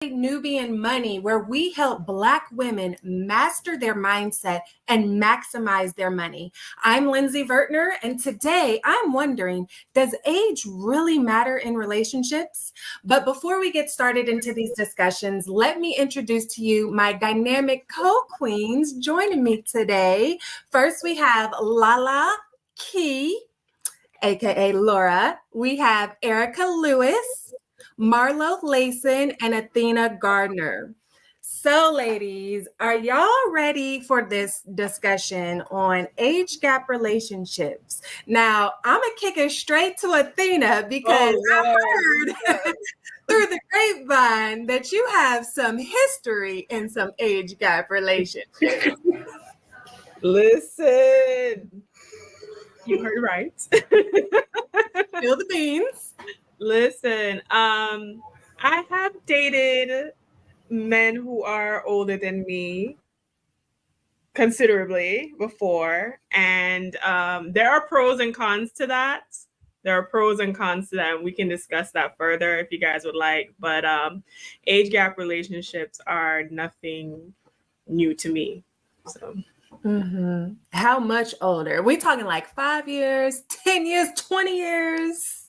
Nubian Money, where we help Black women master their mindset and maximize their money. I'm Lindsay Vertner, and today I'm wondering, does age really matter in relationships? But before we get started into these discussions, let me introduce to you my dynamic co-queens joining me today. First, we have Lala Key, aka Laura. We have Erica Lewis, Marlo Layson, and Athena Gardner. So, ladies, are y'all ready for this discussion on age gap relationships? Now, I'm going to kick it straight to Athena because I heard through the grapevine that you have some history in some age gap relationships. Listen, you heard right. Spill the beans. Listen, I have dated men who are older than me considerably before, and there are pros and cons to that. We can discuss that further if you guys would like, but age gap relationships are nothing new to me. So. Mm-hmm. How much older? We talking like 5 years, 10 years, 20 years?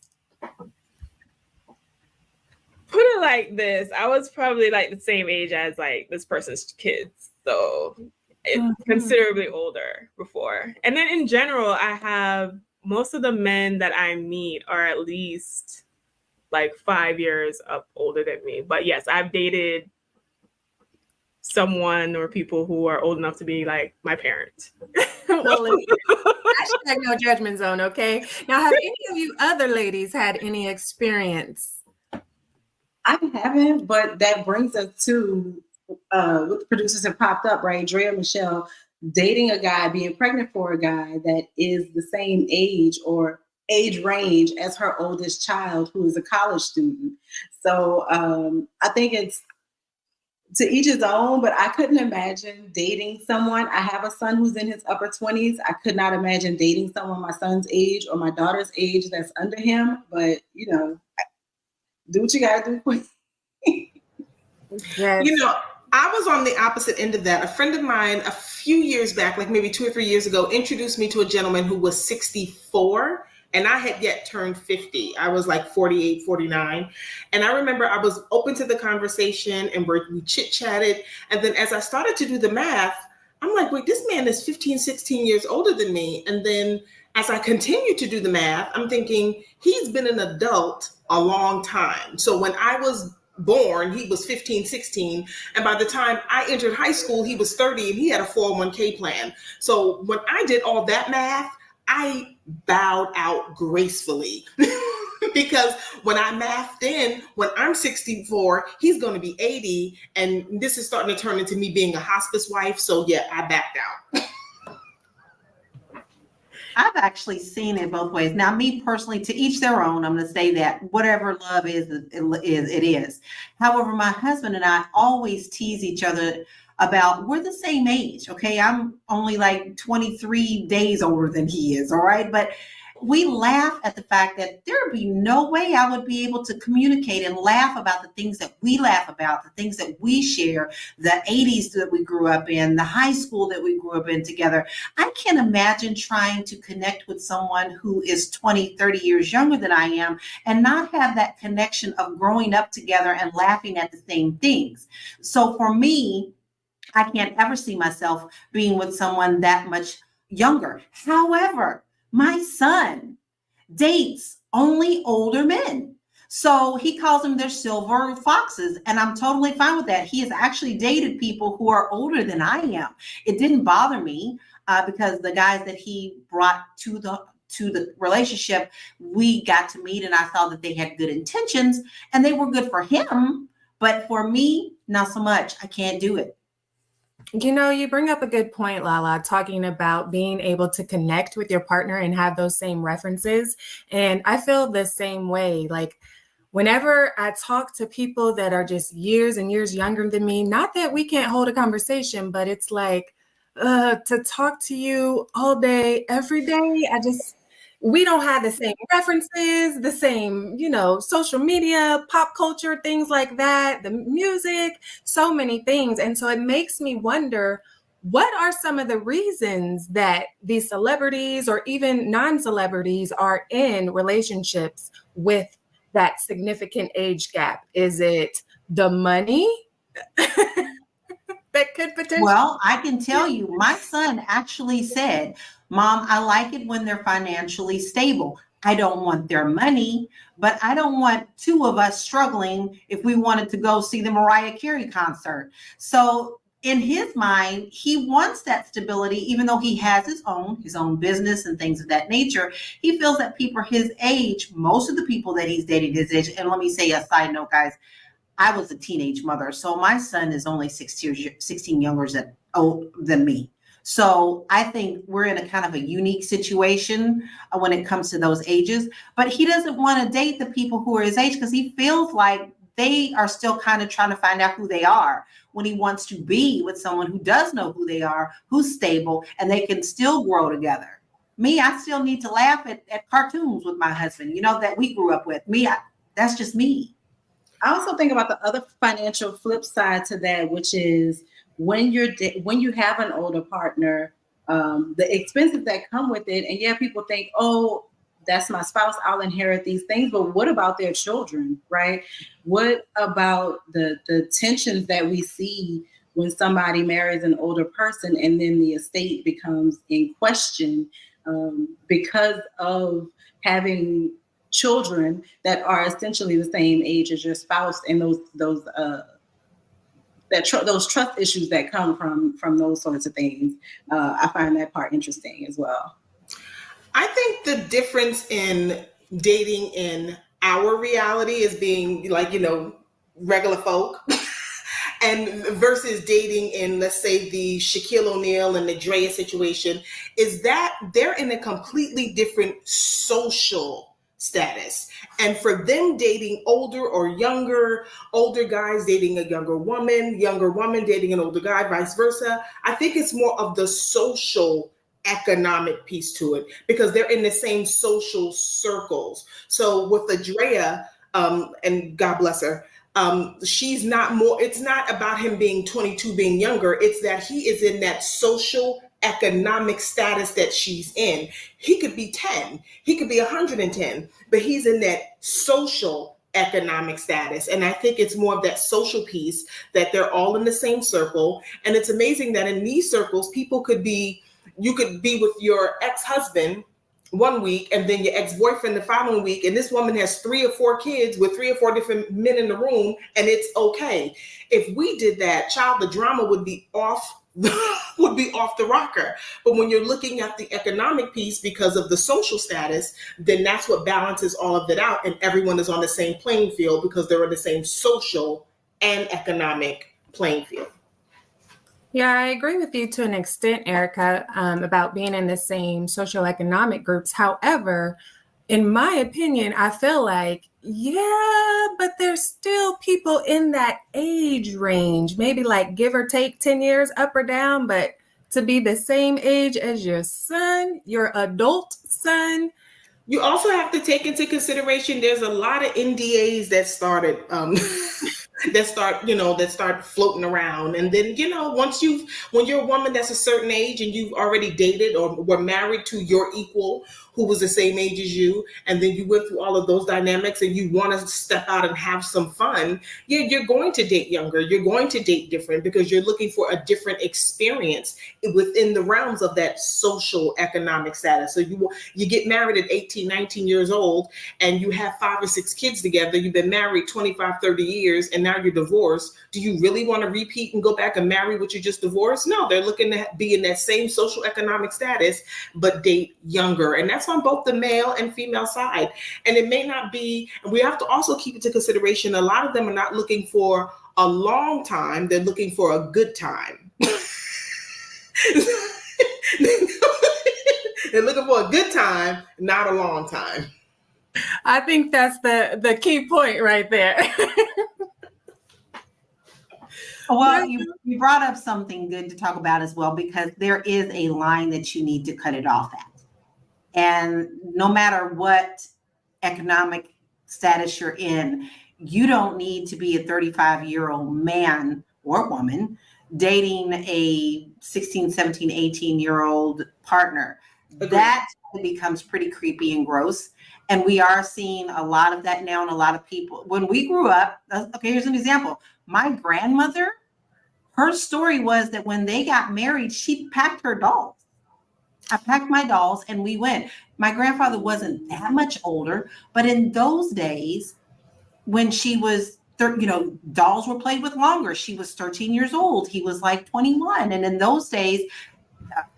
Put it like this, I was probably like the same age as like this person's kids, so it's considerably older before. And then in general, I have most of the men that I meet are at least like 5 years up older than me. But yes, I've dated someone or people who are old enough to be like my parents. Well, hashtag no judgment zone, okay? Now, have any of you other ladies had any experience? I haven't, but that brings us to what the producers have popped up, right? Drea Michelle dating a guy, being pregnant for a guy that is the same age or age range as her oldest child, who is a college student. So I think it's to each his own, but I couldn't imagine dating someone. I have a son who's in his upper 20s. I could not imagine dating someone my son's age or my daughter's age that's under him. But, you know, do what you gotta do. Yes. You know, I was on the opposite end of that. A friend of mine a few years back, like maybe 2 or 3 years ago, introduced me to a gentleman who was 64 and I had yet turned 50. I was like 48, 49. And I remember I was open to the conversation and we chit-chatted. And then as I started to do the math, I'm like, wait, this man is 15, 16 years older than me. And then as I continued to do the math, I'm thinking he's been an adult a long time. So when I was born, he was 15, 16. And by the time I entered high school, he was 30 and he had a 401k plan. So when I did all that math, I bowed out gracefully because when I mathed in, when I'm 64, he's going to be 80. And this is starting to turn into me being a hospice wife. So yeah, I backed out. I've actually seen it both ways. Now, me personally, to each their own, I'm going to say that whatever love is, it is. However, my husband and I always tease each other about we're the same age. Okay. I'm only like 23 days older than he is. All right. But we laugh at the fact that there would be no way I would be able to communicate and laugh about the things that we laugh about, the things that we share, the 80s that we grew up in, the high school that we grew up in together. I can't imagine trying to connect with someone who is 20, 30 years younger than I am and not have that connection of growing up together and laughing at the same things. So for me, I can't ever see myself being with someone that much younger. However, my son dates only older men. So he calls them their silver foxes. And I'm totally fine with that. He has actually dated people who are older than I am. It didn't bother me because the guys that he brought to the relationship, we got to meet and I thought that they had good intentions and they were good for him. But for me, not so much. I can't do it. You know, you bring up a good point, Lala, talking about being able to connect with your partner and have those same references. And I feel the same way. Like whenever I talk to people that are just years and years younger than me, not that we can't hold a conversation, but it's like to talk to you all day, every day. we don't have the same references, the same, social media, pop culture, things like that, the music, so many things. And so it makes me wonder, what are some of the reasons that these celebrities or even non-celebrities are in relationships with that significant age gap? Is it the money that could potentially? Well, I can tell you, my son actually said, Mom, I like it when they're financially stable. I don't want their money, but I don't want two of us struggling if we wanted to go see the Mariah Carey concert. So in his mind, he wants that stability, even though he has his own business and things of that nature. He feels that people his age, most of the people that he's dated his age, and let me say a side note, guys, I was a teenage mother, so my son is only 16 younger than me. So I think we're in a kind of a unique situation when it comes to those ages. But he doesn't want to date the people who are his age because he feels like they are still kind of trying to find out who they are, when he wants to be with someone who does know who they are, who's stable, and they can still grow together. Me, I still need to laugh at cartoons with my husband, that we grew up with. That's just me. I also think about the other financial flip side to that, which is when you have an older partner, the expenses that come with it. And yeah, people think, oh, that's my spouse, I'll inherit these things. But what about their children, right? What about the tensions that we see when somebody marries an older person and then the estate becomes in question because of having children that are essentially the same age as your spouse, and those trust issues that come from those sorts of things. I find that part interesting as well. I think the difference in dating in our reality is being regular folk and versus dating in, let's say, the Shaquille O'Neal and the Drea situation is that they're in a completely different social status. And for them dating older or younger, older guys dating a younger woman dating an older guy, vice versa, I think it's more of the social economic piece to it because they're in the same social circles. So with the Drea, and God bless her, she's not more, it's not about him being 22, being younger. It's that he is in that social economic status that she's in. He could be 10, he could be 110, but he's in that social economic status. And I think it's more of that social piece that they're all in the same circle. And it's amazing that in these circles, you could be with your ex-husband one week and then your ex-boyfriend the following week, and this woman has 3 or 4 kids with 3 or 4 different men in the room, and it's okay. If we did that, child, the drama would be off the rocker. But when you're looking at the economic piece because of the social status, then that's what balances all of it out, and everyone is on the same playing field because they're in the same social and economic playing field. Yeah, I agree with you to an extent, Erica, about being in the same socioeconomic groups. However, in my opinion, I feel like, yeah, but there's still people in that age range, maybe like give or take 10 years up or down, but to be the same age as your son, your adult son. You also have to take into consideration there's a lot of NDAs that started that start floating around. And then, when you're a woman that's a certain age and you've already dated or were married to your equal who was the same age as you, and then you went through all of those dynamics and you want to step out and have some fun, you're going to date younger, you're going to date different because you're looking for a different experience within the realms of that social economic status. So you get married at 18, 19 years old and you have 5 or 6 kids together, you've been married 25, 30 years, and now you're divorced. Do you really want to repeat and go back and marry what you just divorced? No, they're looking to be in that same social economic status, but date younger. And that's on both the male and female side. And it may not be, and we have to also keep it to consideration, a lot of them are not looking for a long time, they're looking for a good time. They're looking for a good time, not a long time. I think that's the key point right there. Well, you brought up something good to talk about as well, because there is a line that you need to cut it off at. And no matter what economic status you're in, you don't need to be a 35-year-old man or woman dating a 16, 17, 18-year-old partner. Agreed. That becomes pretty creepy and gross. And we are seeing a lot of that now in a lot of people. When we grew up, okay, here's an example. My grandmother, her story was that when they got married, she packed her dolls. I packed my dolls and we went. My grandfather wasn't that much older, but in those days, when she was, dolls were played with longer. She was 13 years old. He was like 21. And in those days,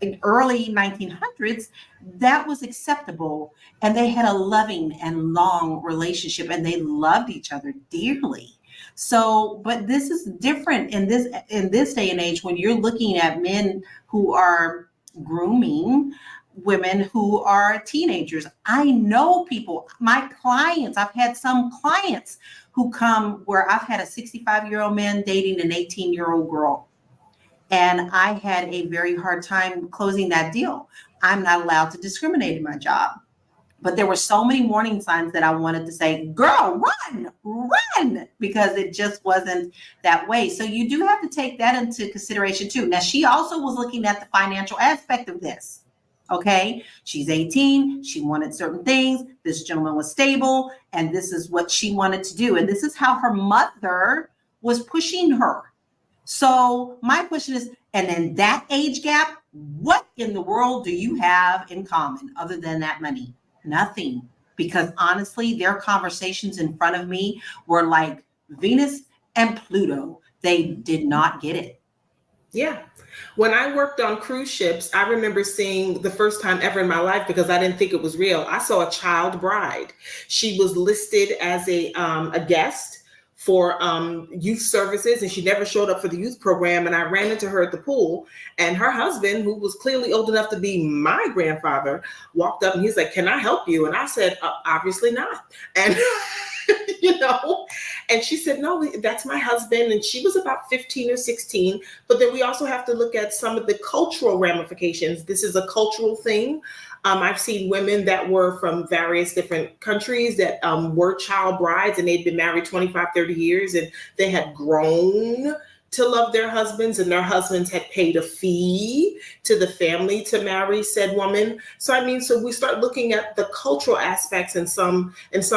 in early 1900s, that was acceptable. And they had a loving and long relationship and they loved each other dearly. So, but this is different in this day and age when you're looking at men who are grooming women who are teenagers. I know people, my clients, I've had some clients who come where I've had a 65-year-old man dating an 18-year-old girl. And I had a very hard time closing that deal. I'm not allowed to discriminate in my job. But there were so many warning signs that I wanted to say, girl, run, because it just wasn't that way. So you do have to take that into consideration too. Now, she also was looking at the financial aspect of this. Okay, she's 18. She wanted certain things. This gentleman was stable, and this is what she wanted to do. And this is how her mother was pushing her. So my question is, and in that age gap, what in the world do you have in common other than that money? Nothing. Because honestly, their conversations in front of me were like Venus and Pluto. They did not get it. Yeah. When I worked on cruise ships, I remember seeing the first time ever in my life, because I didn't think it was real, I saw a child bride. She was listed as a guest for youth services, and she never showed up for the youth program. And I ran into her at the pool, and her husband, who was clearly old enough to be my grandfather, walked up and he's like, "Can I help you?" And I said, "Obviously not." And and she said, "No, that's my husband." And she was about 15 or 16. But then we also have to look at some of the cultural ramifications. This is a cultural thing. I've seen women that were from various different countries that were child brides, and they'd been married 25, 30 years, and they had grown to love their husbands, and their husbands had paid a fee to the family to marry said woman. So so we start looking at the cultural aspects in some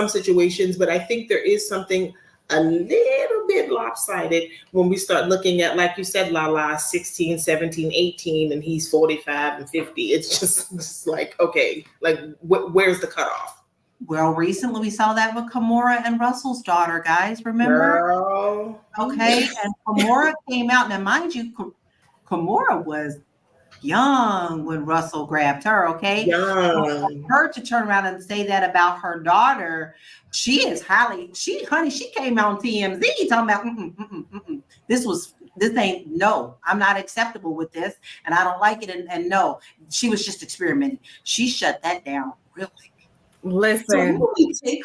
situations, but I think there is something a little bit lopsided when we start looking at, like you said, Lala, 16, 17, 18, and he's 45 and 50. It's just like, okay, like where's the cutoff? Well, recently we saw that with Kimora and Russell's daughter, guys. Remember? Girl. Okay, and Kimora came out. Now, mind you, Kimora was young when Russell grabbed her. Okay, Young. for her to turn around and say that about her daughter, she came out on TMZ talking about I'm not acceptable with this, and I don't like it. And no, she was just experimenting. She shut that down really. Listen,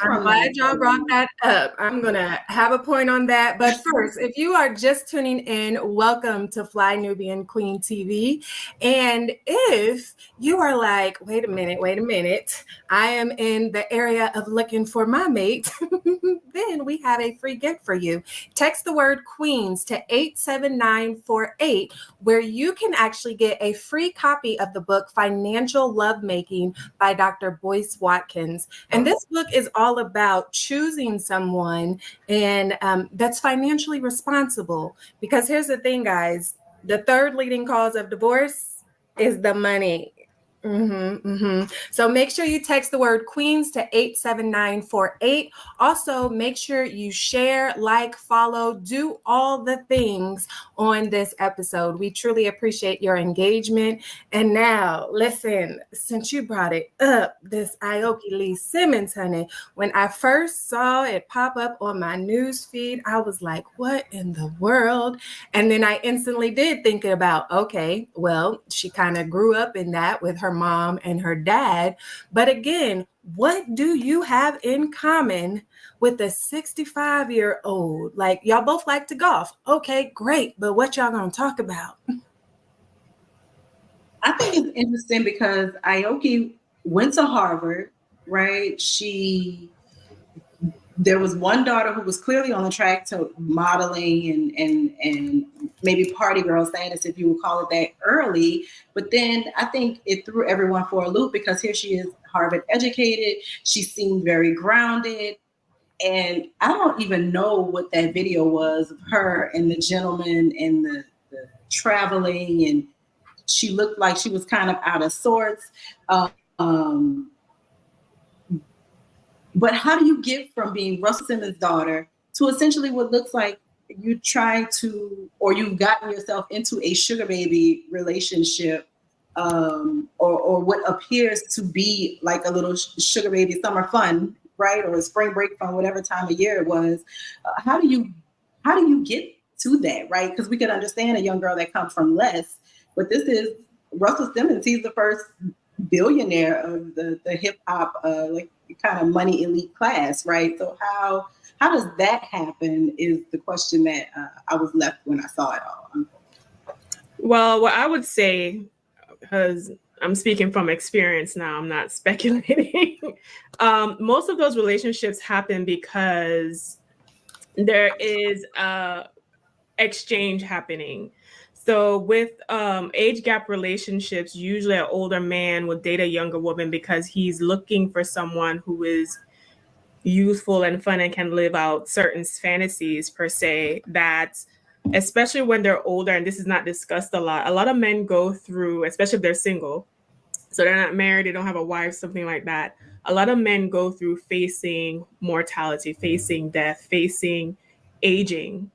I'm glad y'all brought that up. I'm going to have a point on that. But first, if you are just tuning in, welcome to Fly Nubian Queen TV. And if you are like, wait a minute, I am in the area of looking for my mate, then we have a free gift for you. Text the word Queens to 87948, where you can actually get a free copy of the book Financial Lovemaking by Dr. Boyce Watkins. And this book is all about choosing someone and that's financially responsible. Because here's the thing, guys, the third leading cause of divorce is the money. So make sure you text the word Queens to 87948. Also, make sure you share, like, follow, do all the things on this episode. We truly appreciate your engagement. And now, listen, since you brought it up, this Aoki Lee Simmons, honey, when I first saw it pop up on my news feed, I was like, what in the world? And then I instantly did think about, okay, well, she kind of grew up in that with her mom and her dad. But again, what do you have in common with a 65-year-old? Like, y'all both like to golf. Okay, great. But what y'all gonna talk about? I think it's interesting because Aoki went to Harvard, right? There was one daughter who was clearly on the track to modeling and maybe party girl status, if you would call it that, early. But then I think it threw everyone for a loop, because here she is, Harvard educated. She seemed very grounded. And I don't even know what that video was of her and the gentleman and the traveling. And she looked like she was kind of out of sorts. Um, But how do you get from being Russell Simmons' daughter to essentially what looks like you trying to, or you've gotten yourself into a sugar baby relationship, or what appears to be like a little sugar baby summer fun, right? Or a spring break fun, whatever time of year it was. How do you get to that, right? Because we can understand a young girl that comes from less, but this is Russell Simmons. He's the first billionaire of the hip hop, like kind of money elite class, right? So how does that happen is the question that I was left when I saw it all. Well, what I would say, because I'm speaking from experience now, I'm not speculating. Most of those relationships happen because there is a exchange happening. So with age gap relationships, usually an older man will date a younger woman because he's looking for someone who is youthful and fun and can live out certain fantasies per se, that especially when they're older, and this is not discussed a lot of men go through, especially if they're single, so they're not married, they don't have a wife, something like that. A lot of men go through facing mortality, facing death, facing aging.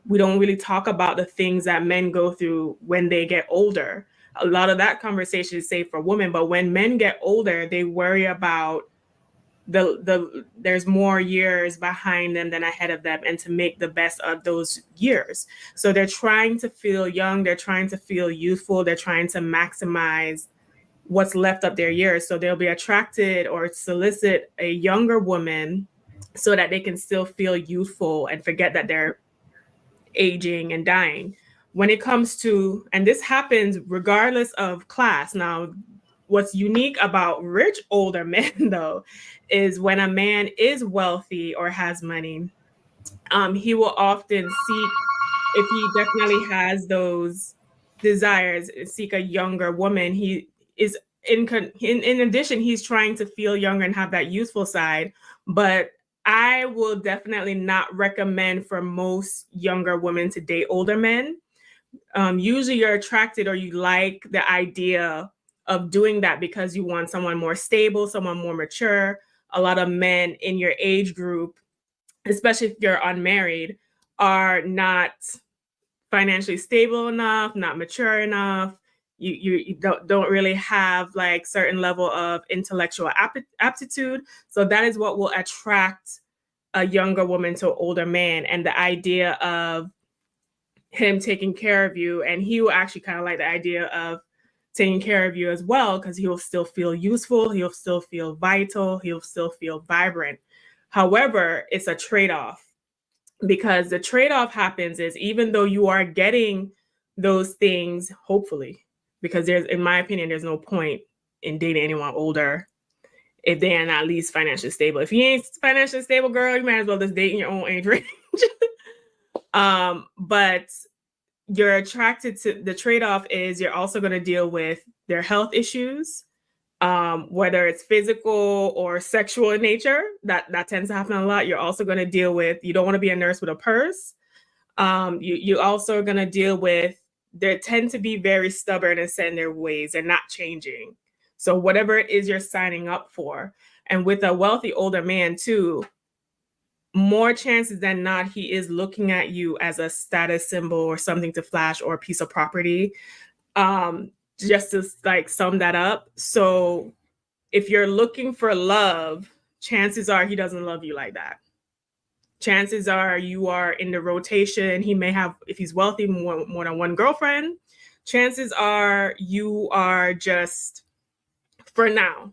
We don't really talk about the things that men go through when they get older. A lot of that conversation is safe for women, but when men get older, they worry about there's more years behind them than ahead of them, and to make the best of those years. So they're trying to feel young, they're trying to feel youthful, they're trying to maximize what's left of their years. So they'll be attracted or solicit a younger woman so that they can still feel youthful and forget that they're aging and dying. When it comes to, and this happens regardless of class. Now, what's unique about rich older men, though, is when a man is wealthy or has money, he will often seek, if he definitely has those desires, seek a younger woman. He is in addition, he's trying to feel younger and have that youthful side. But I will definitely not recommend for most younger women to date older men. Usually you're attracted or you like the idea of doing that because you want someone more stable, someone more mature. A lot of men in your age group, especially if you're unmarried, are not financially stable enough, not mature enough. You don't really have like certain level of intellectual aptitude. So that is what will attract a younger woman to an older man, and the idea of him taking care of you. And he will actually kind of like the idea of taking care of you as well, because he will still feel useful, he'll still feel vital, he'll still feel vibrant. However, it's a trade-off, because the trade-off happens is, even though you are getting those things, hopefully, because there's, in my opinion, there's no point in dating anyone older if they are not at least financially stable. If you ain't financially stable, girl, you might as well just date in your own age range. But you're attracted to, the trade-off is you're also going to deal with their health issues, whether it's physical or sexual in nature. That tends to happen a lot. You're also going to deal with, you don't want to be a nurse with a purse. You also are going to deal with, they tend to be very stubborn and set in their ways and not changing. So whatever it is you're signing up for. And with a wealthy older man too, more chances than not, he is looking at you as a status symbol or something to flash or a piece of property. Just to like sum that up. So if you're looking for love, chances are he doesn't love you like that. Chances are you are in the rotation. He may have, if he's wealthy, more than one girlfriend. Chances are you are just, for now,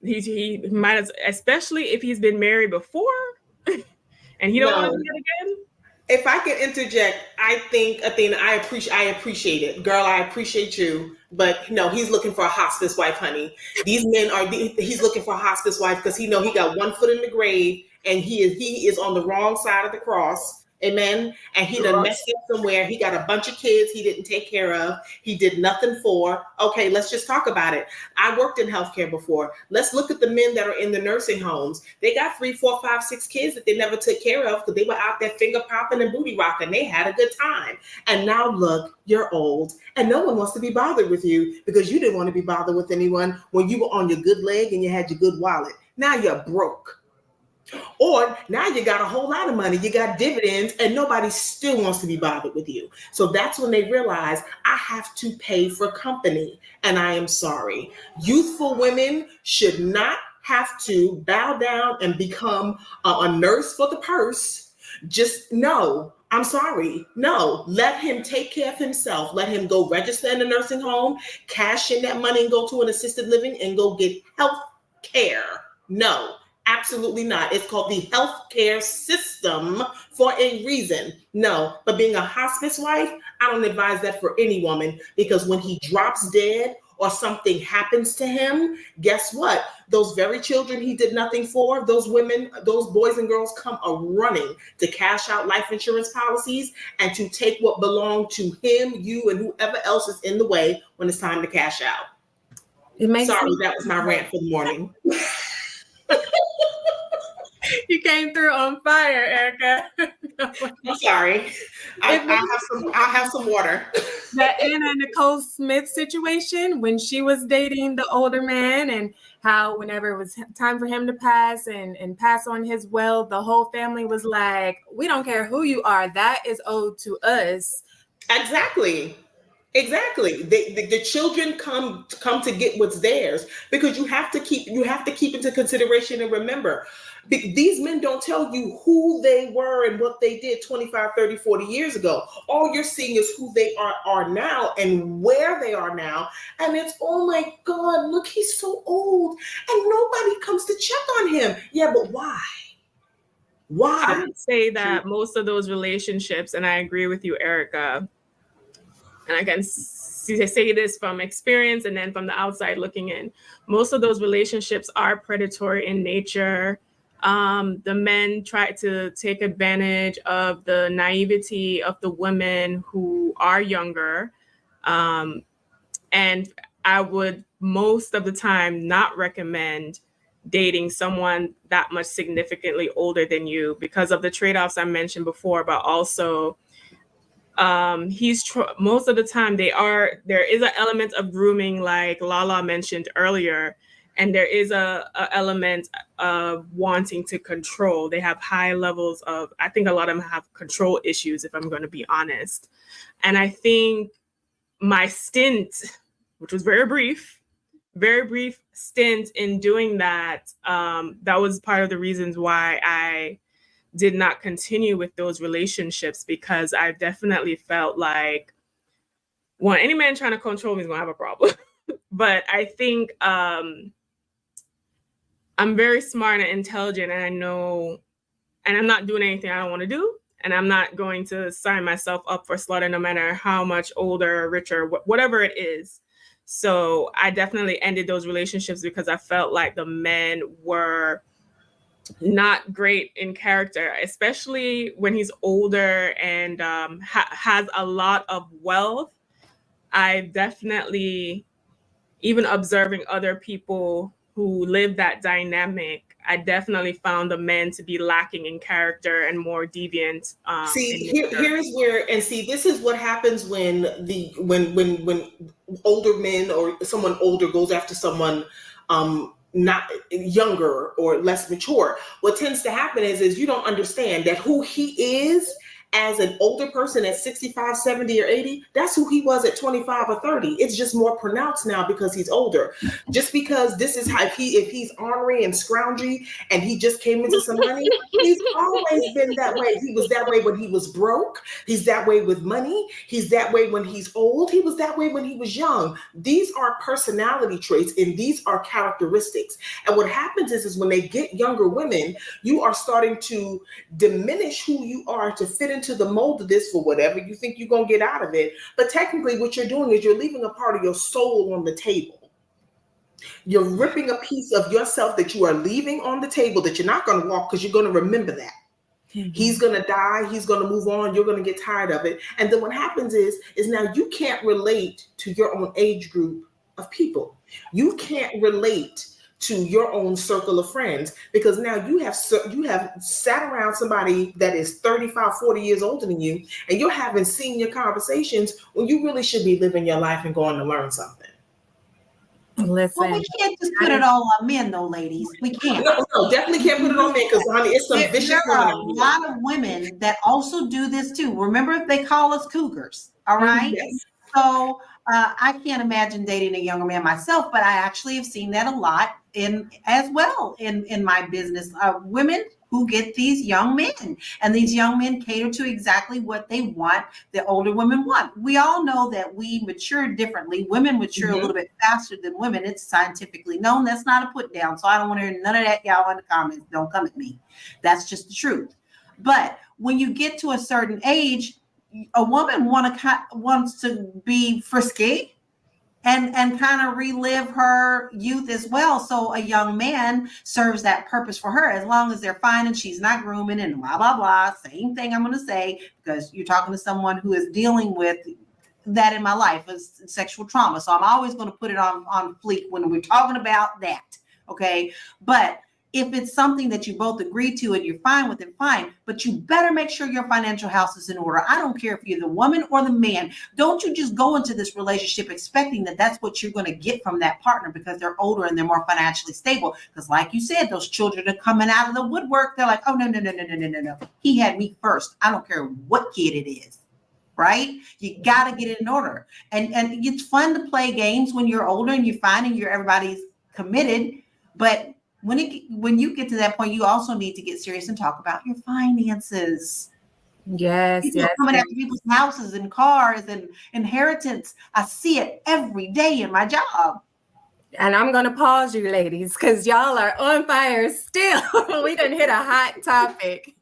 he might, especially if he's been married before and he don't want to do it again. If I can interject, I think, Athena, I appreciate it. Girl, I appreciate you. But no, he's looking for a hospice wife, honey. He's looking for a hospice wife because he got one foot in the grave and he is on the wrong side of the cross. Amen. And he done messed up somewhere. He got a bunch of kids he didn't take care of. He did nothing for. Okay, let's just talk about it. I worked in healthcare before. Let's look at the men that are in the nursing homes. They got 3, 4, 5, 6 kids that they never took care of because they were out there finger popping and booty rocking. They had a good time. And now look, you're old and no one wants to be bothered with you because you didn't want to be bothered with anyone when you were on your good leg and you had your good wallet. Now you're broke. Or now you got a whole lot of money, you got dividends, and nobody still wants to be bothered with you. So that's when they realize I have to pay for company, and I am sorry. Youthful women should not have to bow down and become a nurse for the purse. Just no. I'm sorry. No, let him take care of himself. Let him go register in a nursing home, cash in that money and go to an assisted living and go get health care. No. Absolutely not. It's called the healthcare system for a reason. No, but being a hospice wife, I don't advise that for any woman because when he drops dead or something happens to him, guess what? Those very children he did nothing for, those women, those boys and girls come running to cash out life insurance policies and to take what belonged to him, you, and whoever else is in the way when it's time to cash out. Sorry, that was my rant for the morning. You came through on fire, Erica. I'm sorry. I'll have some water. That Anna Nicole Smith situation when she was dating the older man and how whenever it was time for him to pass and pass on his wealth, the whole family was like, we don't care who you are. That is owed to us. Exactly. The children come to get what's theirs because you have to keep into consideration and remember these men don't tell you who they were and what they did 25, 30, 40 years ago. All you're seeing is who they are now and where they are now. And it's, oh my God, look, he's so old and nobody comes to check on him. Yeah, but why? Why? I would say that most of those relationships, and I agree with you, Erica, and I can say this from experience and then from the outside looking in, most of those relationships are predatory in nature. The men try to take advantage of the naivety of the women who are younger. And I would most of the time not recommend dating someone that much significantly older than you because of the trade-offs I mentioned before, but also most of the time there is an element of grooming like Lala mentioned earlier. And there is a element of wanting to control. They have high levels of, I think a lot of them have control issues, if I'm going to be honest. And I think my stint, which was very brief stint in doing that, that was part of the reasons why I did not continue with those relationships because I definitely felt like, well, any man trying to control me is going to have a problem. But I think I'm very smart and intelligent and I know, and I'm not doing anything I don't want to do. And I'm not going to sign myself up for slaughter no matter how much older, richer, whatever it is. So I definitely ended those relationships because I felt like the men were not great in character, especially when he's older and has a lot of wealth. I definitely, even observing other people who live that dynamic, I definitely found the men to be lacking in character and more deviant. Here's where, and see, this is what happens when older men or someone older goes after someone not younger or less mature. What tends to happen is you don't understand that who he is as an older person at 65, 70, or 80, that's who he was at 25 or 30. It's just more pronounced now because he's older. Just because this is how, if he's ornery and scroungy and he just came into some money, he's always been that way. He was that way when he was broke. He's that way with money. He's that way when he's old. He was that way when he was young. These are personality traits and these are characteristics. And what happens is when they get younger women, you are starting to diminish who you are to fit into into the mold of this for whatever you think you're going to get out of it. But technically what you're doing is you're leaving a part of your soul on the table. You're ripping a piece of yourself that you are leaving on the table that you're not going to walk because you're going to remember that. Mm-hmm. He's going to die. He's going to move on. You're going to get tired of it. And then what happens is now you can't relate to your own age group of people. You can't relate to your own circle of friends because now you have sat around somebody that is 35, 40 years older than you, and you're having senior conversations when you really should be living your life and going to learn something. Listen, well, we can't just put it all on men, though, ladies. We can't. No, definitely can't put it on men because, honey, it's some vicious there women. There are a lot of women that also do this too. Remember, they call us cougars. All right. Yes. So I can't imagine dating a younger man myself, but I actually have seen that a lot in my business. Women who get these young men, and these young men cater to exactly what they want, the older women want. We all know that we mature differently. Women mature a little bit faster than women. It's scientifically known. That's not a put down. So I don't want to hear none of that, y'all, in the comments. Don't come at me. That's just the truth. But when you get to a certain age, a woman wants to be frisky and kind of relive her youth as well. So a young man serves that purpose for her, as long as they're fine and she's not grooming and blah, blah, blah. Same thing I'm going to say, because you're talking to someone who is dealing with that in my life, is sexual trauma. So I'm always going to put it on fleek when we're talking about that. Okay. But if it's something that you both agree to and you're fine with it, fine. But you better make sure your financial house is in order. I don't care if you're the woman or the man. Don't you just go into this relationship expecting that that's what you're going to get from that partner because they're older and they're more financially stable. Because like you said, those children are coming out of the woodwork. They're like, oh, no. He had me first. I don't care what kid it is. Right? You got to get it in order. And it's fun to play games when you're older and you're fine and everybody's committed. But when you get to that point, you also need to get serious and talk about your finances. Yes, people coming after people's houses and cars and inheritance. I see it every day in my job. And I'm going to pause you, ladies, because y'all are on fire still. We done hit a hot topic.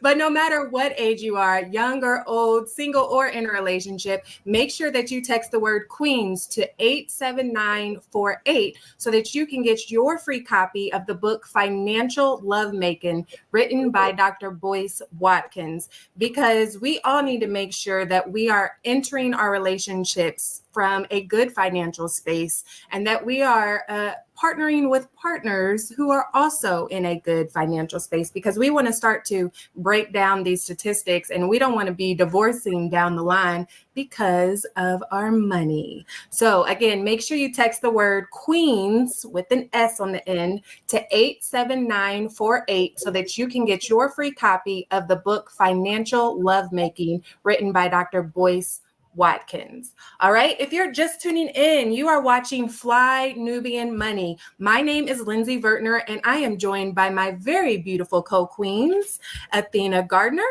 But no matter what age you are, young or old, single or in a relationship, make sure that you text the word Queens to 87948 so that you can get your free copy of the book Financial Lovemaking, written by Dr. Boyce Watkins, because we all need to make sure that we are entering our relationships from a good financial space and that we are partnering with partners who are also in a good financial space, because we want to start to break down these statistics and we don't want to be divorcing down the line because of our money. So again, make sure you text the word Queens with an S on the end to 87948 so that you can get your free copy of the book Financial Lovemaking, written by Dr. Boyce Watkins. All right. If you're just tuning in, you are watching Fly Nubian Money. My name is Lindsay Vertner, and I am joined by my very beautiful co-queens, Athena Gardner,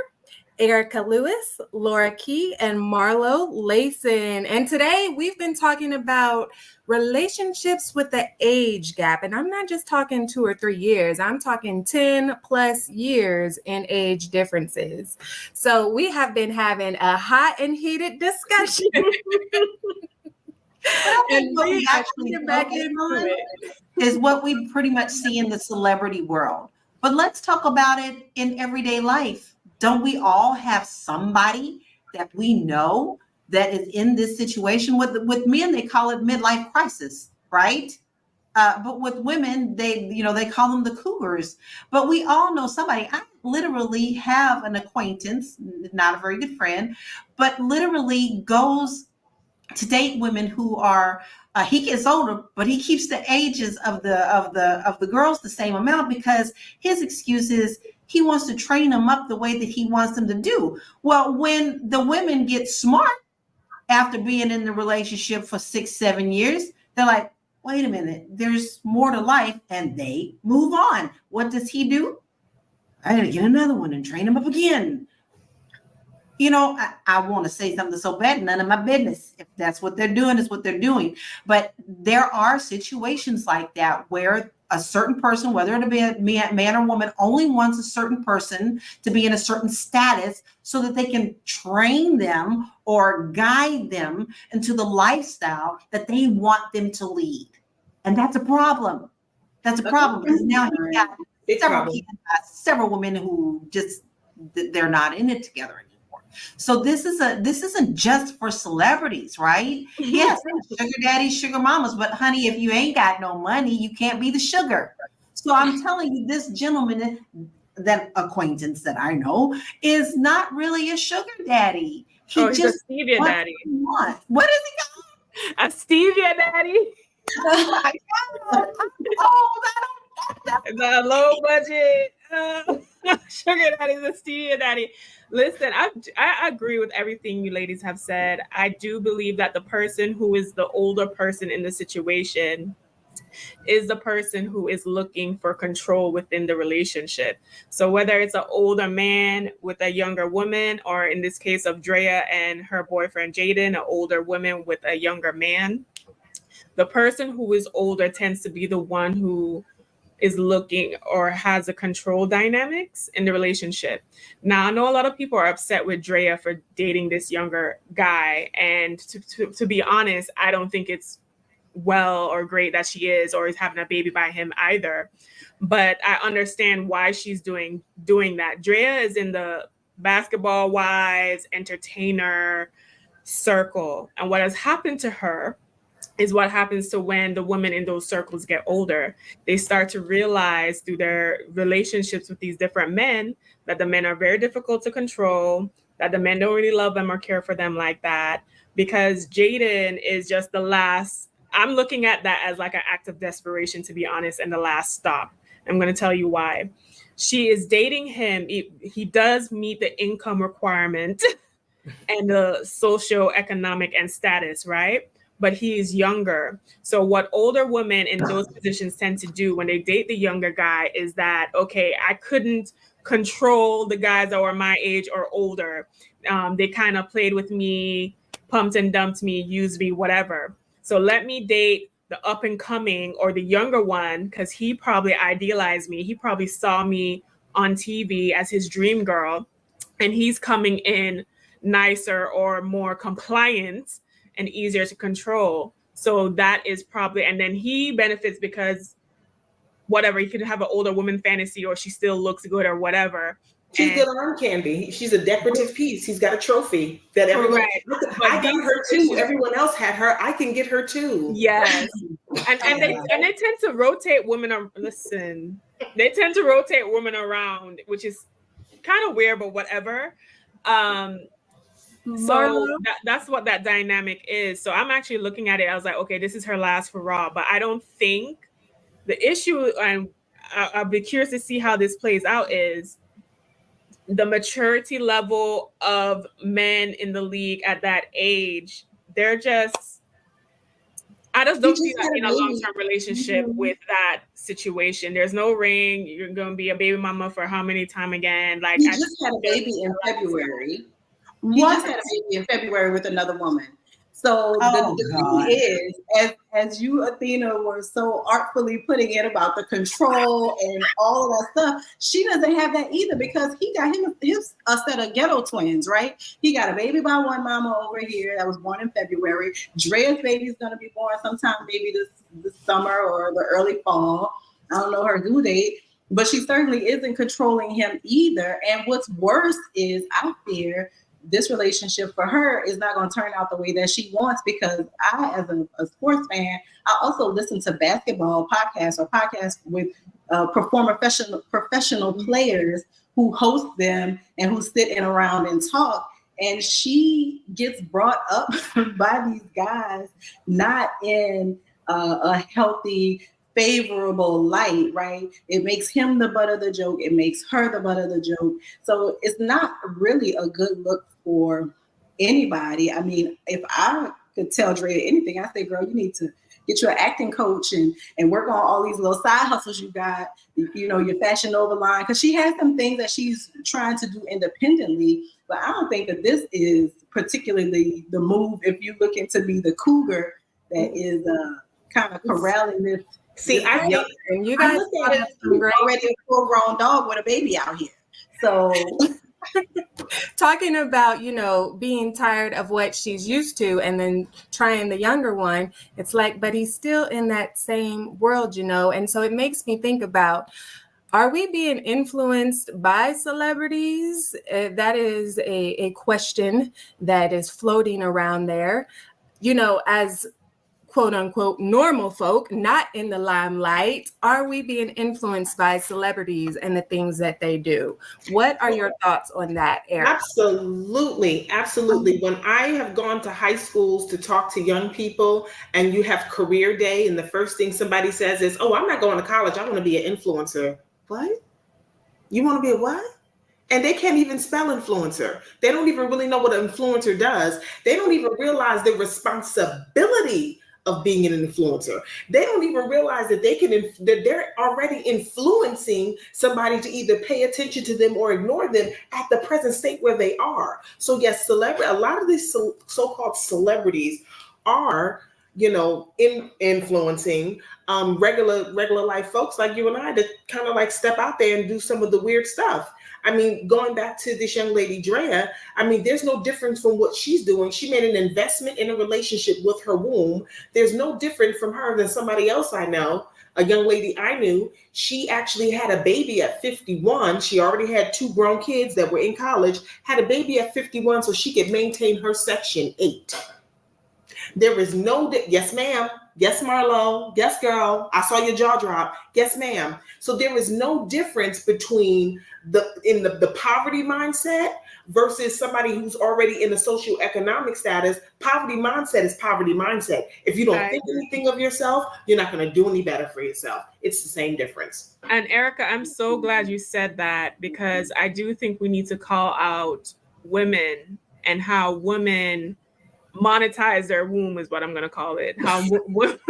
Erica Lewis, Laura Key, and Marlo Layson. And today we've been talking about relationships with the age gap. And I'm not just talking 2 or 3 years. I'm talking 10 plus years in age differences. So we have been having a hot and heated discussion. And what we actually get back into is what we pretty much see in the celebrity world. But let's talk about it in everyday life. Don't we all have somebody that we know that is in this situation? With men, they call it midlife crisis, right? But with women, they call them the cougars. But we all know somebody. I literally have an acquaintance, not a very good friend, but literally goes to date women who are. He gets older, but he keeps the ages of the girls the same amount because his excuse is he wants to train them up the way that he wants them to do. Well, when the women get smart after being in the relationship for 6-7 years, they're like, wait a minute, there's more to life, and they move on. What does he do? I gotta get another one and train him up again. I want to say something so bad, none of my business. If that's what they're doing, is what they're doing. But there are situations like that where a certain person, whether it be a man or woman, only wants a certain person to be in a certain status so that they can train them or guide them into the lifestyle that they want them to lead. And that's a problem. That's a problem because now you've got several women who just, they're not in it together anymore. So this isn't just for celebrities, right? Yes, sugar daddies, sugar mamas, but honey, if you ain't got no money, you can't be the sugar. So I'm telling you, this gentleman, that acquaintance that I know, is not really a sugar daddy. He's a stevia daddy. What is he called? A stevia daddy. Oh my God. The low budget sugar daddy, the stevia daddy. Listen, I agree with everything you ladies have said. I do believe that the person who is the older person in the situation is the person who is looking for control within the relationship. So whether it's an older man with a younger woman, or in this case of Drea and her boyfriend Jaden, an older woman with a younger man, the person who is older tends to be the one who is looking or has a control dynamics in the relationship. Now, I know a lot of people are upset with Drea for dating this younger guy. And to be honest, I don't think it's well or great that she is or is having a baby by him either. But I understand why she's doing that. Drea is in the basketball wives, entertainer circle. And what has happened to her is what happens to when the women in those circles get older. They start to realize through their relationships with these different men that the men are very difficult to control, that the men don't really love them or care for them like that, because Jaden is just the last. I'm looking at that as like an act of desperation, to be honest, and the last stop. I'm going to tell you why. She is dating him. He does meet the income requirement and the socioeconomic and status, right? But he is younger. So what older women in those positions tend to do when they date the younger guy is that, okay, I couldn't control the guys that were my age or older. They kind of played with me, pumped and dumped me, used me, whatever. So let me date the up and coming or the younger one, because he probably idealized me. He probably saw me on TV as his dream girl, and he's coming in nicer or more compliant and easier to control. So that is probably, and then he benefits because whatever, he could have an older woman fantasy or she still looks good or whatever. She's good arm candy. She's a decorative piece. He's got a trophy that everyone. I got her too. Everyone else had her. I can get her too. Yes, and they tend to rotate women. Listen, they tend to rotate women around, which is kind of weird, but whatever. So that's what that dynamic is. So I'm actually looking at it. I was like, okay, this is her last hurrah, but I don't think the issue, and I'll be curious to see how this plays out, is the maturity level of men in the league at that age. I just don't see that in a long-term relationship with that situation. There's no ring. You're going to be a baby mama for how many time again? Like, he just had a baby in February. He just had a baby in February with another woman. So the thing is, as you, Athena, were so artfully putting it about the control and all of that stuff, she doesn't have that either, because he got his a set of ghetto twins, right? He got a baby by one mama over here that was born in February. Drea's baby is going to be born sometime maybe this summer or the early fall. I don't know her due date, but she certainly isn't controlling him either. And what's worse is, I fear this relationship for her is not going to turn out the way that she wants, because I, as a sports fan, I also listen to basketball podcasts with professional players who host them and who sit in around and talk. And she gets brought up by these guys, not in a healthy, favorable light, right? It makes him the butt of the joke. It makes her the butt of the joke. So it's not really a good look for anybody. I mean, if I could tell Drea anything, I say, girl, you need to get your acting coach and work on all these little side hustles you got, you know, your Fashion Nova line, because she has some things that she's trying to do independently. But I don't think that this is particularly the move if you're looking to be the cougar that is kind of corralling this See, I think and you I guys look at it, great. already a full-grown dog with a baby out here. So talking about, being tired of what she's used to and then trying the younger one. It's like, but he's still in that same world, and so it makes me think about, are we being influenced by celebrities? That is a question that is floating around there, as quote unquote normal folk, not in the limelight. Are we being influenced by celebrities and the things that they do? What are your thoughts on that, Eric? Absolutely. When I have gone to high schools to talk to young people, and you have career day, and the first thing somebody says is, "Oh, I'm not going to college. I want to be an influencer." What? You want to be a what? And they can't even spell influencer. They don't even really know what an influencer does. They don't even realize the responsibility of being an influencer. They don't even realize that that they're already influencing somebody to either pay attention to them or ignore them at the present state where they are. So yes, a lot of these so-called celebrities are, influencing regular life folks like you and I to kind of like step out there and do some of the weird stuff. I mean, going back to this young lady, Drea, I mean, there's no difference from what she's doing. She made an investment in a relationship with her womb. There's no different from her than somebody else I know, a young lady I knew. She actually had a baby at 51. She already had 2 grown kids that were in college, had a baby at 51 so she could maintain her Section 8. There is no, yes, ma'am. Yes, Marlo. Yes, girl. I saw your jaw drop. Yes, ma'am. So there is no difference between the poverty mindset versus somebody who's already in a socioeconomic status. Poverty mindset is poverty mindset. If you don't think anything of yourself, you're not going to do any better for yourself. It's the same difference. And Erica, I'm so glad you said that, because I do think we need to call out women and how women monetize their womb is what I'm going to call it. How women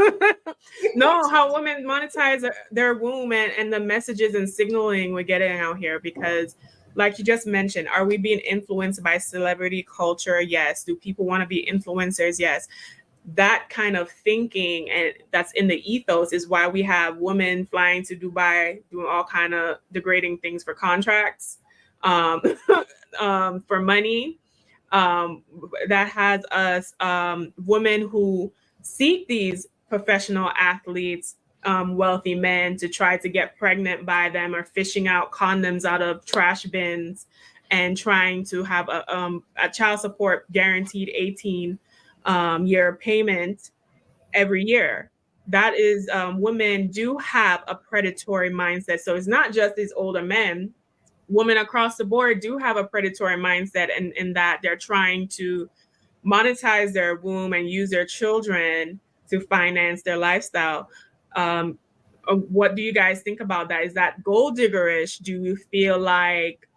monetize their womb and the messages and signaling we're getting out here. Because like you just mentioned, are we being influenced by celebrity culture? Yes. Do people want to be influencers? Yes. That kind of thinking, and that's in the ethos, is why we have women flying to Dubai, doing all kind of degrading things for contracts, for money. That has us women who seek these professional athletes, wealthy men, to try to get pregnant by them, or fishing out condoms out of trash bins and trying to have a child support guaranteed 18-year payment every year. That is, women do have a predatory mindset. So it's not just these older men. Women across the board do have a predatory mindset, in that they're trying to monetize their womb and use their children to finance their lifestyle. What do you guys think about that? Is that gold diggerish? Do you feel like,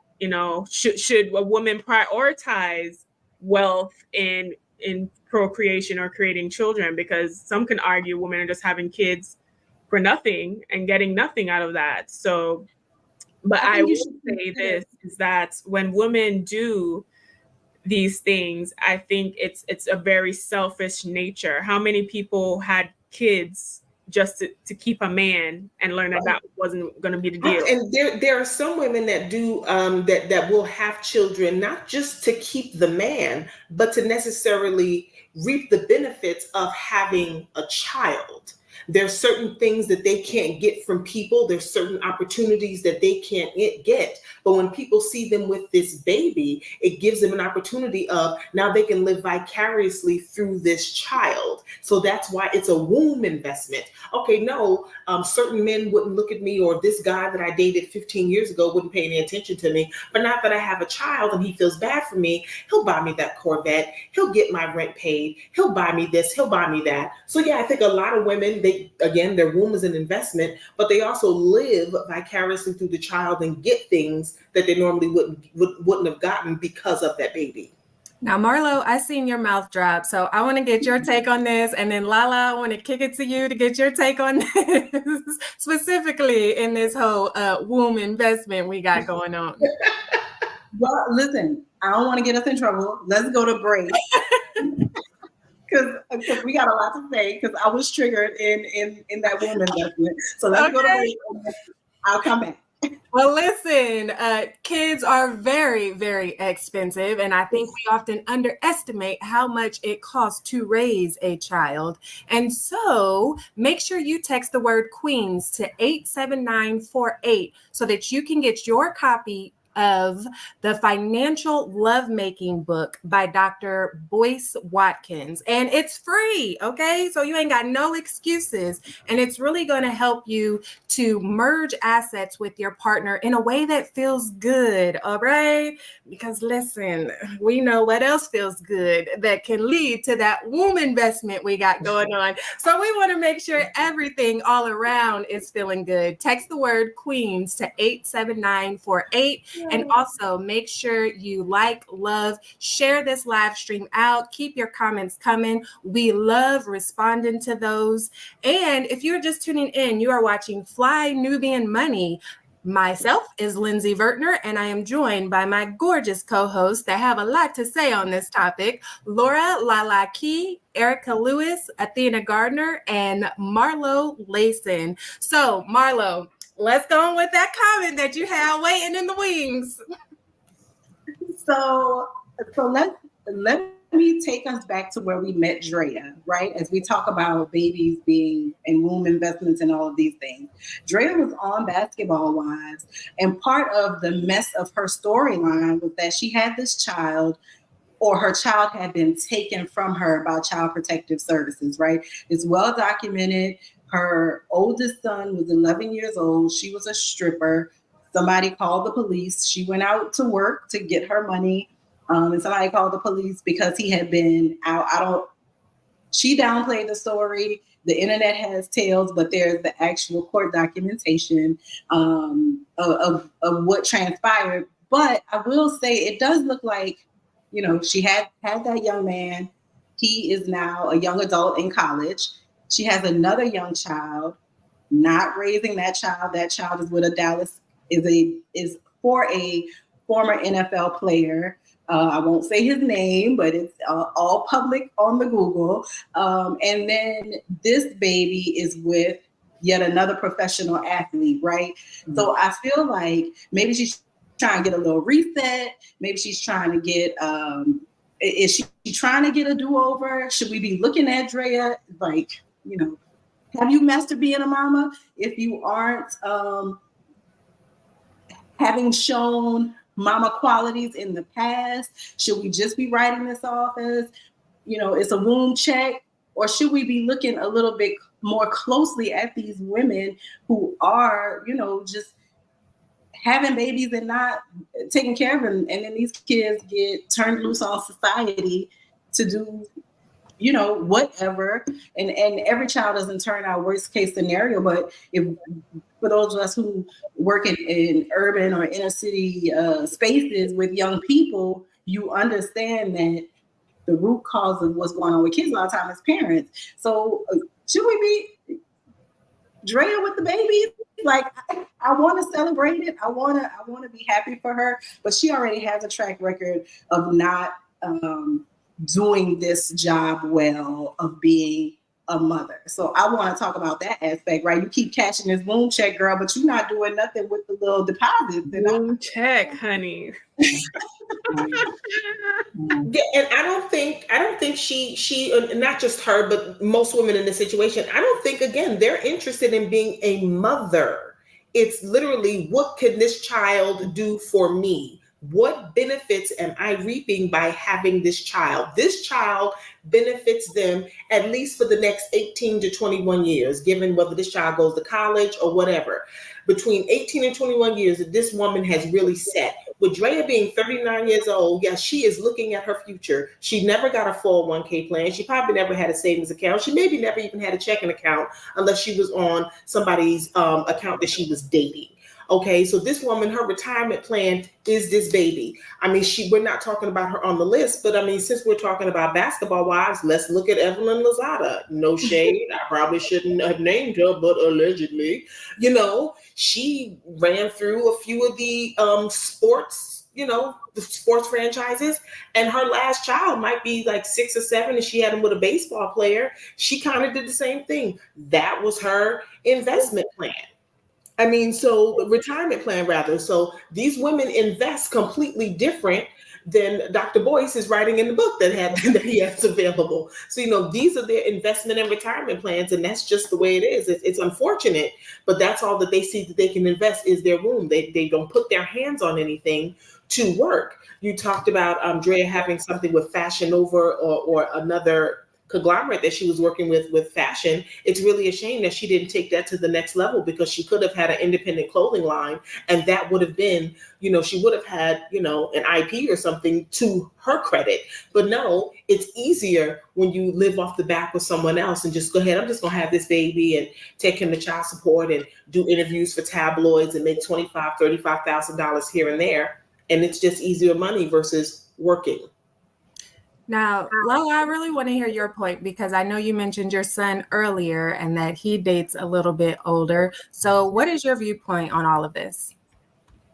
should a woman prioritize wealth in procreation or creating children? Because some can argue women are just having kids for nothing and getting nothing out of that. So, but I will say this, is that when women do these things, I think it's a very selfish nature. How many people had kids just to keep a man and learn that wasn't going to be the deal? And there are some women that do that will have children, not just to keep the man, but to necessarily reap the benefits of having a child. There's certain things that they can't get from people. There's certain opportunities that they can't get. But when people see them with this baby, it gives them an opportunity of, now they can live vicariously through this child. So that's why it's a womb investment. Okay, no, certain men wouldn't look at me, or this guy that I dated 15 years ago wouldn't pay any attention to me. But now that I have a child and he feels bad for me, he'll buy me that Corvette. He'll get my rent paid. He'll buy me this. He'll buy me that. So yeah, I think a lot of women, their womb is an investment, but they also live vicariously through the child and get things that they normally wouldn't have gotten because of that baby. Now, Marlo, I seen your mouth drop, so I want to get your take on this. And then Lala, I want to kick it to you to get your take on this, specifically in this whole womb investment we got going on. Well, listen, I don't want to get us in trouble. Let's go to break. because we got a lot to say, because I was triggered in that woman investment. So let's go to break. I'll come back. Well, listen, kids are very, very expensive, and I think we often underestimate how much it costs to raise a child. And so make sure you text the word Queens to 87948 so that you can get your copy of the Financial Lovemaking book by Dr. Boyce Watkins. And it's free, okay? So you ain't got no excuses. And it's really going to help you to merge assets with your partner in a way that feels good, all right? Because listen, we know what else feels good that can lead to that womb investment we got going on. So we want to make sure everything all around is feeling good. Text the word Queens to 87948. And also make sure you like, love, share this live stream out. Keep your comments coming. We love responding to those. And if you're just tuning in, you are watching Fly Nubian Money. Myself is Lindsay Vertner, and I am joined by my gorgeous co-hosts that have a lot to say on this topic, Laura Lala Key, Erica Lewis, Athena Gardner, and Marlo Layson. So, Marlo, let's go on with that comment that you have waiting in the wings. So let me take us back to where we met Drea, right? As we talk about babies being and womb investments and all of these things. Drea was on Basketball Wives, and part of the mess of her storyline was that she had this child, or her child had been taken from her by Child Protective Services, right? It's well documented. Her oldest son was 11 years old. She was a stripper. Somebody called the police. She went out to work to get her money. And somebody called the police because he had been out. She downplayed the story. The internet has tales, but there's the actual court documentation of what transpired. But I will say it does look like, she had that young man. He is now a young adult in college. She has another young child, not raising that child. That child is with is for a former NFL player. I won't say his name, but it's all public on the Google. And then this baby is with yet another professional athlete, right? Mm-hmm. So I feel like maybe she's trying to get a little reset. Maybe she's trying to get, is she trying to get a do-over? Should we be looking at Drea like, have you mastered being a mama? If you aren't having shown mama qualities in the past, should we just be writing this off as, it's a womb check? Or should we be looking a little bit more closely at these women who are, just having babies and not taking care of them? And then these kids get turned loose on society to do, whatever. And every child doesn't turn out worst case scenario. But for those of us who work in urban or inner city spaces with young people, you understand that the root cause of what's going on with kids a lot of times is parents. So should we be Drea with the baby? Like, I want to celebrate it. I want to be happy for her, but she already has a track record of not doing this job well, of being a mother. So I want to talk about that aspect, right? You keep cashing this womb check, girl, but you're not doing nothing with the little deposits. Womb check, honey. And I don't think she not just her, but most women in this situation, I don't think, again, they're interested in being a mother. It's literally, what can this child do for me? What benefits am I reaping by having this child? This child benefits them at least for the next 18 to 21 years, given whether this child goes to college or whatever. Between 18 and 21 years that this woman has really set. With Drea being 39 years old, yes, she is looking at her future. She never got a 401k plan. She probably never had a savings account. She maybe never even had a checking account unless she was on somebody's account that she was dating. Okay, so this woman, her retirement plan is this baby. I mean, we're not talking about her on the list, but I mean, since we're talking about Basketball Wives, let's look at Evelyn Lozada. No shade. I probably shouldn't have named her, but allegedly, she ran through a few of the sports the sports franchises. And her last child might be like 6 or 7, and she had him with a baseball player. She kind of did the same thing. That was her investment plan. I mean, so the retirement plan rather. So these women invest completely different than Dr. Boyce is writing in the book that he has available. So, these are their investment and retirement plans, and that's just the way it is. It's unfortunate, but that's all that they see that they can invest is their womb. They don't put their hands on anything to work. You talked about Drea having something with Fashion Nova or another conglomerate that she was working with fashion. It's really a shame that she didn't take that to the next level, because she could have had an independent clothing line, and that would have been, she would have had, an IP or something to her credit. But no, it's easier when you live off the back with someone else and just go ahead, I'm just gonna have this baby and take him to child support and do interviews for tabloids and make $25,000, $35,000 here and there. And it's just easier money versus working. Now, Lola, I really want to hear your point, because I know you mentioned your son earlier and that he dates a little bit older. So what is your viewpoint on all of this?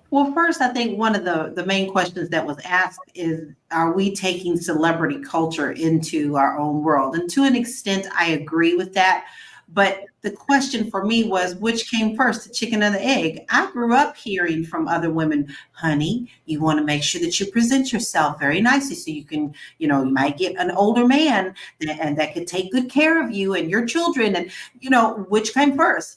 Well, first, I think one of the main questions that was asked is, are we taking celebrity culture into our own world? And to an extent, I agree with that. But the question for me was, which came first, the chicken or the egg? I grew up hearing from other women, honey, you want to make sure that you present yourself very nicely so you can, you might get an older man that could take good care of you and your children. And, which came first?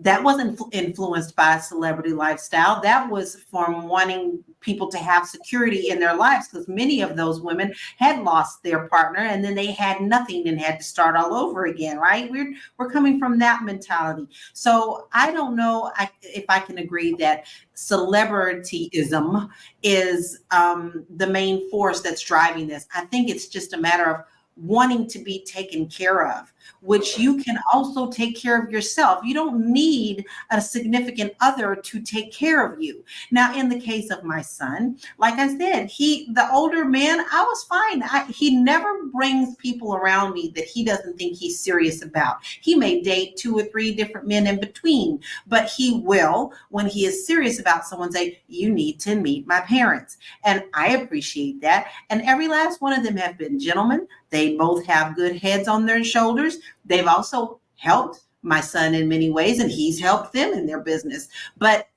That wasn't influenced by a celebrity lifestyle. That was from wanting people to have security in their lives, because many of those women had lost their partner and then they had nothing and had to start all over again, right? We're coming from that mentality. So I don't know if I can agree that celebrityism is the main force that's driving this. I think it's just a matter of wanting to be taken care of, which you can also take care of yourself. You don't need a significant other to take care of you. Now, in the case of my son, like I said, the older man, I was fine. He never brings people around me that he doesn't think he's serious about. He may date 2 or 3 different men in between, but he will, when he is serious about someone, say, you need to meet my parents. And I appreciate that. And every last one of them have been gentlemen. They both have good heads on their shoulders. They've also helped my son in many ways, and he's helped them in their business. But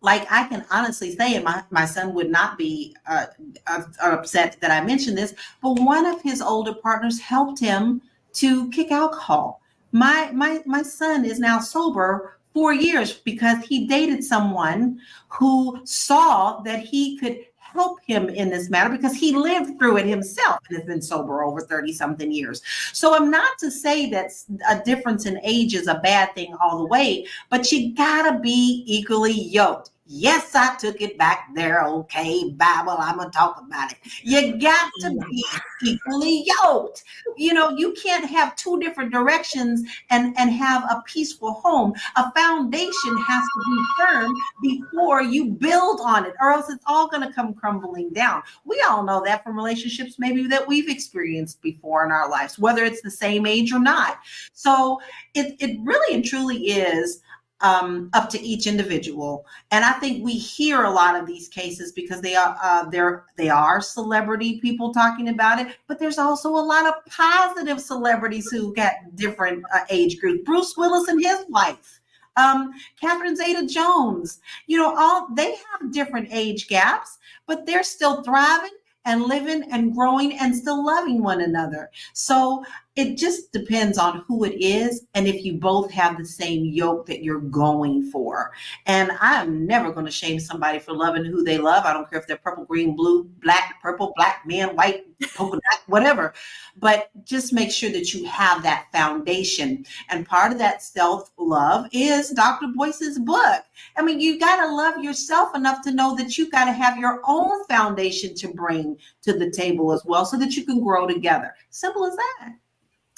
like I can honestly say, and my son would not be upset that I mentioned this, but one of his older partners helped him to kick alcohol. My son is now sober 4 years because he dated someone who saw that he could help him in this matter, because he lived through it himself and has been sober over 30 something years. So I'm not to say that a difference in age is a bad thing all the way, but you gotta be equally yoked. Yes, I took it back there. Okay, Bible, I'm going to talk about it. You got to be equally yoked. You can't have 2 different directions and have a peaceful home. A foundation has to be firm before you build on it, or else it's all going to come crumbling down. We all know that from relationships maybe that we've experienced before in our lives, whether it's the same age or not. So it really and truly is up to each individual. And I think we hear a lot of these cases because they are celebrity people talking about it, but there's also a lot of positive celebrities who got different age groups. Bruce Willis and his wife, Catherine Zeta-Jones, all they have different age gaps, but they're still thriving and living and growing and still loving one another. So it just depends on who it is and if you both have the same yoke that you're going for. And I'm never going to shame somebody for loving who they love. I don't care if they're purple, green, blue, black, purple, black, man, white, polka dot, whatever. But just make sure that you have that foundation. And part of that self-love is Dr. Boyce's book. I mean, you got to love yourself enough to know that you got to have your own foundation to bring to the table as well, so that you can grow together. Simple as that.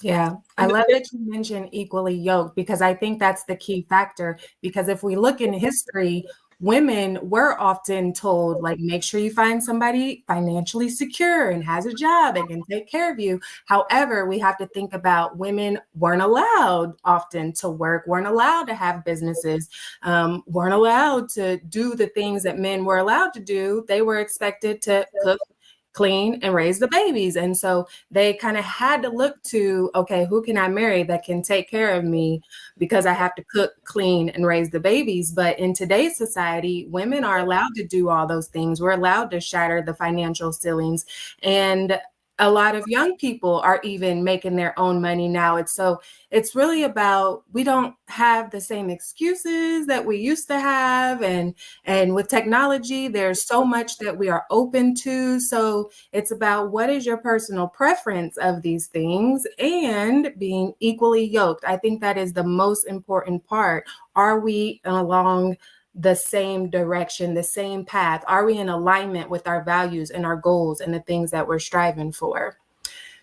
Yeah, I love that you mentioned equally yoked, because I think that's the key factor. Because if we look in history, women were often told, like, make sure you find somebody financially secure and has a job and can take care of you. However, we have to think about women weren't allowed often to work, weren't allowed to have businesses, weren't allowed to do the things that men were allowed to do. They were expected to cook, clean, and raise the babies. And so they kind of had to look to, okay, who can I marry that can take care of me because I have to cook, clean, and raise the babies. But in today's society, women are allowed to do all those things. We're allowed to shatter the financial ceilings. And a lot of young people are even making their own money now. It's really about, we don't have the same excuses that we used to have. And with technology, there's so much that we are open to. So it's about, what is your personal preference of these things and being equally yoked. I think that is the most important part. Are we along the same direction, the same path? Are we in alignment with our values and our goals and the things that we're striving for?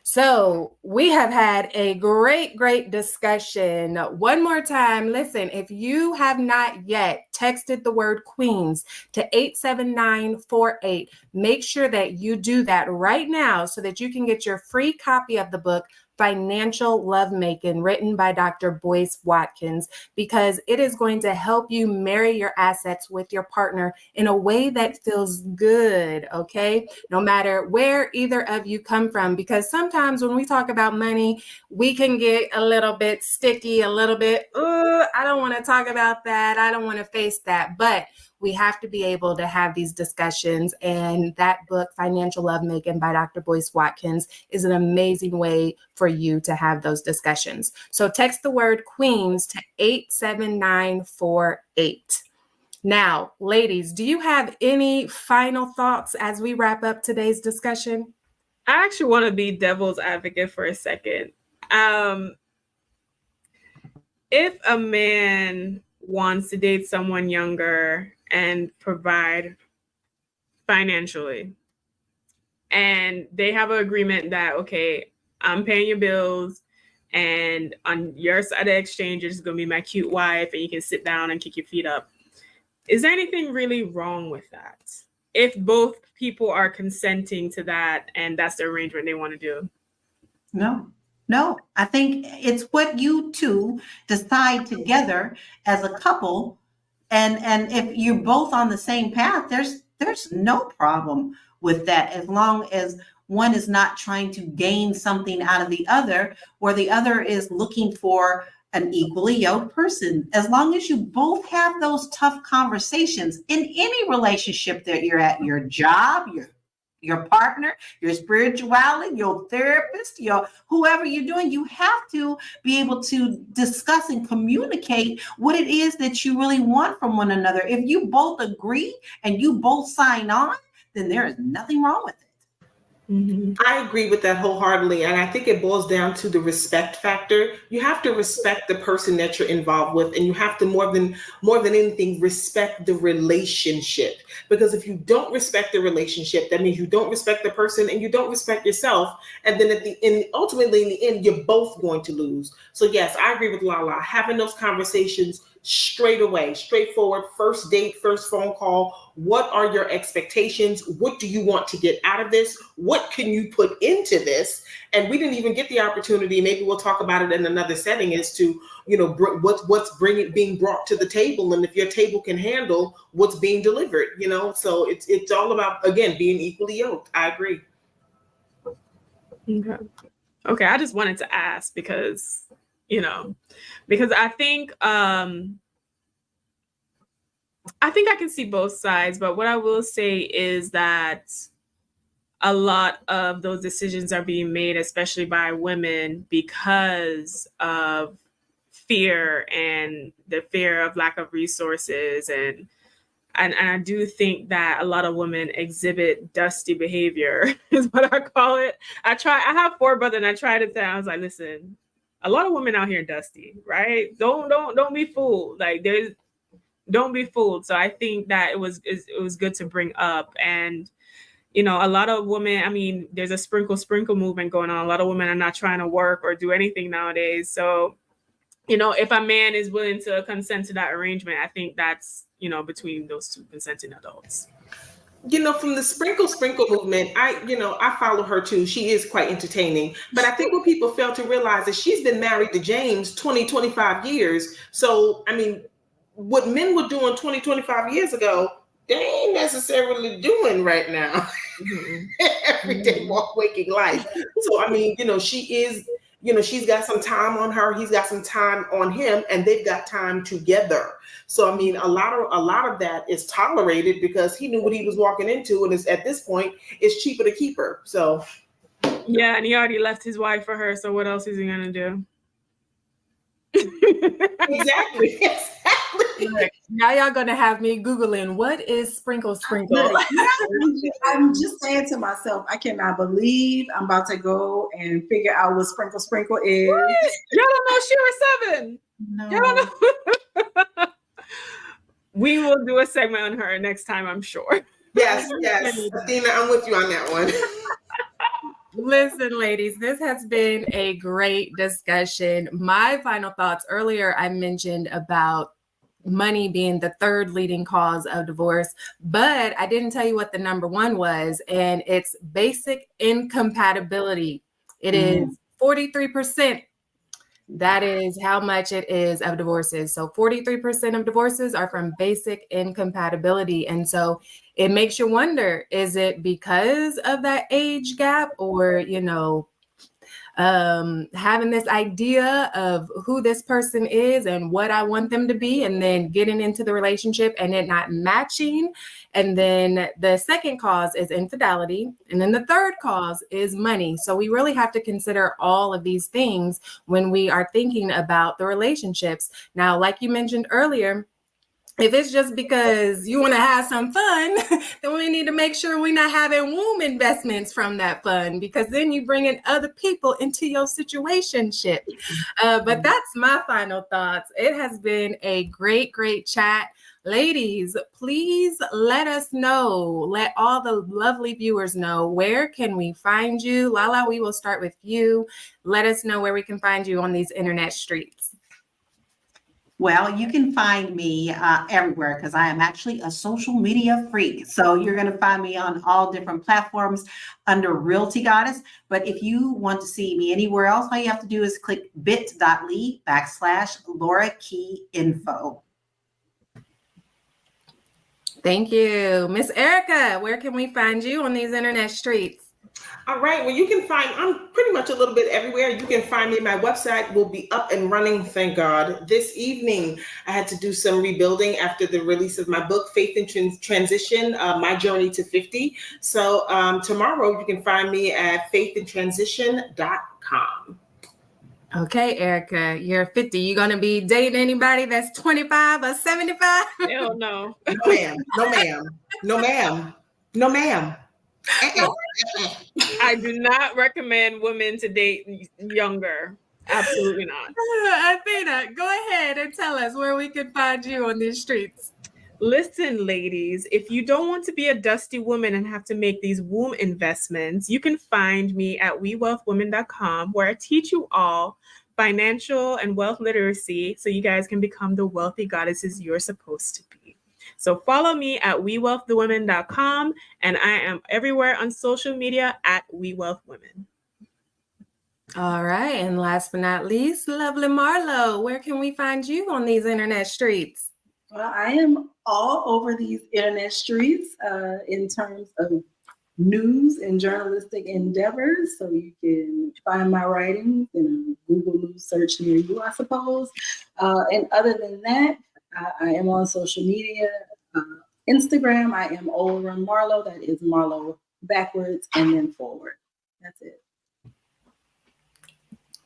So we have had a great discussion. One more time, listen, if you have not yet texted the word Queens to 87948, make sure that you do that right now so that you can get your free copy of the book, Financial Lovemaking, written by Dr. Boyce Watkins, because it is going to help you marry your assets with your partner in a way that feels good, okay? No matter where either of you come from, because sometimes when we talk about money, we can get a little bit sticky, a little bit, I don't want to talk about that. I don't want to face that. But we have to be able to have these discussions. And that book, Financial Lovemaking by Dr. Boyce Watkins, is an amazing way for you to have those discussions. So text the word Queens to 87948. Now, ladies, do you have any final thoughts as we wrap up today's discussion? I actually want to be devil's advocate for a second. If a man wants to date someone younger and provide financially, and they have an agreement that, okay, I'm paying your bills, and on your side of the exchange, you're just going to be my cute wife, and you can sit down and kick your feet up. Is there anything really wrong with that? If both people are consenting to that and that's the arrangement they want to do? No, I think it's what you two decide together as a couple. And if you're both on the same path, there's no problem with that, as long as one is not trying to gain something out of the other, or the other is looking for an equally yoked person. As long as you both have those tough conversations in any relationship that you're at, your job, your partner, your spirituality, your therapist, your whoever you're doing, you have to be able to discuss and communicate what it is that you really want from one another. If you both agree and you both sign on, then there is nothing wrong with it. Mm-hmm. I agree with that wholeheartedly. And I think it boils down to the respect factor. You have to respect the person that you're involved with, and you have to more than anything respect the relationship. Because if you don't respect the relationship, that means you don't respect the person and you don't respect yourself. And then ultimately in the end, you're both going to lose. So yes, I agree with Lala. Having those conversations straight away, straightforward, first date, first phone call. What are your expectations? What do you want to get out of this? What can you put into this? And we didn't even get the opportunity. Maybe we'll talk about it in another setting, as to, what's being brought to the table, and if your table can handle what's being delivered. So it's all about, again, being equally yoked. I agree. Okay. I just wanted to ask because I think I can see both sides, but what I will say is that a lot of those decisions are being made, especially by women, because of fear and the fear of lack of resources. And I do think that a lot of women exhibit dusty behavior is what I call it. I have 4 brothers, and I try to tell, I was like, listen, a lot of women out here dusty, right? Don't be fooled. Don't be fooled. So I think that it was good to bring up. And a lot of women, there's a sprinkle movement going on. A lot of women are not trying to work or do anything nowadays. So if a man is willing to consent to that arrangement, I think that's, between those two consenting adults. From the sprinkle movement, I follow her too. She is quite entertaining. But I think what people fail to realize is she's been married to James 25 years. So, I mean, what men were doing 25 years ago, they ain't necessarily doing right now. Everyday waking life. So, I mean, she is, she's got some time on her, he's got some time on him, and they've got time together. So, I mean, a lot of that is tolerated because he knew what he was walking into, and at this point, it's cheaper to keep her. So, yeah, and he already left his wife for her. So, what else is he gonna do? Exactly. Now y'all gonna have me Googling what is sprinkle. I'm just saying to myself, I cannot believe I'm about to go and figure out what sprinkle is. What? Y'all don't know she was 7. No. Y'all don't know. We will do a segment on her next time, I'm sure. Yes. Athena, I'm with you on that one. Listen, ladies, this has been a great discussion. My final thoughts earlier, I mentioned about money being the third leading cause of divorce, but I didn't tell you what the number 1 was, and it's basic incompatibility. It is 43%. That is how much it is of divorces. So 43% of divorces are from basic incompatibility. And so it makes you wonder, is it because of that age gap, or, having this idea of who this person is and what I want them to be, and then getting into the relationship and it not matching. And then the second cause is infidelity. And then the third cause is money. So we really have to consider all of these things when we are thinking about the relationships. Now, like you mentioned earlier, if it's just because you want to have some fun, then we need to make sure we're not having womb investments from that fun, because then you bring in other people into your situationship. But that's my final thoughts. It has been a great, great chat. Ladies, please let us know, let all the lovely viewers know, where can we find you? Lala, we will start with you. Let us know where we can find you on these internet streets. Well, you can find me everywhere, because I am actually a social media freak. So you're going to find me on all different platforms under Realty Goddess. But if you want to see me anywhere else, all you have to do is click bit.ly/Laura Key Info. Thank you. Miss Erica, where can we find you on these internet streets? All right. Well, I'm pretty much a little bit everywhere. You can find me. My website will be up and running, thank God. This evening, I had to do some rebuilding after the release of my book, Faith in Transition, My Journey to 50. So tomorrow, you can find me at faithinTransition.com. Okay, Erica, you're 50. You going to be dating anybody that's 25 or 75? Hell no. No, ma'am. No, ma'am. No, ma'am. No, ma'am. I do not recommend women to date younger. Absolutely not. Athena, go ahead and tell us where we can find you on these streets. Listen, ladies, if you don't want to be a dusty woman and have to make these womb investments, you can find me at wewealthwomen.com, where I teach you all financial and wealth literacy so you guys can become the wealthy goddesses you're supposed to be. So follow me at wewealthwomen.com, and I am everywhere on social media at wewealthwomen. All right. And last but not least, lovely Marlo, where can we find you on these internet streets? Well, I am all over these internet streets in terms of news and journalistic endeavors. So you can find my writings in a Google News search near you, I suppose. And other than that, I am on social media. Instagram, I am Olra Marlo. That is Marlo backwards and then forward. That's it.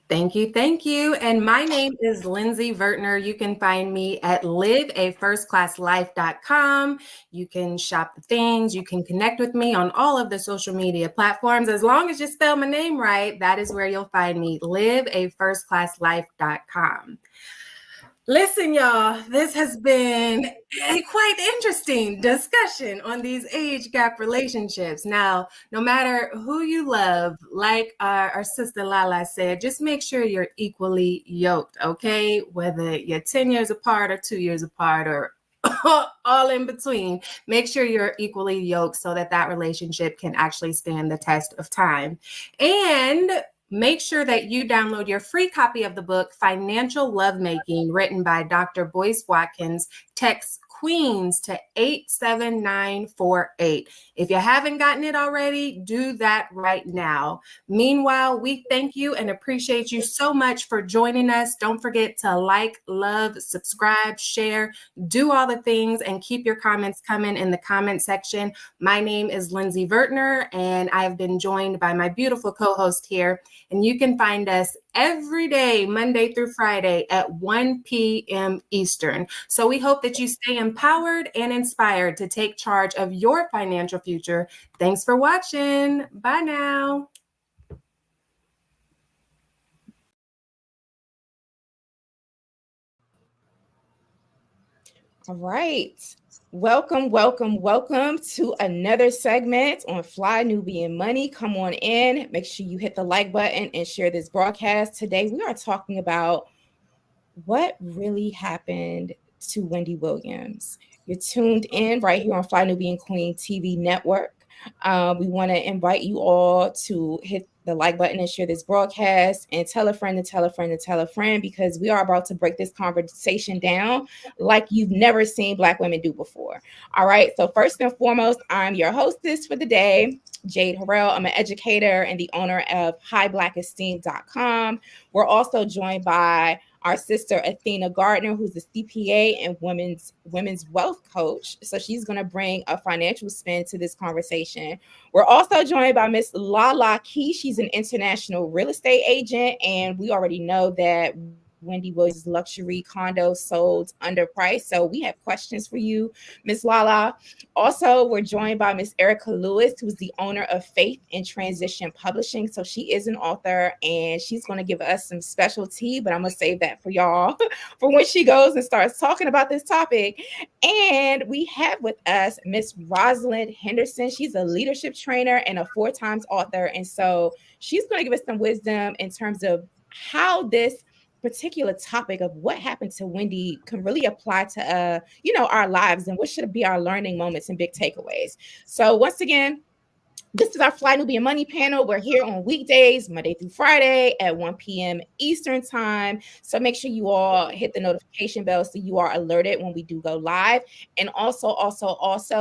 Thank you. Thank you. And my name is Lindsay Vertner. You can find me at liveafirstclasslife.com. You can shop the things. You can connect with me on all of the social media platforms. As long as you spell my name right, that is where you'll find me, liveafirstclasslife.com. Listen, y'all, this has been a quite interesting discussion on these age gap relationships. Now, no matter who you love, like our sister Lala said, just make sure you're equally yoked, okay? Whether you're 10 years apart or 2 years apart or all in between, make sure you're equally yoked so that that relationship can actually stand the test of time. And make sure that you download your free copy of the book, Financial Lovemaking, written by Dr. Boyce Watkins. Text Queens to 87948. If you haven't gotten it already, do that right now. Meanwhile, we thank you and appreciate you so much for joining us. Don't forget to like, love, subscribe, share, do all the things, and keep your comments coming in the comment section. My name is Lindsay Vertner, and I've been joined by my beautiful co-host here. And you can find us every day, Monday through Friday at 1 p.m. Eastern. So we hope that you stay empowered and inspired to take charge of your financial future. Thanks for watching. Bye now. All right. Welcome to another segment on Fly Nubian Money. Come on in. Make sure you hit the like button and share this broadcast. Today, we are talking about what really happened to Wendy Williams. You're tuned in right here on Fly Nubian Queen TV network. We want to invite you all to hit the like button and share this broadcast and tell a friend to tell a friend to tell a friend, because we are about to break this conversation down like you've never seen Black women do before. All right. So first and foremost, I'm your hostess for the day, Jade Harrell. I'm an educator and the owner of highblackesteem.com. We're also joined by our sister Athena Gardner, who's a CPA and women's wealth coach. So she's going to bring a financial spin to this conversation. We're also joined by Miss Lala Key. She's an international real estate agent, and we already know that Wendy Williams' luxury condo sold underpriced. So we have questions for you, Miss Lala. Also, we're joined by Miss Erica Lewis, who's the owner of Faith in Transition Publishing. So she is an author, and she's going to give us some special tea, but I'm going to save that for y'all for when she goes and starts talking about this topic. And we have with us Miss Rosalind Henderson. She's a leadership trainer and a 4-time author. And so she's going to give us some wisdom in terms of how this particular topic of what happened to Wendy can really apply to our lives, and what should be our learning moments and big takeaways. So once again, this is our Fly Nubian Money panel. We're here on weekdays, Monday through Friday at 1 p.m. Eastern time. So make sure you all hit the notification bell so you are alerted when we do go live. And also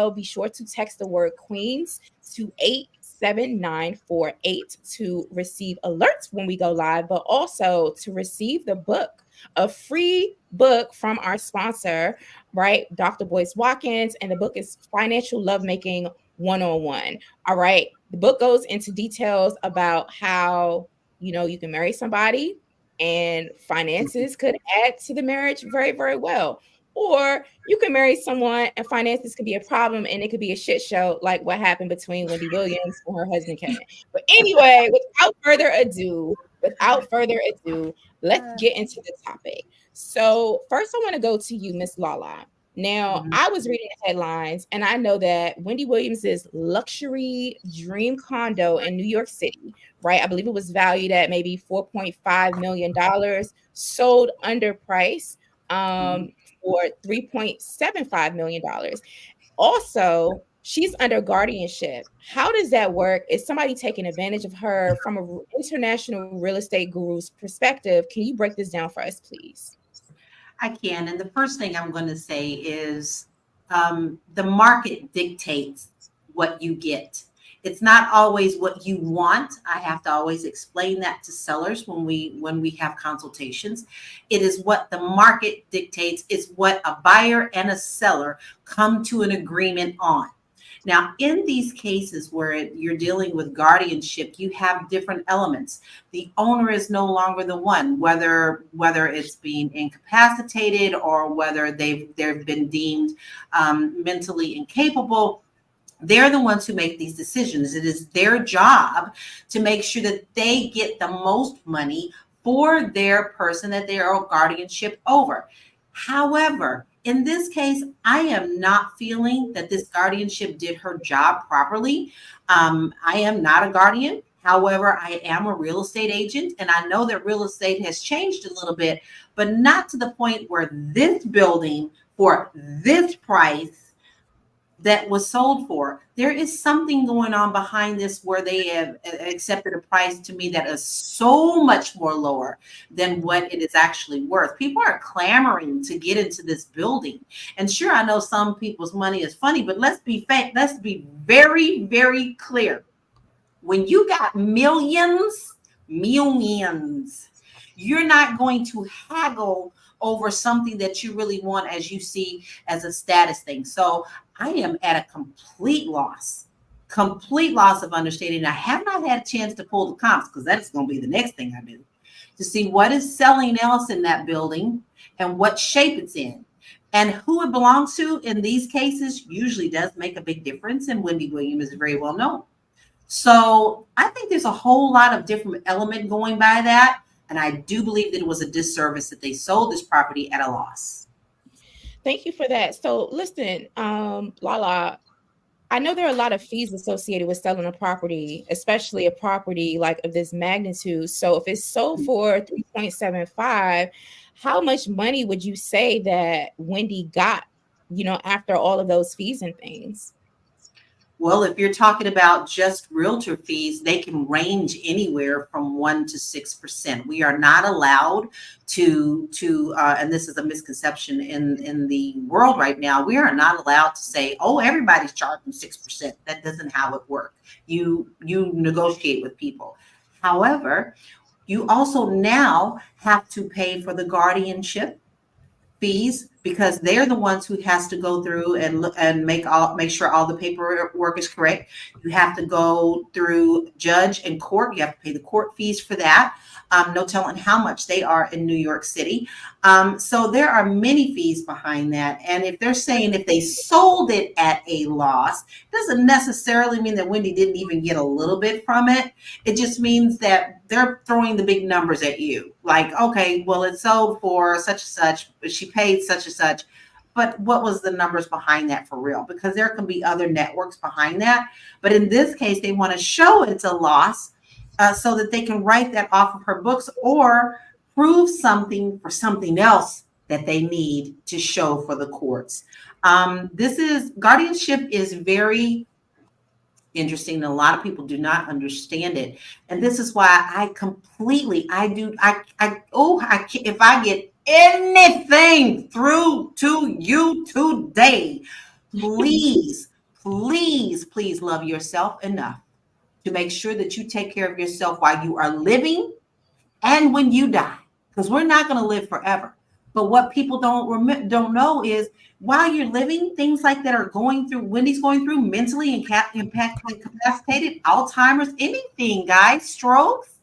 be sure to text the word Queens to 87948 to receive alerts when we go live, but also to receive the book, a free book from our sponsor, right? Dr. Boyce Watkins. And the book is Financial Lovemaking 101. All right. The book goes into details about how, you can marry somebody and finances could add to the marriage very, very well. Or you can marry someone and finances could be a problem and it could be a shit show, like what happened between Wendy Williams and her husband, Kevin. But anyway, without further ado, let's get into the topic. So first I want to go to you, Miss Lala. Now, I was reading the headlines, and I know that Wendy Williams's luxury dream condo in New York City, right? I believe it was valued at maybe $4.5 million, sold underpriced for $3.75 million. Also, she's under guardianship. How does that work? Is somebody taking advantage of her from an international real estate guru's perspective? Can you break this down for us, please? I can. And the first thing I'm going to say is the market dictates what you get. It's not always what you want. I have to always explain that to sellers when we have consultations. It is what the market dictates. It's what a buyer and a seller come to an agreement on. Now, in these cases where you're dealing with guardianship, you have different elements. The owner is no longer the one, whether it's being incapacitated or whether they've been deemed mentally incapable. They're the ones who make these decisions. It is their job to make sure that they get the most money for their person that they are guardianship over. However, in this case, I am not feeling that this guardianship did her job properly. I am not a guardian. However, I am a real estate agent, and I know that real estate has changed a little bit, but not to the point where this building for this price that was sold for. There is something going on behind this where they have accepted a price to me that is so much more lower than what it is actually worth. People are clamoring to get into this building. And sure, I know some people's money is funny, but let's be very, very clear. When you got millions, you're not going to haggle over something that you really want as you see as a status thing. So I am at a complete loss of understanding. I have not had a chance to pull the comps because that's going to be the next thing I do, to see what is selling else in that building and what shape it's in. And who it belongs to in these cases usually does make a big difference. And Wendy Williams is very well known. So I think there's a whole lot of different element going by that. And I do believe that it was a disservice that they sold this property at a loss. Thank you for that. So listen, Lala, I know there are a lot of fees associated with selling a property, especially a property like of this magnitude. So if it's sold for 3.75, how much money would you say that Wendy got, after all of those fees and things? Well, if you're talking about just realtor fees, they can range anywhere from 1% to 6%. We are not allowed to and this is a misconception in the world right now. We are not allowed to say, oh, everybody's charging 6%. That doesn't how it works. You negotiate with people. However, you also now have to pay for the guardianship fees because they're the ones who has to go through and look and make sure all the paperwork is correct. You have to go through judge and court. You have to pay the court fees for that. No telling how much they are in New York City. So there are many fees behind that. And if they're saying if they sold it at a loss, doesn't necessarily mean that Wendy didn't even get a little bit from it. It just means that they're throwing the big numbers at you. Like, okay, well, it sold for such and such, but she paid such and such. But what was the numbers behind that for real? Because there can be other networks behind that. But in this case, they want to show it's a loss so that they can write that off of her books or prove something for something else that they need to show for the courts. Guardianship is very interesting. A lot of people do not understand it. And this is why if I get anything through to you today, please love yourself enough to make sure that you take care of yourself while you are living and when you die, because we're not going to live forever. But what people don't know is while you're living, things like that are going through, Wendy's going through mentally incapacitated, Alzheimer's, anything, guys, strokes.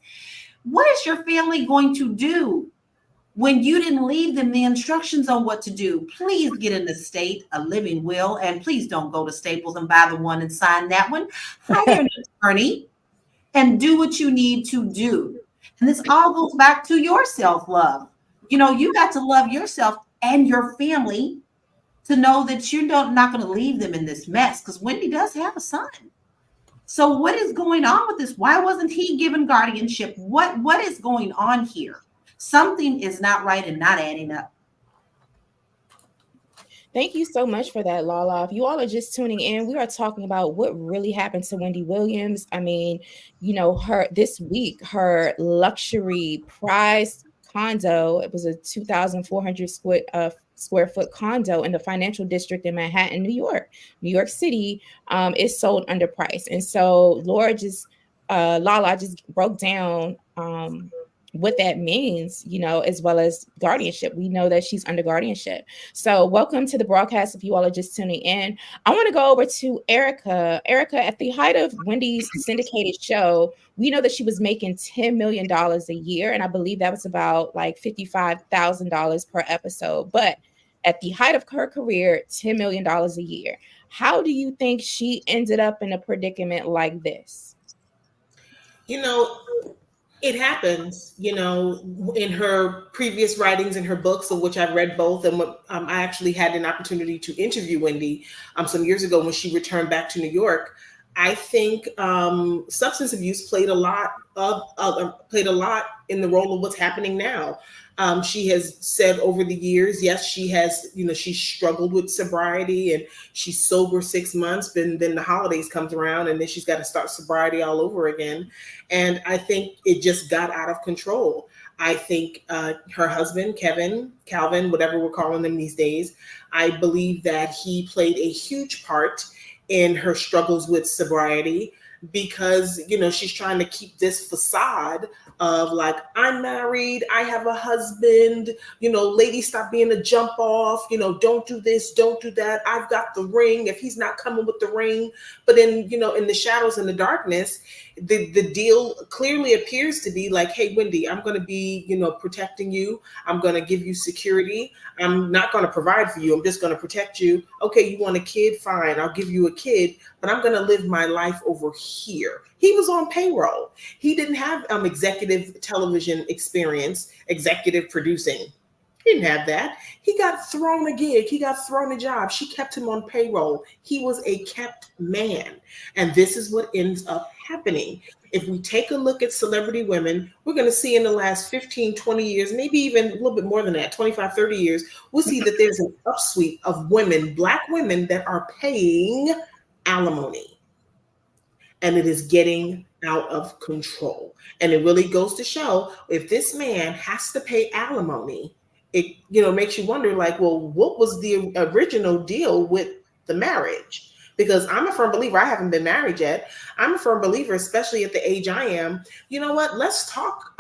What is your family going to do when you didn't leave them the instructions on what to do? Please get an estate, a living will, and please don't go to Staples and buy the one and sign that one. Hire an attorney and do what you need to do. And this all goes back to your self-love. You got to love yourself and your family to know that you're not going to leave them in this mess, because Wendy does have a son. So what is going on with this? Why wasn't he given guardianship? What is going on here? Something is not right and not adding up. Thank you so much for that, Lala. If you all are just tuning in, we are talking about what really happened to Wendy Williams. I mean, this week, her luxury prize condo, it was a 2,400 square foot condo in the financial district in Manhattan, New York City, is sold under price. And so Lala just broke down what that means, as well as guardianship. We know that she's under guardianship. So welcome to the broadcast. If you all are just tuning in, I want to go over to Erica. Erica, at the height of Wendy's syndicated show, we know that she was making $10 million a year. And I believe that was about like $55,000 per episode. But at the height of her career, $10 million a year. How do you think she ended up in a predicament like this? It happens, in her previous writings in her books, of which I've read both. And I actually had an opportunity to interview Wendy some years ago when she returned back to New York. I think substance abuse played a lot in the role of what's happening now. She has said over the years, yes, she struggled with sobriety, and she's sober 6 months, but then the holidays comes around and then she's got to start sobriety all over again. And I think it just got out of control. I think her husband, Calvin, whatever we're calling them these days, I believe that he played a huge part in her struggles with sobriety, because she's trying to keep this facade of like, I'm married, I have a husband, ladies, stop being a jump off, don't do this, don't do that, I've got the ring, if he's not coming with the ring. But then in the shadows and the darkness, the deal clearly appears to be like, hey, Wendy, I'm going to be protecting you, I'm going to give you security, I'm not going to provide for you, I'm just going to protect you. Okay, you want a kid, fine, I'll give you a kid, but I'm going to live my life over here. He was on payroll. He didn't have executive television experience, executive producing. He didn't have that. He got thrown a gig. He got thrown a job. She kept him on payroll. He was a kept man. And this is what ends up happening. If we take a look at celebrity women, we're going to see in the last 15, 20 years, maybe even a little bit more than that, 25, 30 years, we'll see that there's an upsweep of women, Black women, that are paying alimony. And it is getting out of control. And it really goes to show, if this man has to pay alimony, it makes you wonder, like, well, what was the original deal with the marriage? Because I'm a firm believer, I haven't been married yet, I'm a firm believer, especially at the age I am, you know what, let's talk,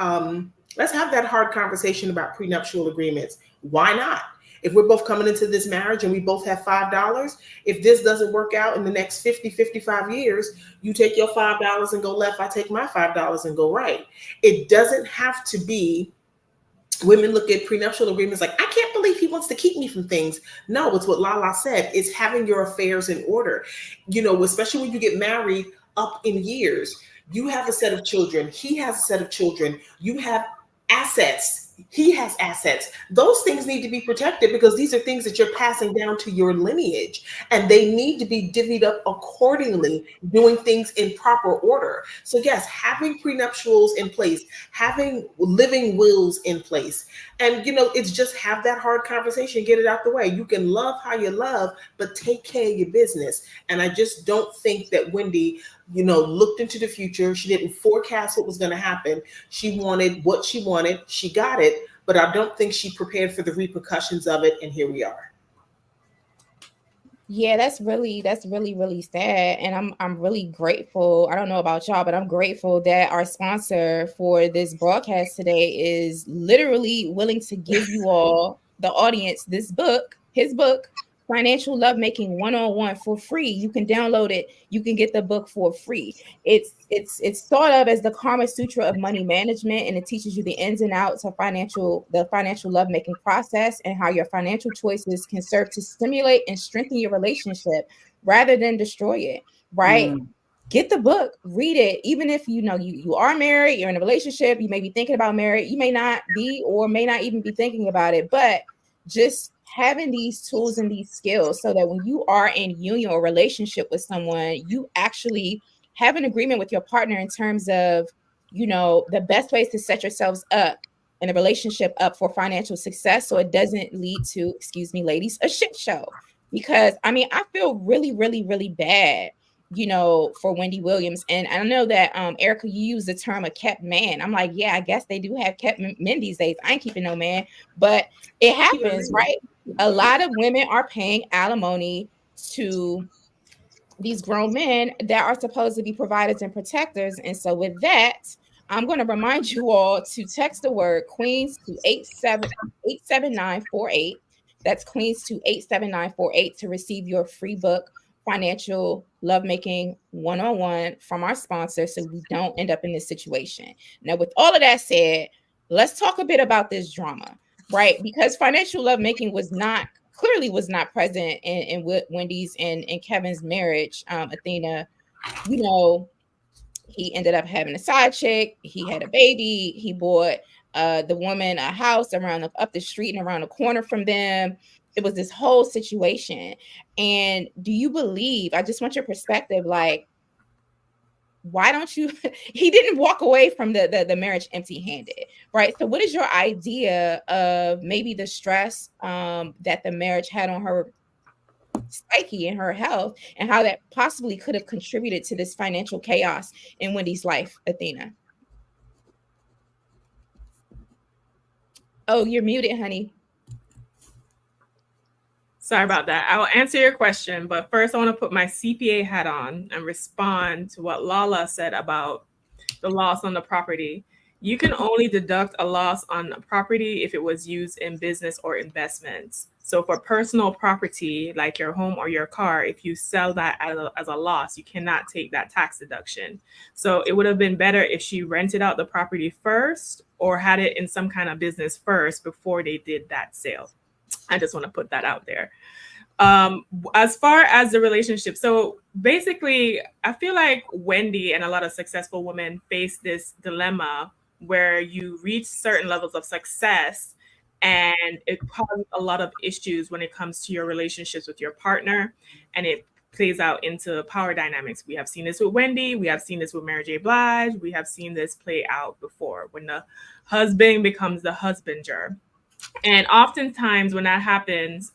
let's have that hard conversation about prenuptial agreements. Why not? If we're both coming into this marriage and we both have $5, if this doesn't work out in the next 50, 55 years, you take your $5 and go left, I take my $5 and go right. It doesn't have to be, women look at prenuptial agreements like, I can't believe he wants to keep me from things. No, it's what Lala said. It's having your affairs in order. Especially when you get married up in years, you have a set of children. He has a set of children. You have assets. He has assets. Those things need to be protected, because these are things that you're passing down to your lineage, and they need to be divvied up accordingly, doing things in proper order. So yes, having prenuptials in place, having living wills in place, and it's just have that hard conversation, get it out the way. You can love how you love, but take care of your business. And I just don't think that Wendy looked into the future. She didn't forecast what was going to happen. She wanted what she wanted. She got it, but I don't think she prepared for the repercussions of it. And here we are. Yeah, that's really, really sad. And I'm really grateful. I don't know about y'all, but I'm grateful that our sponsor for this broadcast today is literally willing to give you all, the audience, his book, Financial Lovemaking 101, for free. You can download it. You can get the book for free. It's thought of as the Karma Sutra of money management, and it teaches you the ins and outs of the financial lovemaking process, and how your financial choices can serve to stimulate and strengthen your relationship rather than destroy it. Right? Get the book, read it. Even if you are married, you're in a relationship, you may be thinking about marriage, you may not be, or may not even be thinking about it, but just having these tools and these skills, so that when you are in union or relationship with someone, you actually have an agreement with your partner in terms of, the best ways to set yourselves up in a relationship up for financial success, so it doesn't lead to, excuse me, ladies, a shit show. Because I feel really, really, really bad, for Wendy Williams. And I know that Erica, you use the term a kept man. I'm like, yeah, I guess they do have kept men these days. I ain't keeping no man, but it happens, right? A lot of women are paying alimony to these grown men that are supposed to be providers and protectors. And so with that, I'm going to remind you all to text the word Queens to 87948. That's Queens to 87948 to receive your free book, Financial Lovemaking 101, from our sponsor, so we don't end up in this situation. Now, with all of that said, let's talk a bit about this drama. Right, because financial lovemaking was not present in Wendy's and Kevin's marriage. Athena, he ended up having a side chick. He had a baby. He bought the woman a house up the street and around the corner from them. It was this whole situation. And do you believe, I just want your perspective, like, why don't you, he didn't walk away from the marriage empty-handed, right? So what is your idea of maybe the stress that the marriage had on her psyche and her health, and how that possibly could have contributed to this financial chaos in Wendy's life, Athena? Oh, you're muted, honey. Sorry about that. I will answer your question, but first I want to put my CPA hat on and respond to what Lala said about the loss on the property. You can only deduct a loss on a property if it was used in business or investments. So for personal property, like your home or your car, if you sell that as a loss, you cannot take that tax deduction. So it would have been better if she rented out the property first or had it in some kind of business first before they did that sale. I just want to put that out there. As far as the relationship, so basically, I feel like Wendy and a lot of successful women face this dilemma where you reach certain levels of success and it causes a lot of issues when it comes to your relationships with your partner, and it plays out into power dynamics. We have seen this with Wendy. We have seen this with Mary J. Blige. We have seen this play out before when the husband becomes the husbander. And oftentimes when that happens,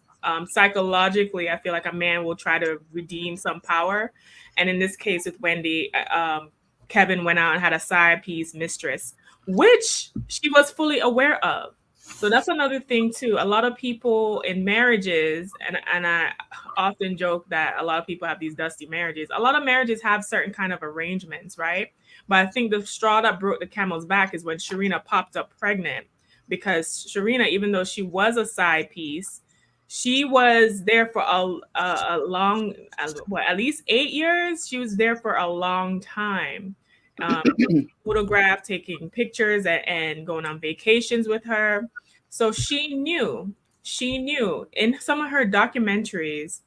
psychologically, I feel like a man will try to redeem some power. And in this case with Wendy, Kevin went out and had a side piece mistress, which she was fully aware of. So that's another thing too. A lot of people in marriages, and I often joke that a lot of people have these dusty marriages. A lot of marriages have certain kind of arrangements, right? But I think the straw that broke the camel's back is when Sharina popped up pregnant. Because Sharina, even though she was a side piece, she was there for a long, at least 8 years. She was there for a long time. Photographed, taking pictures and going on vacations with her. So she knew in some of her documentaries,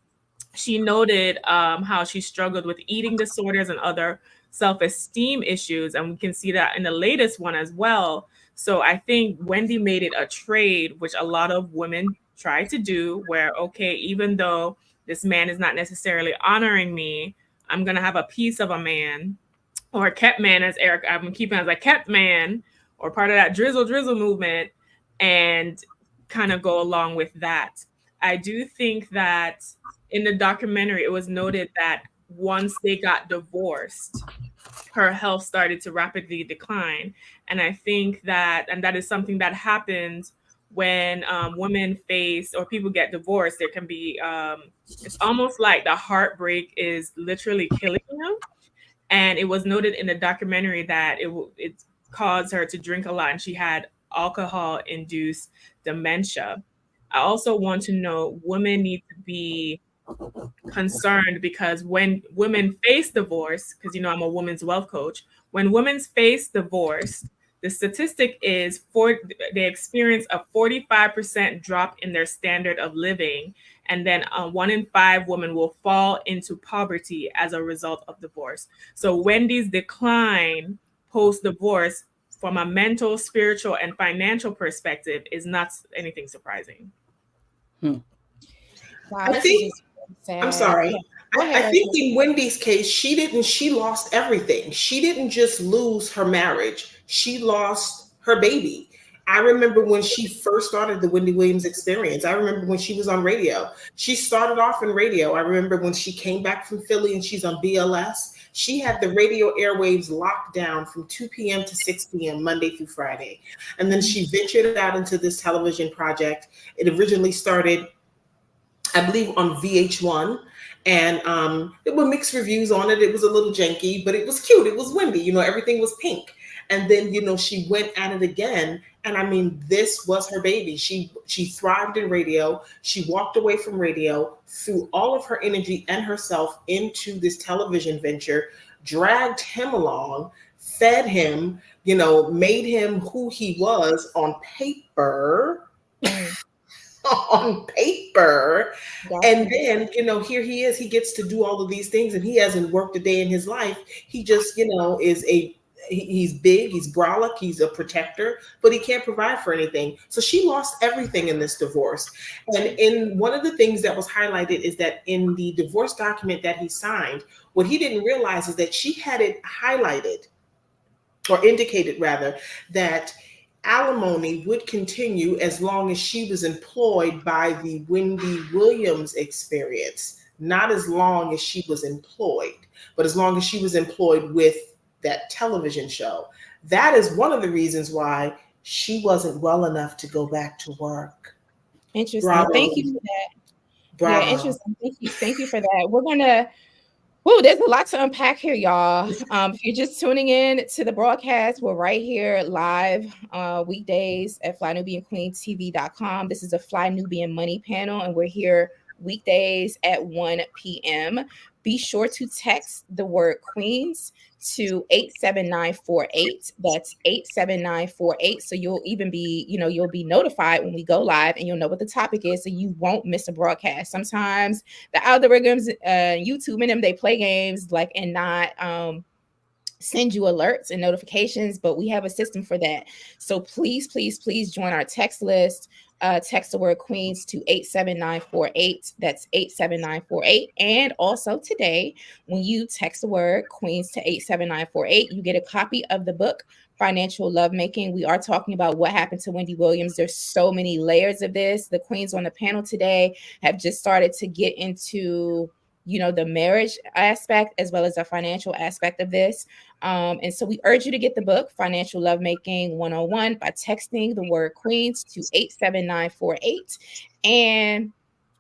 she noted how she struggled with eating disorders and other self-esteem issues. And we can see that in the latest one as well. So I think Wendy made it a trade, which a lot of women try to do, where, okay, even though this man is not necessarily honoring me, I'm going to have a piece of a man, or a kept man, as Eric, I'm keeping as a kept man, or part of that drizzle movement, and kind of go along with that. I do think that in the documentary, it was noted that once they got divorced, her health started to rapidly decline. And I think that, and that is something that happens when women face, or people get divorced. There can be, it's almost like the heartbreak is literally killing them. And it was noted in the documentary that it caused her to drink a lot, and she had alcohol-induced dementia. I also want to know, women need to be concerned, because when women face divorce, because I'm a women's wealth coach, when women face divorce, the statistic is they experience a 45% drop in their standard of living, and then 1 in 5 women will fall into poverty as a result of divorce. So Wendy's decline post-divorce from a mental, spiritual, and financial perspective is not anything surprising. Wow, I think, I'm sorry. I think in Wendy's case, she lost everything. She didn't just lose her marriage. She lost her baby. I remember when she first started the Wendy Williams Experience. I remember when she was on radio. She started off in radio. I remember when she came back from Philly and she's on BLS. She had the radio airwaves locked down from 2 p.m. to 6 p.m. Monday through Friday. And then she ventured out into this television project. It originally started, I believe, on VH1. And there were mixed reviews on it. It was a little janky, but it was cute. It was Wendy, everything was pink. And then, she went at it again. And I mean, this was her baby. She thrived in radio. She walked away from radio, threw all of her energy and herself into this television venture, dragged him along, fed him, made him who he was on paper. on paper. Gotcha. And then, here he is, he gets to do all of these things and he hasn't worked a day in his life. He just, he's big, he's brolic, he's a protector, but he can't provide for anything. So she lost everything in this divorce. And in one of the things that was highlighted is that in the divorce document that he signed, what he didn't realize is that she had it highlighted, or indicated rather, that alimony would continue as long as she was employed by the Wendy Williams experience, not as long as she was employed, but as long as she was employed with that television show. That is one of the reasons why she wasn't well enough to go back to work. Interesting. Bravo. Thank you for that. Bravo. Yeah, interesting. Thank you for that. We're gonna. Whoa, there's a lot to unpack here, y'all. If you're just tuning in to the broadcast, we're right here live weekdays at FlyNubianQueensTV.com. This is a Fly Nubian Money panel, and we're here weekdays at 1 p.m. Be sure to text the word Queens to 87948. That's 87948. So you'll even be, you'll be notified when we go live, and you'll know what the topic is, so you won't miss a broadcast. Sometimes the algorithms, YouTube and them, they play games and not send you alerts and notifications, but we have a system for that. So please, please, please join our text list. Text the word Queens to 87948. That's 87948. And also today, when you text the word Queens to 87948, you get a copy of the book, Financial Lovemaking. We are talking about what happened to Wendy Williams. There's so many layers of this. The queens on the panel today have just started to get into the marriage aspect as well as the financial aspect of this. And so we urge you to get the book, Financial Lovemaking 101, by texting the word Queens to 87948. And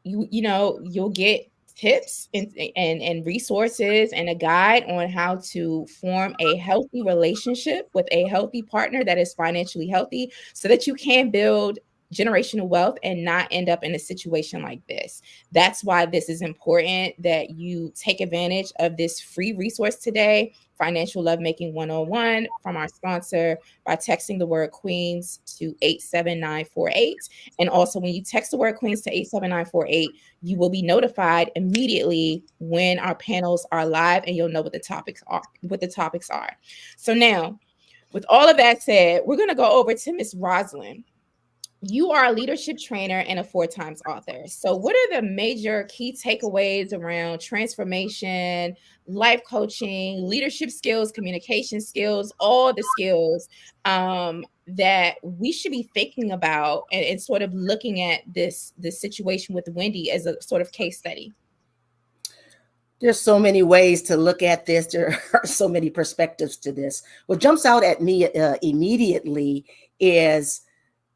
you'll get tips and resources and a guide on how to form a healthy relationship with a healthy partner that is financially healthy, so that you can build generational wealth and not end up in a situation like this. That's why this is important, that you take advantage of this free resource today, Financial Lovemaking 101, from our sponsor, by texting the word Queens to 87948. And also, when you text the word Queens to 87948, you will be notified immediately when our panels are live, and you'll know what the topics are. So now, with all of that said, we're going to go over to Miss Rosalind. You are a leadership trainer and a 4-time author. So what are the major key takeaways around transformation, life coaching, leadership skills, communication skills, all the skills that we should be thinking about and sort of looking at this situation with Wendy as a sort of case study? There's so many ways to look at this. There are so many perspectives to this. What jumps out at me immediately is,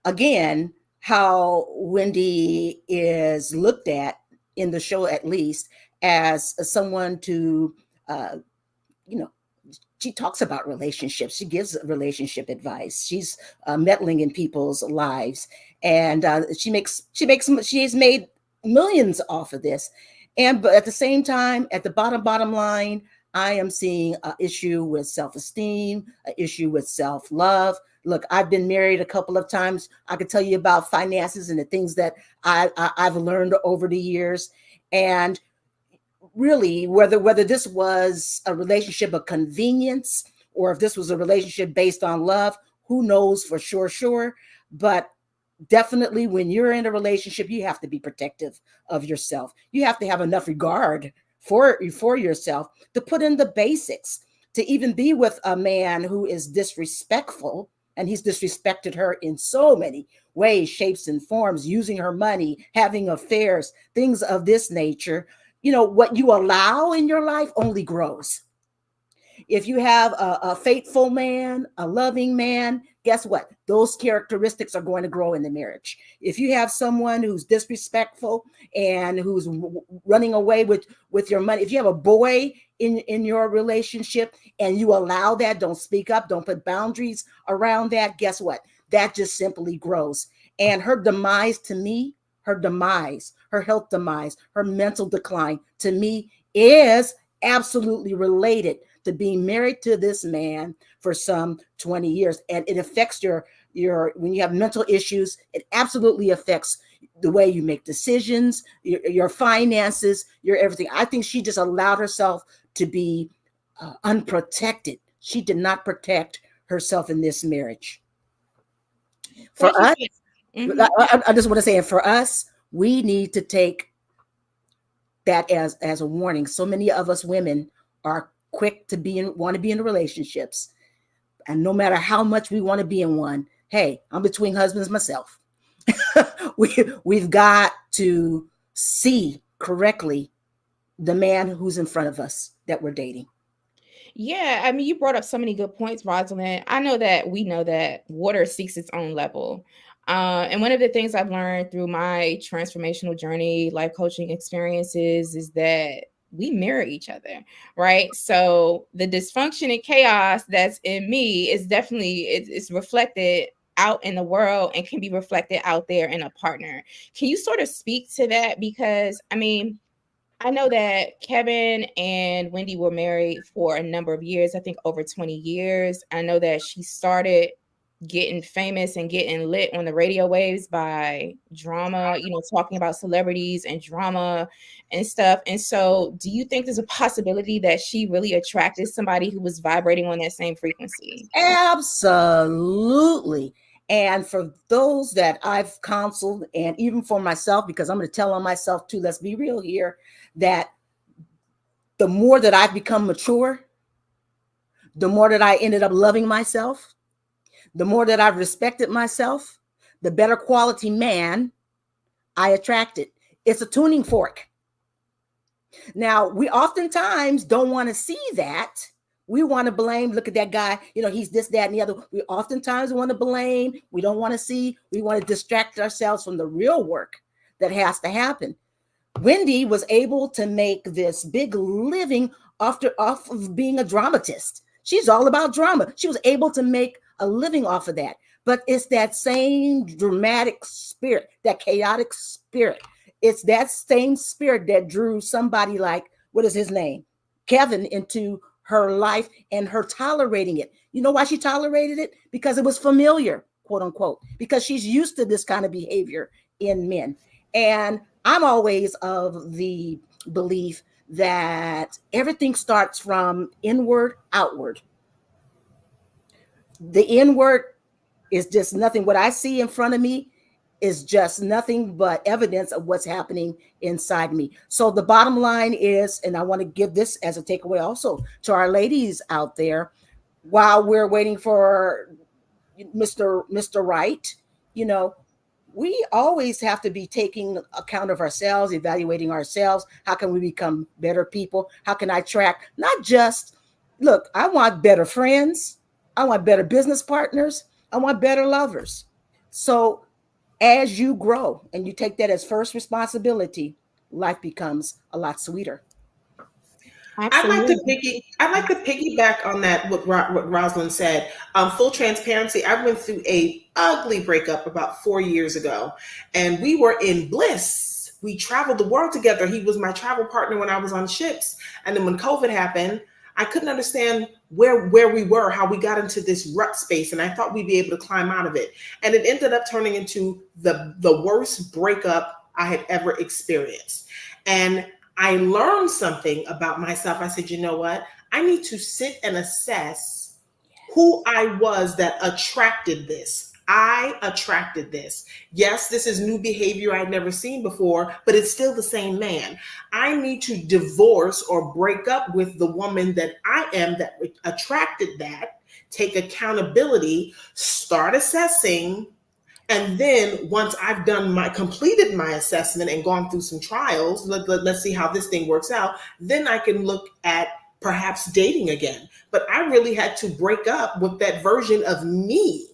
again, how Wendy is looked at in the show, at least, as someone to, she talks about relationships. She gives relationship advice. She's meddling in people's lives, and she has made millions off of this. But at the same time, at the bottom line, I am seeing an issue with self-esteem, an issue with self-love. Look, I've been married a couple of times. I could tell you about finances and the things that I've learned over the years. And really, whether this was a relationship of convenience or if this was a relationship based on love, who knows for sure. But definitely, when you're in a relationship, you have to be protective of yourself. You have to have enough regard for yourself to put in the basics, to even be with a man who is disrespectful. And he's disrespected her in so many ways, shapes, and forms, using her money, having affairs, things of this nature. What you allow in your life only grows. If you have a faithful man, a loving man, guess what? Those characteristics are going to grow in the marriage. If you have someone who's disrespectful and who's running away with your money, if you have a boy in your relationship and you allow that, don't speak up, don't put boundaries around that, guess what? That just simply grows. And her demise, to me, her health demise, her mental decline, to me, is absolutely related to being married to this man for some 20 years. And it affects your when you have mental issues, it absolutely affects the way you make decisions, your finances, your everything. I think she just allowed herself to be unprotected. She did not protect herself in this marriage. For us, I just want to say, and for us, we need to take that as a warning. So many of us women are quick to want to be in relationships, and no matter how much we want to be in one, hey, I'm between husbands myself. We've got to see correctly the man who's in front of us that we're dating. Yeah, I mean, you brought up so many good points, Rosalind. I know that we know that water seeks its own level. And one of the things I've learned through my transformational journey, life coaching experiences, is that we mirror each other, right? So the dysfunction and chaos that's in me is definitely, it's reflected out in the world and can be reflected out there in a partner. Can you sort of speak to that? Because, I mean, I know that Kevin and Wendy were married for a number of years, I think over 20 years. I know that she started getting famous and getting lit on the radio waves by drama, you know, talking about celebrities and drama and stuff. And so do you think there's a possibility that she really attracted somebody who was vibrating on that same frequency? Absolutely. And for those that I've counseled, and even for myself, because I'm going to tell on myself too, let's be real here, that the more that I've become mature, the more that I ended up loving myself, the more that I've respected myself, the better quality man I attracted. It's a tuning fork. Now, we oftentimes don't want to see that. We want to blame, look at that guy, you know, he's this, that, and the other. We oftentimes want to blame. We don't want to see. We want to distract ourselves from the real work that has to happen. Wendy was able to make this big living off of being a dramatist. She's all about drama. She was able to make a living off of that. But it's that same dramatic spirit, that chaotic spirit. It's that same spirit that drew somebody like, what is his name? Kevin into her life, and her tolerating it. You know why she tolerated it? Because it was familiar, quote unquote, because she's used to this kind of behavior in men. And I'm always of the belief that everything starts from inward outward. The inward is just nothing. What I see in front of me is just nothing but evidence of what's happening inside me. So the bottom line is, and I want to give this as a takeaway also to our ladies out there, while we're waiting for Mr. Right, you know, we always have to be taking account of ourselves, evaluating ourselves. How can we become better people? How can I track? Not just, look, I want better friends. I want better business partners. I want better lovers. So as you grow and you take that as first responsibility, life becomes a lot sweeter. Absolutely. I'd like to piggyback on that, what Rosalind said. Full transparency, I went through a ugly breakup about 4 years ago, and we were in bliss. We traveled the world together. He was my travel partner when I was on ships. And then when COVID happened, I couldn't understand where we were, how we got into this rut space, and I thought we'd be able to climb out of it. And it ended up turning into the worst breakup I had ever experienced. And I learned something about myself. I said, you know what? I need to sit and assess who I was that attracted this. I attracted this. Yes, this is new behavior I'd never seen before, but it's still the same man. I need to divorce or break up with the woman that I am that attracted that, take accountability, start assessing. And then once I've completed my assessment and gone through some trials, let's see how this thing works out, then I can look at perhaps dating again. But I really had to break up with that version of me.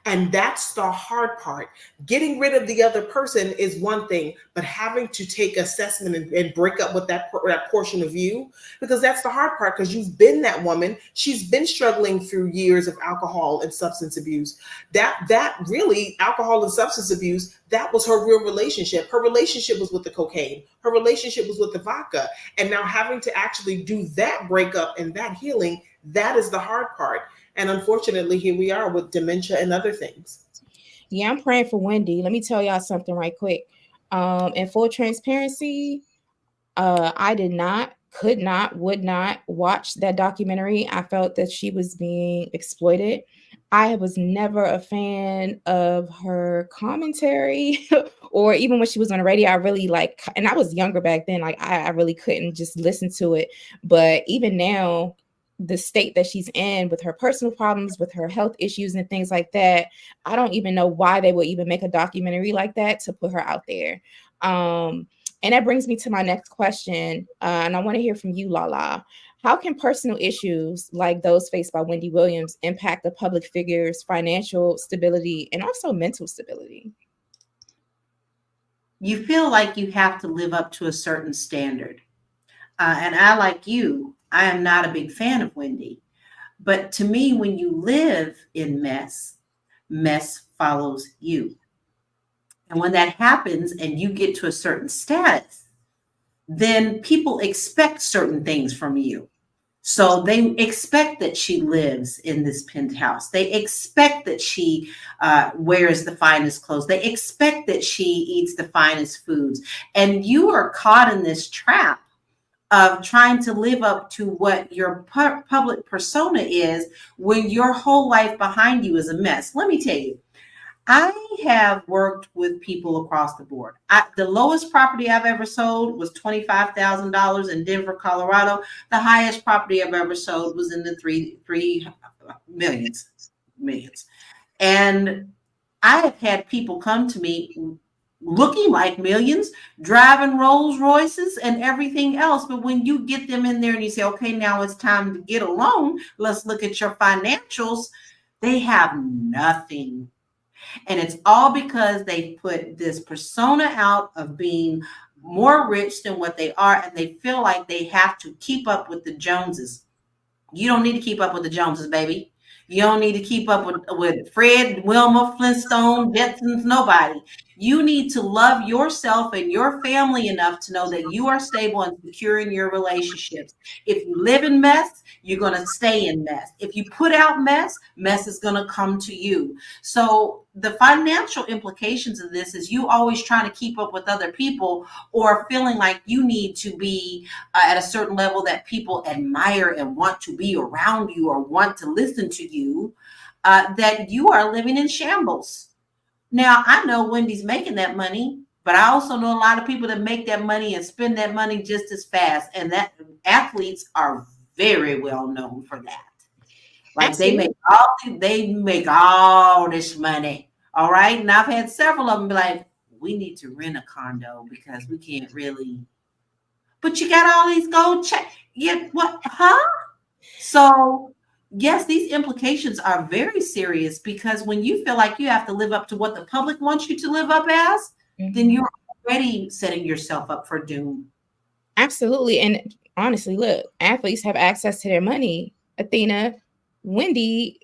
And that's the hard part. Getting rid of the other person is one thing, but having to take assessment and break up with that portion of you, because that's the hard part, because you've been that woman. She's been struggling through years of alcohol and substance abuse. That really, alcohol and substance abuse, that was her real relationship. Her relationship was with the cocaine. Her relationship was with the vodka. And now having to actually do that breakup and that healing, that is the hard part. And unfortunately, here we are with dementia and other things. Yeah, I'm praying for Wendy. Let me tell y'all something right quick. In full transparency, I did not, could not, would not watch that documentary. I felt that she was being exploited. I was never a fan of her commentary or even when she was on the radio. I really like, and I was younger back then, like I really couldn't just listen to it. But even now, the state that she's in with her personal problems, with her health issues and things like that, I don't even know why they would even make a documentary like that to put her out there. And that brings me to my next question. And I want to hear from you, Lala. How can personal issues like those faced by Wendy Williams impact a public figure's financial stability and also mental stability? You feel like you have to live up to a certain standard. And I, like you, I am not a big fan of Wendy. But to me, when you live in mess, mess follows you. And when that happens and you get to a certain status, then people expect certain things from you. So they expect that she lives in this penthouse. They expect that she wears the finest clothes. They expect that she eats the finest foods. And you are caught in this trap of trying to live up to what your public persona is when your whole life behind you is a mess. Let me tell you, I have worked with people across the board. The lowest property I've ever sold was $25,000 in Denver, Colorado. The highest property I've ever sold was in the three millions. And I have had people come to me looking like millions, driving Rolls Royces and everything else. But when you get them in there and you say, okay, now it's time to get a loan, let's look at your financials, they have nothing. And it's all because they put this persona out of being more rich than what they are, and they feel like they have to keep up with the Joneses. You don't need to keep up with the Joneses, baby. You don't need to keep up with Fred, Wilma, Flintstone, Jetsons, nobody. You need to love yourself and your family enough to know that you are stable and secure in your relationships. If you live in mess, you're going to stay in mess. If you put out mess, mess is going to come to you. So the financial implications of this is you always trying to keep up with other people or feeling like you need to be at a certain level that people admire and want to be around you or want to listen to you, that you are living in shambles. Now, I know Wendy's making that money, but I also know a lot of people that make that money and spend that money just as fast. And that athletes are very well known for that. Like they make all this money. All right. And I've had several of them be like, we need to rent a condo because we can't really. But you got all these gold checks. Yeah, what? Huh? So yes, these implications are very serious because when you feel like you have to live up to what the public wants you to live up as, then you're already setting yourself up for doom. Absolutely. And honestly, look, athletes have access to their money. Athena, Wendy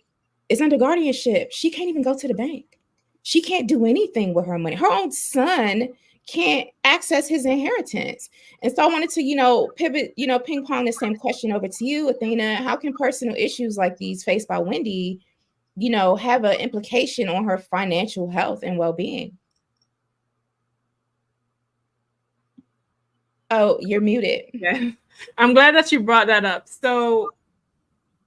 is under guardianship. She can't even go to the bank. She can't do anything with her money. Her own son can't access his inheritance. And so I wanted to, pivot, ping pong the same question over to you, Athena. How can personal issues like these faced by Wendy, have an implication on her financial health and well-being? Oh, you're muted. Yeah. I'm glad that you brought that up. So,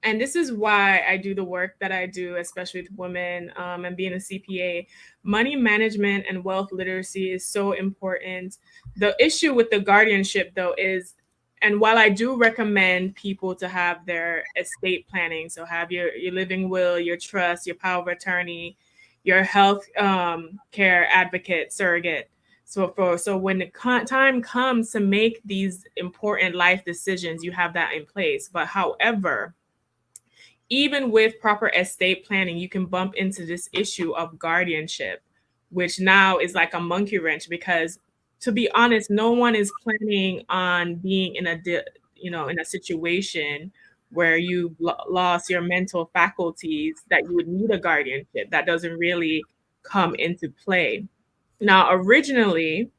and this is why I do the work that I do, especially with women and being a CPA. Money management and wealth literacy is so important. The issue with the guardianship, though, is, and while I do recommend people to have their estate planning, so have your living will, your trust, your power of attorney, your health care advocate, surrogate. So when the time comes to make these important life decisions, you have that in place. But however, even with proper estate planning, you can bump into this issue of guardianship, which now is like a monkey wrench because, to be honest, no one is planning on being in a situation where you lost your mental faculties that you would need a guardianship. That doesn't really come into play. Now, originally,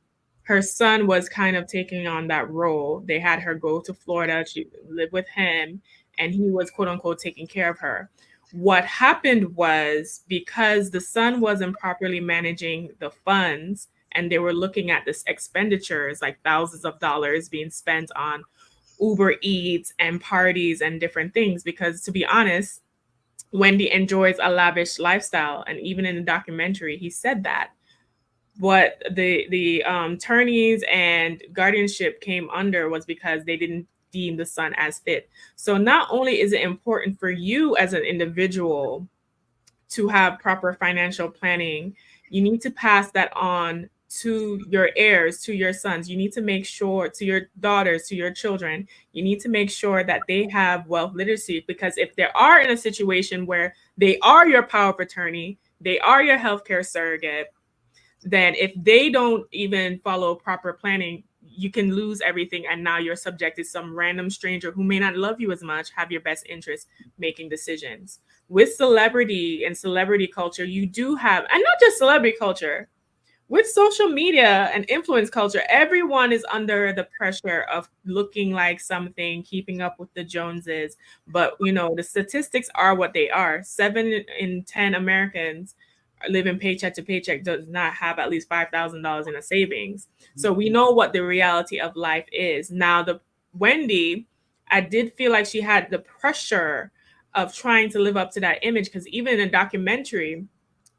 her son was kind of taking on that role. They had her go to Florida, she lived with him, and he was, quote unquote, taking care of her. What happened was, because the son wasn't properly managing the funds, and they were looking at this expenditures, like thousands of dollars being spent on Uber Eats and parties and different things. Because to be honest, Wendy enjoys a lavish lifestyle, and even in the documentary, he said that. What the attorneys and guardianship came under was because they didn't deem the son as fit. So not only is it important for you as an individual to have proper financial planning, you need to pass that on to your heirs, to your sons. You need to make sure, to your daughters, to your children, you need to make sure that they have wealth literacy. Because if they are in a situation where they are your power of attorney, they are your healthcare surrogate, then if they don't even follow proper planning, you can lose everything. And now you're subjected to some random stranger who may not love you as much, have your best interest making decisions. With celebrity and celebrity culture, you do have, and not just celebrity culture, with social media and influence culture, everyone is under the pressure of looking like something, keeping up with the Joneses. But, you know, the statistics are what they are. 7 in 10 Americans living paycheck to paycheck does not have at least $5,000 in a savings. So we know what the reality of life is. Now, the Wendy, I did feel like she had the pressure of trying to live up to that image, because even in a documentary,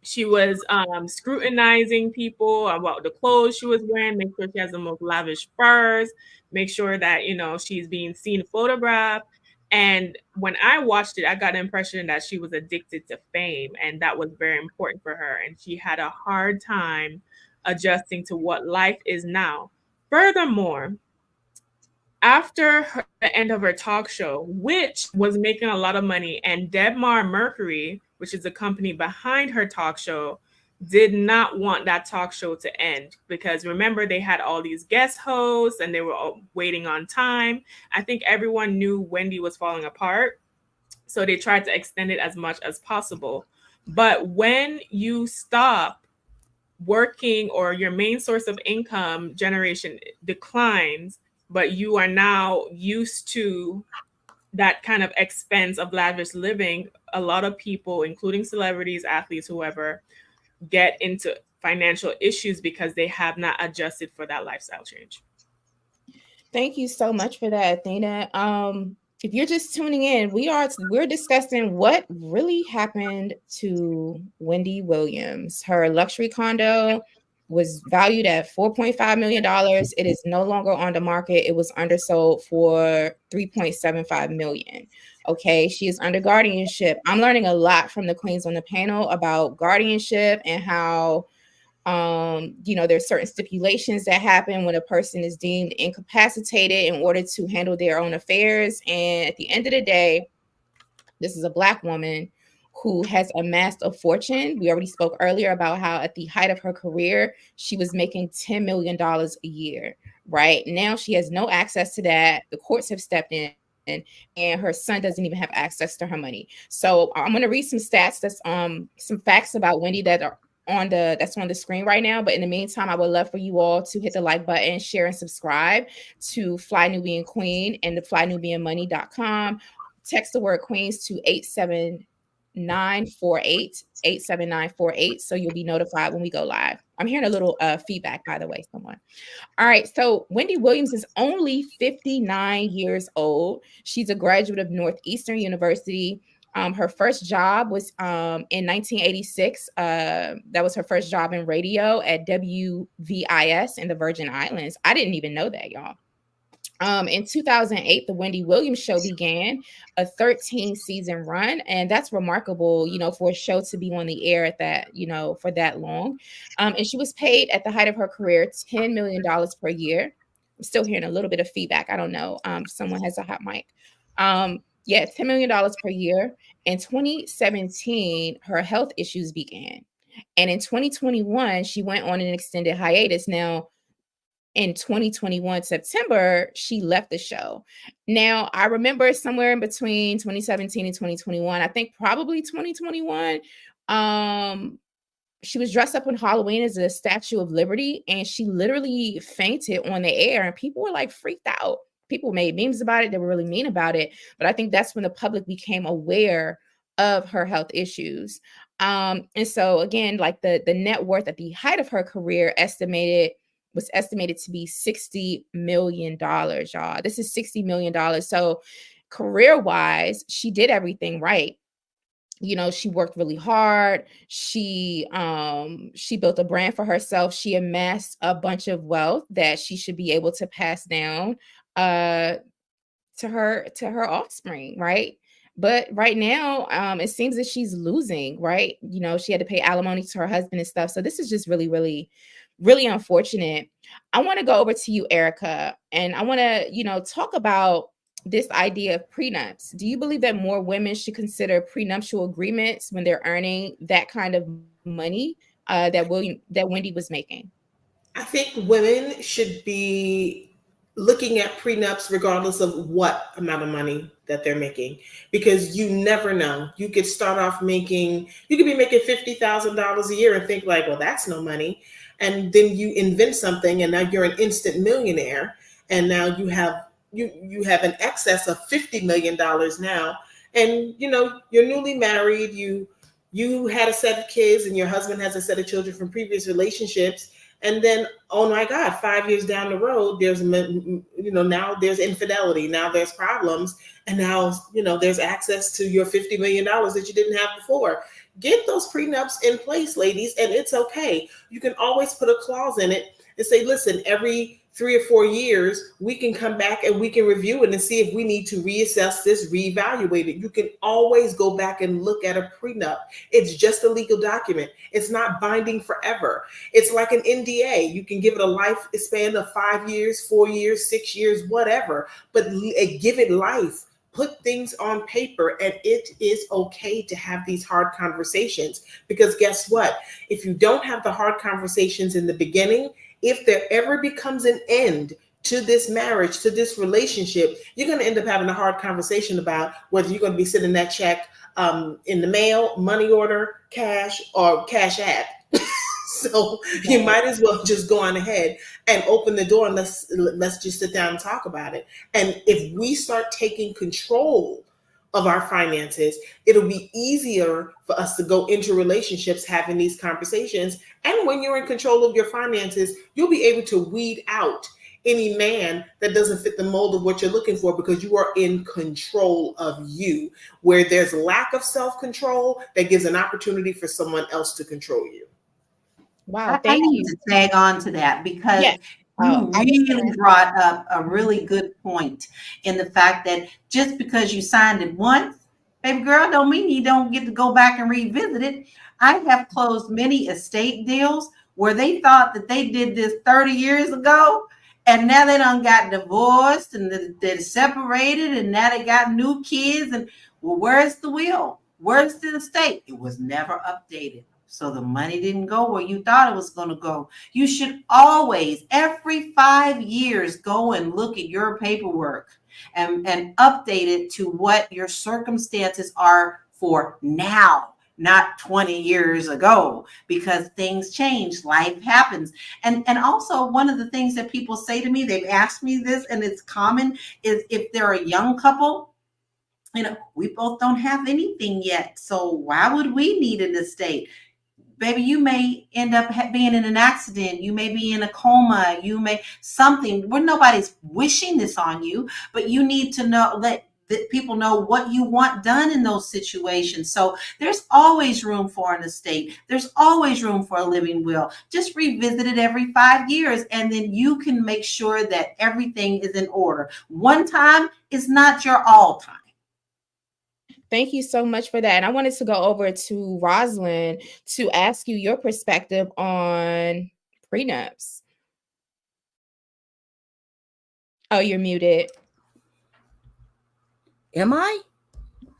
she was scrutinizing people about the clothes she was wearing, make sure she has the most lavish furs, make sure that, you know, she's being seen photographed. And when I watched it, I got the impression that she was addicted to fame, and that was very important for her. And she had a hard time adjusting to what life is now. Furthermore, after the end of her talk show, which was making a lot of money, and Debmar Mercury, which is the company behind her talk show, did not want that talk show to end, because remember, they had all these guest hosts and they were all waiting on time. I think everyone knew Wendy was falling apart, so they tried to extend it as much as possible. But when you stop working, or your main source of income generation declines, but you are now used to that kind of expense of lavish living, a lot of people, including celebrities, athletes, whoever, get into financial issues because they have not adjusted for that lifestyle change. Thank you so much for that, Athena. If you're just tuning in, we're discussing what really happened to Wendy Williams. Her luxury condo was valued at $4.5 million. It is no longer on the market. It was undersold for $3.75 million. Okay, she is under guardianship. I'm learning a lot from the queens on the panel about guardianship and how there's certain stipulations that happen when a person is deemed incapacitated in order to handle their own affairs. And at the end of the day, this is a Black woman who has amassed a fortune. We already spoke earlier about how at the height of her career, she was making $10 million a year. Right now, she has no access to that. The courts have stepped in, and her son doesn't even have access to her money. So I'm going to read some stats, that's some facts about Wendy that are that's on the screen right now. But in the meantime, I would love for you all to hit the like button, share, and subscribe to Fly Nubian Queen and the FlyNubianMoney.com. Text the word Queens to 87948 so you'll be notified when we go live. I'm hearing a little feedback, by the way, someone. All right, so Wendy Williams is only 59 years old. She's a graduate of Northeastern University. Her first job was in 1986. That was her first job in radio at WVIS in the Virgin Islands. I didn't even know that, y'all. In 2008, the Wendy Williams Show began a 13-season run, and that's remarkable, for a show to be on the air at that, for that long. And she was paid at the height of her career $10 million per year. I'm still hearing a little bit of feedback. I don't know. Someone has a hot mic. $10 million per year. In 2017, her health issues began. And in 2021, she went on an extended hiatus. Now, in 2021, September, she left the show. Now, I remember somewhere in between 2017 and 2021, I think probably 2021, she was dressed up on Halloween as a Statue of Liberty, and she literally fainted on the air, and people were like freaked out. People made memes about it. They were really mean about it. But I think that's when the public became aware of her health issues. And so again, like the net worth at the height of her career was estimated to be $60 million, y'all. This is $60 million. So career-wise, she did everything right. She worked really hard. She built a brand for herself. She amassed a bunch of wealth that she should be able to pass down to her offspring, right? But right now, it seems that she's losing, right? She had to pay alimony to her husband and stuff. So this is just really, really, really unfortunate. I want to go over to you, Erica, and I want to, talk about this idea of prenups. Do you believe that more women should consider prenuptial agreements when they're earning that kind of money that Wendy was making? I think women should be looking at prenups regardless of what amount of money that they're making, because you never know. You could start off you could be making $50,000 a year and think like, well, that's no money. And then you invent something and now you're an instant millionaire. And now you have an excess of $50 million now. And, you're newly married. You had a set of kids and your husband has a set of children from previous relationships. And then, oh my God, 5 years down the road, there's, now there's infidelity. Now there's problems. And now, there's access to your $50 million that you didn't have before. Get those prenups in place, ladies, and it's okay. You can always put a clause in it and say, listen, every 3 or 4 years, we can come back and we can review it and see if we need to reassess this, reevaluate it. You can always go back and look at a prenup. It's just a legal document. It's not binding forever. It's like an NDA. You can give it a lifespan of 5 years, 4 years, 6 years, whatever, but give it life. Put things on paper, and it is okay to have these hard conversations, because guess what? If you don't have the hard conversations in the beginning, if there ever becomes an end to this marriage, to this relationship, you're going to end up having a hard conversation about whether you're going to be sending that check in the mail, money order, cash, or cash app. So you might as well just go on ahead and open the door and let's just sit down and talk about it. And if we start taking control of our finances, it'll be easier for us to go into relationships having these conversations. And when you're in control of your finances, you'll be able to weed out any man that doesn't fit the mold of what you're looking for, because you are in control of you. Where there's lack of self-control, that gives an opportunity for someone else to control you. Wow, I need to tag on to that, because you really brought up a really good point in the fact that just because you signed it once, baby girl, don't mean you don't get to go back and revisit it. I have closed many estate deals where they thought that they did this 30 years ago, and now they done got divorced and they're separated, and now they got new kids. And well, where's the will? Where's the estate? It was never updated. So the money didn't go where you thought it was going to go. You should always, every 5 years, go and look at your paperwork and update it to what your circumstances are for now, not 20 years ago, because things change, life happens. And also, one of the things that people say to me, they've asked me this, and it's common, is if they're a young couple, we both don't have anything yet, so why would we need an estate? Baby, you may end up being in an accident. You may be in a coma. You may something where nobody's wishing this on you, but you need to know that people know what you want done in those situations. So there's always room for an estate. There's always room for a living will. Just revisit it every 5 years, and then you can make sure that everything is in order. One time is not your all time. Thank you so much for that. And I wanted to go over to Rosalind to ask you your perspective on prenups. Oh, you're muted. Am I?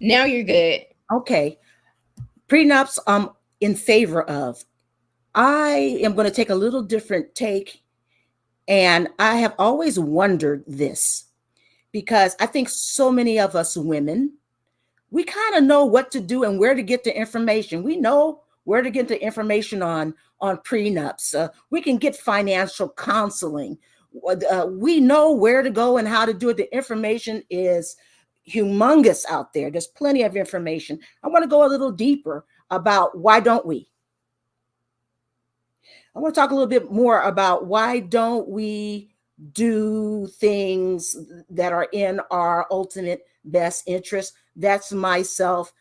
Now you're good. Okay. Prenups, in favor of. I am going to take a little different take. And I have always wondered this, because I think so many of us women, we kind of know what to do and where to get the information. We know where to get the information on prenups. We can get financial counseling. We know where to go and how to do it. The information is humongous out there. There's plenty of information. I want to go a little deeper about why don't we? I want to talk a little bit more about why don't we do things that are in our ultimate best interest. That's myself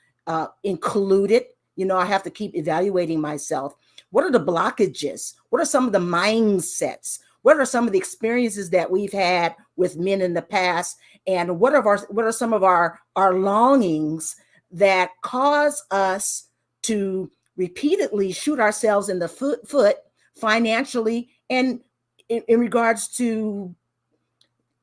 included. You know, I have to keep evaluating myself. What are the blockages? What are some of the mindsets? What are some of the experiences that we've had with men in the past? And what are some of our longings that cause us to repeatedly shoot ourselves in the foot financially and in regards to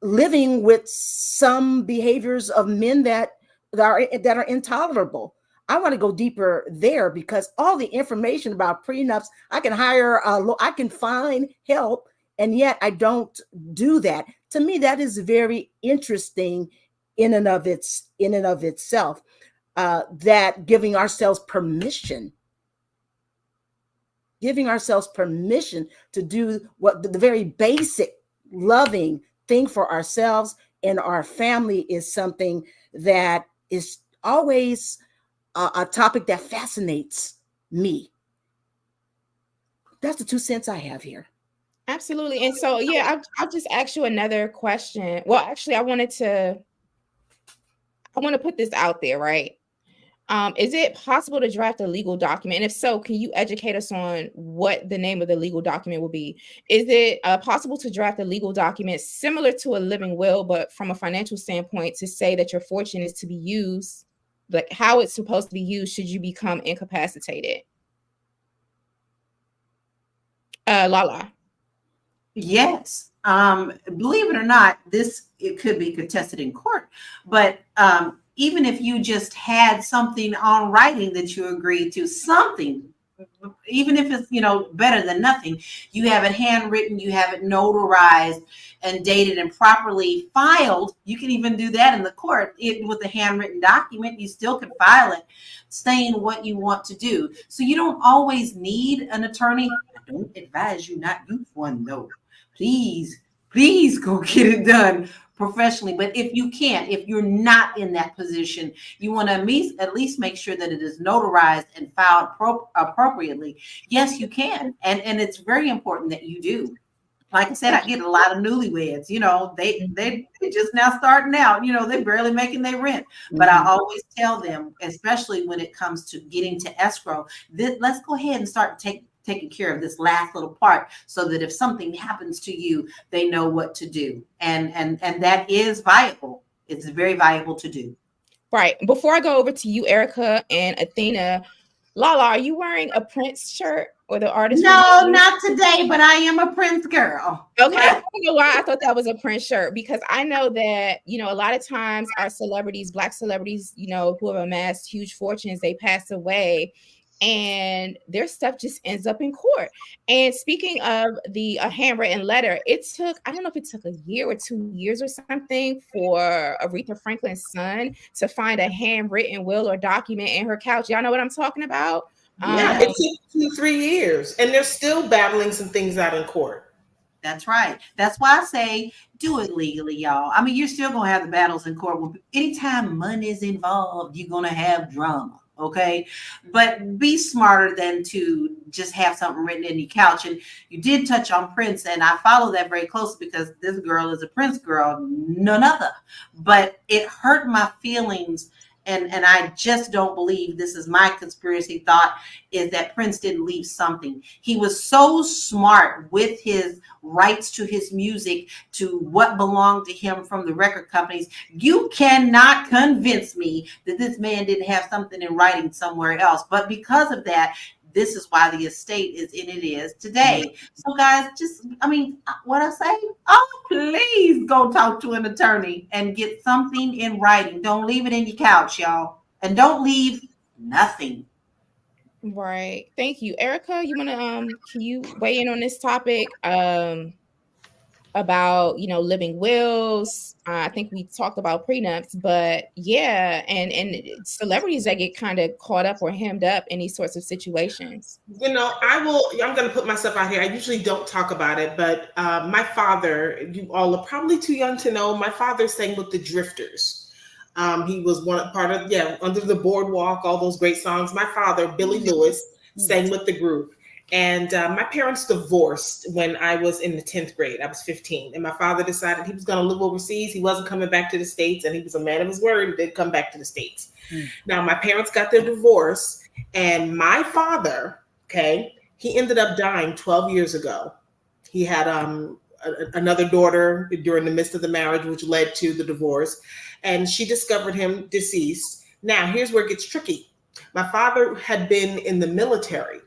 living with some behaviors of men that are intolerable? I want to go deeper there because all the information about prenups, I can find help, and yet I don't do that. To me, that is very interesting in and of itself. That giving ourselves permission to do what the very basic loving thing for ourselves and our family is something that is always a topic that fascinates me. That's the 2 cents I have here. Absolutely. And so, yeah, I'll just ask you another question. Well, actually, I want to put this out there, right? Is it possible to draft a legal document? And if so, can you educate us on what the name of the legal document will be? Is it possible to draft a legal document similar to a living will, but from a financial standpoint, to say that your fortune is to be used, like how it's supposed to be used should you become incapacitated? Lala. Yes. Believe it or not, it could be contested in court, but even if you just had something on writing that you agreed to, something, even if it's, better than nothing, you have it handwritten, you have it notarized and dated and properly filed. You can even do that in the court with a handwritten document. You still can file it saying what you want to do. So you don't always need an attorney. I don't advise you not use one though. Please go get it done professionally. But if you're not in that position, you want to at least make sure that it is notarized and filed appropriately. Yes, you can. And it's very important that you do. Like I said, I get a lot of newlyweds, they just now starting out, they're barely making their rent. But I always tell them, especially when it comes to getting to escrow, let's go ahead and start taking care of this last little part so that if something happens to you, they know what to do. And that is viable. It's very viable to do. Right. Before I go over to you, Erica and Athena, Lala, are you wearing a Prince shirt or the artist? No, not today, but I am a Prince girl. Okay. I don't know why I thought that was a Prince shirt, because I know that, a lot of times our celebrities, Black celebrities, who have amassed huge fortunes, they pass away and their stuff just ends up in court. And speaking of the handwritten letter, I don't know if it took a year or 2 years or something for Aretha Franklin's son to find a handwritten will or document in her couch. Y'all know what I'm talking about? Yeah, it took 2-3 years, and they're still battling some things out in court. That's right. That's why I say do it legally, y'all. I mean, you're still going to have the battles in court. Anytime money is involved, you're going to have drama. Okay, but be smarter than to just have something written in your couch. And you did touch on Prince, and I follow that very closely because this girl is a Prince girl, none other. But it hurt my feelings, and I just don't believe, this is my conspiracy thought, is that Prince didn't leave something. He was so smart with his rights to his music, to what belonged to him from the record companies. You cannot convince me that this man didn't have something in writing somewhere else. But because of that, this is why the estate is in it is today. So guys, what I say, please go talk to an attorney and get something in writing. Don't leave it in your couch, y'all. And don't leave nothing. Right. Thank you. Erica, you want to, can you weigh in on this topic about, living wills? I think we talked about prenups, but yeah, and celebrities that get kind of caught up or hemmed up in these sorts of situations. I'm going to put myself out here. I usually don't talk about it, but my father, you all are probably too young to know, my father sang with the Drifters. He was part of, Under the Boardwalk, all those great songs. My father, Billy Lewis, sang with the group. And my parents divorced when I was in the 10th grade. I was 15. And my father decided he was going to live overseas. He wasn't coming back to the States. And he was a man of his word and did come back to the States. Now, my parents got their divorce. And my father, he ended up dying 12 years ago. He had another daughter during the midst of the marriage, which led to the divorce. And she discovered him deceased. Now, here's where it gets tricky. My father had been in the military.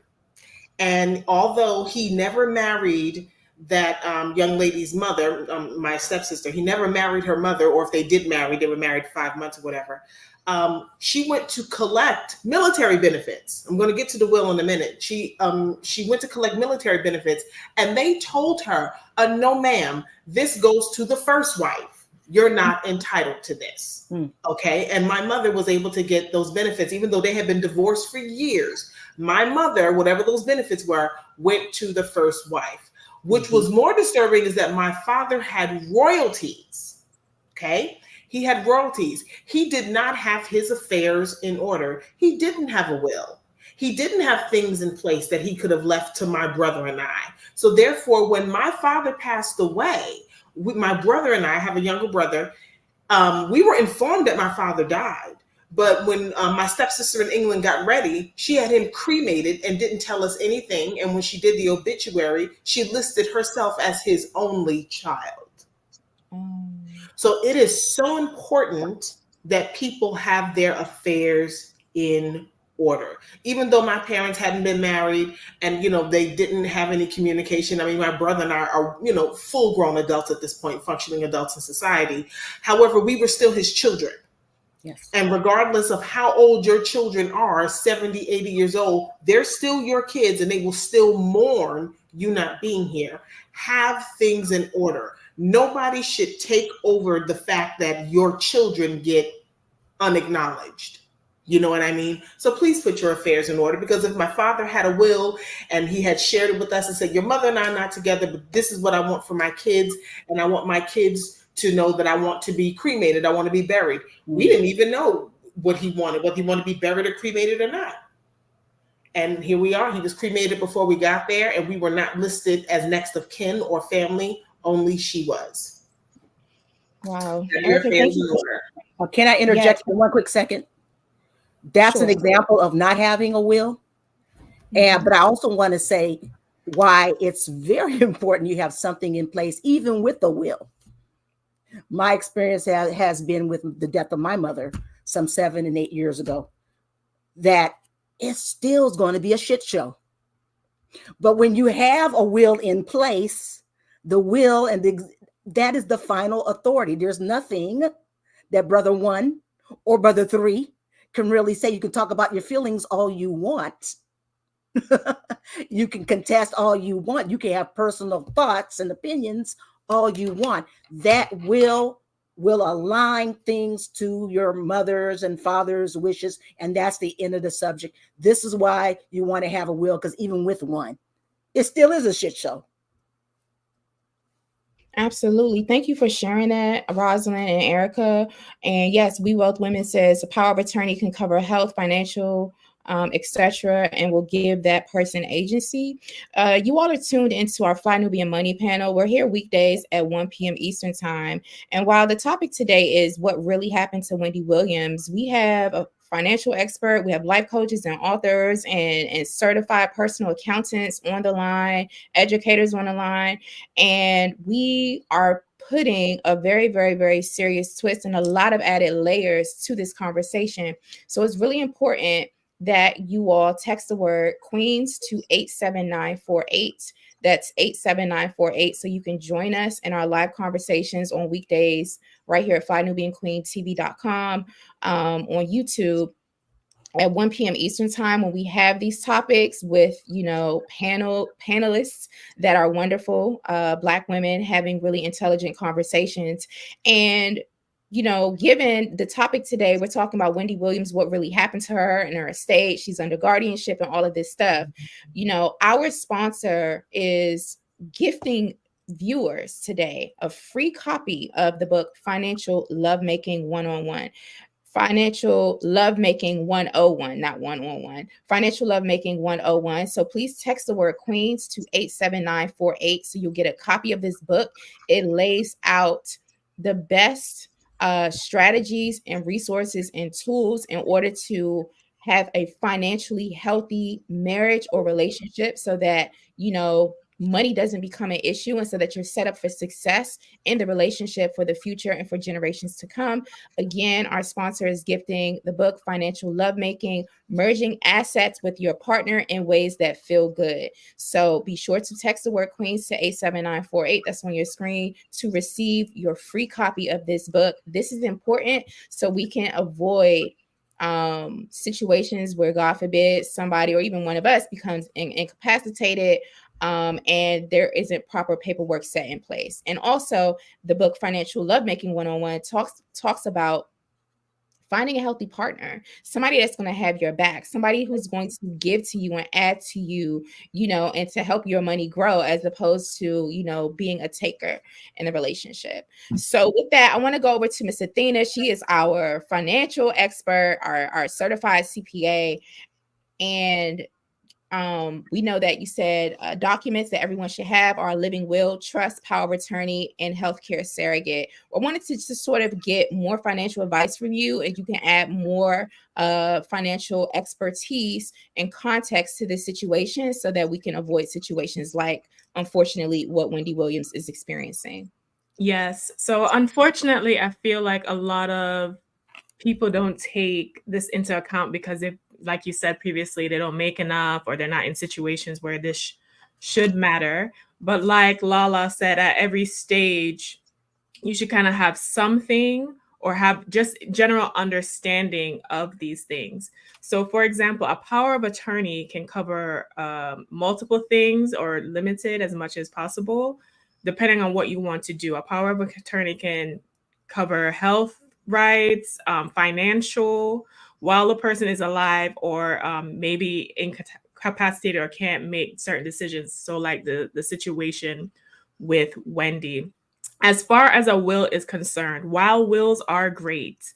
And although he never married that young lady's mother, my stepsister, he never married her mother, or if they did marry, they were married 5 months or whatever. She went to collect military benefits. I'm going to get to the will in a minute. She went to collect military benefits, and they told her, no, ma'am, this goes to the first wife. You're not entitled to this. Okay. And my mother was able to get those benefits, even though they had been divorced for years. My mother, whatever those benefits were, went to the first wife. Which was more disturbing is that my father had royalties. Okay. He had royalties. He did not have his affairs in order. He didn't have a will. He didn't have things in place that he could have left to my brother and I. So therefore, when my father passed away, my brother and I have a younger brother. We were informed that my father died. But when my stepsister in England got ready, she had him cremated and didn't tell us anything. And when she did the obituary, she listed herself as his only child. So it is so important that people have their affairs in order. Even though my parents hadn't been married and, they didn't have any communication. I mean, my brother and I are, full grown adults at this point, functioning adults in society. However, we were still his children. Yes. And regardless of how old your children are, 70, 80 years old, they're still your kids and they will still mourn you not being here. Have things in order. Nobody should take over the fact that your children get unacknowledged. You know what I mean? So please put your affairs in order, because if my father had a will and he had shared it with us and said, your mother and I are not together, but this is what I want for my kids. And I want my kids to know that I want to be cremated. I want to be buried. We didn't even know what he wanted, whether he wanted to be buried or cremated or not. And here we are. He was cremated before we got there, and we were not listed as next of kin or family. Only she was. Wow. Can I interject for one quick second? That's an example of not having a will. But I also want to say why it's very important you have something in place, even with a will. My experience has been with the death of my mother some 7 and 8 years ago, that it still is going to be a shit show. But when you have a will in place, the will that is the final authority. There's nothing that brother 1 or brother 3 can really say. You can talk about your feelings all you want. You can contest all you want. You can have personal thoughts and opinions all you want. That will align things to your mother's and father's wishes. And that's the end of the subject. This is why you want to have a will, because even with one, it still is a shit show. Absolutely. Thank you for sharing that, Rosalind and Erica. And yes, We Wealth Women says a power of attorney can cover health, financial, etc., and will give that person agency. You all are tuned into our Fly Nubian Money panel. We're here weekdays at 1 p.m. Eastern time. And while the topic today is what really happened to Wendy Williams, we have a financial expert, we have life coaches and authors and certified personal accountants on the line, educators on the line, and we are putting a very, very, very serious twist and a lot of added layers to this conversation. So it's really important that you all text the word Queens to 87948. That's 87948. So you can join us in our live conversations on weekdays right here at FlyNubianQueenTV.com, on YouTube at 1 p.m. Eastern time, when we have these topics with, panelists that are wonderful, Black women having really intelligent conversations. And given the topic today, we're talking about Wendy Williams, what really happened to her and her estate. She's under guardianship and all of this stuff. Our sponsor is gifting viewers today a free copy of the book Financial Lovemaking 101. Financial Lovemaking 101, not 111. Financial Lovemaking 101. So please text the word Queens to 87948 so you'll get a copy of this book. It lays out the best strategies and resources and tools in order to have a financially healthy marriage or relationship, so that, you know, money doesn't become an issue, and so that you're set up for success in the relationship for the future and for generations to come. Again, our sponsor is gifting the book Financial Lovemaking, Merging Assets with Your Partner in Ways That Feel Good. So be sure to text the word Queens to 87948. That's on your screen to receive your free copy of this book. This is important so we can avoid situations where, God forbid, somebody or even one of us becomes incapacitated, and there isn't proper paperwork set in place. And also, the book Financial Lovemaking 101 talks about finding a healthy partner, somebody that's going to have your back, somebody who's going to give to you and add to you, you know, and to help your money grow, as opposed to, you know, being a taker in a relationship. So with that, I want to go over to Miss Athena. She is our financial expert, our certified CPA. And we know that you said documents that everyone should have are a living will, trust, power of attorney, and healthcare surrogate. I wanted to just sort of get more financial advice from you, and you can add more financial expertise and context to this situation so that we can avoid situations like, unfortunately, what Wendy Williams is experiencing. Yes. So unfortunately, I feel like a lot of people don't take this into account because if, like you said previously, they don't make enough or they're not in situations where this should matter. But like Lala said, at every stage, you should kind of have something or have just general understanding of these things. So for example, a power of attorney can cover multiple things or limited as much as possible, depending on what you want to do. A power of attorney can cover health rights, financial, while the person is alive, or maybe incapacitated or can't make certain decisions. So like the situation with Wendy. As far as a will is concerned, while wills are great,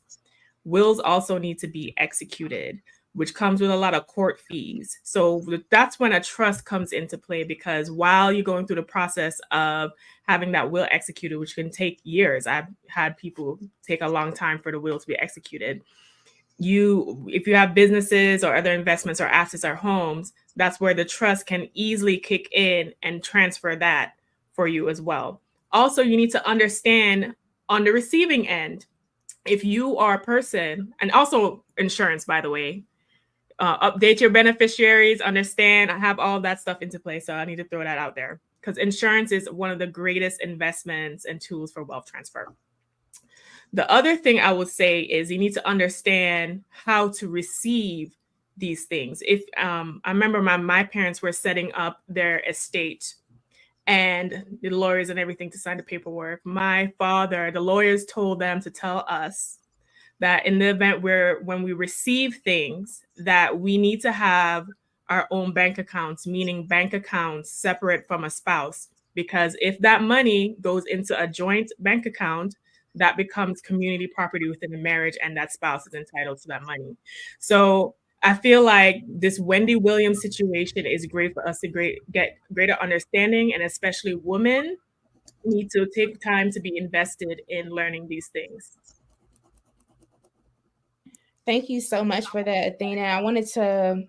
wills also need to be executed, which comes with a lot of court fees. So that's when a trust comes into play, because while you're going through the process of having that will executed, which can take years, I've had people take a long time for the will to be executed. If you have businesses or other investments or assets or homes, that's where the trust can easily kick in and transfer that for you as well. Also, you need to understand on the receiving end, if you are a person, and also insurance, by the way, update your beneficiaries, understand, I have all that stuff into play. So I need to throw that out there because insurance is one of the greatest investments and tools for wealth transfer. The other thing I would say is you need to understand how to receive these things. If I remember my parents were setting up their estate and the lawyers and everything to sign the paperwork. My father, the lawyers told them to tell us that in the event when we receive things, that we need to have our own bank accounts, meaning bank accounts separate from a spouse. Because if that money goes into a joint bank account, that becomes community property within the marriage, and that spouse is entitled to that money. So I feel like this Wendy Williams situation is great for us to get greater understanding, and especially women need to take time to be invested in learning these things. Thank you so much for that, Athena. I wanted to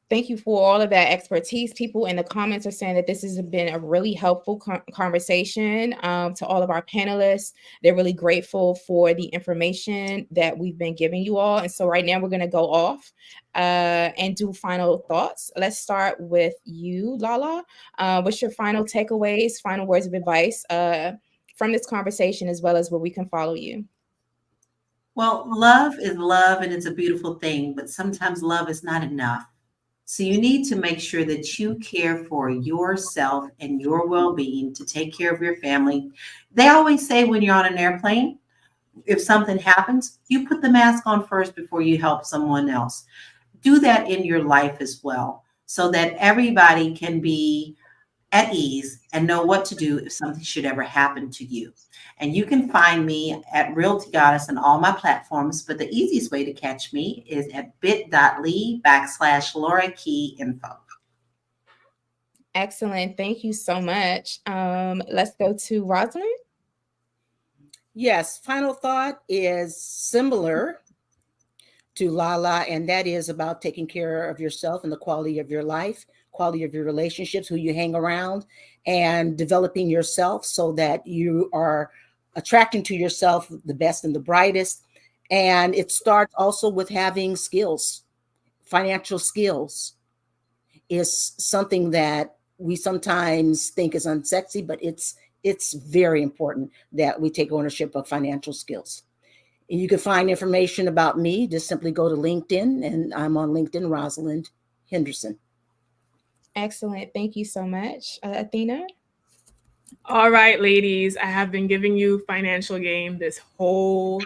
thank you for all of that expertise. People in the comments are saying that this has been a really helpful conversation. To all of our panelists, they're really grateful for the information that we've been giving you all. And so right now we're going to go off and do final thoughts. Let's start with you, Lala. What's your final takeaways, final words of advice from this conversation, as well as where we can follow you? Well, love is love, and it's a beautiful thing, but sometimes love is not enough. So you need to make sure that you care for yourself and your well-being, to take care of your family. They always say when you're on an airplane, if something happens, you put the mask on first before you help someone else. Do that in your life as well, so that everybody can be at ease and know what to do if something should ever happen to you. And you can find me at Realty Goddess on all my platforms, but the easiest way to catch me is at bit.ly/Laura Key Info. Excellent. Thank you so much. Let's go to Rosalind. Yes, final thought is similar to Lala, and that is about taking care of yourself and the quality of your life, quality of your relationships, who you hang around, and developing yourself so that you are attracting to yourself the best and the brightest. And it starts also with having skills. Financial skills is something that we sometimes think is unsexy, but it's very important that we take ownership of financial skills. And you can find information about me. Just simply go to LinkedIn, and I'm on LinkedIn, Rosalind Henderson. Excellent. Thank you so much. Athena? All right, ladies, I have been giving you financial game this whole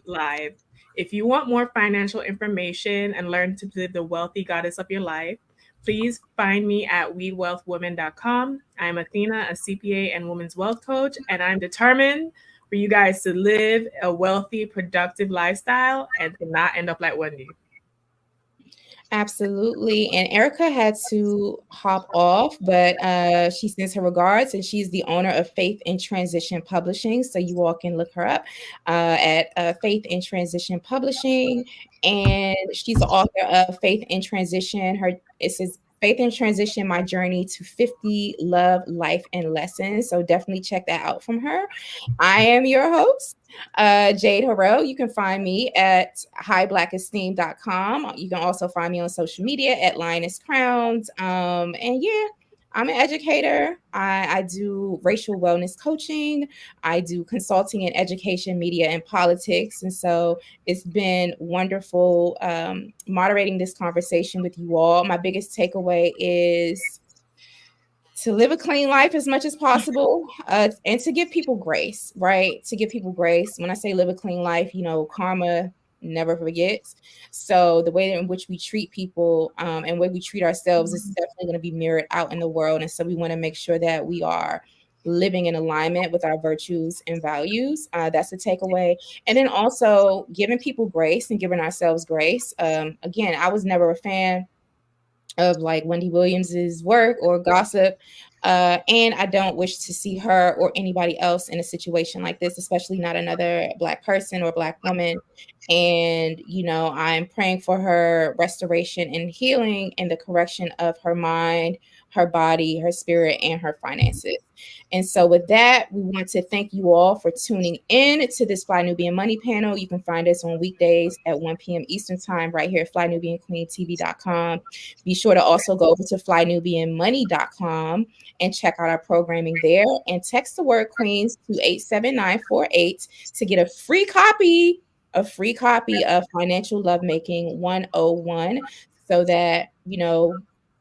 live. If you want more financial information and learn to be the wealthy goddess of your life, please find me at wewealthwomen.com. I'm Athena, a CPA and women's wealth coach, and I'm determined for you guys to live a wealthy, productive lifestyle and to not end up like Wendy. Absolutely. And Erica had to hop off, but she sends her regards, and she's the owner of Faith in Transition Publishing. So you all can look her up at Faith in Transition Publishing. And she's the author of Faith in Transition. It says Faith in Transition, My Journey to 50 Love, Life, and Lessons. So definitely check that out from her. I am your host, Jade Harrell. You can find me at highblackesteem.com. You can also find me on social media at Lioness Crowns. And yeah, I'm an educator. I do racial wellness coaching. I do consulting in education, media, and politics. And so it's been wonderful moderating this conversation with you all. My biggest takeaway is to live a clean life as much as possible, and to give people grace, right? To give people grace. When I say live a clean life, karma never forgets. So the way in which we treat people and way we treat ourselves is definitely going to be mirrored out in the world. And so we want to make sure that we are living in alignment with our virtues and values. That's the takeaway. And then also giving people grace and giving ourselves grace. Again, I was never a fan of like Wendy Williams's work or gossip. And I don't wish to see her or anybody else in a situation like this, especially not another Black person or Black woman. And, I'm praying for her restoration and healing and the correction of her mind, her body, her spirit, and her finances. And so with that, we want to thank you all for tuning in to this Fly Nubian Money panel. You can find us on weekdays at 1 p.m. Eastern time right here at flynubianqueentv.com. Be sure to also go over to flynubianmoney.com and check out our programming there, and text the word Queens to 87948 to get a free copy of Financial Lovemaking 101, so that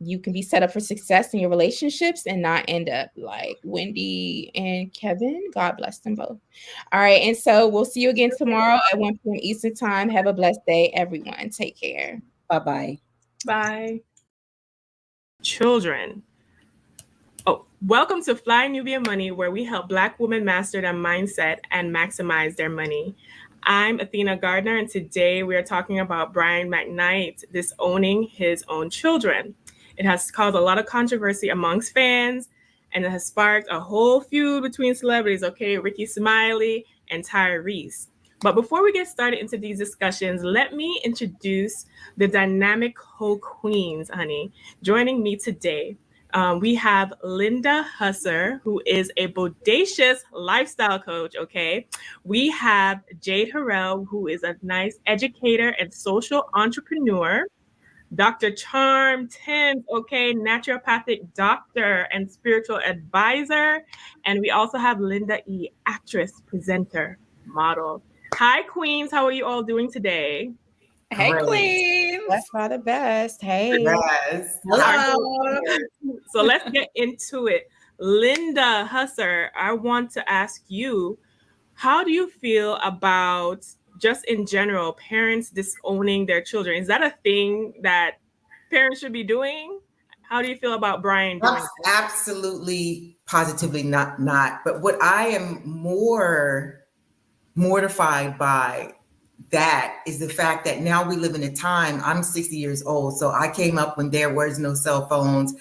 you can be set up for success in your relationships and not end up like Wendy and Kevin. God bless them both. All right, and so we'll see you again tomorrow at 1 p.m. Eastern time. Have a blessed day, everyone. Take care. Bye-bye. Bye. Children. Welcome to Fly Nubian Money, where we help Black women master their mindset and maximize their money. I'm Athena Gardner, and today we are talking about Brian McKnight disowning his own children. It has caused a lot of controversy amongst fans, and it has sparked a whole feud between celebrities, Ricky Smiley and Tyrese. But before we get started into these discussions, let me introduce the dynamic co-queens, honey. Joining me today, we have Linda Husser, who is a bodacious lifestyle coach, We have Jade Harrell, who is a nice educator and social entrepreneur. Dr. Charm Timms, naturopathic doctor and spiritual advisor. And we also have Linda E., actress, presenter, model. Hi, queens. How are you all doing today? Hey, queens. That's for the best. Hey. Yes. Hello. So let's get into it. Linda Husser, I want to ask you, how do you feel about, just in general, parents disowning their children? Is that a thing that parents should be doing? How do you feel about Brian doing this? Absolutely, positively not. But what I am more mortified by that is the fact that now we live in a time, I'm 60 years old, so I came up when there was no cell phones.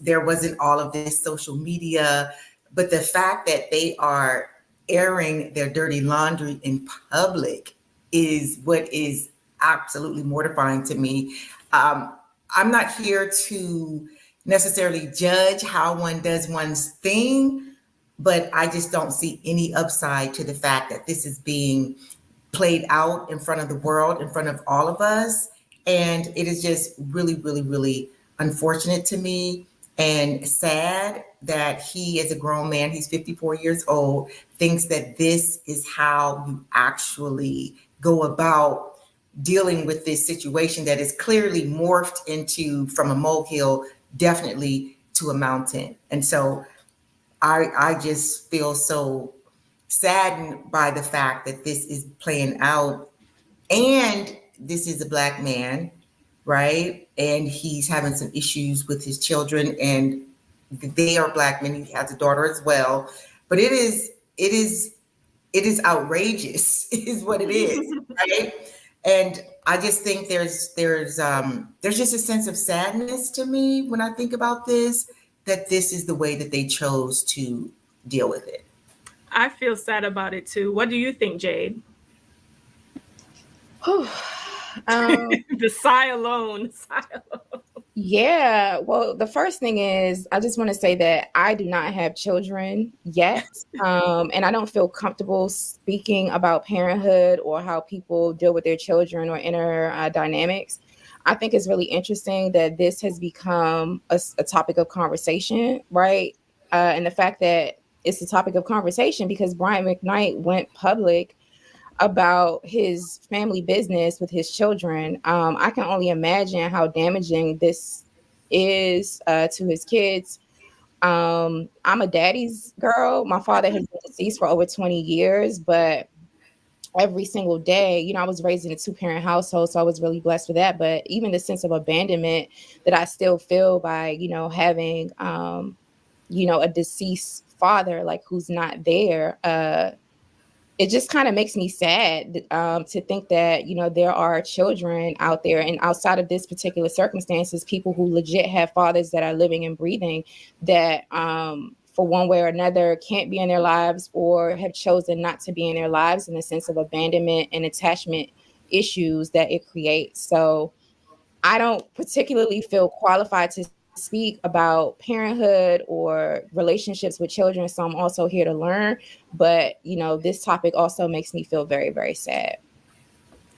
There wasn't all of this social media, but the fact that they are airing their dirty laundry in public is what is absolutely mortifying to me. I'm not here to necessarily judge how one does one's thing, but I just don't see any upside to the fact that this is being played out in front of the world, in front of all of us. And it is just really, really, really unfortunate to me and sad that he, as a grown man, he's 54 years old, thinks that this is how you actually go about dealing with this situation that is clearly morphed into, from a molehill, definitely to a mountain. And so I just feel so saddened by the fact that this is playing out, and this is a Black man, right? And he's having some issues with his children, and they are Black men. He has a daughter as well, but it is outrageous, is what it is, right? And I just think there's just a sense of sadness to me when I think about this, that this is the way that they chose to deal with it. I feel sad about it too. What do you think, Jade? The sigh alone. Yeah, well, the first thing is, I just want to say that I do not have children yet, and I don't feel comfortable speaking about parenthood or how people deal with their children or inner dynamics. I think it's really interesting that this has become a topic of conversation, right? And the fact that it's a topic of conversation because Brian McKnight went public about his family business with his children. I can only imagine how damaging this is to his kids. I'm a daddy's girl. My father has been deceased for over 20 years, but every single day, I was raised in a 2-parent household, so I was really blessed for that. But even the sense of abandonment that I still feel by, having, a deceased father, like, who's not there, it just kind of makes me sad to think that, there are children out there, and outside of this particular circumstances, people who legit have fathers that are living and breathing that for one way or another can't be in their lives or have chosen not to be in their lives, in the sense of abandonment and attachment issues that it creates. So I don't particularly feel qualified to speak about parenthood or relationships with children, so I'm also here to learn. But this topic also makes me feel very, very sad.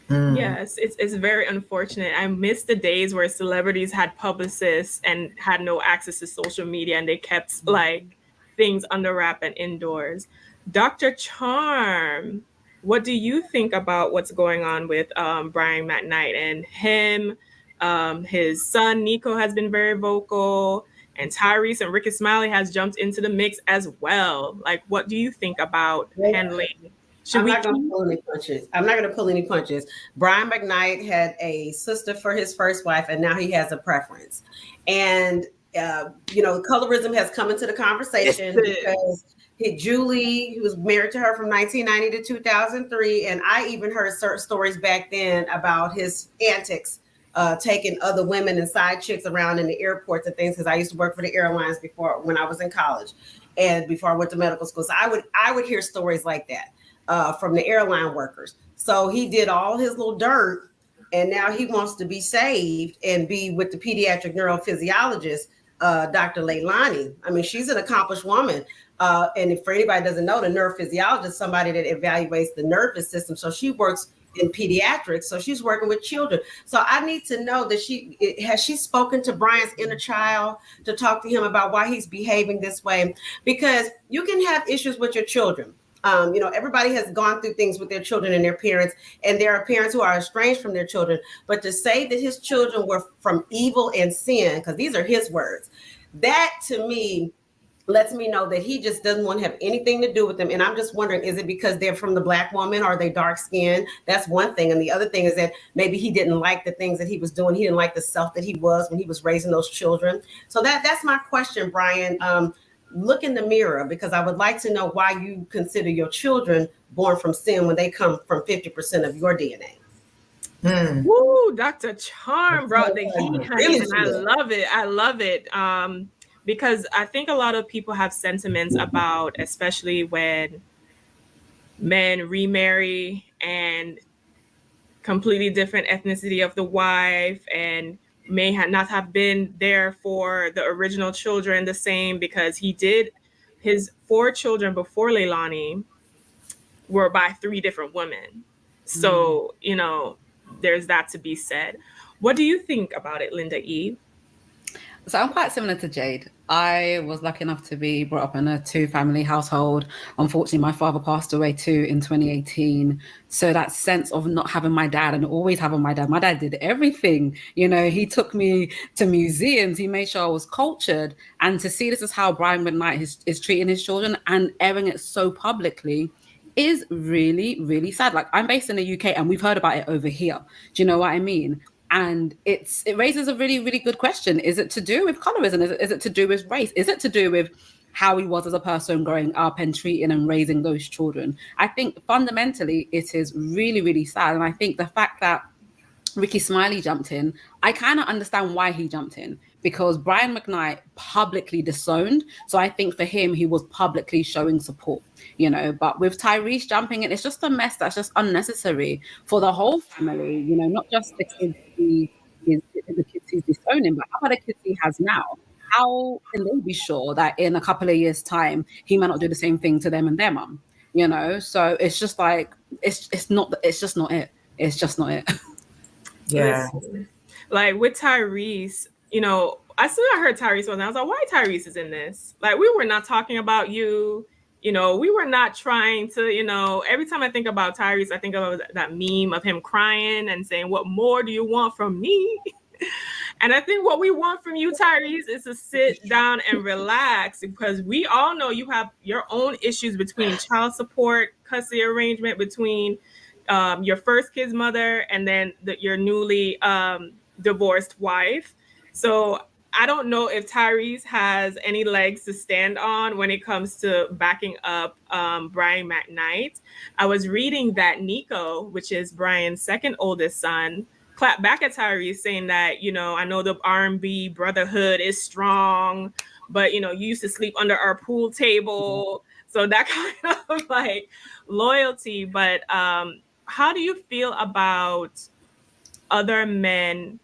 Yes, it's very unfortunate. I miss the days where celebrities had publicists and had no access to social media, and they kept things under wrap and indoors. Dr. Charm, what do you think about what's going on with Brian McKnight and him? His son Nico has been very vocal, and Tyrese and Ricky Smiley has jumped into the mix as well. What do you think about handling? I'm not going to pull any punches. Brian McKnight had a sister for his first wife, and now he has a preference. And colorism has come into the conversation because Julie, he was married to her from 1990 to 2003, and I even heard certain stories back then about his antics. Taking other women and side chicks around in the airports and things, because I used to work for the airlines before, when I was in college and before I went to medical school. So I would hear stories like that from the airline workers. So he did all his little dirt, and now he wants to be saved and be with the pediatric neurophysiologist, Dr. Leilani. I mean, she's an accomplished woman. And if for anybody doesn't know, the neurophysiologist is somebody that evaluates the nervous system. So she works in pediatrics, so she's working with children. So I need to know that has she spoken to Brian's inner child to talk to him about why he's behaving this way? Because you can have issues with your children. Everybody has gone through things with their children and their parents, and there are parents who are estranged from their children. But to say that his children were from evil and sin, because these are his words, that to me lets me know that he just doesn't want to have anything to do with them. And I'm just wondering, is it because they're from the Black woman? Are they dark skinned? That's one thing. And the other thing is that maybe he didn't like the things that he was doing. He didn't like the self that he was when he was raising those children. So that's my question, Brian. Look in the mirror, because I would like to know why you consider your children born from sin when they come from 50% of your DNA. Woo, Dr. Charm brought the heat, honey, and I love it. I love it. Because I think a lot of people have sentiments about, especially when men remarry and completely different ethnicity of the wife, and may not have been there for the original children the same, because he did his 4 children before Leilani were by 3 different women. So, you know, there's that to be said. What do you think about it, Linda E? So I'm quite similar to Jade. I was lucky enough to be brought up in a 2-family household. Unfortunately, my father passed away too in 2018. So that sense of not having my dad and always having my dad did everything. You know, he took me to museums. He made sure I was cultured. And to see this is how Brian McKnight is treating his children and airing it so publicly is really, really sad. Like, I'm based in the UK and we've heard about it over here. Do you know what I mean? And it raises a really, really good question. Is it to do with colorism? Is it to do with race? Is it to do with how he was as a person growing up and treating and raising those children? I think fundamentally it is really, really sad. And I think the fact that Ricky Smiley jumped in, I kind of understand why he jumped in, because Brian McKnight publicly disowned. So I think for him, he was publicly showing support, you know. But with Tyrese jumping in, it's just a mess that's just unnecessary for the whole family, you know, not just the kids he's disowning, but how about the kids he has now? How can they be sure that in a couple of years' time, he might not do the same thing to them and their mum, you know? So it's just like, it's just not it. It's just not it. Yeah. Like with Tyrese, you know, I heard Tyrese and I was like, why Tyrese is in this? Like, we were not talking about you. You know, we were not trying to, you know, every time I think about Tyrese, I think about that meme of him crying and saying, what more do you want from me? And I think what we want from you, Tyrese, is to sit down and relax, because we all know you have your own issues between child support, custody arrangement between your first kid's mother and then your newly divorced wife. So I don't know if Tyrese has any legs to stand on when it comes to backing up Brian McKnight. I was reading that Nico, which is Brian's second oldest son, clapped back at Tyrese saying that, you know, I know the R&B brotherhood is strong, but, you know, you used to sleep under our pool table. So that kind of like loyalty. But how do you feel about other men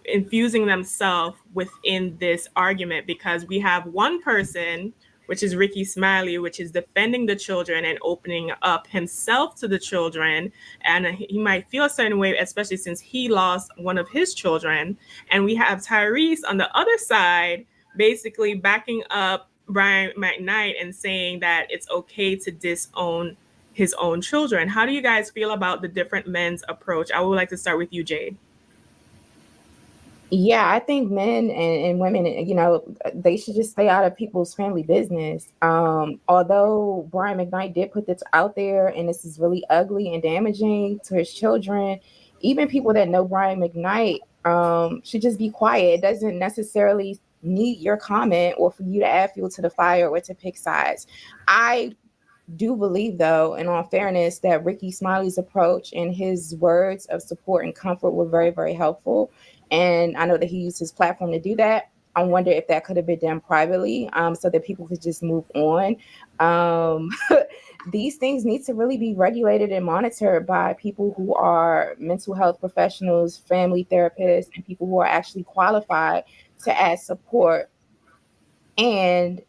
infusing themselves within this argument? Because we have one person, which is Ricky Smiley, which is defending the children and opening up himself to the children. And he might feel a certain way, especially since he lost one of his children. And we have Tyrese on the other side, basically backing up Brian McKnight and saying that it's okay to disown his own children. How do you guys feel about the different men's approach? I would like to start with you, Jade. Yeah, I think men and women, you know, they should just stay out of people's family business. Although Brian McKnight did put this out there, and this is really ugly and damaging to his children, even people that know Brian McKnight should just be quiet. It doesn't necessarily need your comment or for you to add fuel to the fire or to pick sides. I do believe, though, in all fairness, that Ricky Smiley's approach and his words of support and comfort were very, very helpful. And I know that he used his platform to do that. I wonder if that could have been done privately, so that people could just move on. These things need to really be regulated and monitored by people who are mental health professionals, family therapists, and people who are actually qualified to add support. And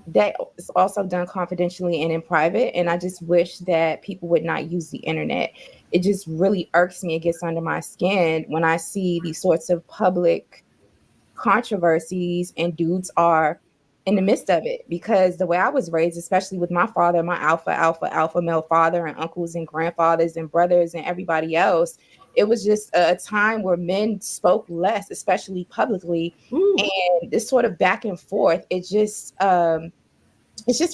that is also done confidentially and in private. And I just wish that people would not use the internet. It just really irks me. It gets under my skin when I see these sorts of public controversies and dudes are in the midst of it. Because the way I was raised, especially with my father, my alpha male father, and uncles and grandfathers and brothers and everybody else, it was just a time where men spoke less, especially publicly. And this sort of back and forth, it's just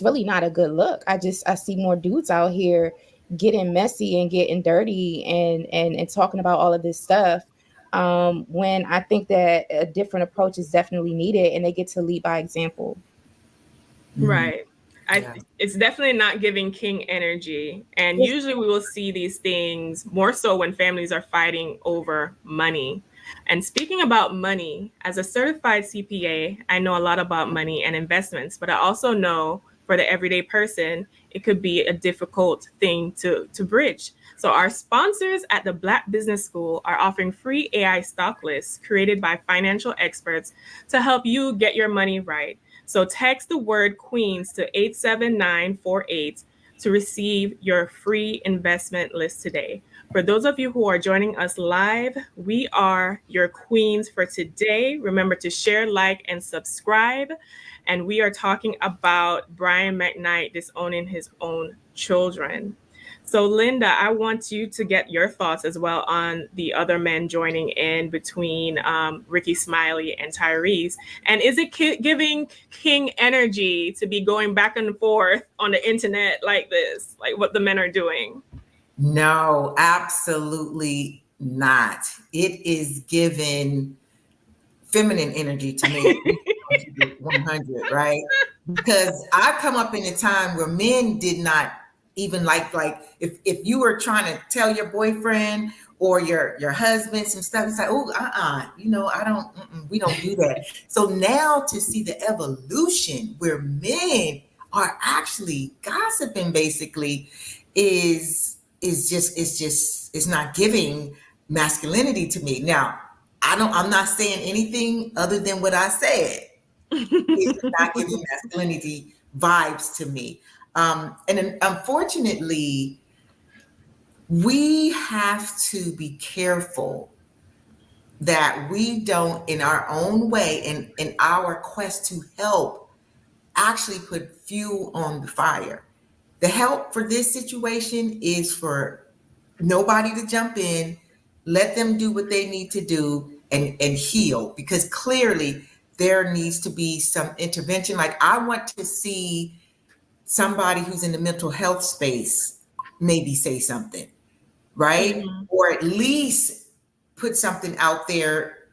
really not a good look. I see more dudes out here getting messy and getting dirty and talking about all of this stuff, when I think that a different approach is definitely needed, and they get to lead by example. Right. It's definitely not giving king energy. And usually we will see these things more so when families are fighting over money. And speaking about money, as a certified CPA, I know a lot about money and investments, but I also know for the everyday person, it could be a difficult thing to bridge. So our sponsors at the Black Business School are offering free AI stock lists created by financial experts to help you get your money right. So text the word Queens to 87948 to receive your free investment list today. For those of you who are joining us live, we are your queens for today. Remember to share, like, and subscribe. And we are talking about Brian McKnight disowning his own children. So Linda, I want you to get your thoughts as well on the other men joining in between Ricky Smiley and Tyrese. And is it giving king energy to be going back and forth on the internet like this, like what the men are doing? No, absolutely not. It is giving feminine energy to me. 100, right? Because I come up in a time where men did not even like if you were trying to tell your boyfriend or your husband some stuff, it's like, oh, we don't do that. So now to see the evolution where men are actually gossiping basically is not giving masculinity to me. Now, I'm not saying anything other than what I said. It's not giving masculinity vibes to me. And unfortunately, we have to be careful that we don't, in our own way, in our quest to help, actually put fuel on the fire. The help for this situation is for nobody to jump in, let them do what they need to do and heal, because clearly there needs to be some intervention. Like, I want to see somebody who's in the mental health space maybe say something, right? Mm-hmm. Or at least put something out there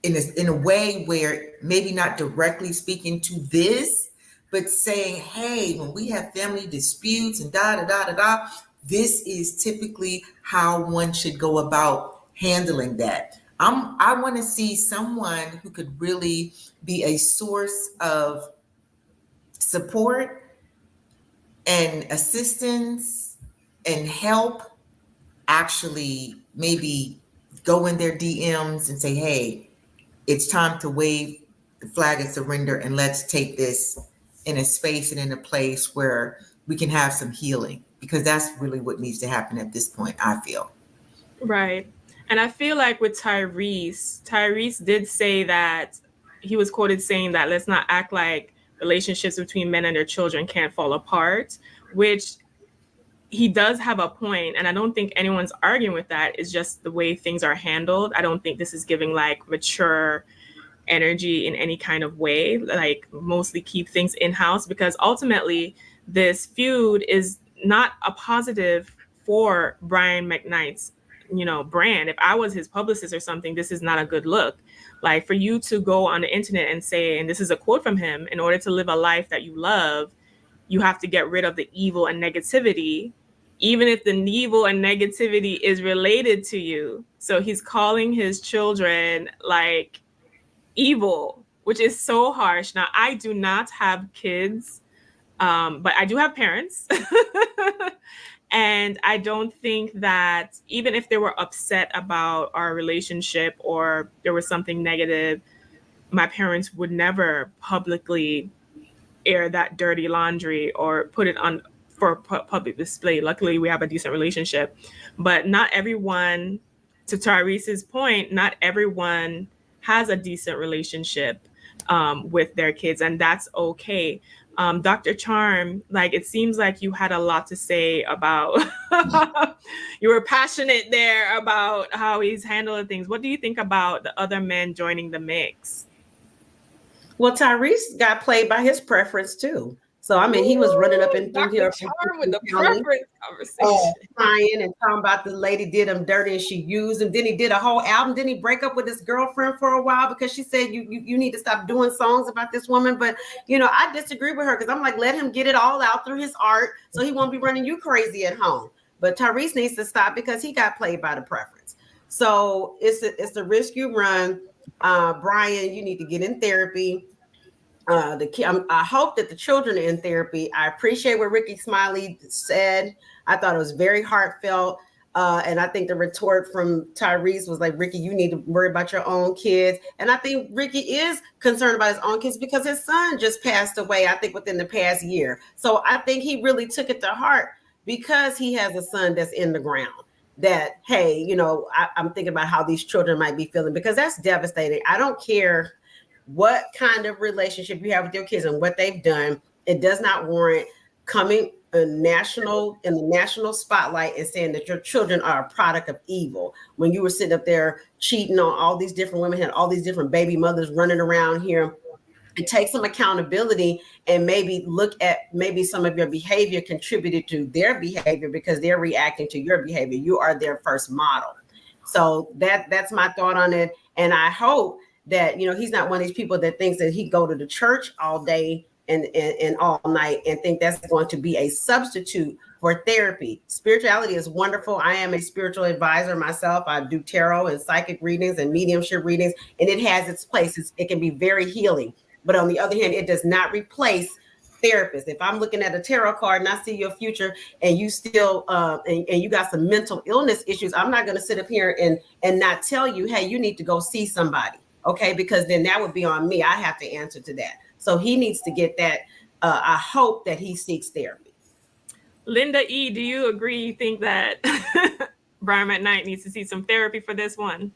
in a way where maybe not directly speaking to this, but saying, hey, when we have family disputes and this is typically how one should go about handling that. I want to see someone who could really be a source of support and assistance and help, actually maybe go in their DMs and say, hey, it's time to wave the flag of surrender and let's take this in a space and in a place where we can have some healing, because that's really what needs to happen at this point, I feel. Right. And I feel like with Tyrese did say that, he was quoted saying that let's not act like relationships between men and their children can't fall apart, which he does have a point, and I don't think anyone's arguing with that. It's just the way things are handled. I don't think this is giving like mature energy in any kind of way, like mostly keep things in-house, because ultimately this feud is not a positive for Brian McKnight's brand. If I was his publicist or something, this is not a good look. Like, for you to go on the internet and say, and this is a quote from him, in order to live a life that you love, you have to get rid of the evil and negativity, even if the evil and negativity is related to you. So he's calling his children like evil, which is so harsh. Now, I do not have kids, but I do have parents. And I don't think that even if they were upset about our relationship or there was something negative, my parents would never publicly air that dirty laundry or put it on for public display. Luckily, we have a decent relationship. But not everyone, to Tyrese's point, not everyone has a decent relationship with their kids, and that's okay. Dr. Charm, like, it seems like you had a lot to say about, you were passionate there about how he's handling things. What do you think about the other men joining the mix? Well, Tyrese got played by his preference too. So I mean, he was running up and through here, Charm with the preference conversation, crying and talking about the lady did him dirty and she used him. Then he did a whole album. Didn't he break up with his girlfriend for a while because she said you need to stop doing songs about this woman? But I disagree with her because I'm like, let him get it all out through his art so he won't be running you crazy at home. But Tyrese needs to stop because he got played by the preference. So it's the risk you run. Brian, you need to get in therapy. I hope that the children are in therapy. I appreciate what Ricky Smiley said. I thought it was very heartfelt. And I think the retort from Tyrese was like, Ricky, you need to worry about your own kids. And I think Ricky is concerned about his own kids because his son just passed away, I think, within the past year. So I think he really took it to heart because he has a son that's in the ground. That, hey, I'm thinking about how these children might be feeling because that's devastating. I don't care what kind of relationship you have with your kids and what they've done. It does not warrant coming in the national spotlight and saying that your children are a product of evil. When you were sitting up there cheating on all these different women, had all these different baby mothers running around here, and take some accountability and maybe look at maybe some of your behavior contributed to their behavior because they're reacting to your behavior. You are their first model. So that's my thought on it. And I hope that, he's not one of these people that thinks that he go to the church all day and all night and think that's going to be a substitute for therapy. Spirituality is wonderful. I am a spiritual advisor myself. I do tarot and psychic readings and mediumship readings, and it has its place. It can be very healing. But on the other hand, it does not replace therapists. If I'm looking at a tarot card and I see your future and you still and you got some mental illness issues, I'm not going to sit up here and not tell you, hey, you need to go see somebody. Okay, because then that would be on me. I have to answer to that. So he needs to get that. I hope that he seeks therapy. Linda E., do you agree? You think that Brian McKnight needs to see some therapy for this one?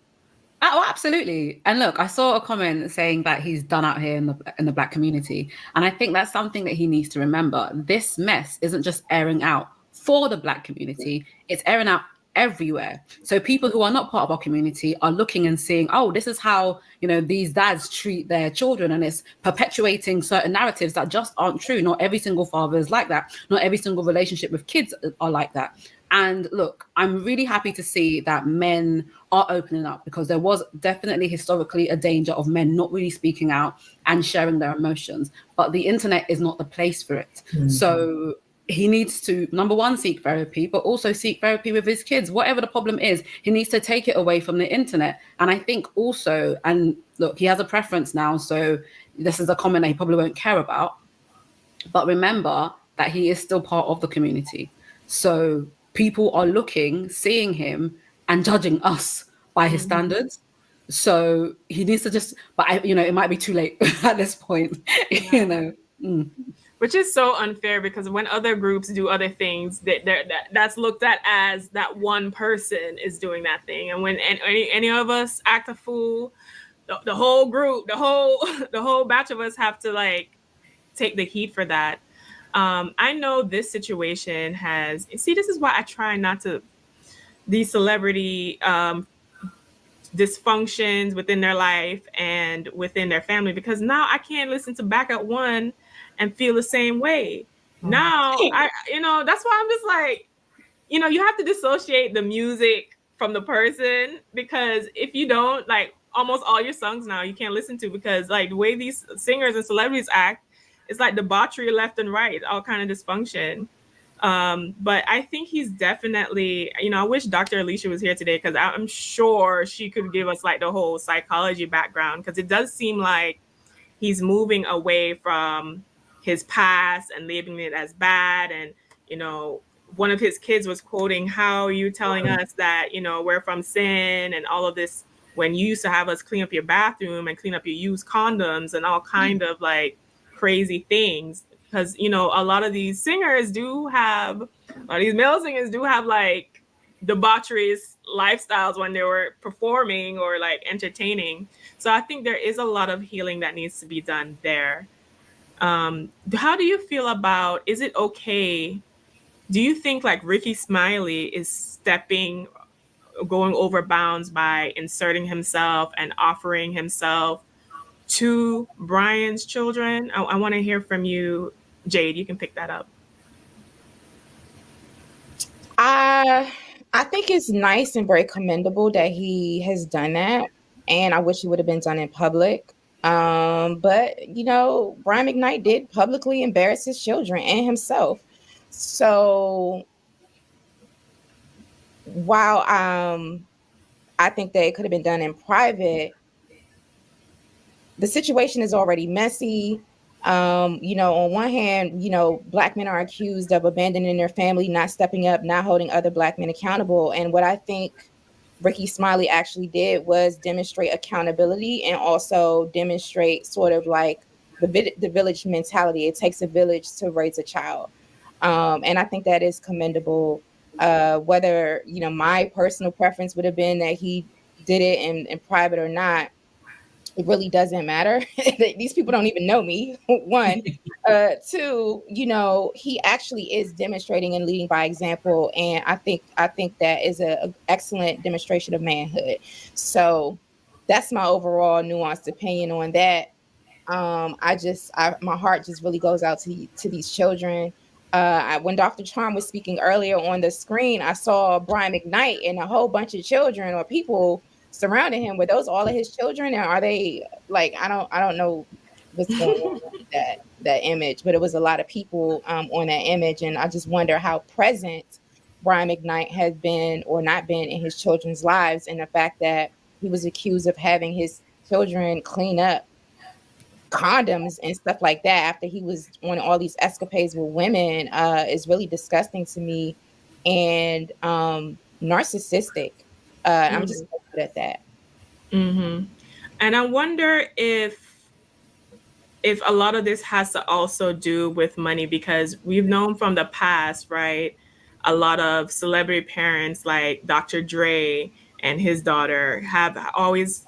Oh, absolutely. And look, I saw a comment saying that he's done out here in the Black community. And I think that's something that he needs to remember. This mess isn't just airing out for the Black community. It's airing out everywhere. So people who are not part of our community are looking and seeing, oh, this is how, these dads treat their children. And it's perpetuating certain narratives that just aren't true. Not every single father is like that. Not every single relationship with kids are like that. And look, I'm really happy to see that men are opening up because there was definitely historically a danger of men not really speaking out and sharing their emotions. But the internet is not the place for it. Mm-hmm. So he needs to, number one, seek therapy, but also seek therapy with his kids. Whatever the problem is, he needs to take it away from the internet. And I think also, and look, he has a preference now, so this is a comment that he probably won't care about. But remember that he is still part of the community. So people are looking, seeing him, and judging us by his standards. So he needs to just, but it might be too late at this point, Which is so unfair because when other groups do other things, that's looked at as that one person is doing that thing. And when any of us act a fool, the whole group, the whole batch of us have to take the heat for that. I know this situation this is why I try not to, these celebrity dysfunctions within their life and within their family, because now I can't listen to Back at One and feel the same way. Now, that's why I'm just like, you have to dissociate the music from the person, because if you don't, almost all your songs now you can't listen to because the way these singers and celebrities act, it's like debauchery left and right, all kind of dysfunction. But I think he's definitely, I wish Dr. Alicia was here today because I'm sure she could give us the whole psychology background, because it does seem like he's moving away from his past and labeling it as bad. And, one of his kids was quoting, how are you telling us that, we're from sin and all of this, when you used to have us clean up your bathroom and clean up your used condoms and all kind of crazy things. Because, a lot of these singers do have, a lot of these male singers do have debaucherous lifestyles when they were performing or entertaining. So I think there is a lot of healing that needs to be done there. How do you feel about, is it okay? Do you think like Ricky Smiley is going over bounds by inserting himself and offering himself to Brian's children? I want to hear from you, Jade. You can pick that up. I think it's nice and very commendable that he has done that, and I wish it would have been done in public. But Brian McKnight did publicly embarrass his children and himself. So while I think that it could have been done in private, the situation is already messy. On one hand, Black men are accused of abandoning their family, not stepping up, not holding other Black men accountable. And what I think Ricky Smiley actually did was demonstrate accountability and also demonstrate sort of like the village mentality. It takes a village to raise a child. And I think that is commendable. Whether, my personal preference would have been that he did it in private or not, it really doesn't matter. These people don't even know me. One, two, he actually is demonstrating and leading by example, and I think that is a excellent demonstration of manhood. So that's my overall nuanced opinion on that. My heart just really goes out to these children. When Dr. Charm was speaking earlier on the screen, I saw Brian McKnight and a whole bunch of children or people surrounding him. Were those all of his children, or are they like, I don't know what's going on with that image, but it was a lot of people on that image, and I just wonder how present Brian McKnight has been or not been in his children's lives, and the fact that he was accused of having his children clean up condoms and stuff like that after he was on all these escapades with women is really disgusting to me and narcissistic. I'm just good at that. Mm-hmm. And I wonder if a lot of this has to also do with money, because we've known from the past, right? A lot of celebrity parents like Dr. Dre and his daughter have always,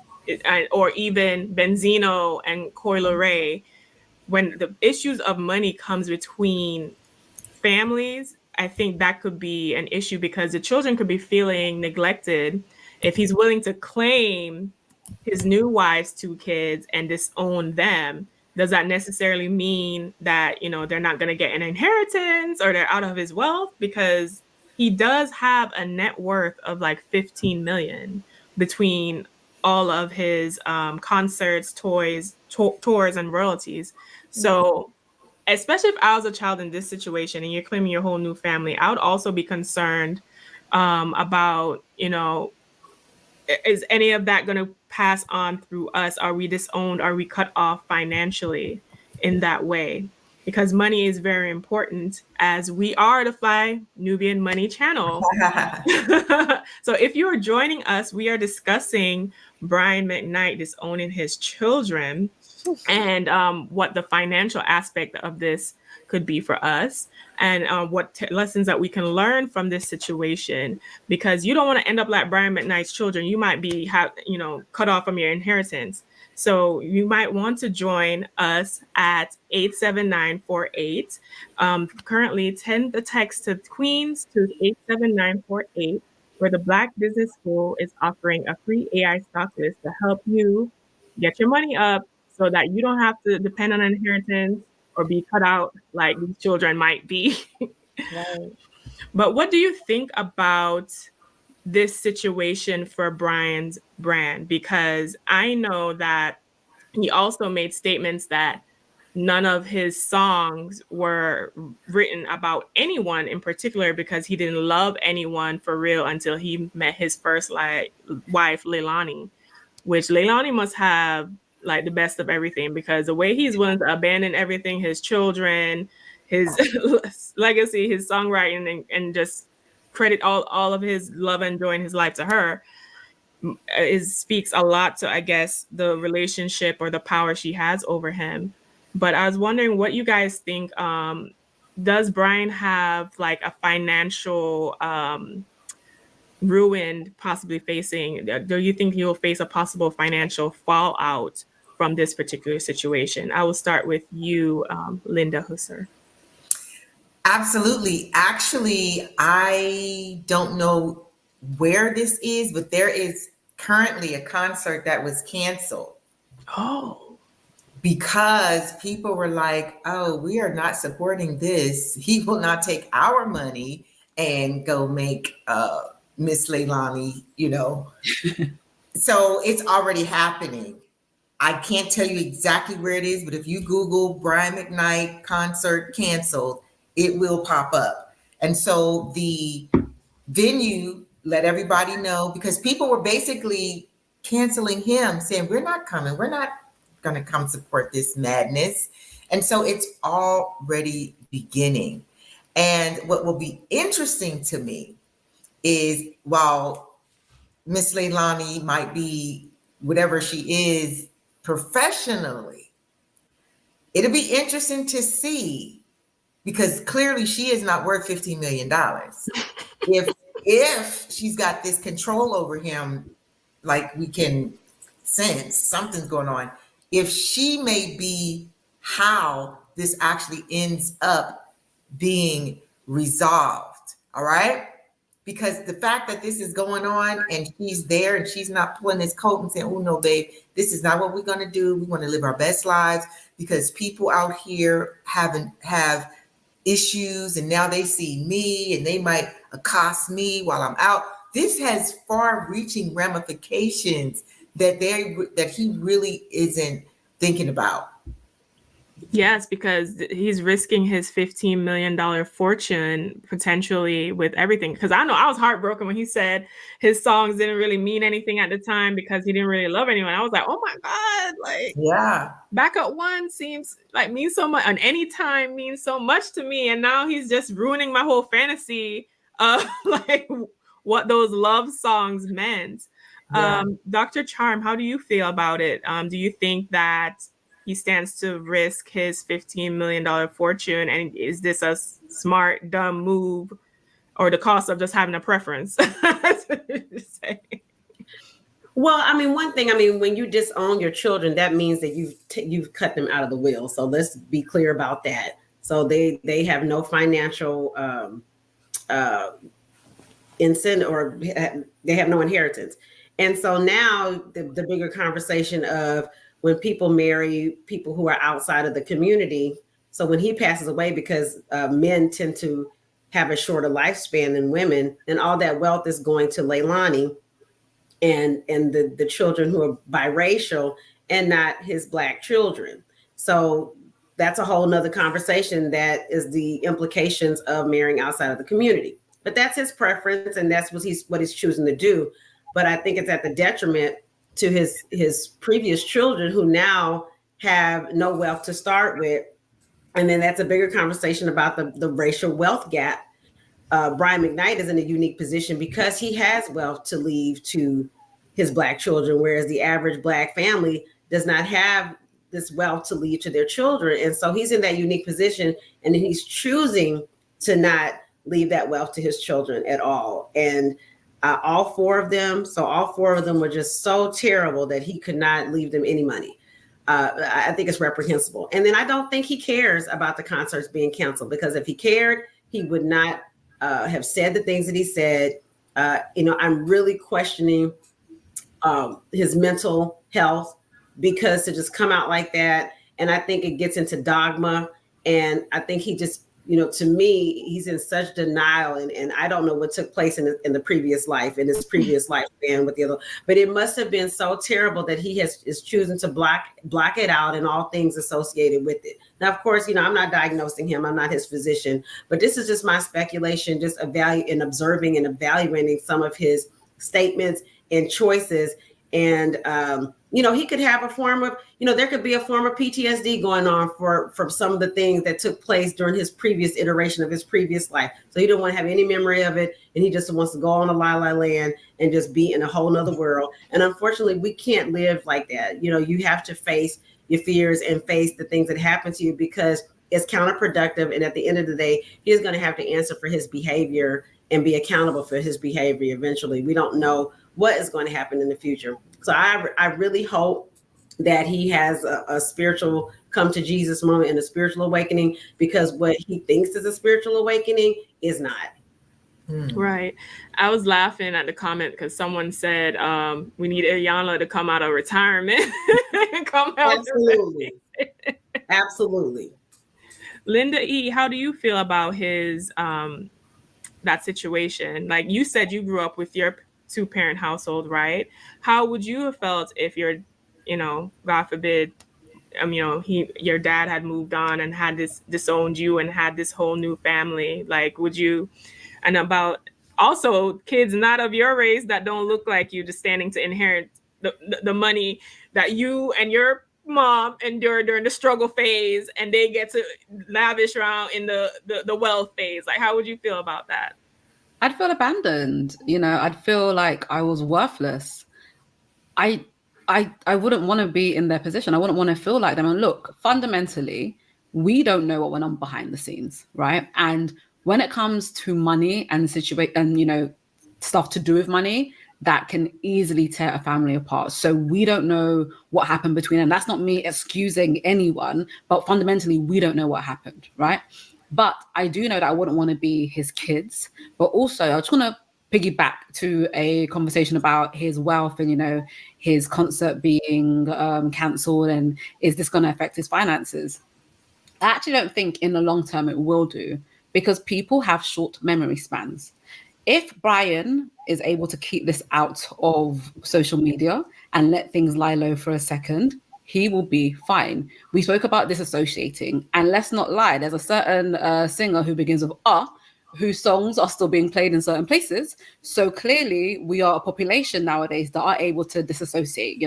or even Benzino and Coi Leray, when the issues of money comes between families, I think that could be an issue because the children could be feeling neglected if he's willing to claim his new wife's two kids and disown them. Does that necessarily mean that, they're not going to get an inheritance or they're out of his wealth? Because he does have a net worth of like 15 million between all of his concerts, tours, and royalties. So especially if I was a child in this situation and you're claiming your whole new family, I would also be concerned about, is any of that going to pass on through us? Are we disowned? Are we cut off financially in that way? Because money is very important, as we are the Fly Nubian Money channel. So if you are joining us, we are discussing Brian McKnight disowning his children and what the financial aspect of this could be for us, and what lessons that we can learn from this situation, because you don't want to end up like Brian McKnight's children. You might be cut off from your inheritance. So you might want to join us at 87948. Currently, send the text to Queens to 87948, where the Black Business School is offering a free AI stock list to help you get your money up so that you don't have to depend on an inheritance or be cut out like these children might be. Right. But what do you think about this situation for Brian's brand? Because I know that he also made statements that none of his songs were written about anyone in particular, because he didn't love anyone for real until he met his first wife, Leilani, which Leilani must have like the best of everything, because the way he's willing to abandon everything, his children, his legacy, his songwriting, and just credit all of his love and joy in his life to her, speaks a lot to, I guess, the relationship or the power she has over him. But I was wondering what you guys think. Does Brian have like a financial ruin possibly facing? Do you think he will face a possible financial fallout from this particular situation? I will start with you, Linda Husser. Absolutely. Actually, I don't know where this is, but there is currently a concert that was canceled. Oh. Because people were like, oh, we are not supporting this. He will not take our money and go make Miss Leilani, you know. So it's already happening. I can't tell you exactly where it is, but if you Google Brian McKnight concert canceled, it will pop up. And so the venue let everybody know, because people were basically canceling him, saying, we're not coming. We're not going to come support this madness. And so it's already beginning. And what will be interesting to me is, while Miss Leilani might be whatever she is professionally, it'll be interesting to see, because clearly she is not worth $15 million. If she's got this control over him, like we can sense something's going on, if she may be how this actually ends up being resolved, all right? Because the fact that this is going on and she's there and she's not pulling his coat and saying, oh no, babe, this is not what we're going to do. We want to live our best lives, because people out here have issues, and now they see me and they might accost me while I'm out. This has far-reaching ramifications that he really isn't thinking about. Yes, because he's risking his $15 million fortune potentially with everything. Because I know I was heartbroken when he said his songs didn't really mean anything at the time because he didn't really love anyone. I was like, oh my God, like, yeah, Backup One seems like means so much, and Anytime means so much to me. And now he's just ruining my whole fantasy of like what those love songs meant. Yeah. Dr. Charm, how do you feel about it? Do you think that he stands to risk his $15 million fortune? And is this a smart, dumb move, or the cost of just having a preference? Well, I mean, one thing, I mean, when you disown your children, that means that you've cut them out of the will. So let's be clear about that. So they have no financial incentive, or they have no inheritance. And so now the bigger conversation of when people marry people who are outside of the community. So when he passes away, because men tend to have a shorter lifespan than women, and all that wealth is going to Leilani and the children who are biracial and not his Black children. So that's a whole nother conversation. That is the implications of marrying outside of the community. But that's his preference, and that's what he's choosing to do. But I think it's at the detriment to his previous children, who now have no wealth to start with. And then that's a bigger conversation about the racial wealth gap. Brian McKnight is in a unique position because he has wealth to leave to his Black children, whereas the average Black family does not have this wealth to leave to their children. And so he's in that unique position, and he's choosing to not leave that wealth to his children at all. And all four of them were just so terrible that he could not leave them any money. I think it's reprehensible. And then I don't think he cares about the concerts being canceled, because if he cared, he would not have said the things that he said. I'm really questioning his mental health, because to just come out like that, and I think it gets into dogma. And I think he just, to me, he's in such denial, and I don't know what took place in the previous life, in his previous lifespan with the other, but it must have been so terrible that he is choosing to block it out and all things associated with it. Now, of course, I'm not diagnosing him. I'm not his physician, but this is just my speculation, just observing and evaluating some of his statements and choices. And, he could have a form of, there could be a form of PTSD going on from some of the things that took place during his previous iteration of his previous life. So he don't want to have any memory of it. And he just wants to go on a la-la land and just be in a whole nother world. And unfortunately, we can't live like that. You have to face your fears and face the things that happen to you, because it's counterproductive. And at the end of the day, he's going to have to answer for his behavior and be accountable for his behavior eventually. We don't know what is going to happen in the future. So I really hope that he has a spiritual come to Jesus moment and a spiritual awakening, because what he thinks is a spiritual awakening is not. Right. I was laughing at the comment because someone said we need Iyanla to come out of retirement and come out. Absolutely. Absolutely. Linda E., how do you feel about his that situation? Like you said, you grew up with your 2-parent household, right? How would you have felt if your, God forbid, your dad had moved on and had disowned you and had this whole new family? Like, would you, and about also kids not of your race that don't look like you, just standing to inherit the money that you and your mom endured during the struggle phase, and they get to lavish around in the wealth phase. Like, how would you feel about that? I'd feel abandoned. I'd feel like I was worthless. I wouldn't want to be in their position. I wouldn't want to feel like them. And look, fundamentally, we don't know what went on behind the scenes, right? And when it comes to money and stuff to do with money, that can easily tear a family apart. So we don't know what happened between them. That's not me excusing anyone, but fundamentally, we don't know what happened, right? But I do know that I wouldn't want to be his kids. But also, I just want to piggyback to a conversation about his wealth and, his concert being cancelled, and is this going to affect his finances? I actually don't think in the long term it will do, because people have short memory spans. If Brian is able to keep this out of social media and let things lie low for a second, he will be fine. We spoke about disassociating, and let's not lie, there's a certain singer who begins with whose songs are still being played in certain places. So clearly we are a population nowadays that are able to disassociate.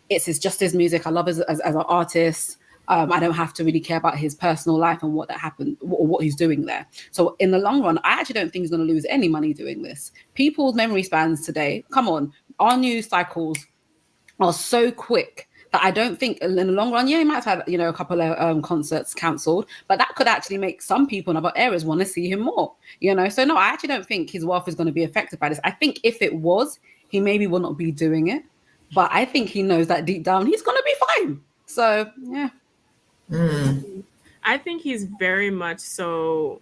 It's just his music. I love as an artist. I don't have to really care about his personal life and what that happened or what he's doing there. So in the long run, I actually don't think he's going to lose any money doing this. People's memory spans today, come on, our news cycles are so quick that I don't think in the long run, he might have had, a couple of concerts cancelled, but that could actually make some people in other areas want to see him more, So no, I actually don't think his wealth is going to be affected by this. I think if it was, he maybe will not be doing it, but I think he knows that deep down he's going to be fine. So, yeah. I think he's very much so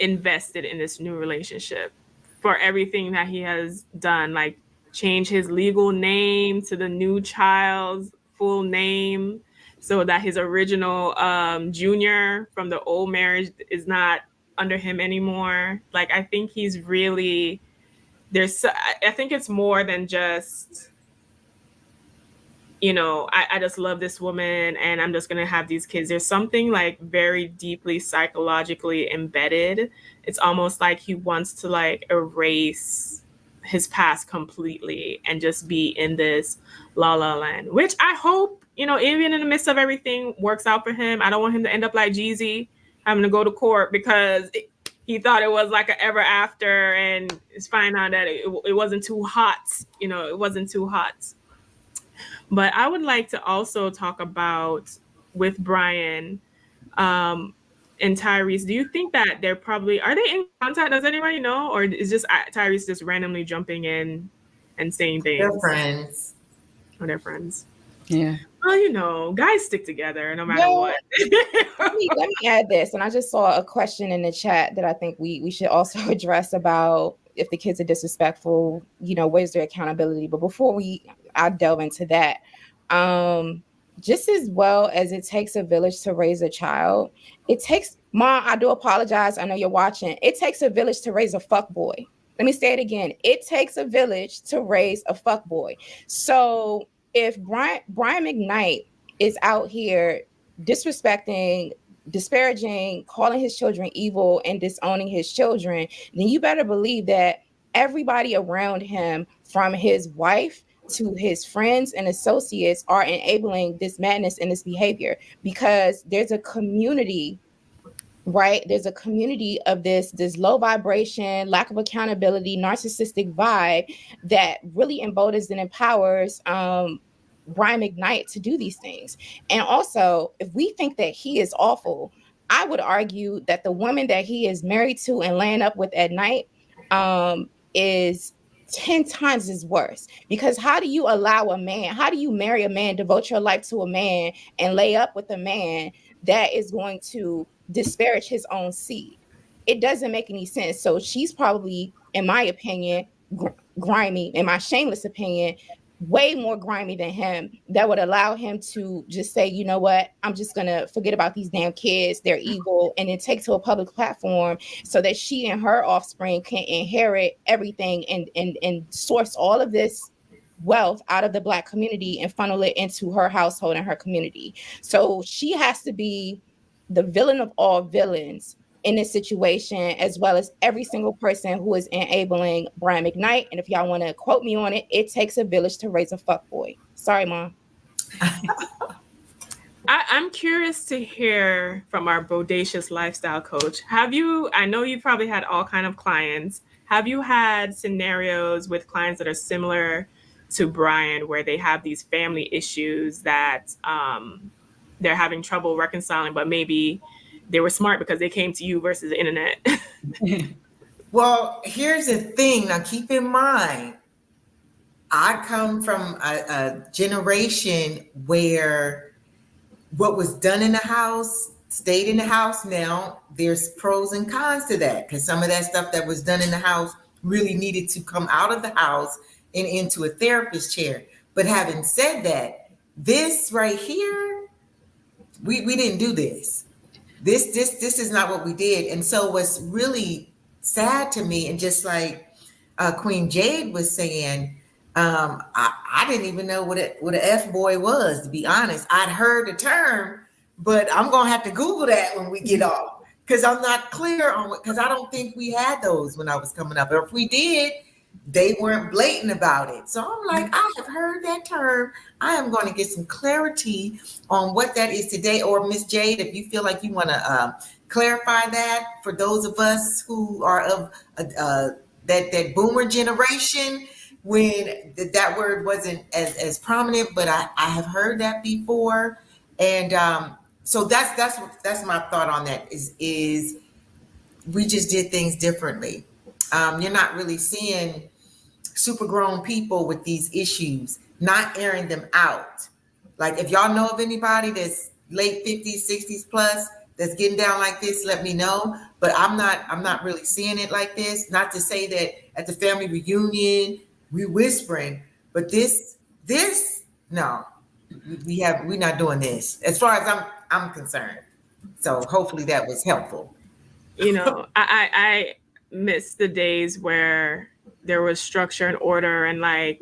invested in this new relationship for everything that he has done, like change his legal name to the new child's full name so that his original junior from the old marriage is not under him anymore. Like, I think he's really, I think it's more than just, I just love this woman and I'm just going to have these kids. There's something like very deeply psychologically embedded. It's almost like he wants to like erase his past completely and just be in this la la land, which I hope, even in the midst of everything, works out for him. I don't want him to end up like Jeezy, having to go to court because he thought it was like an ever after, and it's find out that it wasn't too hot. It wasn't too hot. But I would like to also talk about with Brian and Tyrese. Do you think that are they in contact? Does anybody know? Or is just Tyrese just randomly jumping in and saying things? They're friends. Oh, they're friends. Yeah. Well, guys stick together no matter what. let me add this. And I just saw a question in the chat that I think we should also address about if the kids are disrespectful, where's their accountability? But before I delve into that, just as well as it takes a village to raise a child, it takes, Mom, I do apologize. I know you're watching. It takes a village to raise a fuck boy. Let me say it again. It takes a village to raise a fuck boy. So if Brian McKnight is out here disrespecting, disparaging, calling his children evil and disowning his children, then you better believe that everybody around him, from his wife to his friends and associates, are enabling this madness and this behavior, because there's a community, right? There's a community of this low vibration, lack of accountability, narcissistic vibe that really emboldens and empowers Brian McKnight to do these things. And also, if we think that he is awful, I would argue that the woman that he is married to and laying up with at night is 10 times is worse, because how do you marry a man, devote your life to a man, and lay up with a man that is going to disparage his own seed? It doesn't make any sense. So she's probably, in my opinion, grimy, in my shameless opinion, way more grimy than him, that would allow him to just say, you know what, I'm just gonna forget about these damn kids, they're evil, and then take to a public platform so that she and her offspring can inherit everything and source all of this wealth out of the Black community and funnel it into her household and her community. So she has to be the villain of all villains in this situation, as well as every single person who is enabling Brian McKnight. And if y'all want to quote me on it, it takes a village to raise a fuckboy. Sorry, Mom. I'm curious to hear from our bodacious lifestyle coach. I know you've probably had all kind of clients. Have you had scenarios with clients that are similar to Brian, where they have these family issues that they're having trouble reconciling, but maybe they were smart because they came to you versus the internet? Well, here's the thing. Now, keep in mind, I come from a generation where what was done in the house stayed in the house. Now, there's pros and cons to that, because some of that stuff that was done in the house really needed to come out of the house and into a therapist chair. But having said that, this right here, we didn't do this. This is not what we did. And so what's really sad to me, and just like Queen Jade was saying, I didn't even know what an F-boy was, to be honest. I'd heard the term, but I'm going to have to Google that when we get off, because I'm not clear on it, because I don't think we had those when I was coming up. Or if we did, they weren't blatant about it. So I'm like, I have heard that term. I am going to get some clarity on what that is today. Or Miss Jade, if you feel like you want to clarify that for those of us who are of that boomer generation, when that word wasn't as prominent, but I have heard that before. And so that's my thought on that is we just did things differently. You're not really seeing super grown people with these issues, not airing them out. Like, if y'all know of anybody that's late 50s, 60s plus that's getting down like this, let me know. But I'm not really seeing it like this. Not to say that at the family reunion we whispering, but this no, we're not doing this as far as I'm concerned. So hopefully that was helpful. You know, I miss the days where there was structure and order and like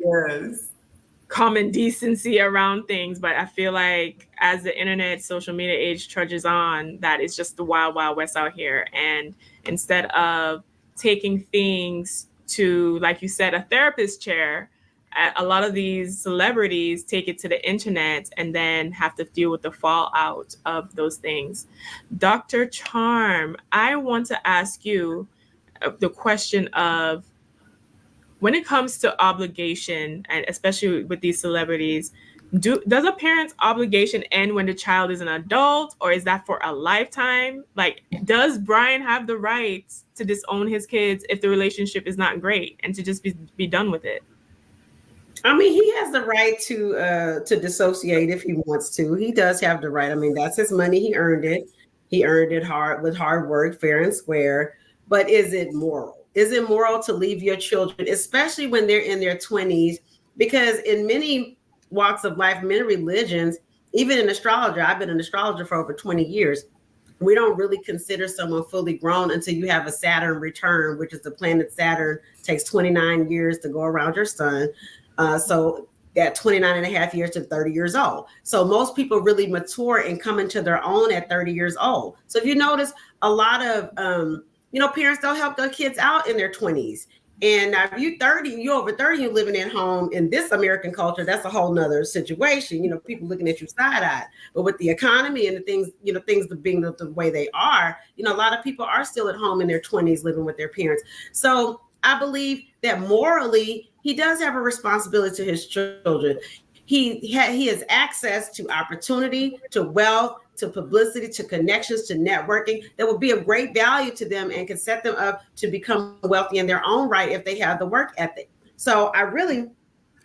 common decency around things. But I feel like as the internet, social media age trudges on, that is just the wild, wild west out here. And instead of taking things to, like you said, a therapist chair, a lot of these celebrities take it to the internet and then have to deal with the fallout of those things. Dr. Charm, I want to ask you the question of, when it comes to obligation, and especially with these celebrities, does a parent's obligation end when the child is an adult, or is that for a lifetime? Like, does Brian have the right to disown his kids if the relationship is not great and to just be done with it? I mean, he has the right to dissociate if he wants to. He does have the right. I mean, that's his money. He earned it. He earned it with hard work, fair and square. But is it moral? Is it moral to leave your children, especially when they're in their 20s? Because in many walks of life, many religions, even in astrology, I've been an astrologer for over 20 years. We don't really consider someone fully grown until you have a Saturn return, which is the planet Saturn takes 29 years to go around your sun. So that 29 and a half years to 30 years old. So most people really mature and come into their own at 30 years old. So if you notice, a lot of, parents don't help their kids out in their 20s. And now if you're over 30, you're living at home in this American culture, that's a whole nother situation. People looking at you side-eyed. But with the economy and the things, things being the way they are, a lot of people are still at home in their 20s living with their parents. So I believe that morally, he does have a responsibility to his children. He has access to opportunity, to wealth, to publicity, to connections, to networking that will be of great value to them and can set them up to become wealthy in their own right if they have the work ethic. So I really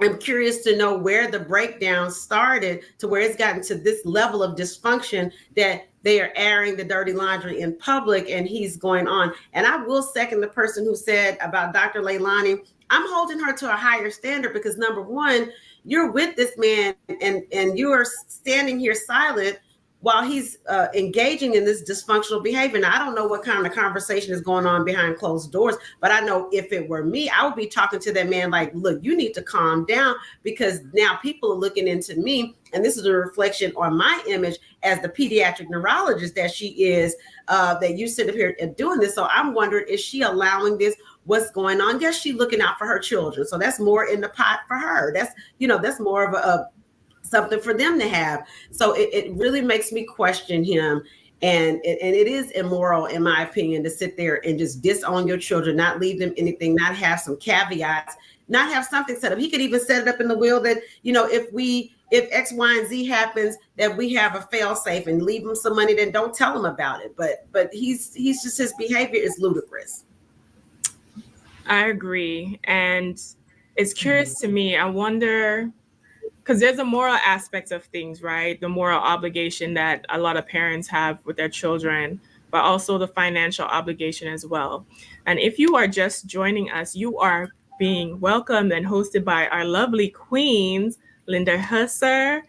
I'm curious to know where the breakdown started to where it's gotten to this level of dysfunction that they are airing the dirty laundry in public and he's going on. And I will second the person who said about Dr. Leilani, I'm holding her to a higher standard because number one, you're with this man and you are standing here silent while he's engaging in this dysfunctional behavior. Now, I don't know what kind of conversation is going on behind closed doors, but I know if it were me, I would be talking to that man like, look, you need to calm down because now people are looking into me. And this is a reflection on my image as the pediatric neurologist that she is, that you sit up here and doing this. So I'm wondering, is she allowing this? What's going on? Yes, she's looking out for her children. So that's more in the pot for her. That's, that's more of a something for them to have. So it really makes me question him. And it is immoral, in my opinion, to sit there and just disown your children, not leave them anything, not have some caveats, not have something set up. He could even set it up in the will that, if X, Y, and Z happens, that we have a fail safe and leave him some money, then don't tell him about it. But he's just, his behavior is ludicrous. I agree. And it's curious to me. I wonder, because there's a moral aspect of things, right? The moral obligation that a lot of parents have with their children, but also the financial obligation as well. And if you are just joining us, you are being welcomed and hosted by our lovely queens, Linda Husser,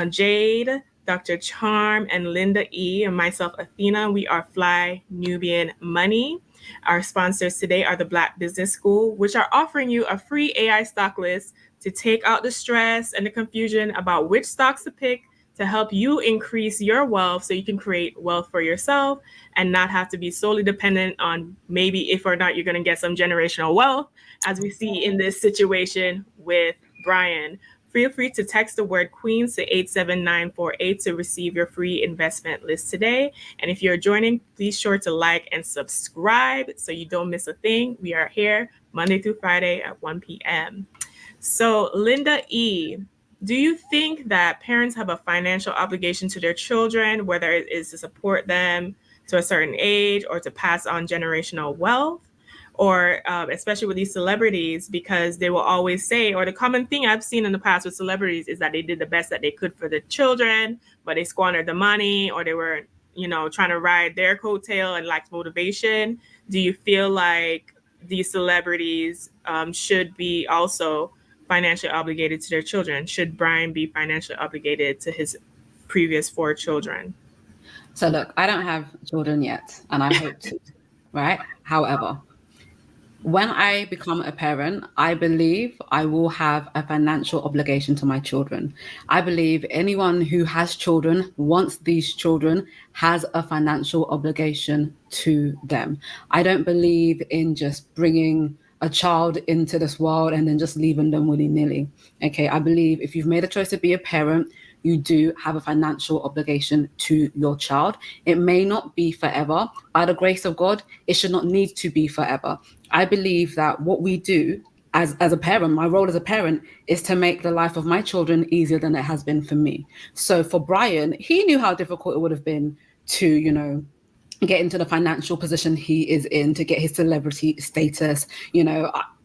Jade, Dr. Charm, and Linda E, and myself, Athena. We are Fly Nubian Money. Our sponsors today are the Black Business School, which are offering you a free AI stock list to take out the stress and the confusion about which stocks to pick to help you increase your wealth so you can create wealth for yourself and not have to be solely dependent on maybe if or not you're going to get some generational wealth, as we see in this situation with Brian. Feel free to text the word Queens to 87948 to receive your free investment list today. And if you're joining, please sure to like and subscribe so you don't miss a thing. We are here Monday through Friday at 1 p.m. So, Linda E., do you think that parents have a financial obligation to their children, whether it is to support them to a certain age or to pass on generational wealth? Or especially with these celebrities, because they will always say, or the common thing I've seen in the past with celebrities is that they did the best that they could for the children, but they squandered the money, or they were, trying to ride their coattail and lacked motivation. Do you feel like these celebrities should be also financially obligated to their children? Should Brian be financially obligated to his previous 4 children? So look, I don't have children yet, and I hope to, right? However, when I become a parent, I believe I will have a financial obligation to my children. I believe anyone who has children, wants these children, has a financial obligation to them. I don't believe in just bringing a child into this world and then just leaving them willy-nilly. Okay, I believe if you've made a choice to be a parent, you do have a financial obligation to your child. It may not be forever. By the grace of God, it should not need to be forever. I believe that what we do as a parent, my role as a parent, is to make the life of my children easier than it has been for me. So for Brian, he knew how difficult it would have been to, get into the financial position he is in, to get his celebrity status.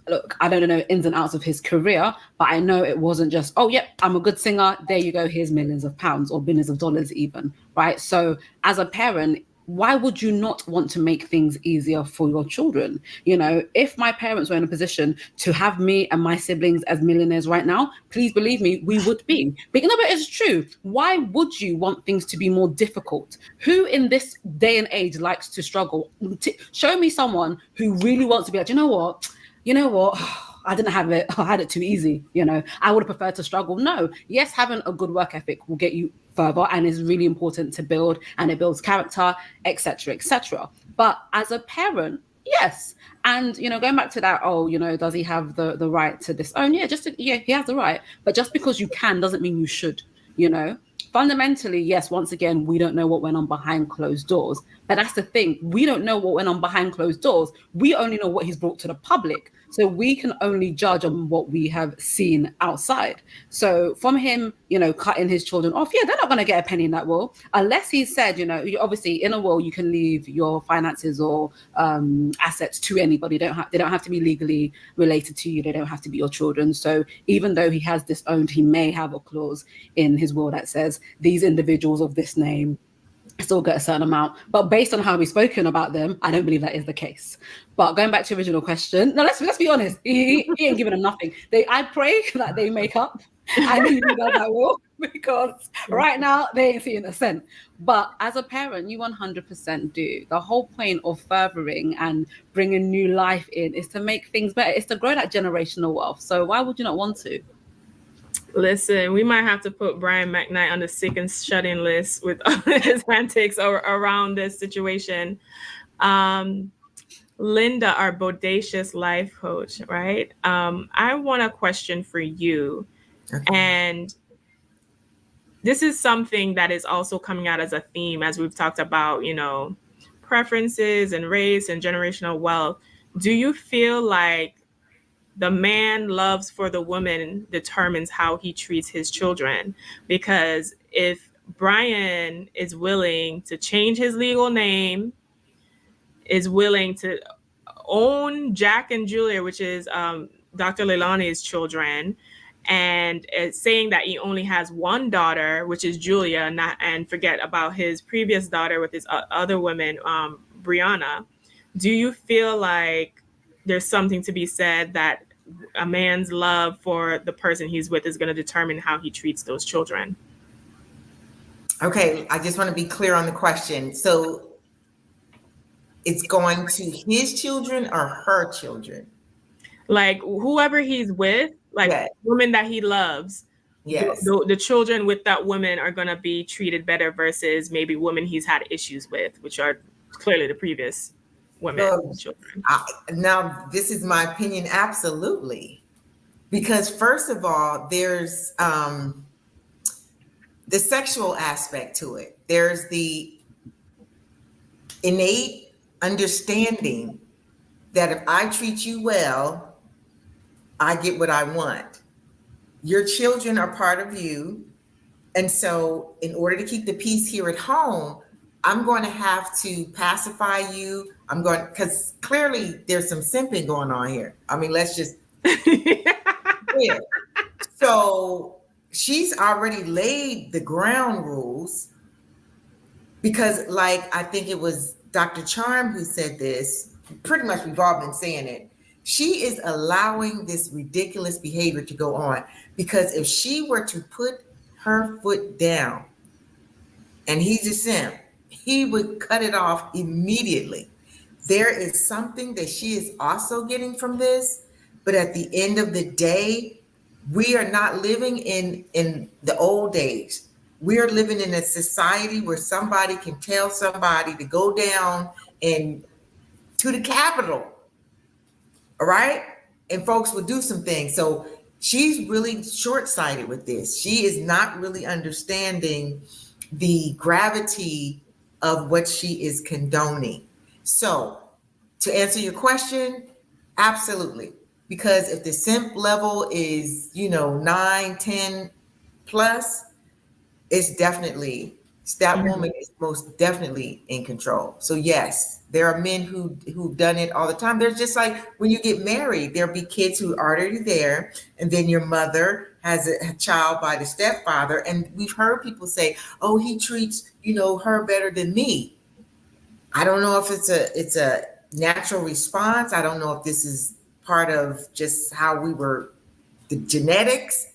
Look, I don't know ins and outs of his career, but I know it wasn't just, oh, yep, I'm a good singer. There you go. Here's millions of pounds or billions of dollars even, right? So as a parent, why would you not want to make things easier for your children? If my parents were in a position to have me and my siblings as millionaires right now, please believe me, we would be. But it's true. Why would you want things to be more difficult? Who in this day and age likes to struggle? Show me someone who really wants to be like, you know what? I didn't have it. I had it too easy. I would have preferred to struggle. No, yes, having a good work ethic will get you further and is really important to build, and it builds character, etc., etc. But as a parent, yes. And, going back to that, does he have the right to disown? Yeah, he has the right. But just because you can doesn't mean you should, fundamentally, yes, once again, we don't know what went on behind closed doors. But that's the thing. We don't know what went on behind closed doors. We only know what he's brought to the public. So we can only judge on what we have seen outside. So from him, cutting his children off, yeah, they're not going to get a penny in that will, unless he said, obviously in a will, you can leave your finances or assets to anybody. They don't have to be legally related to you. They don't have to be your children. So even though he has disowned, he may have a clause in his will that says these individuals of this name still get a certain amount, but based on how we've spoken about them, I don't believe that is the case. But going back to the original question, now let's be honest, he ain't giving them nothing. I pray that they make up and he does that will, because right now they ain't seeing a cent. But as a parent, you 100% do. The whole point of furthering and bringing new life in is to make things better. It's to grow that generational wealth. So why would you not want to? Listen, we might have to put Brian McKnight on the sick and shut-in list with his antics around this situation. Linda, our bodacious life coach, right? I want a question for you. Okay. And this is something that is also coming out as a theme as we've talked about, preferences and race and generational wealth. Do you feel like the man loves for the woman determines how he treats his children? Because if Brian is willing to change his legal name, is willing to own Jack and Julia, which is Dr. Leilani's children, and is saying that he only has one daughter, which is Julia, and forget about his previous daughter with his other women, Brianna, do you feel like there's something to be said that a man's love for the person he's with is going to determine how he treats those children? Okay, I just want to be clear on the question. So it's going to his children or her children? Like whoever he's with, like yes. Women that he loves. Yes. The children with that woman are going to be treated better versus maybe women he's had issues with, which are clearly the previous women. Children. Now, this is my opinion. Absolutely. Because first of all, there's the sexual aspect to it. There's the innate understanding that if I treat you well, I get what I want. Your children are part of you. And so in order to keep the peace here at home, I'm going to have to pacify you. Because clearly there's some simping going on here. I mean, let's just, yeah. So she's already laid the ground rules because like, I think it was Dr. Charm who said this, pretty much we've all been saying it. She is allowing this ridiculous behavior to go on because if she were to put her foot down and he's a simp, he would cut it off immediately. There is something that she is also getting from this, but at the end of the day, we are not living in the old days. We are living in a society where somebody can tell somebody to go down and to the Capitol, all right? And folks will do some things. So she's really short-sighted with this. She is not really understanding the gravity of what she is condoning. So to answer your question, absolutely. Because if the simp level is, 9, 10 plus, it's definitely, that woman is most definitely in control. So yes, there are men who've done it all the time. There's just like when you get married, there'll be kids who are already there, and then your mother has a child by the stepfather. And we've heard people say, oh, he treats, her better than me. I don't know if it's a natural response. I don't know if this is part of just how we were, the genetics.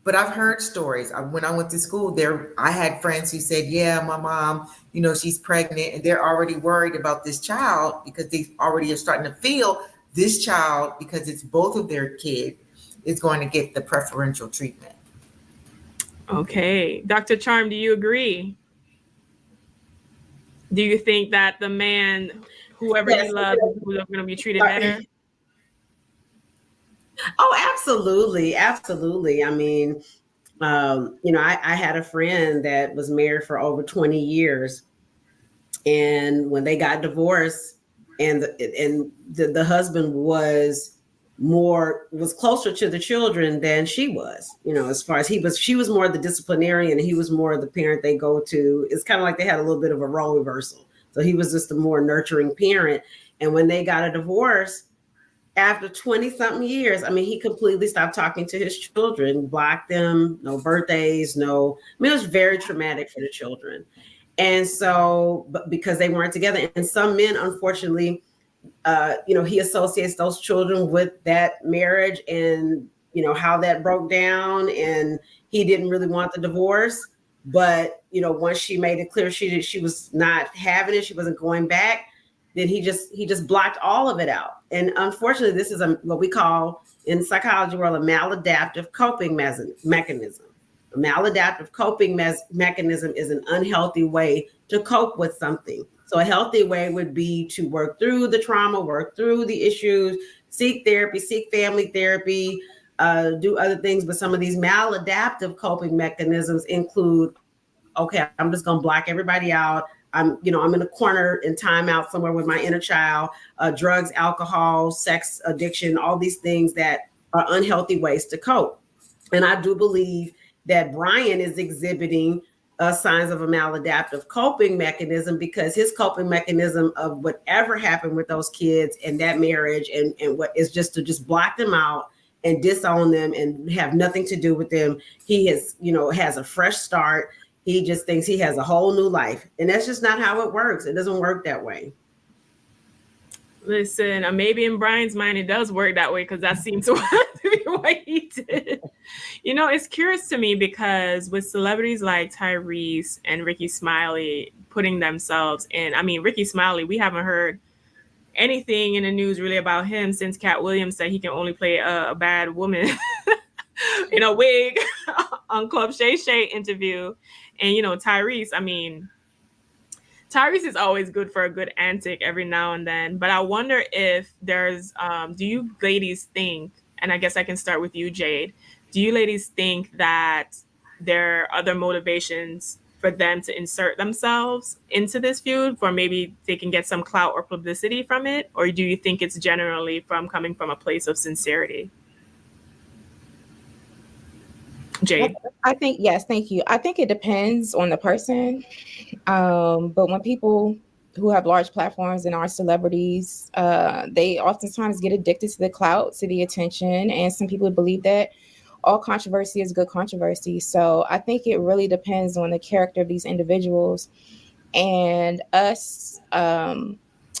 But I've heard stories. When I went to school, I had friends who said, yeah, my mom, she's pregnant, and they're already worried about this child because they already are starting to feel this child, because it's both of their kids, is going to get the preferential treatment. Okay. Dr. Charm, do you agree? Do you think that the man, whoever you love, is going to be treated better? Oh, absolutely. Absolutely. I mean, I had a friend that was married for over 20 years. And when they got divorced, and the husband was closer to the children than she was, as far as she was more the disciplinarian and he was more the parent they go to. It's kind of like they had a little bit of a role reversal. So he was just a more nurturing parent. And when they got a divorce, after 20 something years, he completely stopped talking to his children, blocked them, no birthdays, it was very traumatic for the children. And so, because they weren't together, and some men, unfortunately, he associates those children with that marriage and, how that broke down, and he didn't really want the divorce. But, once she made it clear she was not having it, she wasn't going back, then he just blocked all of it out. And unfortunately, this is what we call in psychology world a maladaptive coping mechanism. A maladaptive coping mechanism is an unhealthy way to cope with something. So a healthy way would be to work through the trauma, work through the issues, seek therapy, seek family therapy, do other things. But some of these maladaptive coping mechanisms include, okay, I'm just going to block everybody out. I'm in a corner in timeout somewhere with my inner child, drugs, alcohol, sex addiction, all these things that are unhealthy ways to cope. And I do believe that Brian is exhibiting signs of a maladaptive coping mechanism, because his coping mechanism of whatever happened with those kids and that marriage and what is just to just block them out and disown them and have nothing to do with them. He has a fresh start. He just thinks he has a whole new life. And that's just not how it works. It doesn't work that way. Listen, maybe in Brian's mind, it does work that way, because that seems to be what he did. It's curious to me because with celebrities like Tyrese and Ricky Smiley putting themselves in, Ricky Smiley, we haven't heard anything in the news really about him since Cat Williams said he can only play a bad woman in a wig on Club Shay Shay interview. And, Tyrese is always good for a good antic every now and then. But I wonder if there's, do you ladies think, and I guess I can start with you, Jade, do you ladies think that there are other motivations for them to insert themselves into this feud, for maybe they can get some clout or publicity from it? Or do you think it's generally coming from a place of sincerity? Jade? I think, yes, thank you. I think it depends on the person. But when people who have large platforms and are celebrities, they oftentimes get addicted to the clout, to the attention. And some people believe that all controversy is good controversy. So I think it really depends on the character of these individuals, and us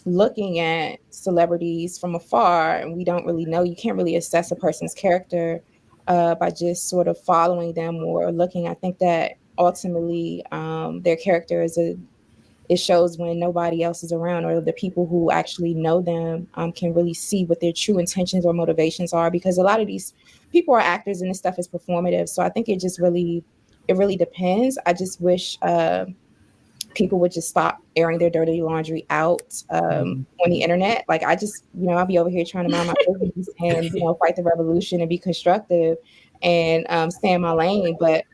looking at celebrities from afar, and we don't really know. You can't really assess a person's character by just sort of following them or looking. I think that ultimately their character it shows when nobody else is around, or the people who actually know them can really see what their true intentions or motivations are, because a lot of these people are actors and this stuff is performative. So I think it really depends. I just wish people would just stop airing their dirty laundry out on the internet. Like, I just, I'll be over here trying to mind my business and, fight the revolution and be constructive and stay in my lane. But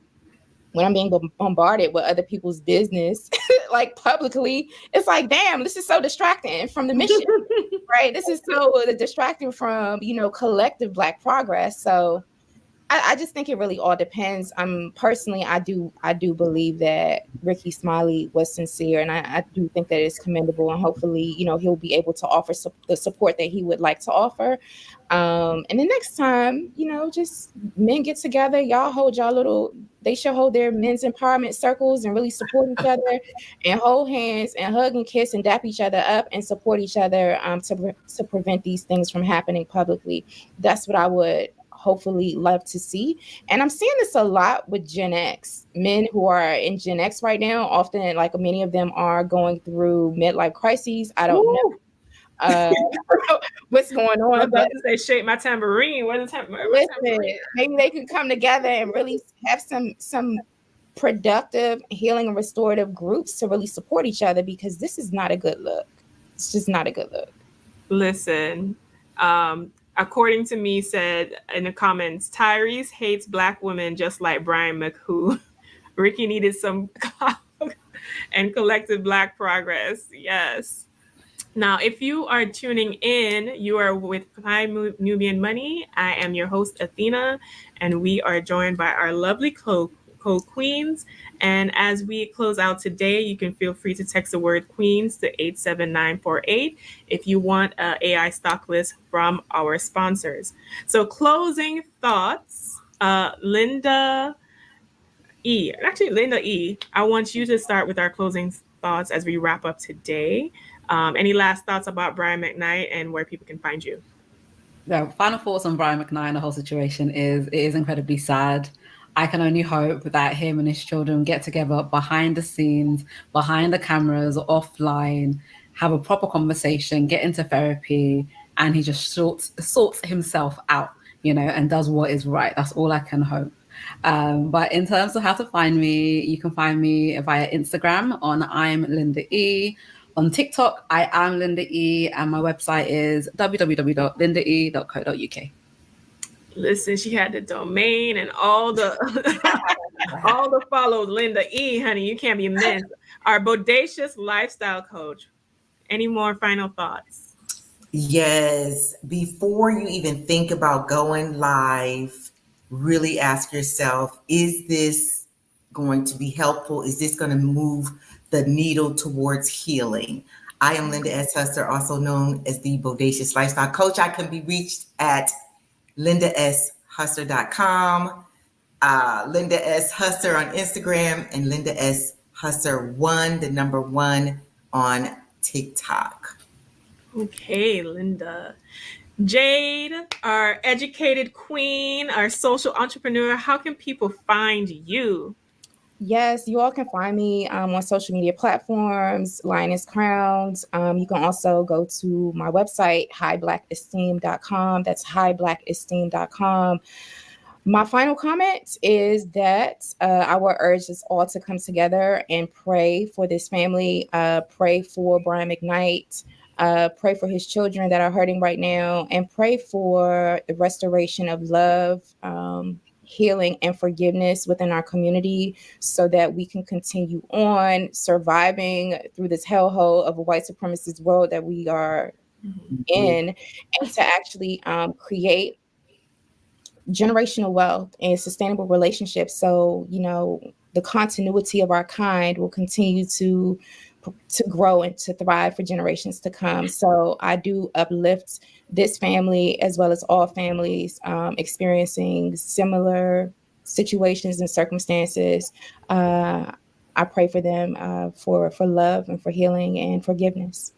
when I'm being bombarded with other people's business, like publicly, it's like, damn, this is so distracting from the mission, right? This is so distracting from, collective Black progress. So I just think it really all depends. Personally, I do believe that Ricky Smiley was sincere, and I do think that it's commendable, and hopefully, he'll be able to offer the support that he would like to offer. And the next time, just men get together, they should hold their men's empowerment circles and really support each other and hold hands and hug and kiss and dap each other up and support each other to prevent these things from happening publicly. That's what I would hopefully love to see. And I'm seeing this a lot with Gen X. Men who are in Gen X right now, often, like, many of them are going through midlife crises. I don't know what's going on. I'm about to say, shake my tambourine. What is tambourine? Maybe they can come together and really have some productive healing and restorative groups to really support each other, because this is not a good look. It's just not a good look. Listen, according to me, said in the comments, Tyrese hates Black women just like Brian McHugh. Ricky needed some and collective Black progress. Yes. Now, if you are tuning in, you are with Fly Nubian Money. I am your host, Athena, and we are joined by our lovely co-queens. And as we close out today, you can feel free to text the word queens to 87948 if you want an AI stock list from our sponsors. So closing thoughts, Linda E. I want you to start with our closing thoughts as we wrap up today. Any last thoughts about Brian McKnight and where people can find you? The final thoughts on Brian McKnight and the whole situation is it is incredibly sad. I can only hope that him and his children get together behind the scenes, behind the cameras, offline, have a proper conversation, get into therapy, and he just sorts himself out, and does what is right. That's all I can hope. But in terms of how to find me, you can find me via Instagram on I'm Linda E. On TikTok, I am Linda E. And my website is www.lindae.co.uk. Listen, she had the domain and all the all the follows. Linda E, honey, you can't be missed. Our bodacious lifestyle coach. Any more final thoughts? Yes. Before you even think about going live, really ask yourself, is this going to be helpful? Is this going to move the needle towards healing? I am Linda S. Huster, also known as the Bodacious Lifestyle Coach. I can be reached at lindashuster.com, Linda S. Huster on Instagram, and Linda S. Huster 1, the number 1 on TikTok. Okay, Linda. Jade, our educated queen, our social entrepreneur, how can people find you? Yes, you all can find me on social media platforms, Lioness Crowns. You can also go to my website, highblackesteem.com. That's highblackesteem.com. My final comment is that I will urge us all to come together and pray for this family, pray for Brian McKnight, pray for his children that are hurting right now, and pray for the restoration of love, healing, and forgiveness within our community so that we can continue on surviving through this hellhole of a white supremacist world that we are in, and to actually create generational wealth and sustainable relationships. So, the continuity of our kind will continue to grow and to thrive for generations to come. So I do uplift this family as well as all families experiencing similar situations and circumstances. I pray for them for love and for healing and forgiveness.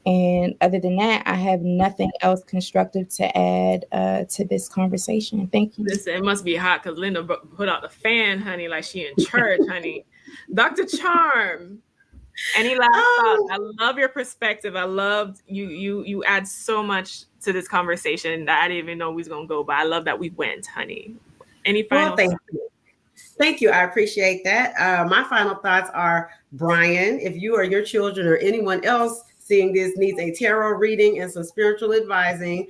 And other than that, I have nothing else constructive to add to this conversation. Thank you. Listen, it must be hot because Linda put out the fan, honey, like she in church, honey. Dr. Charm, any last thoughts? I love your perspective. I loved you add so much to this conversation that I didn't even know we was gonna go, but I love that we went, honey. Any final thoughts? Thank you. I appreciate that. My final thoughts are, Brian, if you or your children or anyone else seeing this needs a tarot reading and some spiritual advising,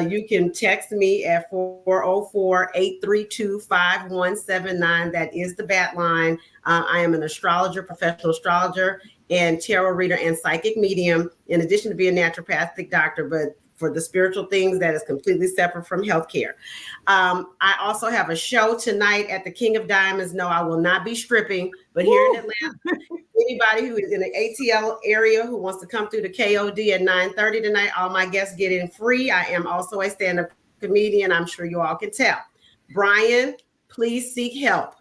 you can text me at 404-832-5179. That is the BAT line. I am an astrologer, professional astrologer, and tarot reader and psychic medium, in addition to being a naturopathic doctor, but for the spiritual things that is completely separate from healthcare. I also have a show tonight at the King of Diamonds. No, I will not be stripping, but here in Atlanta, anybody who is in the ATL area who wants to come through the KOD at 9:30 tonight, all my guests get in free. I am also a stand-up comedian. I'm sure you all can tell. Brian, please seek help.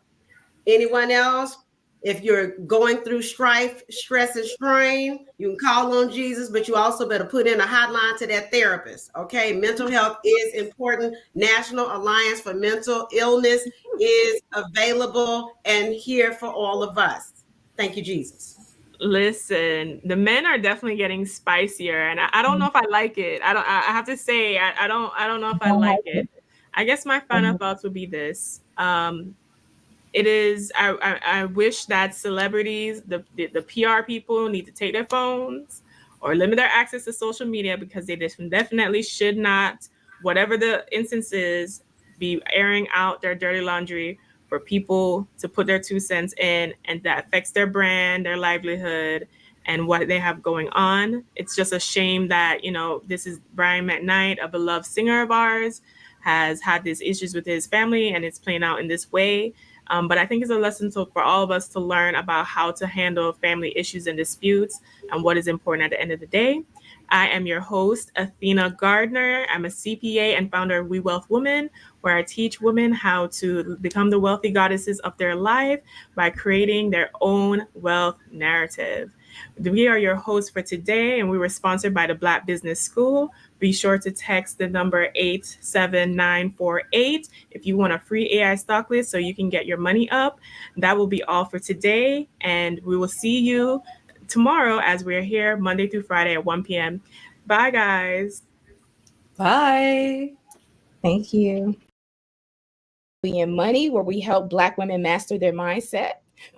Anyone else? If you're going through strife, stress, and strain, you can call on Jesus, but you also better put in a hotline to that therapist, okay? Mental health is important. National Alliance for Mental Illness is available and here for all of us. Thank you, Jesus. Listen, the men are definitely getting spicier, and I don't know if I like it. I have to say, I don't know if I like it. I guess my final thoughts would be this. It is, I wish that celebrities, the PR people need to take their phones or limit their access to social media, because they definitely should not whatever the instance is, be airing out their dirty laundry for people to put their 2 cents in, and that affects their brand, their livelihood, and what they have going on. It's just a shame that, this is Brian McKnight, a beloved singer of ours, has had these issues with his family, and it's playing out in this way. But I think it's a lesson for all of us to learn about how to handle family issues and disputes and what is important at the end of the day. I am your host, Athena Gardner. I'm a CPA and founder of We Wealth Women, where I teach women how to become the wealthy goddesses of their life by creating their own wealth narrative. We are your hosts for today, and we were sponsored by the Black Business School. Be sure to text the number 87948 if you want a free AI stock list so you can get your money up. That will be all for today, and we will see you tomorrow as we're here Monday through Friday at 1 p.m. Bye, guys. Bye. Thank you. Nubian Money, where we help Black women master their mindset.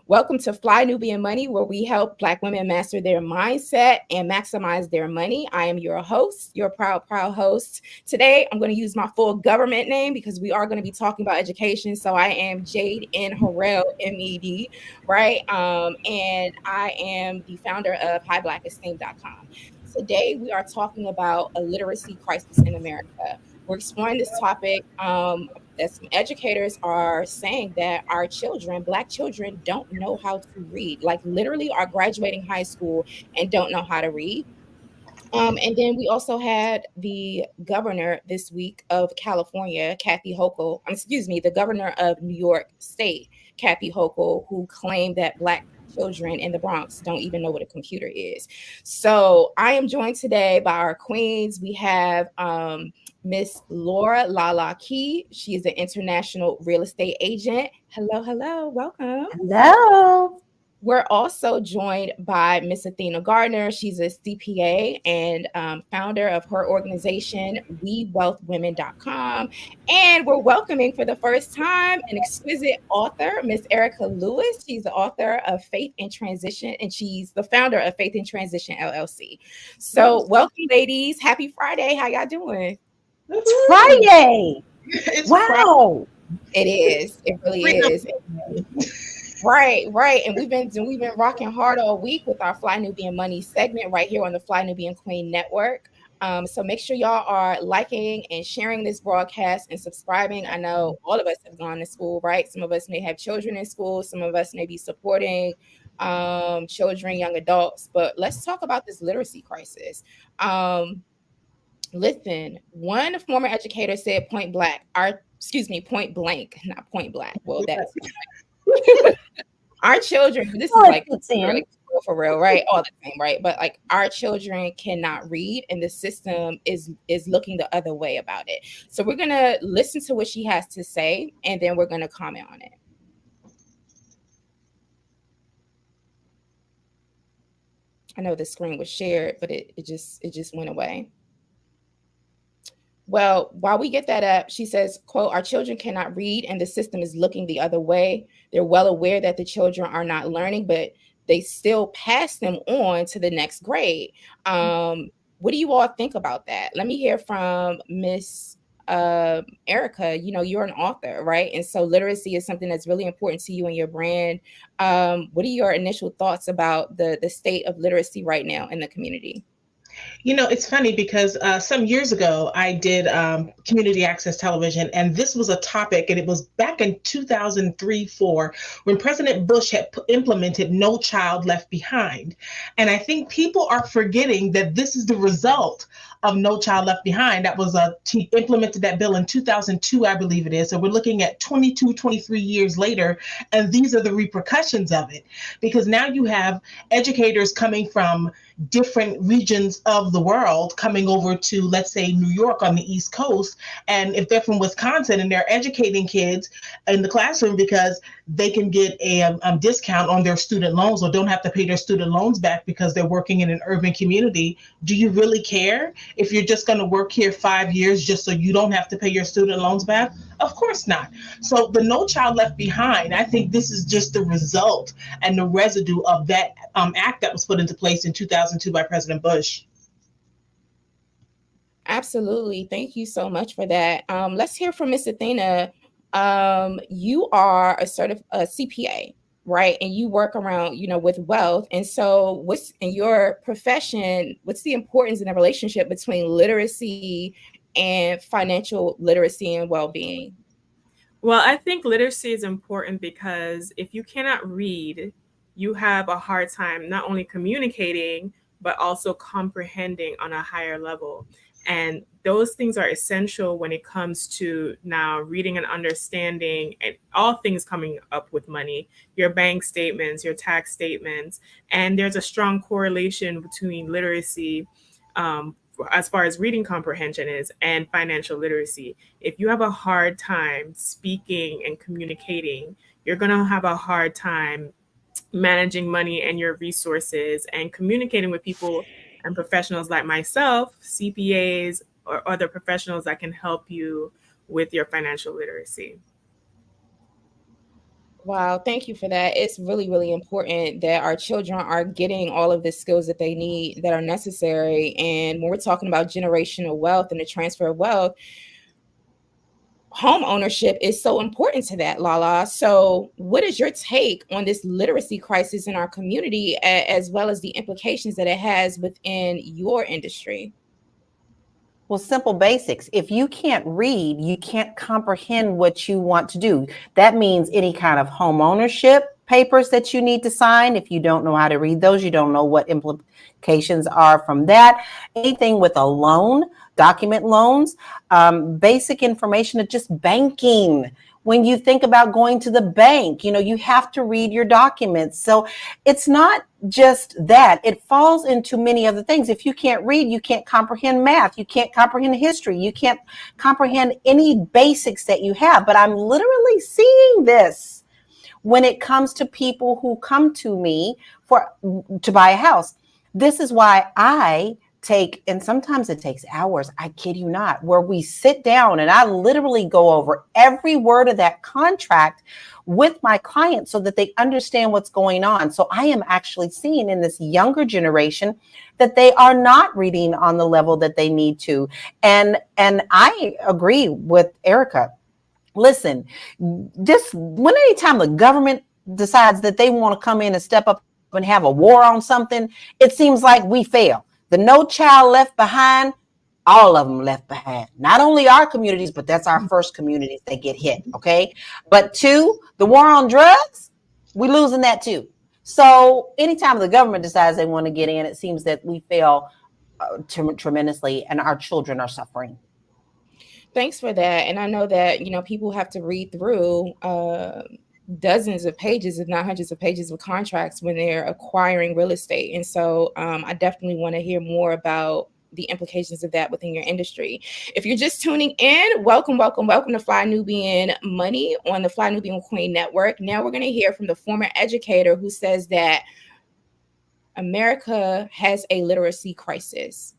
Welcome to Fly Nubian Money, where we help Black women master their mindset and maximize their money. I am your host, your proud host. Today, I'm going to use my full government name because we are going to be talking about education. So I am Jade N. Harrell, MED, right? And I am the founder of HighBlackEsteem.com. Today, we are talking about a literacy crisis in America. We're exploring this topic that some educators are saying that our children, Black children, don't know how to read, like literally are graduating high school and don't know how to read. And then we also had the governor this week of California, the governor of New York State, Kathy Hochul, who claimed that Black children in the Bronx don't even know what a computer is. So I am joined today by our queens. We have Miss Laura Lala Key. She is an international real estate agent. Hello, welcome. Hello. We're also joined by Miss Athena Gardner. She's a CPA and founder of her organization, WeWealthWomen.com. And we're welcoming for the first time an exquisite author, Miss Erica Lewis. She's the author of Faith in Transition, and she's the founder of Faith in Transition, LLC. So welcome, ladies. Happy Friday. How y'all doing? It's Friday. Wow. It is. It really is. Right. And we've been rocking hard all week with our Fly Nubian Money segment right here on the Fly Nubian Queen Network. So make sure y'all are liking and sharing this broadcast and subscribing. I know all of us have gone to school, right? Some of us may have children in school. Some of us may be supporting children, young adults. But let's talk about this literacy crisis. Listen, one former educator said point blank, not point blank. Well, that's our children, this is like for real, right? All the same, right? But like our children cannot read, and the system is looking the other way about it. So we're gonna listen to what she has to say, and then we're gonna comment on it. I know the screen was shared, but it just went away. Well, while we get that up, she says, quote, our children cannot read and the system is looking the other way. They're well aware that the children are not learning, but they still pass them on to the next grade. What do you all think about that? Let me hear from Miss Erica. You're an author, right? And so literacy is something that's really important to you and your brand. What are your initial thoughts about the state of literacy right now in the community? It's funny because some years ago I did community access television, and this was a topic, and it was back in 2003-04 when President Bush had implemented No Child Left Behind. And I think people are forgetting that this is the result of No Child Left Behind. That was he implemented that bill in 2002, I believe it is. So we're looking at 22, 23 years later, and these are the repercussions of it. Because now you have educators coming from different regions of the world coming over to, let's say, New York on the East Coast. And if they're from Wisconsin and they're educating kids in the classroom because they can get a discount on their student loans or don't have to pay their student loans back because they're working in an urban community, do you really care if you're just going to work here 5 years just so you don't have to pay your student loans back? Of course not. So the No Child Left Behind, I think this is just the result and the residue of that act that was put into place in 2002 by President Bush. Absolutely. Thank you so much for that. Let's hear from Miss Athena. You are a CPA, right? And you work around, with wealth. And so what's in your profession, what's the importance in a relationship between literacy and financial literacy and well-being? Well, I think literacy is important because if you cannot read, you have a hard time not only communicating, but also comprehending on a higher level. And those things are essential when it comes to now reading and understanding and all things coming up with money, your bank statements, your tax statements. And there's a strong correlation between literacy, as far as reading comprehension is, and financial literacy. If you have a hard time speaking and communicating, you're going to have a hard time managing money and your resources and communicating with people and professionals like myself, CPAs, or other professionals that can help you with your financial literacy. Wow, thank you for that. It's really, really important that our children are getting all of the skills that they need that are necessary. And when we're talking about generational wealth and the transfer of wealth, home ownership is so important to that, Lala. So what is your take on this literacy crisis in our community, as well as the implications that it has within your industry? Well, simple basics. If you can't read, you can't comprehend what you want to do. That means any kind of home ownership papers that you need to sign. If you don't know how to read those, you don't know what implications are from that. Anything with a loan, document loans, basic information of just banking. When you think about going to the bank, you have to read your documents. So it's not just that. It falls into many other things. If you can't read, you can't comprehend math. You can't comprehend history. You can't comprehend any basics that you have. But I'm literally seeing this when it comes to people who come to me to buy a house. This is why I take, and sometimes it takes hours, I kid you not, where we sit down and I literally go over every word of that contract with my clients so that they understand what's going on. So I am actually seeing in this younger generation that they are not reading on the level that they need to. And I agree with Erica. Listen, anytime the government decides that they want to come in and step up and have a war on something, it seems like we fail. The No Child Left Behind, all of them left behind. Not only our communities, but that's our first communities that get hit, okay? But two, the war on drugs, we're losing that too. So anytime the government decides they want to get in, it seems that we fail tremendously and our children are suffering. Thanks for that. And I know that, people have to read through dozens of pages, if not hundreds of pages of contracts when they're acquiring real estate. And so I definitely want to hear more about the implications of that within your industry. If you're just tuning in, welcome to Fly Nubian Money on the Fly Nubian Queen Network. Now we're going to hear from the former educator who says that America has a literacy crisis.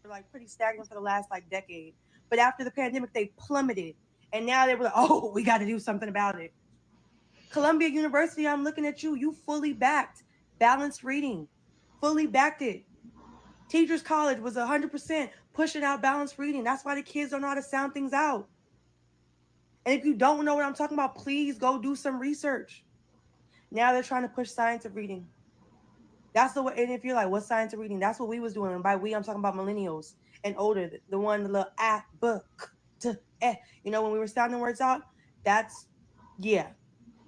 Like pretty stagnant for the last decade, but after the pandemic they plummeted, and now they were like, oh, we got to do something about it. Columbia University, I'm looking at you fully backed balanced reading, fully backed it. Teachers College was 100% pushing out balanced reading. That's why the kids don't know how to sound things out. And if you don't know what I'm talking about, please go do some research. Now they're trying to push science of reading. That's the way. And if you're like, what's science of reading? That's what we was doing. And by we, I'm talking about millennials and older. The little book, when we were sounding words out. That's, yeah.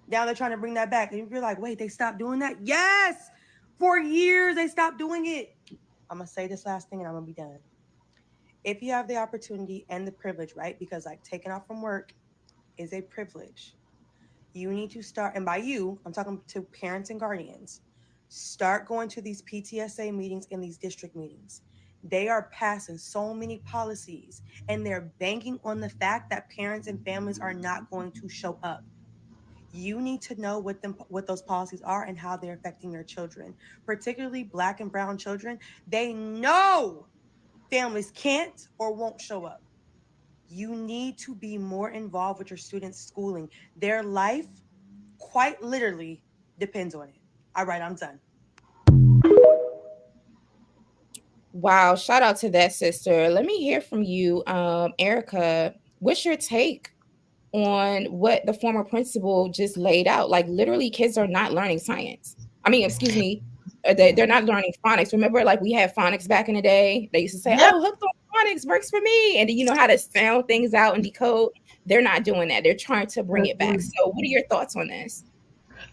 Now they're trying to bring that back. And if you're like, wait, they stopped doing that? Yes! For years, they stopped doing it. I'm going to say this last thing and I'm going to be done. If you have the opportunity and the privilege, right? Because taking off from work is a privilege. You need to start, and by you, I'm talking to parents and guardians, start going to these PTSA meetings and these district meetings. They are passing so many policies and they're banking on the fact that parents and families are not going to show up. You need to know what those policies are and how they're affecting your children, particularly Black and brown children. They know families can't or won't show up. You need to be more involved with your students' schooling. Their life quite literally depends on it. All right, I'm done. Wow, shout out to that, sister. Let me hear from you, Erica. What's your take on what the former principal just laid out? Like, literally, kids are not learning science. I mean, excuse me, they're not learning phonics. Remember, like, we had phonics back in the day. They used to say, Yep. "Oh, hooked on phonics works for me," and you know how to sound things out and decode. They're not doing that. They're trying to bring it back. So, what are your thoughts on this?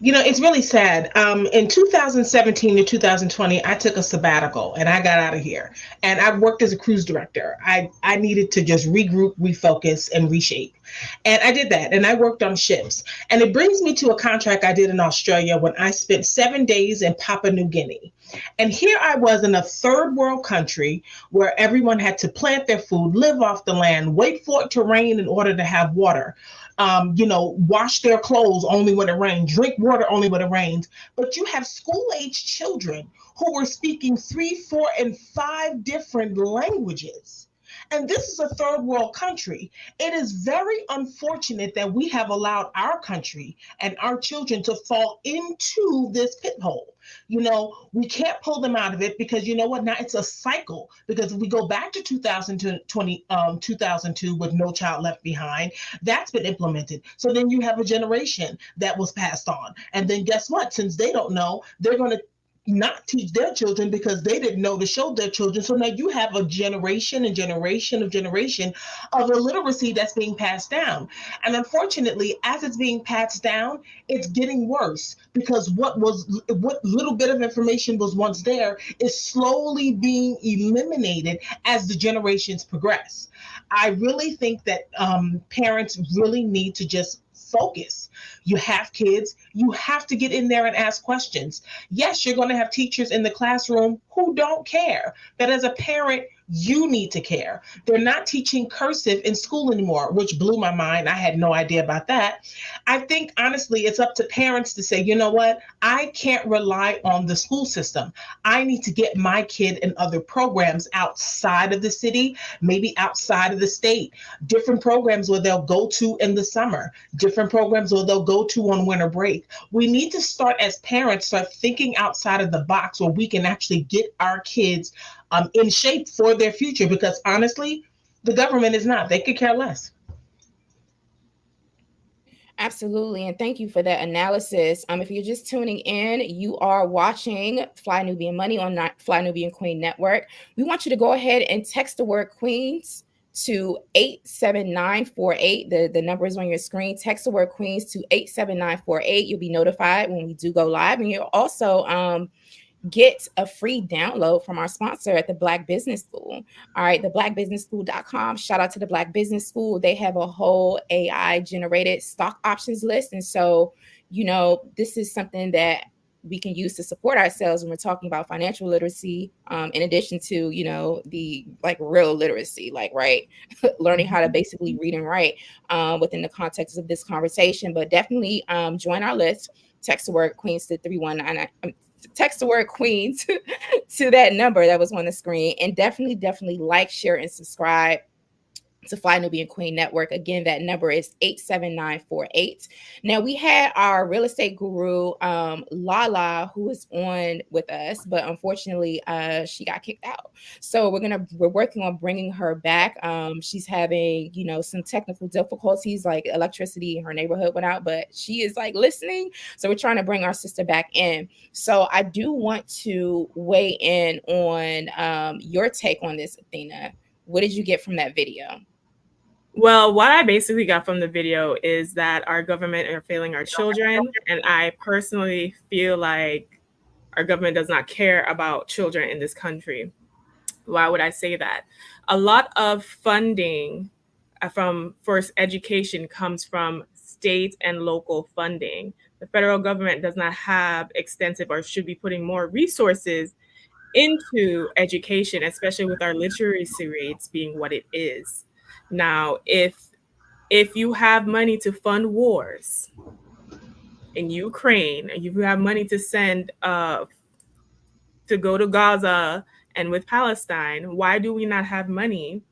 You know, it's really sad. In 2017 to 2020, I took a sabbatical and I got out of here. And I worked as a cruise director. I needed to just regroup, refocus, and reshape. And I did that. And I worked on ships. And it brings me to a contract I did in Australia when I spent 7 days in Papua New Guinea. And here I was in a third world country where everyone had to plant their food, live off the land, wait for it to rain in order to have water. Wash their clothes only when it rains, drink water only when it rains. But you have school-age children who were speaking 3, 4, and 5 different languages. And this is a third world country. It is very unfortunate that we have allowed our country and our children to fall into this pit hole. We can't pull them out of it because you know what? Now it's a cycle. Because if we go back to 2002 with No Child Left Behind, that's been implemented. So then you have a generation that was passed on. And then guess what? Since they don't know, they're going to not teach their children because they didn't know to show their children. So now you have a generation and generation of illiteracy that's being passed down. And unfortunately, as it's being passed down, it's getting worse because what little bit of information was once there is slowly being eliminated as the generations progress. I really think that parents really need to just focus. You have kids, you have to get in there and ask questions. Yes, you're going to have teachers in the classroom who don't care, but as a parent, you need to care. They're not teaching cursive in school anymore, which blew my mind. I had no idea about that. I think, honestly, it's up to parents to say, you know what? I can't rely on the school system. I need to get my kid in other programs outside of the city, maybe outside of the state, different programs where they'll go to in the summer, different programs where they'll go to on winter break. We need to start as parents, start thinking outside of the box where we can actually get our kids in shape for their future, because honestly, the government is not. They could care less. Absolutely. And thank you for that analysis. If you're just tuning in, you are watching Fly Nubian Money on Fly Nubian Queen Network. We want you to go ahead and text the word Queens to 87948. The number is on your screen. Text the word Queens to 87948. You'll be notified when we do go live. And you'll also get a free download from our sponsor at the Black Business School. All right, the blackbusinessschool.com. Shout out to the Black Business School. They have a whole AI generated stock options list. And so, this is something that we can use to support ourselves when we're talking about financial literacy, in addition to, the real literacy, right? Learning how to basically read and write within the context of this conversation. But definitely join our list. Text the word Queens to 3199. Text the word Queens to that number that was on the screen, and definitely like, share, and subscribe to Fly Nubian Queen Network. Again, that number is 87948. Now, we had our real estate guru, Lala, who is on with us, but unfortunately, she got kicked out. So we're working on bringing her back. She's having, some technical difficulties, like electricity in her neighborhood went out, but she is listening. So we're trying to bring our sister back in. So I do want to weigh in on your take on this, Athena. What did you get from that video? Well, what I basically got from the video is that our government are failing our children. And I personally feel like our government does not care about children in this country. Why would I say that? A lot of funding from first education comes from state and local funding. The federal government does not have extensive, or should be putting more resources into education, especially with our literacy rates being what it is. Now, if you have money to fund wars in Ukraine, and you have money to send to go to Gaza and with Palestine, why do we not have money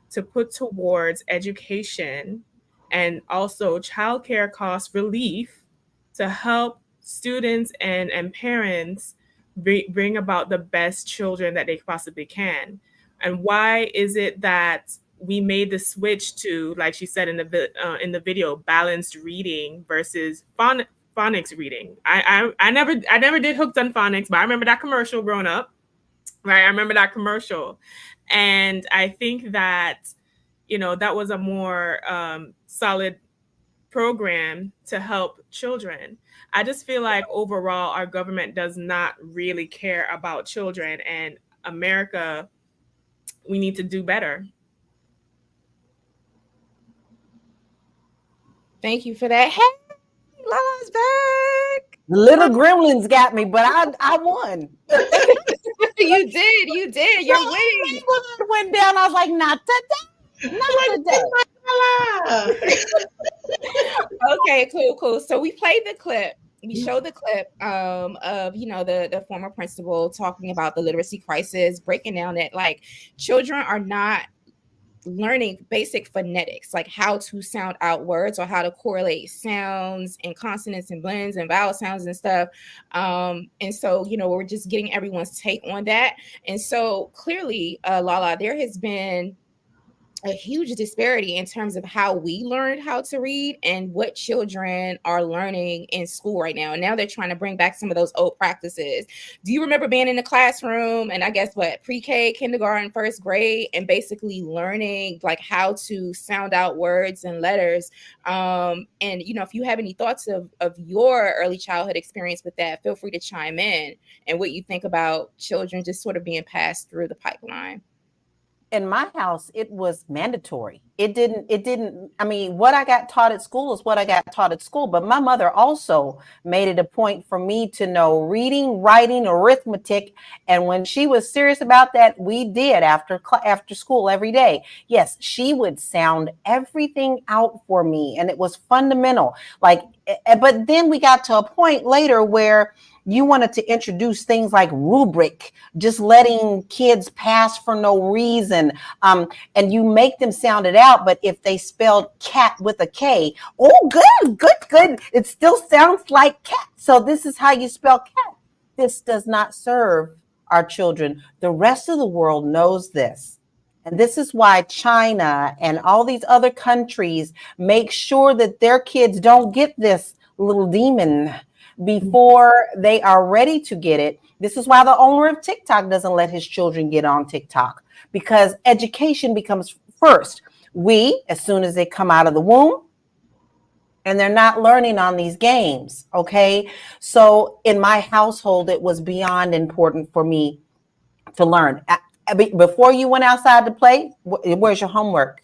to put towards education and also childcare cost relief to help students and parents bring about the best children that they possibly can. And why is it that we made the switch to, like she said in the video, balanced reading versus phonics reading? I never did Hooked on Phonics, but I remember that commercial growing up. Right, I remember that commercial, and I think that, you know, that was a more solid program to help children. I just feel like overall our government does not really care about children, and America, we need to do better. Thank you for that. Hey, Lala's back. The little gremlins got me, but I won. You did. You're winning. When it went down, I was like, not today. Not today. Okay, cool. So we played the clip. We showed the clip of, you know, the former principal talking about the literacy crisis, breaking down that like children are not learning basic phonetics, like how to sound out words or how to correlate sounds and consonants and blends and vowel sounds and stuff. And so, you know, we're just getting everyone's take on that. And so clearly, Lala, there has been a huge disparity in terms of how we learned how to read and what children are learning in school right now. And now they're trying to bring back some of those old practices. Do you remember being in the classroom and I guess pre-K, kindergarten, first grade, and basically learning like how to sound out words and letters? And, you know, if you have any thoughts of your early childhood experience with that, feel free to chime in and what you think about children just sort of being passed through the pipeline. In my house, it was mandatory. It didn't, I mean, what I got taught at school is what I got taught at school, but my mother also made it a point for me to know reading, writing, arithmetic. And when she was serious about that, we did after school every day. Yes, she would sound everything out for me, and it was fundamental. Like, but then we got to a point later where you wanted to introduce things like rubric, just letting kids pass for no reason. And you make them sound it out, but if they spelled cat with a K, oh, good. It still sounds like cat. So this is how you spell cat. This does not serve our children. The rest of the world knows this. And this is why China and all these other countries make sure that their kids don't get this little demon before they are ready to get it. This is why the owner of TikTok doesn't let his children get on TikTok, because education becomes first. As soon as they come out of the womb, and they're not learning on these games, okay? So in my household, it was beyond important for me to learn. Before you went outside to play, where's your homework?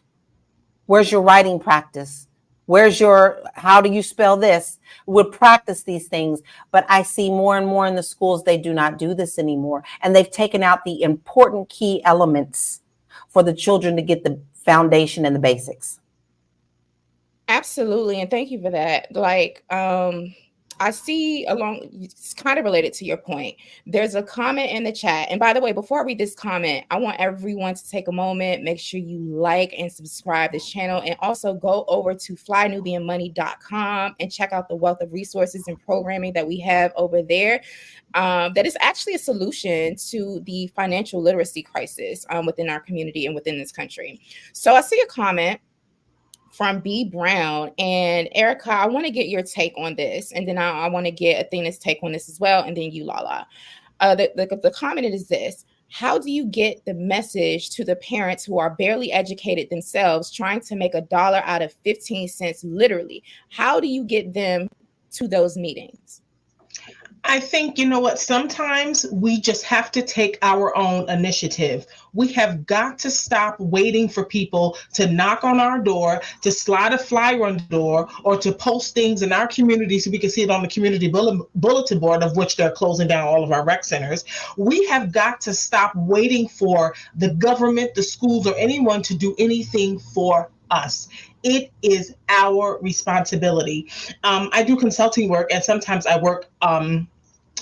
Where's your writing practice? How do you spell this? We'll practice these things, but I see more and more in the schools, they do not do this anymore. And they've taken out the important key elements for the children to get the foundation and the basics. Absolutely. And thank you for that. Like, I see it's kind of related to your point. There's a comment in the chat. And by the way, before I read this comment, I want everyone to take a moment, make sure you like and subscribe this channel, and also go over to flynubianmoney.com and check out the wealth of resources and programming that we have over there. That is actually a solution to the financial literacy crisis within our community and within this country. So I see a comment from B Brown, and Erica, I want to get your take on this, and then I want to get Athena's take on this as well, and then you, Lala. The comment is this: how do you get the message to the parents who are barely educated themselves, trying to make $1 out of 15 cents, literally? How do you get them to those meetings? I think, you know what, sometimes we just have to take our own initiative. We have got to stop waiting for people to knock on our door, to slide a flyer on the door, or to post things in our community so we can see it on the community bulletin board, of which they're closing down all of our rec centers. We have got to stop waiting for the government, the schools, or anyone to do anything for us. It is our responsibility. I do consulting work, and sometimes I work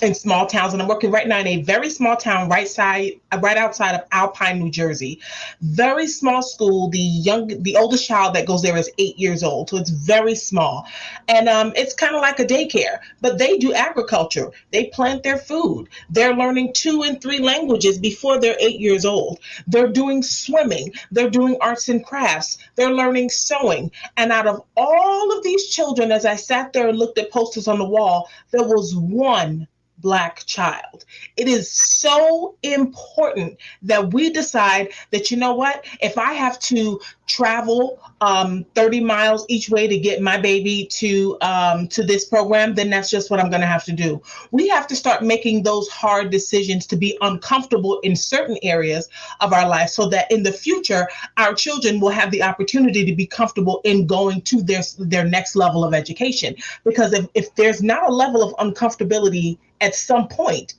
in small towns, and I'm working right now in a very small town right outside of Alpine, New Jersey. Very small school. The oldest child that goes there is 8 years old, so it's very small, and it's kind of like a daycare. But they do agriculture. They plant their food. They're learning 2 and 3 languages before they're 8 years old. They're doing swimming. They're doing arts and crafts. They're learning sewing. And out of all of these children, as I sat there and looked at posters on the wall, there was one Black child. It is so important that we decide that, you know what, if I have to travel 30 miles each way to get my baby to this program, then that's just what I'm going to have to do. We have to start making those hard decisions to be uncomfortable in certain areas of our life, so that in the future, our children will have the opportunity to be comfortable in going to their next level of education. Because if there's not a level of uncomfortability at some point,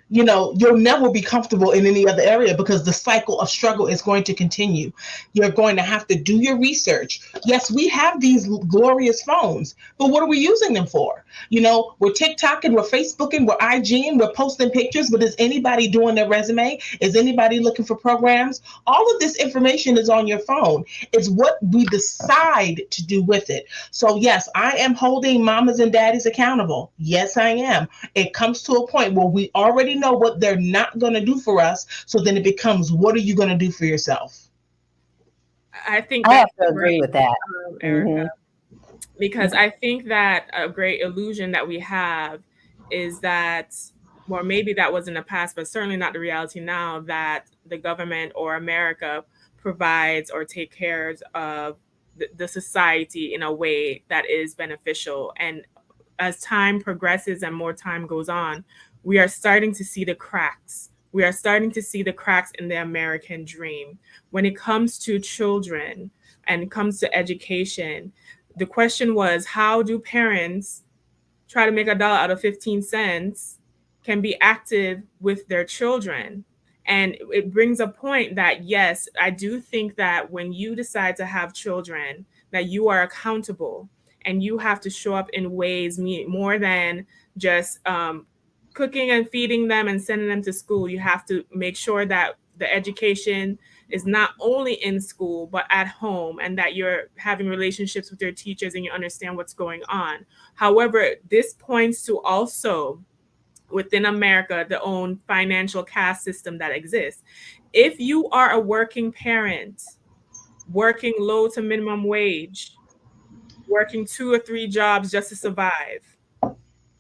you'll never be comfortable in any other area, because the cycle of struggle is going to continue. You're going to have to do your research. Yes, we have these glorious phones, but what are we using them for? We're TikToking, we're Facebooking, we're IGing, we're posting pictures, but is anybody doing their resume? Is anybody looking for programs? All of this information is on your phone. It's what we decide to do with it. So yes, I am holding mamas and daddies accountable. Yes, I am. It comes to a point where we already know what they're not going to do for us. So then it becomes, what are you going to do for yourself? I think I have to agree with that, Erica, because I think that a great illusion that we have is that, or maybe that was in the past, but certainly not the reality now, that the government or America provides or take care of the society in a way that is beneficial. And as time progresses and more time goes on, we are starting to see the cracks. We are starting to see the cracks in the American dream. When it comes to children and it comes to education, the question was, how do parents try to make $1 out of 15 cents can be active with their children? And it brings a point that, yes, I do think that when you decide to have children, that you are accountable and you have to show up in ways more than just cooking and feeding them and sending them to school. You have to make sure that the education is not only in school, but at home, and that you're having relationships with your teachers and you understand what's going on. However, this points to also within America, the own financial caste system that exists. If you are a working parent, working low to minimum wage, working 2 or 3 jobs just to survive,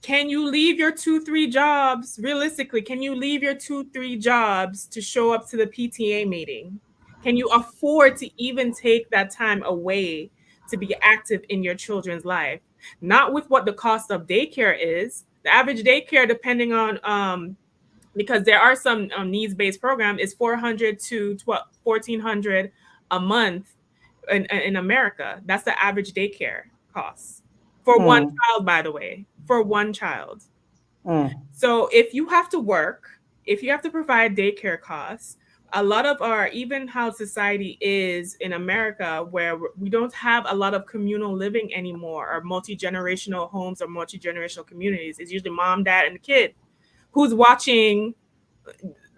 can you leave your 2-3 jobs? Realistically, can you leave your 2-3 jobs to show up to the PTA meeting? Can you afford to even take that time away to be active in your children's life? Not with what the cost of daycare is. The average daycare, depending on, because there are some needs-based programs, is $400 to $1,400 a month in America. That's the average daycare cost for one child, by the way. For one child. So if you have to work, if you have to provide daycare costs, a lot of even how society is in America, where we don't have a lot of communal living anymore, or multi-generational homes or multi-generational communities. It's usually mom, dad, and the kid who's watching,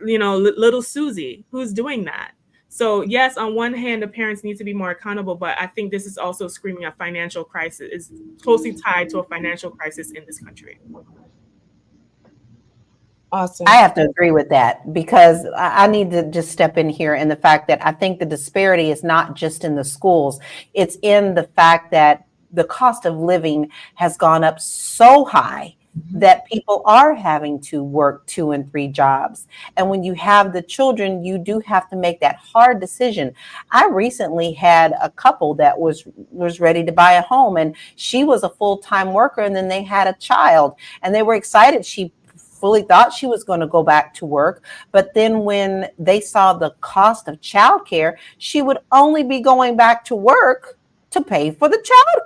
little Susie, who's doing that. So yes, on one hand, the parents need to be more accountable, but I think this is also screaming a financial crisis, is closely tied to a financial crisis in this country. Awesome. I have to agree with that, because I need to just step in here in the fact that I think the disparity is not just in the schools. It's in the fact that the cost of living has gone up so high that people are having to work 2 and 3 jobs. And when you have the children, you do have to make that hard decision. I recently had a couple that was ready to buy a home, and she was a full-time worker, and then they had a child, and they were excited. She fully thought she was going to go back to work. But then when they saw the cost of childcare, she would only be going back to work to pay for the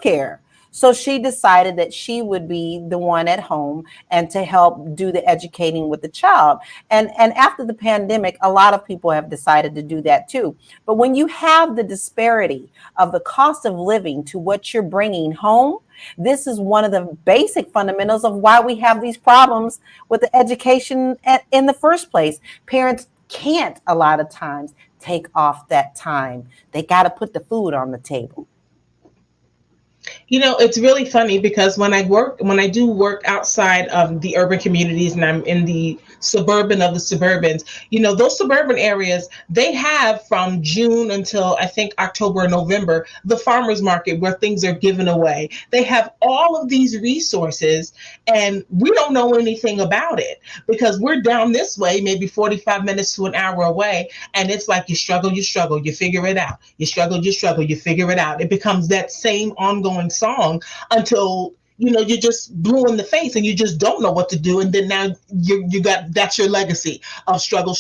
childcare. So she decided that she would be the one at home and to help do the educating with the child. And after the pandemic, a lot of people have decided to do that too. But when you have the disparity of the cost of living to what you're bringing home, this is one of the basic fundamentals of why we have these problems with the education in the first place. Parents can't a lot of times take off that time. They got to put the food on the table. You know, it's really funny because when I do work outside of the urban communities and I'm in the suburban of the suburbans, you know, those suburban areas, they have from June until I think October or November, the farmers market where things are given away. They have all of these resources and we don't know anything about it because we're down this way, maybe 45 minutes to an hour away. And it's like you struggle, you figure it out. You struggle, you figure it out. It becomes that same ongoing song until you're just blue in the face and you just don't know what to do, and then now you got that's your legacy of struggle,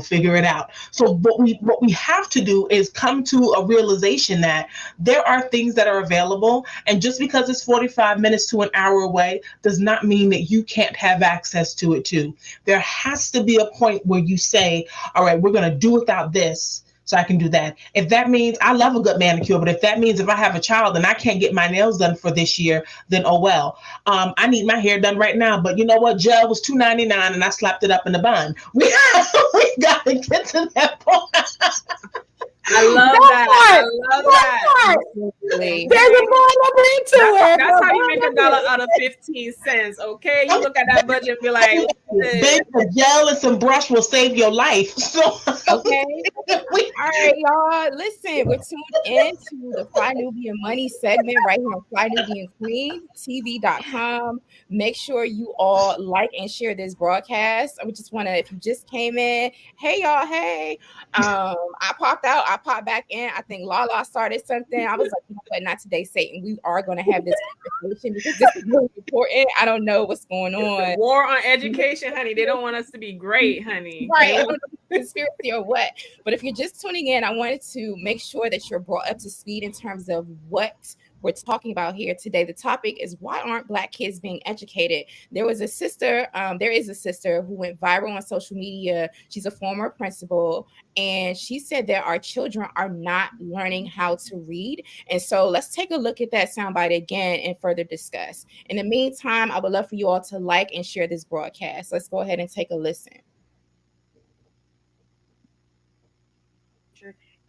figure it out. So what we have to do is come to a realization that there are things that are available, and just because it's 45 minutes to an hour away does not mean that you can't have access to it too. There has to be a point where you say, all right, we're going to do without this so I can do that. If that means, I love a good manicure, but if that means if I have a child and I can't get my nails done for this year, then oh well. I need my hair done right now, but you know what? Gel was $2.99 and I slapped it up in a bun. We got to get to that point. I love that. I love that. There's a more number into it. That's how you make $1 out of 15 cents. Okay, you look at that budget and be like, baby, gel and some brush will save your life. So okay. All right, y'all. Listen, we're tuned into the Fly Nubian Money segment right here on Fly Nubian Queen TV.com. Make sure you all like and share this broadcast. I just want to, if you just came in, hey y'all, hey. I popped out, I popped back in. I think Lala started something. I was like, you know what, not today, Satan. We are going to have this conversation because this is really important. I don't know what's going on. War on education, honey. They don't want us to be great, honey. Right. I don't know if it's conspiracy or what. But if you're just tuning in, I wanted to make sure that you're brought up to speed in terms of what we're talking about here today. The topic is, why aren't Black kids being educated? There is a sister who went viral on social media. She's a former principal, and she said that our children are not learning how to read. And so let's take a look at that soundbite again and further discuss. In the meantime, I would love for you all to like and share this broadcast. Let's go ahead and take a listen.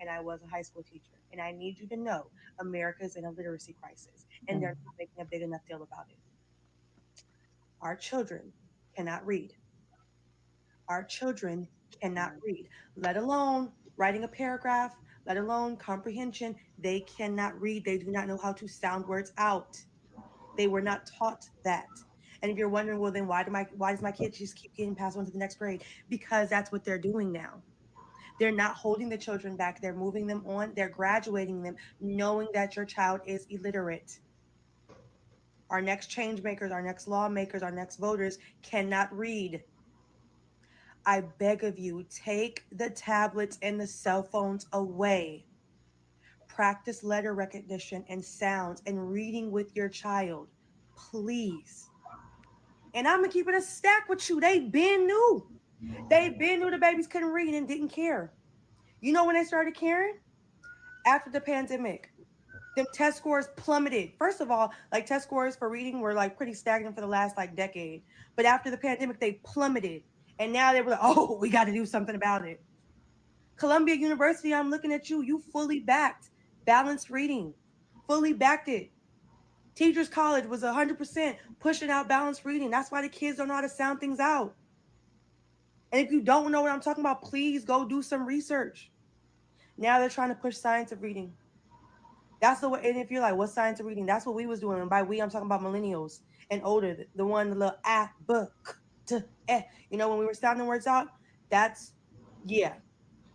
And I was a high school teacher. And I need you to know America's in a literacy crisis, and they're not making a big enough deal about it. Our children cannot read. Our children cannot read, let alone writing a paragraph, let alone comprehension. They cannot read. They do not know how to sound words out. They were not taught that. And if you're wondering, well, then why does my kid just keep getting passed on to the next grade? Because that's what they're doing now. They're not holding the children back. They're moving them on. They're graduating them, knowing that your child is illiterate. Our next change makers, our next lawmakers, our next voters cannot read. I beg of you, take the tablets and the cell phones away. Practice letter recognition and sounds and reading with your child, please. And I'm going to keep it a stack with you. They been new. They been knew the babies couldn't read and didn't care. You know when they started caring? After the pandemic. Them test scores plummeted. First of all, like test scores for reading were like pretty stagnant for the last like decade. But after the pandemic, they plummeted. And now they were like, oh, we got to do something about it. Columbia University, I'm looking at you. You fully backed balanced reading. Fully backed it. Teachers College was 100% pushing out balanced reading. That's why the kids don't know how to sound things out. And if you don't know what I'm talking about, please go do some research. Now they're trying to push science of reading. That's the way. And if you're like, what's science of reading? That's what we was doing. And by we, I'm talking about millennials and older. The one, the little book, you know, when we were sounding words out. That's, yeah.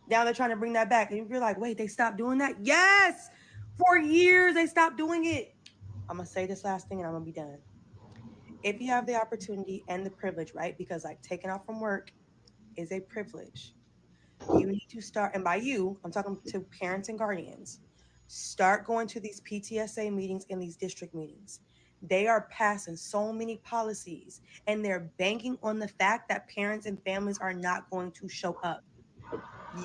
Now they're trying to bring that back. And if you're like, wait, they stopped doing that? Yes. For years, they stopped doing it. I'm going to say this last thing and I'm going to be done. If you have the opportunity and the privilege, right? Because like taking off from work is a privilege. You need to start, and by you, I'm talking to parents and guardians. Start going to these PTSA meetings and these district meetings. They are passing so many policies and they're banking on the fact that parents and families are not going to show up.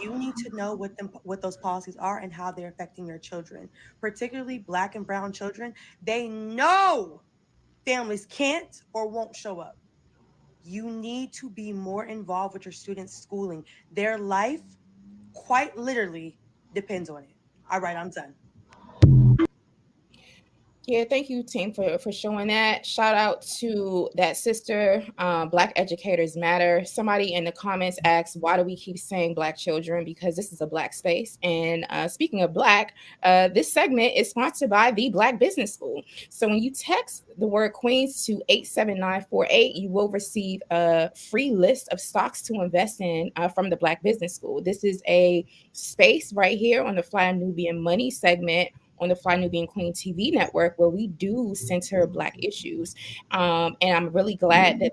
You need to know what those policies are and how they're affecting your children, particularly Black and brown children. They know families can't or won't show up. You need to be more involved with your students' schooling. Their life, quite literally, depends on it. All right, I'm done. Yeah, thank you, team, for showing that. Shout out to that sister. Black Educators Matter. Somebody in the comments asked, why do we keep saying Black children? Because this is a Black space. And speaking of Black, this segment is sponsored by the Black Business School. So when you text the word Queens to 87948, you will receive a free list of stocks to invest in from the Black Business School. This is a space right here on the Fly Nubian Money segment on the Fly Nubian Queen TV network, where we do center Black issues. And I'm really glad that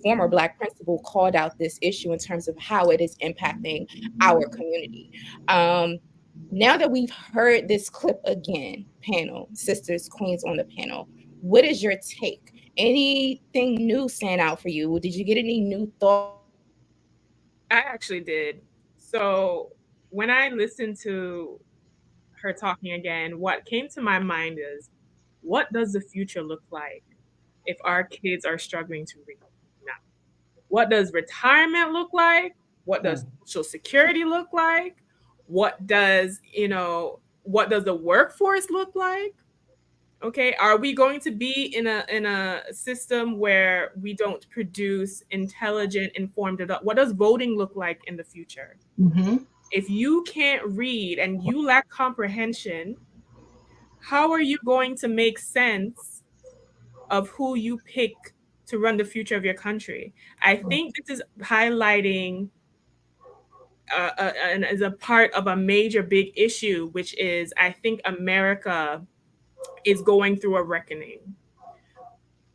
former Black principal called out this issue in terms of how it is impacting our community. Now that we've heard this clip again, panel, sisters, queens on the panel, what is your take? Anything new stand out for you? Did you get any new thoughts? I actually did. So when I listened to her talking again, what came to my mind is, what does the future look like if our kids are struggling to read now? What does retirement look like? What does Social Security look like? What does the workforce look like? Okay, are we going to be in a system where we don't produce intelligent, informed adults? What does voting look like in the future? Mm-hmm. If you can't read and you lack comprehension, how are you going to make sense of who you pick to run the future of your country? I think this is highlighting and as a part of a major big issue, which is, I think America is going through a reckoning.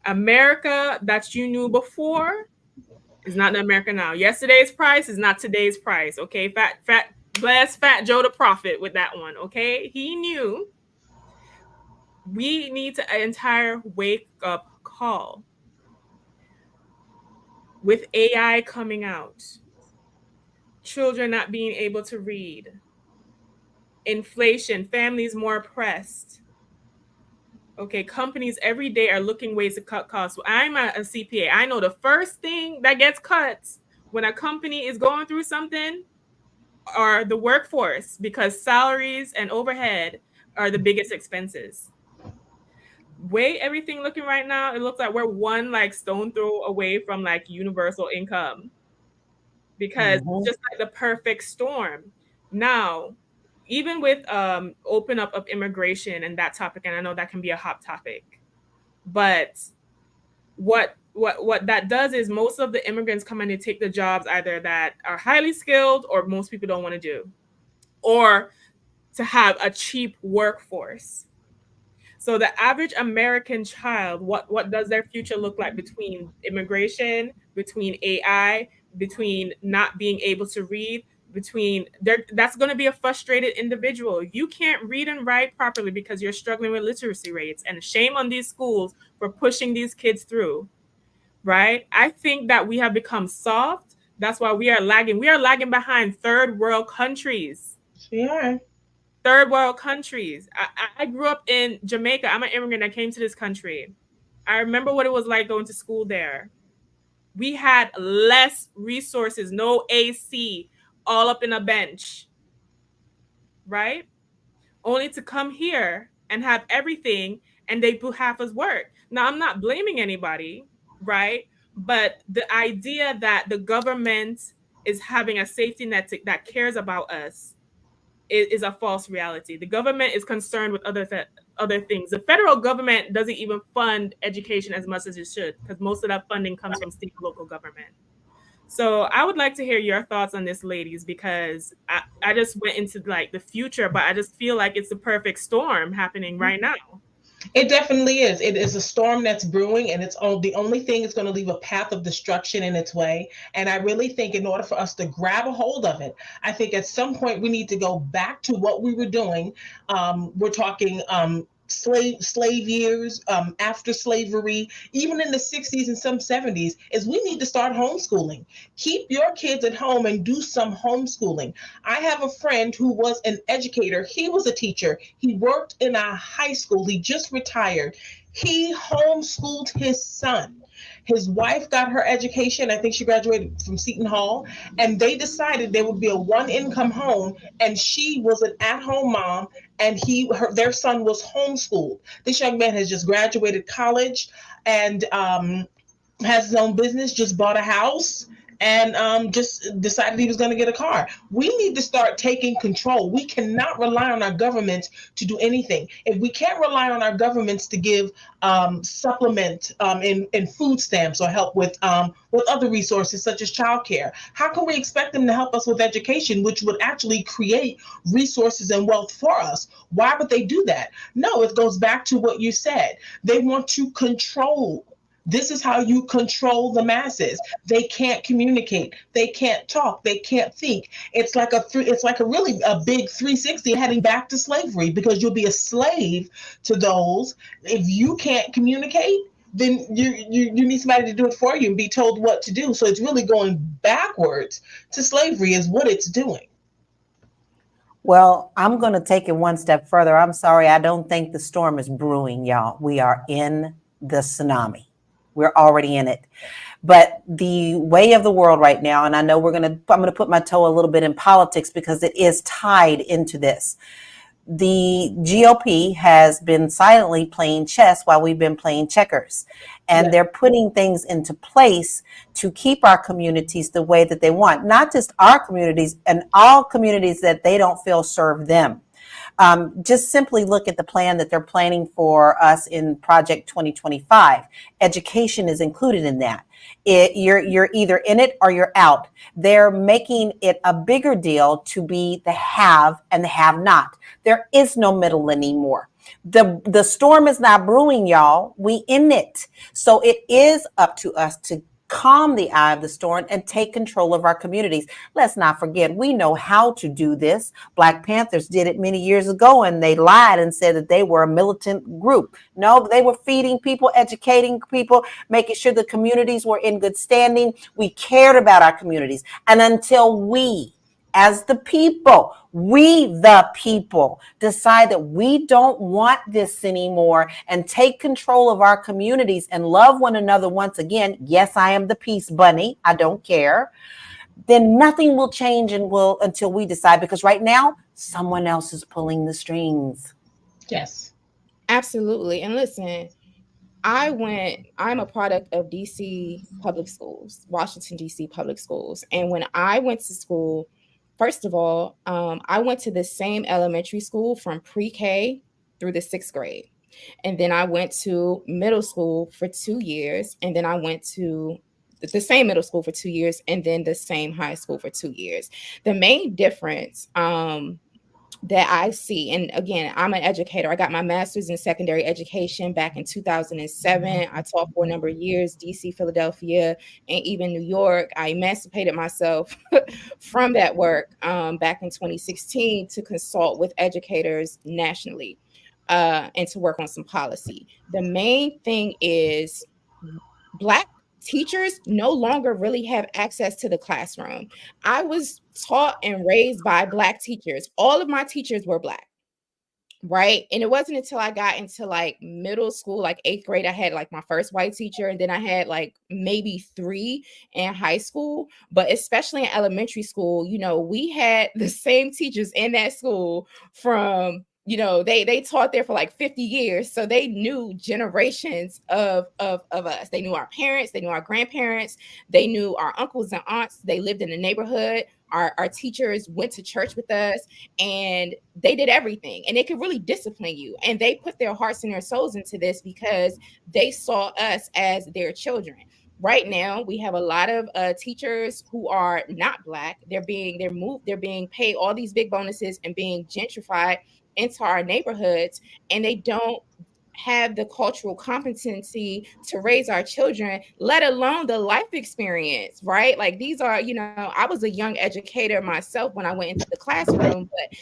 America that you knew before is not the America now. Yesterday's price is not today's price. Okay, bless Fat Joe the Prophet with that one. Okay, he knew. We need an entire wake up call. With AI coming out, children not being able to read, inflation, families more oppressed. Okay, companies every day are looking ways to cut costs. I'm a CPA. I know the first thing that gets cut when a company is going through something are the workforce, because salaries and overhead are the biggest expenses. Way everything looking right now, it looks like we're one stone throw away from universal income, because it's just like the perfect storm. Now, even with open up of immigration and that topic, and I know that can be a hot topic, but what that does is most of the immigrants come in to take the jobs either that are highly skilled or most people don't want to do, or to have a cheap workforce. So the average American child, what does their future look like between immigration, between AI, between not being able to read, that's going to be a frustrated individual. You can't read and write properly because you're struggling with literacy rates, and shame on these schools for pushing these kids through, right? I think that we have become soft. That's why we are lagging. We are lagging behind third world countries. We are. Third world countries. I grew up in Jamaica. I'm an immigrant that came to this country. I remember what it was like going to school there. We had less resources, no AC, all up in a bench, right? Only to come here and have everything, and they do half as work. Now, I'm not blaming anybody, right? But the idea that the government is having a safety net that cares about us is a false reality. The government is concerned with other things. The federal government doesn't even fund education as much as it should, because most of that funding comes from state and local government. So I would like to hear your thoughts on this, ladies, because I just went into the future, but I just feel like it's the perfect storm happening right now. It definitely is. It is a storm that's brewing, and the only thing is going to leave a path of destruction in its way. And I really think, in order for us to grab a hold of it, I think at some point we need to go back to what we were doing. We're talking slave years, after slavery, even in the 60s and some 70s, is we need to start homeschooling. Keep your kids at home and do some homeschooling. I have a friend who was an educator. He was a teacher. He worked in a high school. He just retired. He homeschooled his son. His wife got her education. I think she graduated from Seton Hall. And they decided there would be a one income home. And she was an at home mom. And their son was homeschooled. This young man has just graduated college and has his own business, just bought a house, and just decided he was going to get a car. We need to start taking control. We cannot rely on our government to do anything. If we can't rely on our governments to give supplement in food stamps or help with other resources such as childcare, how can we expect them to help us with education, which would actually create resources and wealth for us? Why would they do that? No, it goes back to what you said. They want to control. This is how you control the masses. They can't communicate. They can't talk. They can't think. It's like a really a big 360 heading back to slavery, because you'll be a slave to those. If you can't communicate, then you need somebody to do it for you and be told what to do. So it's really going backwards to slavery is what it's doing. Well, I'm going to take it one step further. I'm sorry. I don't think the storm is brewing, y'all. We are in the tsunami. We're already in it. But the way of the world right now, and I know I'm going to put my toe a little bit in politics because it is tied into this. The GOP has been silently playing chess while we've been playing checkers. And they're putting things into place to keep our communities the way that they want. Not just our communities, and all communities that they don't feel serve them. Just simply look at the plan that they're planning for us in Project 2025. Education is included in that. You're either in it or you're out. They're making it a bigger deal to be the have and the have not. There is no middle anymore. The storm is not brewing, y'all. We in it. So it is up to us to calm the eye of the storm and take control of our communities. Let's not forget, we know how to do this. Black Panthers did it many years ago, and they lied and said that they were a militant group. No, they were feeding people, educating people, making sure the communities were in good standing. We cared about our communities. And until we, as the people, decide that we don't want this anymore and take control of our communities and love one another once again. Yes, I am the peace bunny. I don't care. Then nothing will change until we decide, because right now someone else is pulling the strings. Yes, absolutely. And listen, I'm a product of DC public schools, Washington, DC public schools. And when I went to school, first of all, I went to the same elementary school from pre-K through the 6th grade. And then I went to middle school for 2 years. And then I went to the same middle school for 2 years, and then the same high school for 2 years. The main difference that I see, and again, I'm an educator. I got my master's in secondary education back in 2007. I taught for a number of years, DC, Philadelphia, and even New York. I emancipated myself from that work back in 2016 to consult with educators nationally and to work on some policy. The main thing is Black teachers no longer really have access to the classroom. I was taught and raised by Black teachers. All of my teachers were Black, right? And it wasn't until I got into like middle school, like 8th grade, I had like my first white teacher, and then I had like maybe 3 in high school. But especially in elementary school, you know, we had the same teachers in that school from, you know, they taught there for like 50 years. So they knew generations of us. They knew our parents, they knew our grandparents, they knew our uncles and aunts. They lived in the neighborhood. Our teachers went to church with us, and they did everything, and they could really discipline you. And they put their hearts and their souls into this because they saw us as their children. Right now, we have a lot of teachers who are not Black. They're being paid all these big bonuses and being gentrified into our neighborhoods, and they don't have the cultural competency to raise our children, let alone the life experience, right? Like these are, I was a young educator myself when I went into the classroom, but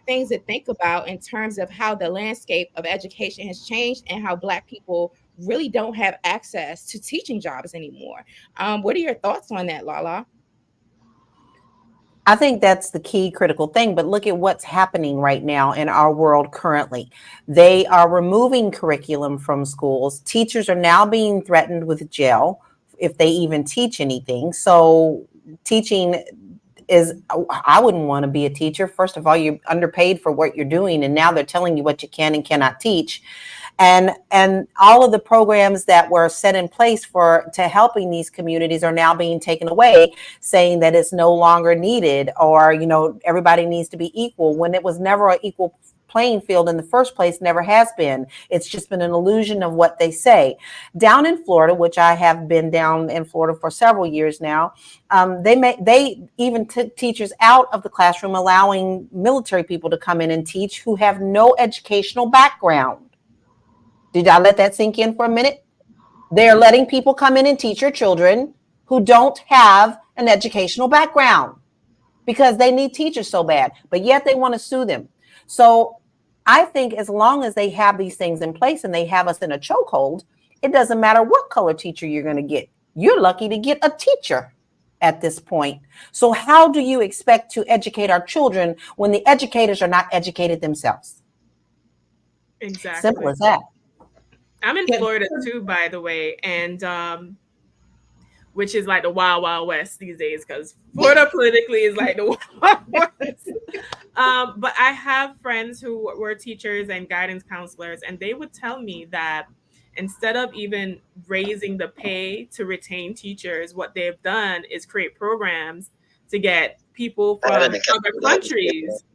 things to think about in terms of how the landscape of education has changed and how Black people really don't have access to teaching jobs anymore. What are your thoughts on that, Lala? I think that's the key critical thing, but look at what's happening right now in our world currently. They are removing curriculum from schools. Teachers are now being threatened with jail if they even teach anything. So teaching is, I wouldn't want to be a teacher. First of all, you're underpaid for what you're doing, and now they're telling you what you can and cannot teach. And all of the programs that were set in place to helping these communities are now being taken away, saying that it's no longer needed, or everybody needs to be equal, when it was never an equal playing field in the first place. Never has been. It's just been an illusion of what they say. Down in Florida, which I have been down in Florida for several years now, they even took teachers out of the classroom, allowing military people to come in and teach who have no educational background. Did I let that sink in for a minute? They're letting people come in and teach your children who don't have an educational background because they need teachers so bad, but yet they want to sue them. So I think as long as they have these things in place and they have us in a chokehold, it doesn't matter what color teacher you're going to get. You're lucky to get a teacher at this point. So how do you expect to educate our children when the educators are not educated themselves? Exactly. Simple as that. I'm in Florida too, by the way, and which is like the wild, wild west these days, because Florida politically is like the wild west. But I have friends who were teachers and guidance counselors, and they would tell me that instead of even raising the pay to retain teachers, what they've done is create programs to get people from other countries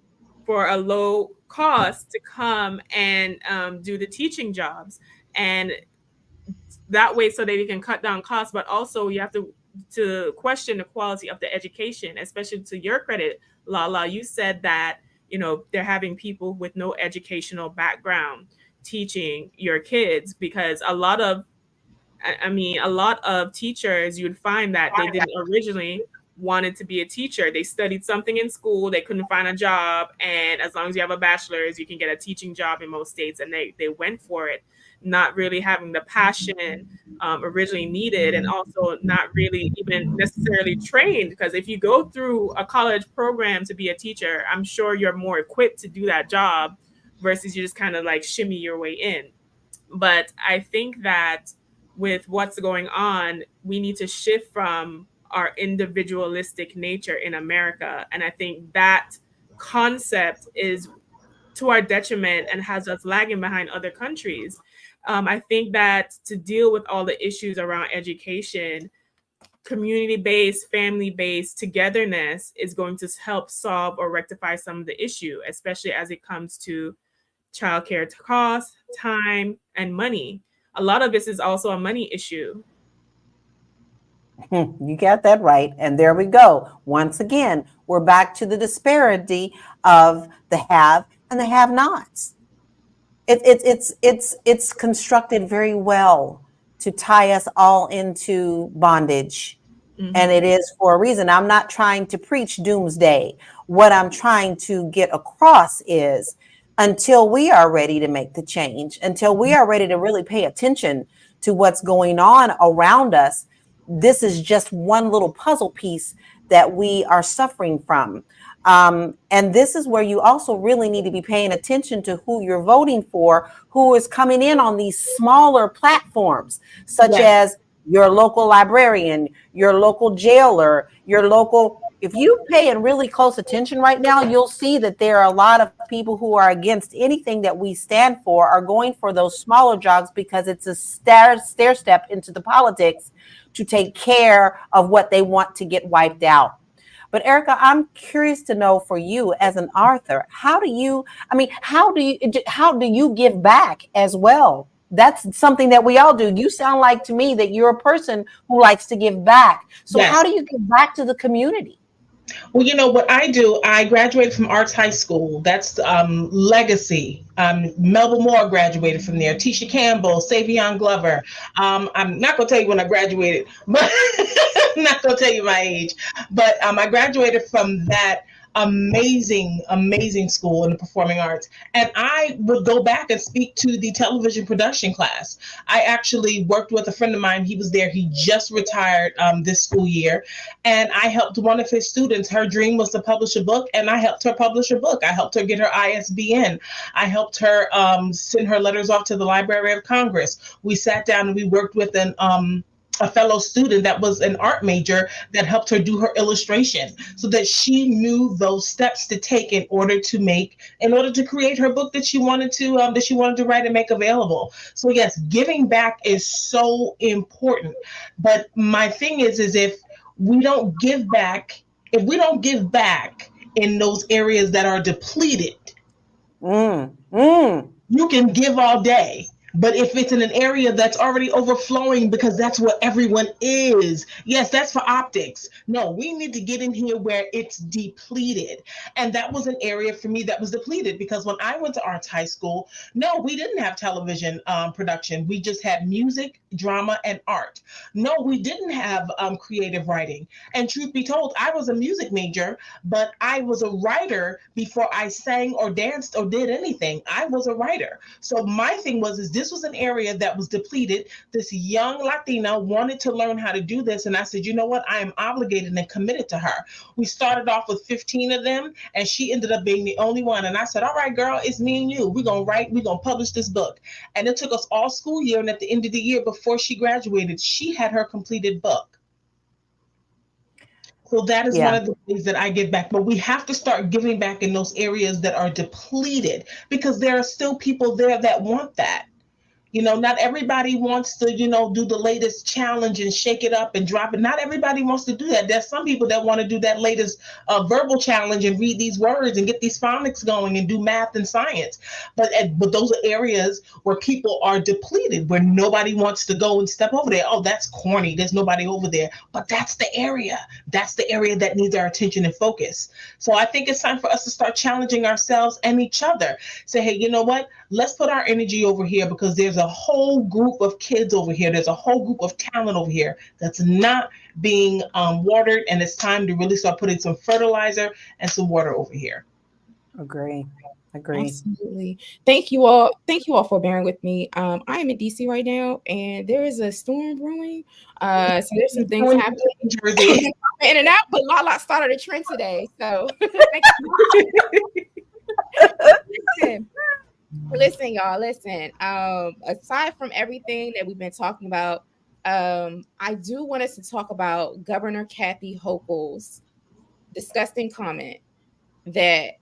for a low cost to come and do the teaching jobs. And that way, so that you can cut down costs, but also you have to question the quality of the education, especially to your credit, Lala. You said that, they're having people with no educational background teaching your kids, because a lot of teachers, you'd find that they didn't originally wanted to be a teacher. They studied something in school, they couldn't find a job, and as long as you have a bachelor's, you can get a teaching job in most states, and they went for it, not really having the passion originally needed, and also not really even necessarily trained, because if you go through a college program to be a teacher, I'm sure you're more equipped to do that job versus you just kind of like shimmy your way in. But I think that with what's going on, we need to shift from our individualistic nature in America. And I think that concept is to our detriment and has us lagging behind other countries. I think that to deal with all the issues around education, community-based, family-based togetherness is going to help solve or rectify some of the issue, especially as it comes to childcare costs, time, and money. A lot of this is also a money issue. You got that right. And there we go. Once again, we're back to the disparity of the have and the have-nots. It's constructed very well to tie us all into bondage. Mm-hmm. And it is for a reason. I'm not trying to preach doomsday. What I'm trying to get across is, until we are ready to make the change, until we are ready to really pay attention to what's going on around us, this is just one little puzzle piece that we are suffering from. And this is where you also really need to be paying attention to who you're voting for, who is coming in on these smaller platforms, such as your local librarian, your local jailer, your local. If you pay really close attention right now, you'll see that there are a lot of people who are against anything that we stand for, are going for those smaller jobs because it's a stair step into the politics to take care of what they want to get wiped out. But Erica, I'm curious to know, for you as an author, how do you give back as well? That's something that we all do. You sound like to me that you're a person who likes to give back. So how do you give back to the community? Well, you know what I do? I graduated from Arts High School. That's legacy. Melba Moore graduated from there. Tisha Campbell, Savion Glover. I'm not going to tell you when I graduated, but I'm not going to tell you my age. But I graduated from that amazing school in the performing arts. And I would go back and speak to the television production class. I actually worked with a friend of mine. He was there. He just retired this school year. And I helped one of his students. Her dream was to publish a book, and I helped her publish a book. I helped her get her ISBN. I helped her send her letters off to the Library of Congress. We sat down and we worked with a fellow student that was an art major that helped her do her illustration so that she knew those steps to take in order to create her book that she wanted to write and make available. So yes, giving back is so important. But my thing is if we don't give back in those areas that are depleted, you can give all day. But if it's in an area that's already overflowing because that's what everyone is, yes, that's for optics. No, we need to get in here where it's depleted. And that was an area for me that was depleted because when I went to Arts High School, no, we didn't have television production. We just had music, drama, and art. No, we didn't have creative writing. And truth be told, I was a music major, but I was a writer before I sang or danced or did anything. I was a writer. So my thing was this was an area that was depleted. This young Latina wanted to learn how to do this. And I said, you know what? I am obligated and committed to her. We started off with 15 of them, and she ended up being the only one. And I said, all right, girl, it's me and you. We're going to publish this book. And it took us all school year. And at the end of the year, before she graduated, she had her completed book. So that is one of the things that I give back. But we have to start giving back in those areas that are depleted because there are still people there that want that. You know, not everybody wants to, do the latest challenge and shake it up and drop it. Not everybody wants to do that. There's some people that want to do that latest verbal challenge and read these words and get these phonics going and do math and science. But those are areas where people are depleted, where nobody wants to go and step over there. Oh, that's corny. There's nobody over there. But that's the area. That's the area that needs our attention and focus. So I think it's time for us to start challenging ourselves and each other. Say, hey, you know what? Let's put our energy over here because there's a whole group of kids over here. There's a whole group of talent over here that's not being watered, and it's time to really start putting some fertilizer and some water over here. Agree. Absolutely. Thank you all for bearing with me. I am in DC right now, and there is a storm brewing. So there's some things happening in and out, but Lala started a trend today. So Listen, y'all, listen. Aside from everything that we've been talking about, I do want us to talk about Governor Kathy Hochul's disgusting comment that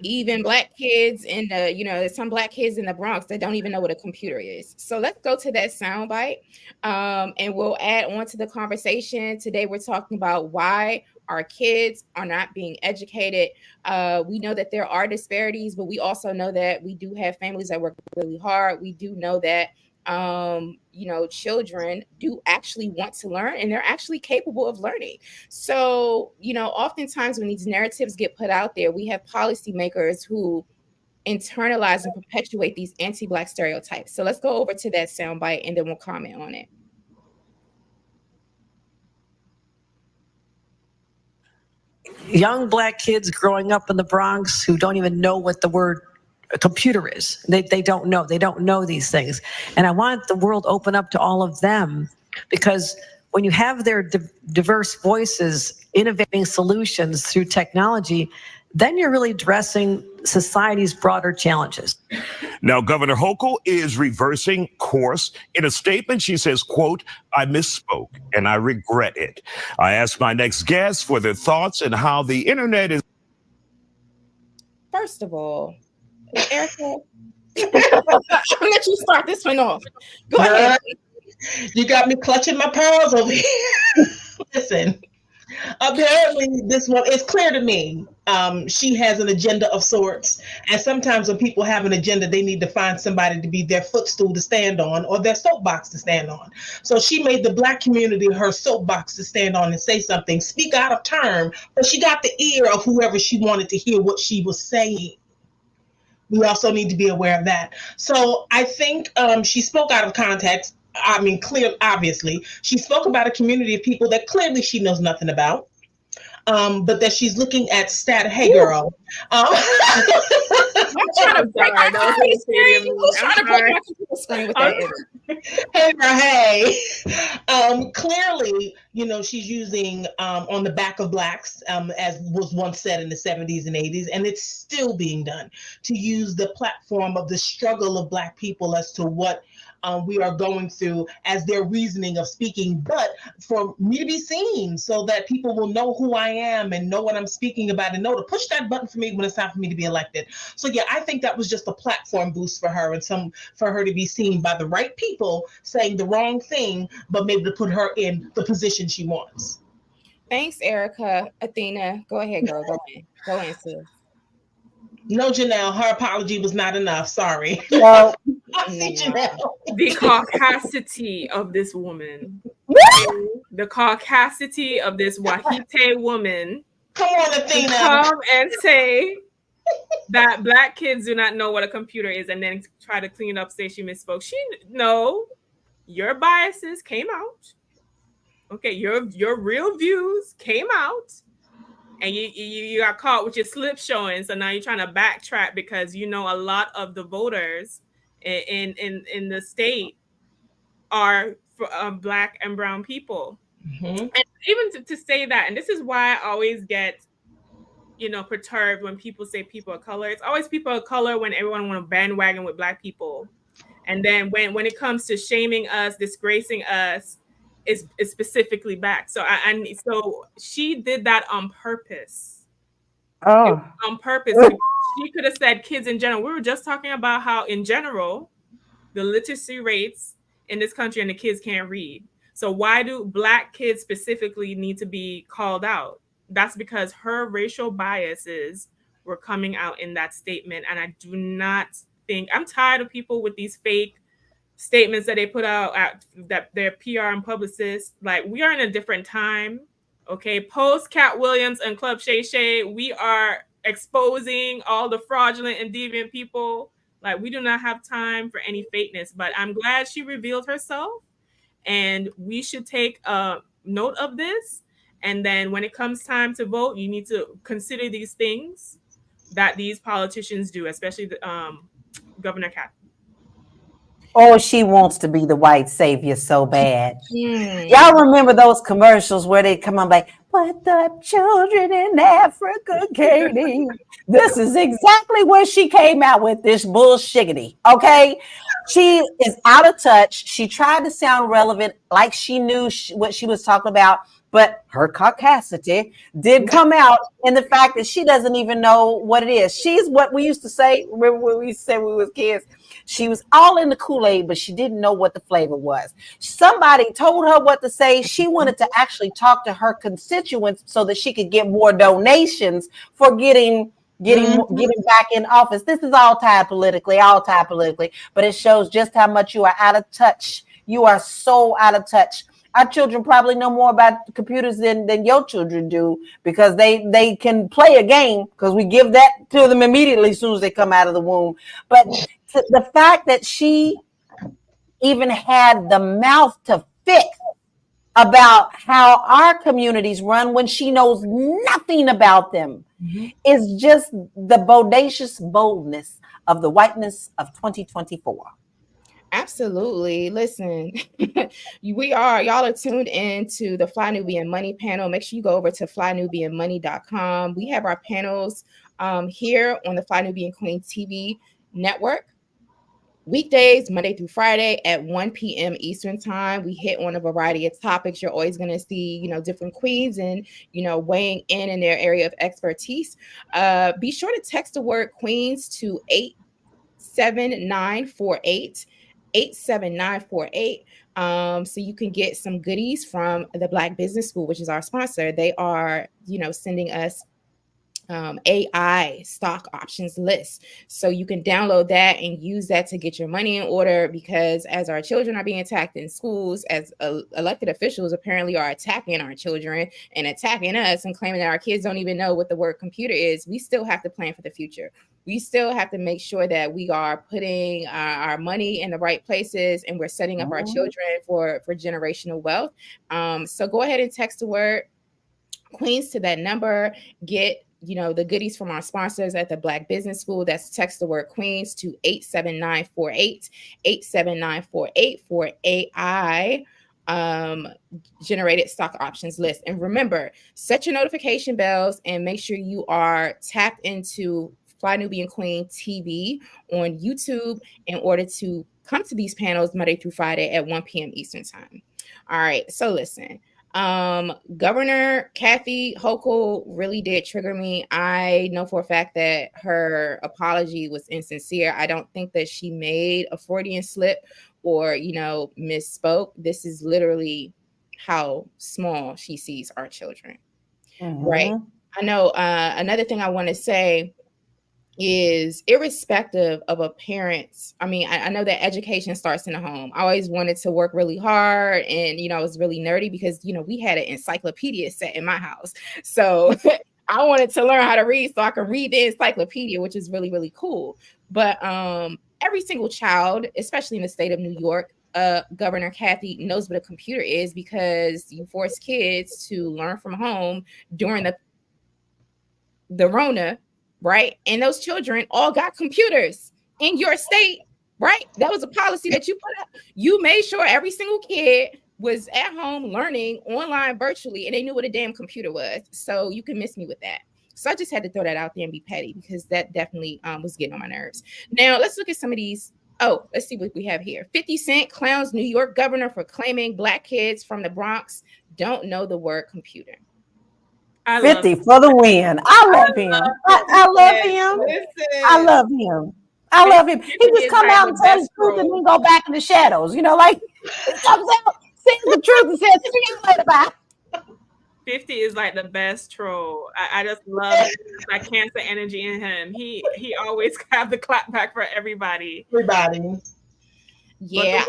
even Black kids in there's some Black kids in the Bronx that don't even know what a computer is. So let's go to that soundbite, and we'll add on to the conversation. Today, we're talking about why our kids are not being educated. We know that there are disparities, but we also know that we do have families that work really hard. We do know that children do actually want to learn, and they're actually capable of learning. So, oftentimes when these narratives get put out there, we have policymakers who internalize and perpetuate these anti-Black stereotypes. So let's go over to that soundbite and then we'll comment on it. Young Black kids growing up in the Bronx who don't even know what the word computer is. They don't know. They don't know these things. And I want the world open up to all of them, because when you have their diverse voices innovating solutions through technology, then you're really addressing society's broader challenges. Now, Governor Hochul is reversing course. In a statement, she says, quote, "I misspoke and I regret it." I asked my next guest for their thoughts and how the internet is. First of all, Erica, I'll let you start this one off. Go ahead. You got me clutching my pearls over here. Listen, apparently this one, it's clear to me She has an agenda of sorts. And sometimes when people have an agenda, they need to find somebody to be their footstool to stand on or their soapbox to stand on. So she made the Black community her soapbox to stand on and say something, speak out of term, but she got the ear of whoever she wanted to hear what she was saying. We also need to be aware of that. So I think she spoke out of context. I mean, obviously, she spoke about a community of people that clearly she knows nothing about. But that she's looking at hey girl. I'm trying to break my screen. Who's trying to break my computer screen with that? Hey girl, hey. Clearly, you know, she's using on the back of Blacks, as was once said in the 70s and 80s, and it's still being done, to use the platform of the struggle of Black people as to what we are going through as their reasoning of speaking, but for me to be seen so that people will know who I am and know what I'm speaking about and know to push that button for me when it's time for me to be elected. So yeah, I think that was just a platform boost for her and for her to be seen by the right people saying the wrong thing, but maybe to put her in the position she wants. Thanks, Erica. Athena, go ahead, girl. Go in, sis. No, Janelle, her apology was not enough. Sorry. No. The caucasity of this woman. The caucasity of this Wahite woman. Come on, Athena. Come and say that Black kids do not know what a computer is and then try to clean it up, say she misspoke. No, your biases came out. Okay, your real views came out. And you got caught with your slip showing. So now you're trying to backtrack because you know a lot of the voters in the state are Black and brown people. Mm-hmm. And even to say that, and this is why I always get, you know, perturbed when people say people of color. It's always people of color when everyone want to bandwagon with Black people. And then when it comes to shaming us, disgracing us, is specifically back. So so she did that on purpose. Oh. On purpose. She could have said kids in general. We were just talking about how in general the literacy rates in this country and the kids can't read. So why do Black kids specifically need to be called out? That's because her racial biases were coming out in that statement. And I do not think, I'm tired of people with these fake statements that they put out that their PR and publicists. Like, we are in a different time. Okay, post Cat Williams and Club Shay Shay, we are exposing all the fraudulent and deviant people. Like, we do not have time for any fakeness. But I'm glad she revealed herself, and we should take note of this. And then when it comes time to vote, you need to consider these things that these politicians do, especially Governor Cat. Oh, she wants to be the white savior so bad. Y'all remember those commercials where they come on like, but the children in Africa, Katie. This is exactly where she came out with this bullshiggity, okay? She is out of touch. She tried to sound relevant, like she knew what she was talking about, but her caucasity did come out in the fact that she doesn't even know what it is. She's what we used to say, remember when we used to say when we was kids? She was all in the Kool-Aid, but she didn't know what the flavor was. Somebody told her what to say. She wanted to actually talk to her constituents so that she could get more donations for getting back in office. This is all tied politically, but it shows just how much you are out of touch. You are so out of touch. Our children probably know more about computers than your children do, because they can play a game, because we give that to them immediately as soon as they come out of the womb. But the fact that she even had the mouth to fit about how our communities run when she knows nothing about them is just the bodacious boldness of the whiteness of 2024. Absolutely. Listen, y'all are tuned in to the Fly Nubian Money panel. Make sure you go over to flynubianmoney.com. We have our panels here on the Fly Nubian Queen TV network. Weekdays, Monday through Friday at 1 p.m. Eastern time. We hit on a variety of topics. You're always going to see, different queens and, weighing in their area of expertise. Be sure to text the word queens to 87948. 87948. So you can get some goodies from the Black Business School, which is our sponsor. They are, sending us AI stock options list. So you can download that and use that to get your money in order, because as our children are being attacked in schools, as elected officials apparently are attacking our children and attacking us and claiming that our kids don't even know what the word computer is, we still have to plan for the future. We still have to make sure that we are putting our money in the right places and we're setting up our children for generational wealth. So go ahead and text the word Queens to that number. Get the goodies from our sponsors at the Black Business School. That's text the word Queens to 87948 87948 for AI generated stock options list. And remember, set your notification bells and make sure you are tapped into Fly Nubian Queen TV on YouTube in order to come to these panels Monday through Friday at 1 p.m. Eastern time. All right, so listen. Governor Kathy Hochul really did trigger me. I know for a fact that her apology was insincere. I don't think that she made a Freudian slip or, misspoke. This is literally how small she sees our children. Right. I know another thing I want to say is, irrespective of a parent's, I know that education starts in the home. I always wanted to work really hard, and I was really nerdy because we had an encyclopedia set in my house, so I wanted to learn how to read so I could read the encyclopedia, which is really, really cool. But every single child, especially in the state of New York, Governor Kathy knows what a computer is, because you force kids to learn from home during the Rona. Right. And those children all got computers in your state. Right. That was a policy that you put up. You made sure every single kid was at home learning online virtually, and they knew what a damn computer was. So you can miss me with that. So I just had to throw that out there and be petty, because that definitely was getting on my nerves. Now let's look at some of these. Oh, let's see what we have here. 50 Cent clowns New York governor for claiming Black kids from the Bronx don't know the word computer. 50 for the win. I love him. I love him. I love him. I love him. He just come out and tell the truth and then go back in the shadows. He comes out, says the truth and says, see you later, bye. 50 is like the best troll. I just love that cancer energy in him. He always have the clap back for everybody. Yeah,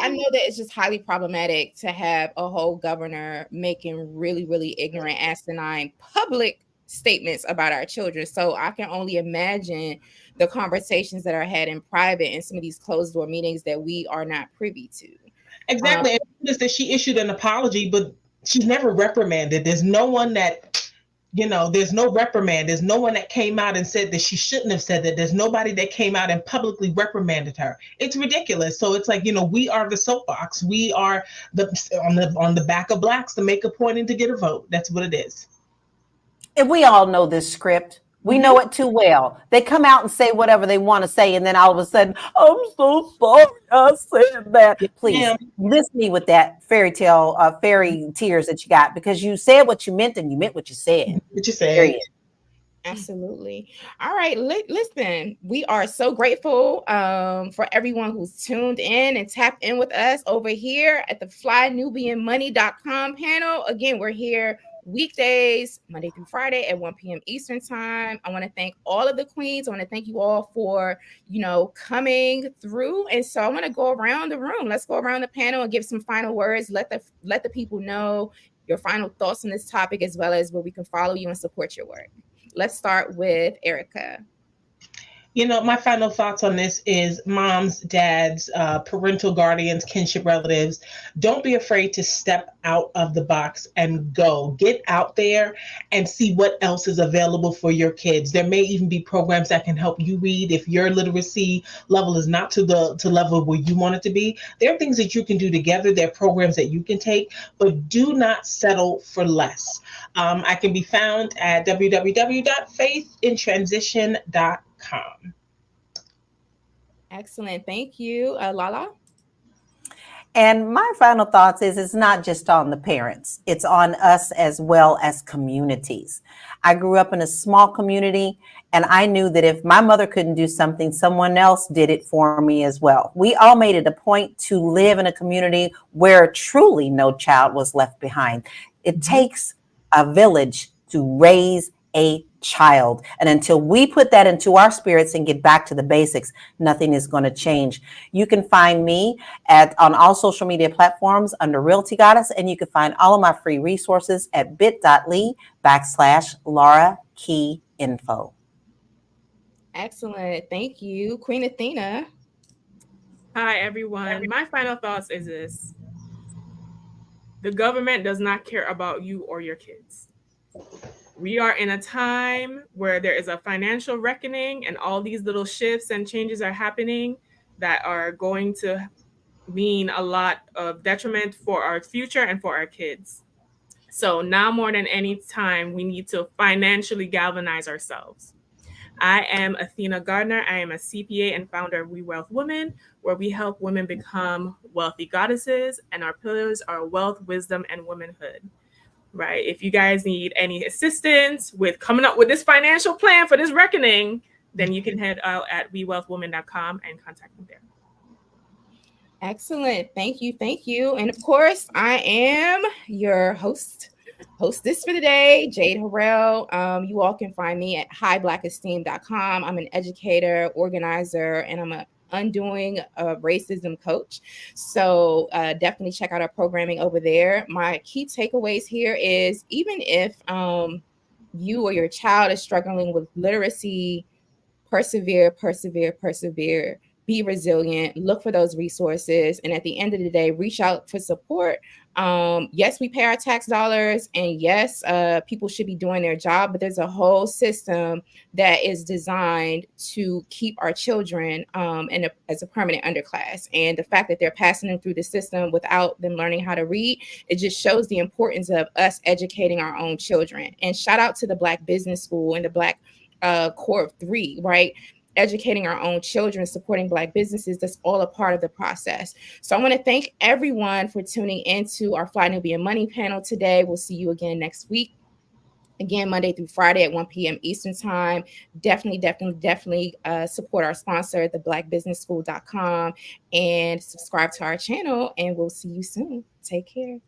I know that it's just highly problematic to have a whole governor making really, really ignorant, asinine public statements about our children. So I can only imagine the conversations that are had in private in some of these closed door meetings that we are not privy to. Exactly. And notice that she issued an apology, but she's never reprimanded. There's no one that, there's no reprimand. There's no one that came out and said that she shouldn't have said that. There's nobody that came out and publicly reprimanded her. It's ridiculous. So it's like, we are the soapbox. We are on the back of Blacks to make a point and to get a vote. That's what it is. And we all know this script. We know it too well. They come out and say whatever they want to say, and then all of a sudden, I'm so sorry I said that. Please, list me with that fairy tears that you got, because you said what you meant and you meant what you said. Period. Absolutely. All right. Listen, we are so grateful for everyone who's tuned in and tapped in with us over here at the FlyNubianMoney.com panel. Again, we're here weekdays, Monday through Friday at 1 p.m. Eastern time. I want to thank all of the queens. I want to thank you all for, coming through. And so I want to go around the room. Let's go around the panel and give some final words. Let the people know your final thoughts on this topic, as well as where we can follow you and support your work. Let's start with Erica. My final thoughts on this is moms, dads, parental guardians, kinship relatives. Don't be afraid to step out of the box and get out there and see what else is available for your kids. There may even be programs that can help you read. If your literacy level is not to level where you want it to be, there are things that you can do together. There are programs that you can take, but do not settle for less. I can be found at www.faithintransition.com. Excellent. Thank you. Lala? And my final thoughts is, it's not just on the parents. It's on us as well as communities. I grew up in a small community, and I knew that if my mother couldn't do something, someone else did it for me as well. We all made it a point to live in a community where truly no child was left behind. It takes a village to raise a child. And until we put that into our spirits and get back to the basics, nothing is going to change. You can find me on all social media platforms under Realty Goddess, and you can find all of my free resources at bit.ly/Laura Key Info. Excellent. Thank you. Queen Athena. Hi, everyone. My final thoughts is this. The government does not care about you or your kids. We are in a time where there is a financial reckoning, and all these little shifts and changes are happening that are going to mean a lot of detriment for our future and for our kids. So now more than any time, we need to financially galvanize ourselves. I am Athena Gardner. I am a CPA and founder of We Wealth Women, where we help women become wealthy goddesses, and our pillars are wealth, wisdom, and womanhood. Right? If you guys need any assistance with coming up with this financial plan for this reckoning, then you can head out at wewealthwoman.com and contact me there. Excellent. Thank you. Thank you. And of course, I am your hostess for the day, Jade Harrell. You all can find me at highblackesteem.com. I'm an educator, organizer, and I'm a undoing racism coach. So definitely check out our programming over there. My key takeaways here is, even if you or your child is struggling with literacy, persevere. Be resilient, look for those resources, and at the end of the day, reach out for support. Yes, we pay our tax dollars, and yes, people should be doing their job, but there's a whole system that is designed to keep our children as a permanent underclass. And the fact that they're passing them through the system without them learning how to read, it just shows the importance of us educating our own children. And shout out to the Black Business School and the Black Core of 3, right? Educating our own children, supporting Black businesses, that's all a part of the process. So I want to thank everyone for tuning into our Fly Nubian Money panel today. We'll see you again next week. Again, Monday through Friday at 1 p.m. Eastern time. Definitely support our sponsor, theblackbusinessschool.com, and subscribe to our channel, and we'll see you soon. Take care.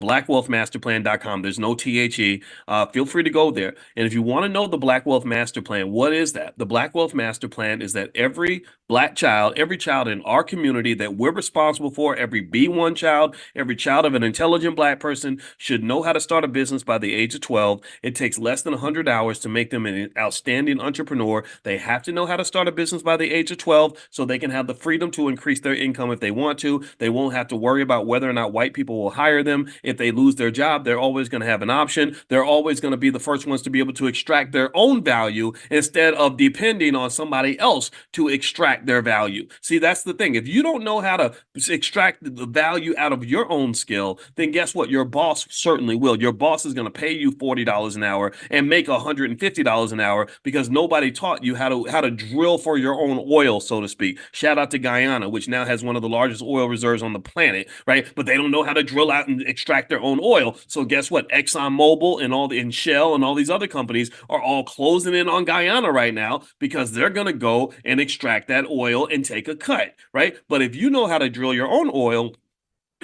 BlackWealthMasterPlan.com. There's no THE. Feel free to go there. And if you want to know the Black Wealth Master Plan, what is that? The Black Wealth Master Plan is that every Black child, every child in our community that we're responsible for, every B1 child, every child of an intelligent Black person should know how to start a business by the age of 12. It takes less than 100 hours to make them an outstanding entrepreneur. They have to know how to start a business by the age of 12 so they can have the freedom to increase their income if they want to. They won't have to worry about whether or not white people will hire them. If they lose their job, they're always going to have an option. They're always going to be the first ones to be able to extract their own value instead of depending on somebody else to extract their value. See, that's the thing. If you don't know how to extract the value out of your own skill, then guess what? Your boss certainly will. Your boss is going to pay you $40 an hour and make $150 an hour because nobody taught you how to drill for your own oil, so to speak. Shout out to Guyana, which now has one of the largest oil reserves on the planet, right? But they don't know how to drill out and extract their own oil. So guess what? ExxonMobil and Shell and all these other companies are all closing in on Guyana right now because they're going to go and extract that oil and take a cut, right? But if you know how to drill your own oil,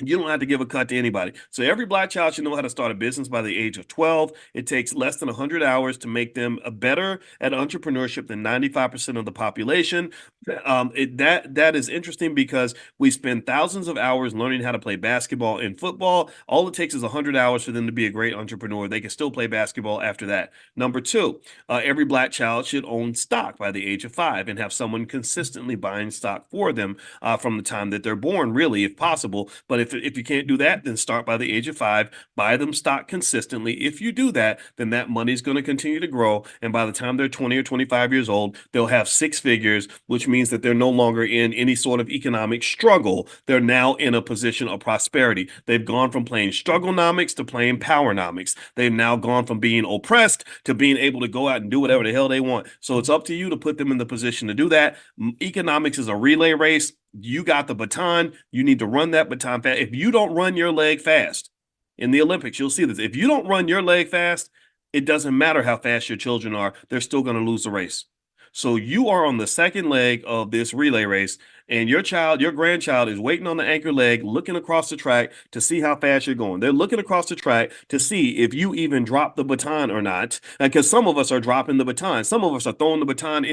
you don't have to give a cut to anybody. So every Black child should know how to start a business by the age of 12. It takes less than 100 hours to make them better at entrepreneurship than 95% of the population. That is interesting because we spend thousands of hours learning how to play basketball and football. All it takes is 100 hours for them to be a great entrepreneur. They can still play basketball after that. Number 2, every Black child should own stock by the age of 5 and have someone consistently buying stock for them from the time that they're born, really, if possible. But if you can't do that, then start by the age of 5, buy them stock consistently. If you do that, then that money is going to continue to grow. And by the time they're 20 or 25 years old, they'll have 6 figures, which means that they're no longer in any sort of economic struggle. They're now in a position of prosperity. They've gone from playing strugglenomics to playing powernomics. They've now gone from being oppressed to being able to go out and do whatever the hell they want. So it's up to you to put them in the position to do that. Economics is a relay race. You got the baton. You need to run that baton fast. If you don't run your leg fast in the Olympics, you'll see this. If you don't run your leg fast, it doesn't matter how fast your children are. They're still going to lose the race. So you are on the second leg of this relay race, and your grandchild is waiting on the anchor leg, looking across the track to see how fast you're going. They're looking across the track to see if you even drop the baton or not, because some of us are dropping the baton. Some of us are throwing the baton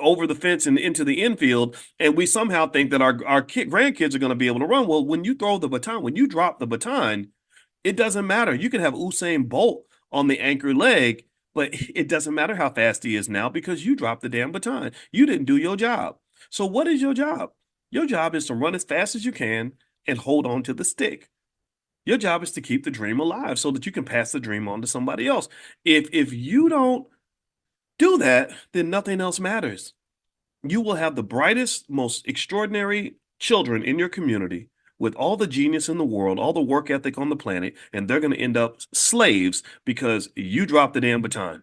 over the fence and into the infield, and we somehow think that our grandkids are going to be able to run. Well, when you throw the baton, when you drop the baton, it doesn't matter. You can have Usain Bolt on the anchor leg, but it doesn't matter how fast he is now because you dropped the damn baton. You didn't do your job. So what is your job? Your job is to run as fast as you can and hold on to the stick. Your job is to keep the dream alive so that you can pass the dream on to somebody else. If you don't do that, then nothing else matters. You will have the brightest, most extraordinary children in your community with all the genius in the world, all the work ethic on the planet, and they're going to end up slaves because you dropped the damn baton.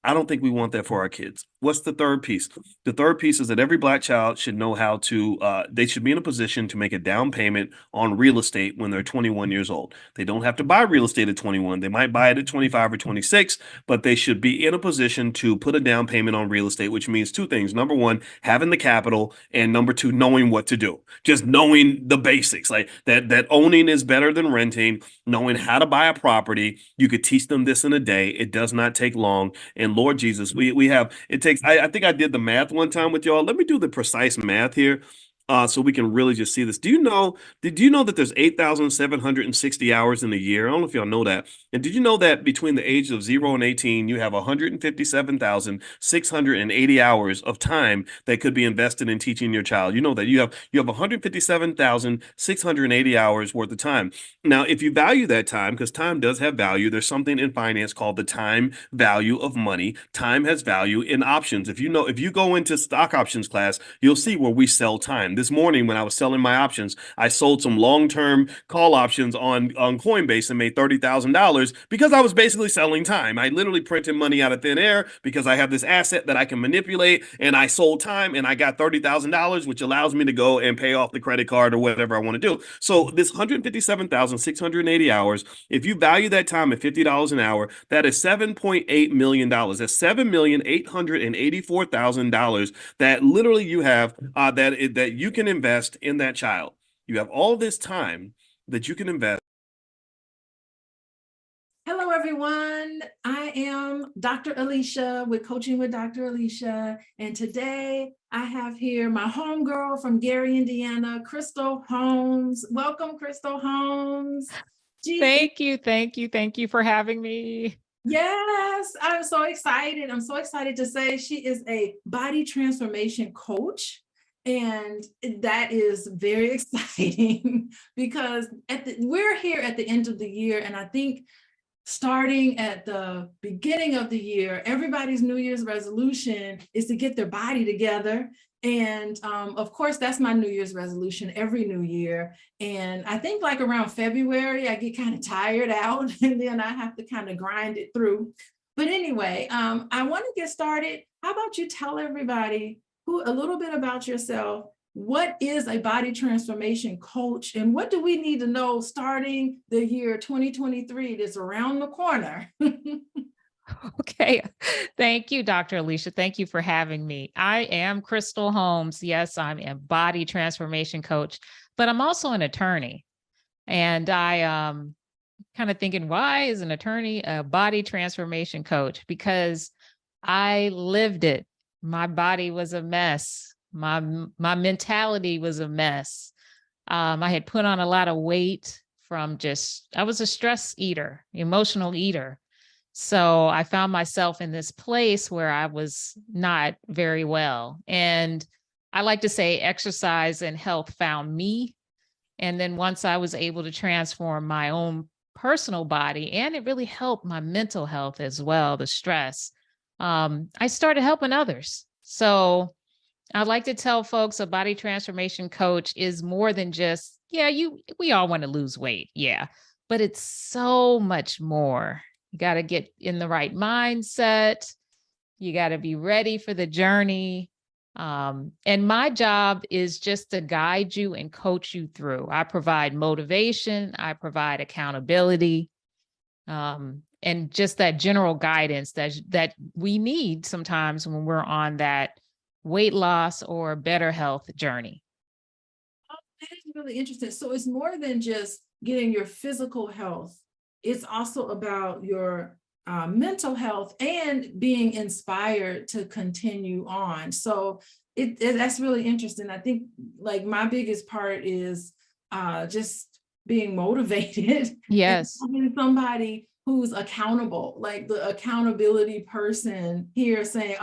I don't think we want that for our kids. What's the third piece? The third piece is that every Black child should know how to, they should be in a position to make a down payment on real estate when they're 21 years old. They don't have to buy real estate at 21. They might buy it at 25 or 26, but they should be in a position to put a down payment on real estate, which means two things. Number one, having the capital, and number two, knowing what to do. Just knowing the basics, like that owning is better than renting, knowing how to buy a property. You could teach them this in a day. It does not take long. And Lord Jesus, we have, it takes, I think I did the math one time with y'all. Let me do the precise math here so we can really just see this. Did you know that there's 8,760 hours in a year? I don't know if y'all know that. And did you know that between the ages of 0 and 18, you have 157,680 hours of time that could be invested in teaching your child? You know that you have 157,680 hours worth of time. Now, if you value that time, because time does have value, there's something in finance called the time value of money. Time has value in options. If you go into stock options class, you'll see where we sell time. This morning, when I was selling my options, I sold some long-term call options on Coinbase and made $30,000 because I was basically selling time. I literally printed money out of thin air because I have this asset that I can manipulate, and I sold time and I got $30,000, which allows me to go and pay off the credit card or whatever I want to do. So this 157,680 hours, if you value that time at $50 an hour, that is $7.8 million. That's $7,884,000 that literally you have that you can invest in that child. You have all this time that you can invest. Hello, everyone. I am Dr. Alicia with Coaching with Dr. Alicia. And today I have here my homegirl from Gary, Indiana, Crystal Holmes. Welcome, Crystal Holmes. Thank you for having me. Yes, I'm so excited. I'm so excited to say she is a body transformation coach. And that is very exciting because we're here at the end of the year. And I think starting at the beginning of the year, everybody's New Year's resolution is to get their body together. And of course, that's my New Year's resolution every new year. And I think like around February, I get kind of tired out and then I have to kind of grind it through. But anyway, I want to get started. How about you tell everybody a little bit about yourself? What is a body transformation coach, and what do we need to know starting the year 2023 that's around the corner? Okay. Thank you, Dr. Alicia. Thank you for having me. I am Crystal Holmes. Yes, I'm a body transformation coach, but I'm also an attorney. And I kind of thinking, why is an attorney a body transformation coach? Because I lived it. My body was a mess. My mentality was a mess. I had put on a lot of weight from I was a stress eater, emotional eater. So I found myself in this place where I was not very well. And I like to say exercise and health found me. And then once I was able to transform my own personal body, and it really helped my mental health as well, the stress, I started helping others. So I like to tell folks a body transformation coach is more than just, we all want to lose weight. Yeah, but it's so much more. You got to get in the right mindset. You got to be ready for the journey. And my job is just to guide you and coach you through. I provide motivation. I provide accountability. And just that general guidance that we need sometimes when we're on that weight loss or better health journey? Oh, that is really interesting. So it's more than just getting your physical health. It's also about your mental health and being inspired to continue on. So that's really interesting. I think like my biggest part is just being motivated. Yes. And having somebody who's accountable, like the accountability person here saying,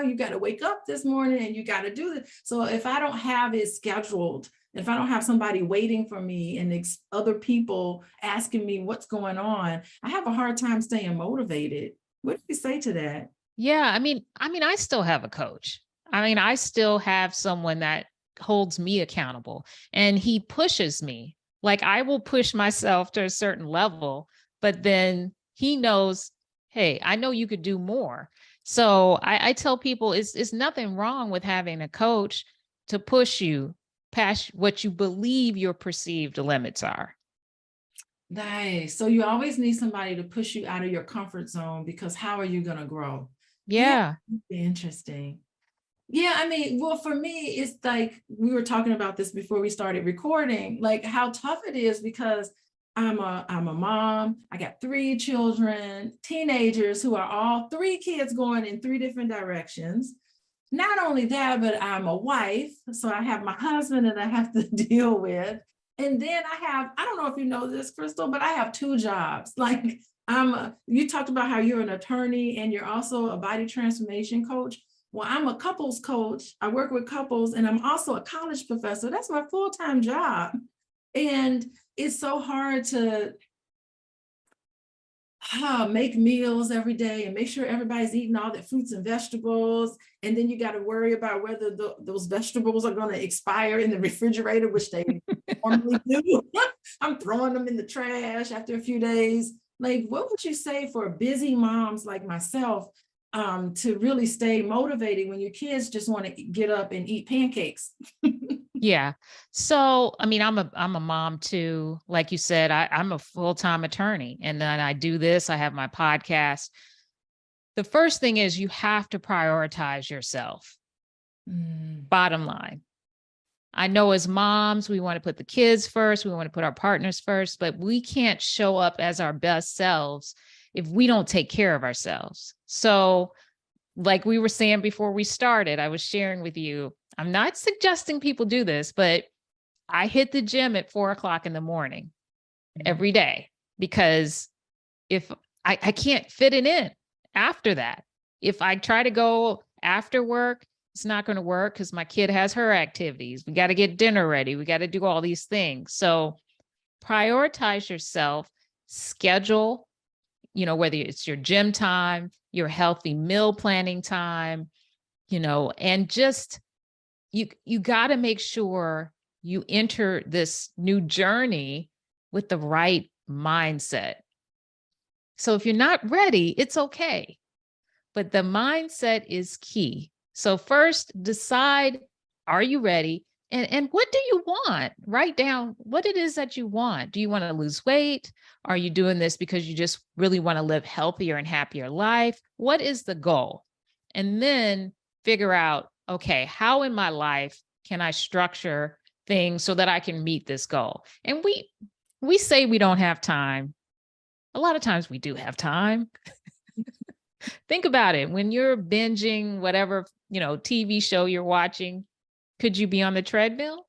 you got to wake up this morning and you got to do this. So if I don't have it scheduled, if I don't have somebody waiting for me and other people asking me what's going on, I have a hard time staying motivated. What do you say to that? Yeah, I mean, I still have a coach. I mean, I still have someone that holds me accountable and he pushes me. Like I will push myself to a certain level, but then he knows, hey, I know you could do more. So I tell people it's nothing wrong with having a coach to push you past what you believe your perceived limits are. Nice. So you always need somebody to push you out of your comfort zone, because how are you going to grow? Yeah. Interesting. Yeah, I mean, well, for me, it's like we were talking about this before we started recording, like how tough it is, because I'm a mom. I got 3 children, teenagers who are all 3 kids going in 3 different directions. Not only that, but I'm a wife, so I have my husband that I have to deal with. And then I don't know if you know this, Crystal, but I have 2 jobs. Like you talked about how you're an attorney and you're also a body transformation coach. Well, I'm a couples coach. I work with couples and I'm also a college professor. That's my full-time job. And it's so hard to make meals every day and make sure everybody's eating all their fruits and vegetables. And then you got to worry about whether those vegetables are going to expire in the refrigerator, which they normally do. I'm throwing them in the trash after a few days. Like, what would you say for busy moms like myself to really stay motivated when your kids just want to get up and eat pancakes? Yeah. So, I mean, I'm a mom too. Like you said, I'm a full-time attorney, and then I do this. I have my podcast. The first thing is you have to prioritize yourself. Bottom line. I know as moms, we want to put the kids first. We want to put our partners first, but we can't show up as our best selves if we don't take care of ourselves. So like we were saying before we started, I was sharing with you, I'm not suggesting people do this, but I hit the gym at 4:00 in the morning every day, because if I can't fit it in after that. If I try to go after work, it's not going to work because my kid has her activities. We got to get dinner ready. We got to do all these things. So prioritize yourself, schedule, whether it's your gym time, your healthy meal planning time, and just you got to make sure you enter this new journey with the right mindset. So if you're not ready, it's okay. But the mindset is key. So first, decide, are you ready? And what do you want? Write down what it is that you want. Do you want to lose weight? Are you doing this because you just really want to live healthier and happier life? What is the goal? And then figure out, okay, how in my life can I structure things so that I can meet this goal? And we say we don't have time. A lot of times we do have time. Think about it. When you're binging whatever, TV show you're watching, could you be on the treadmill?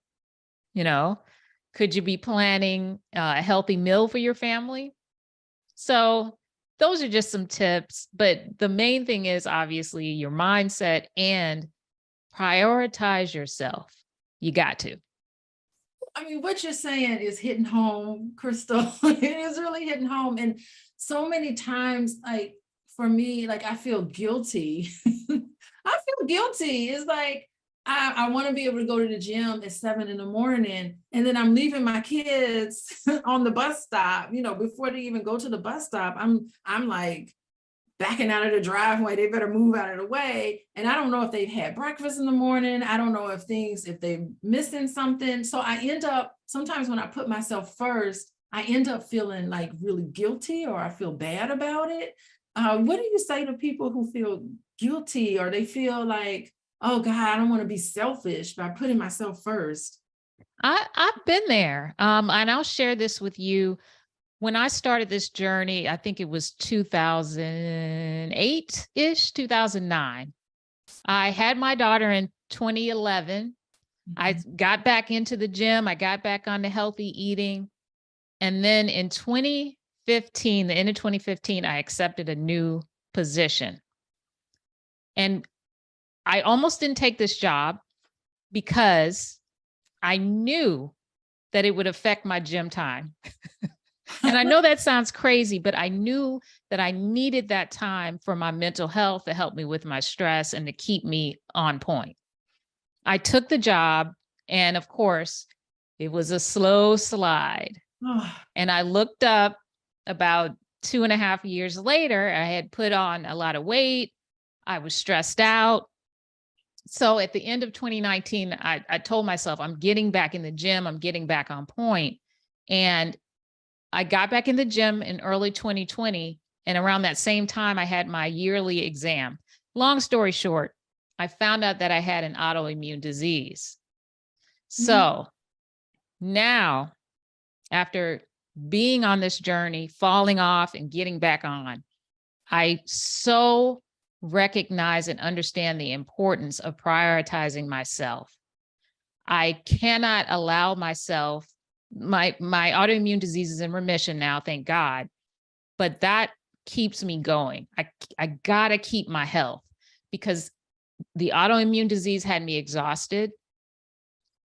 Could you be planning a healthy meal for your family? So those are just some tips. But the main thing is obviously your mindset and prioritize yourself. You got to. I mean, what you're saying is hitting home, Crystal. It is really hitting home. And so many times, like for me, like I feel guilty. I feel guilty. It's like, I want to be able to go to the gym at 7 a.m. and then I'm leaving my kids on the bus stop, before they even go to the bus stop. I'm like backing out of the driveway. They better move out of the way. And I don't know if they've had breakfast in the morning. I don't know if they're missing something. So I end up, sometimes when I put myself first, I end up feeling like really guilty, or I feel bad about it. What do you say to people who feel guilty, or they feel like oh God, I don't want to be selfish by putting myself first. I've been there. And I'll share this with you. When I started this journey, I think it was 2008-ish, 2009. I had my daughter in 2011. I got back into the gym. I got back on the healthy eating. And then in 2015, the end of 2015, I accepted a new position. And I almost didn't take this job because I knew that it would affect my gym time. And I know that sounds crazy, but I knew that I needed that time for my mental health to help me with my stress and to keep me on point. I took the job, and of course, it was a slow slide. And I looked up about 2.5 years later, I had put on a lot of weight. I was stressed out. So at the end of 2019, I told myself, I'm getting back in the gym. I'm getting back on point. And I got back in the gym in early 2020. And around that same time, I had my yearly exam. Long story short, I found out that I had an autoimmune disease. So now, after being on this journey, falling off and getting back on, I so recognize and understand the importance of prioritizing myself. I cannot allow myself, my autoimmune disease is in remission now, thank God, but that keeps me going. I gotta keep my health because the autoimmune disease had me exhausted.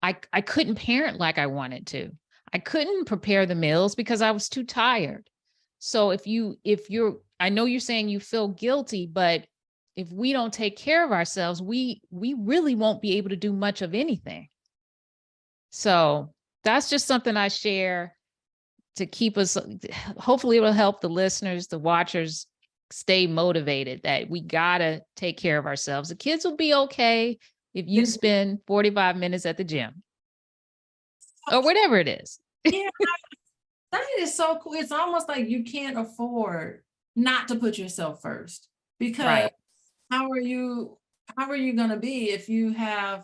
I couldn't parent like I wanted to. I couldn't prepare the meals because I was too tired. So if you're, I know you're saying you feel guilty, but if we don't take care of ourselves, we really won't be able to do much of anything. So that's just something I share to keep us, hopefully it will help the listeners, the watchers stay motivated that we gotta take care of ourselves. The kids will be okay if you spend 45 minutes at the gym or whatever it is. Yeah, that is so cool. It's almost like you can't afford not to put yourself first, because how are you going to be if you have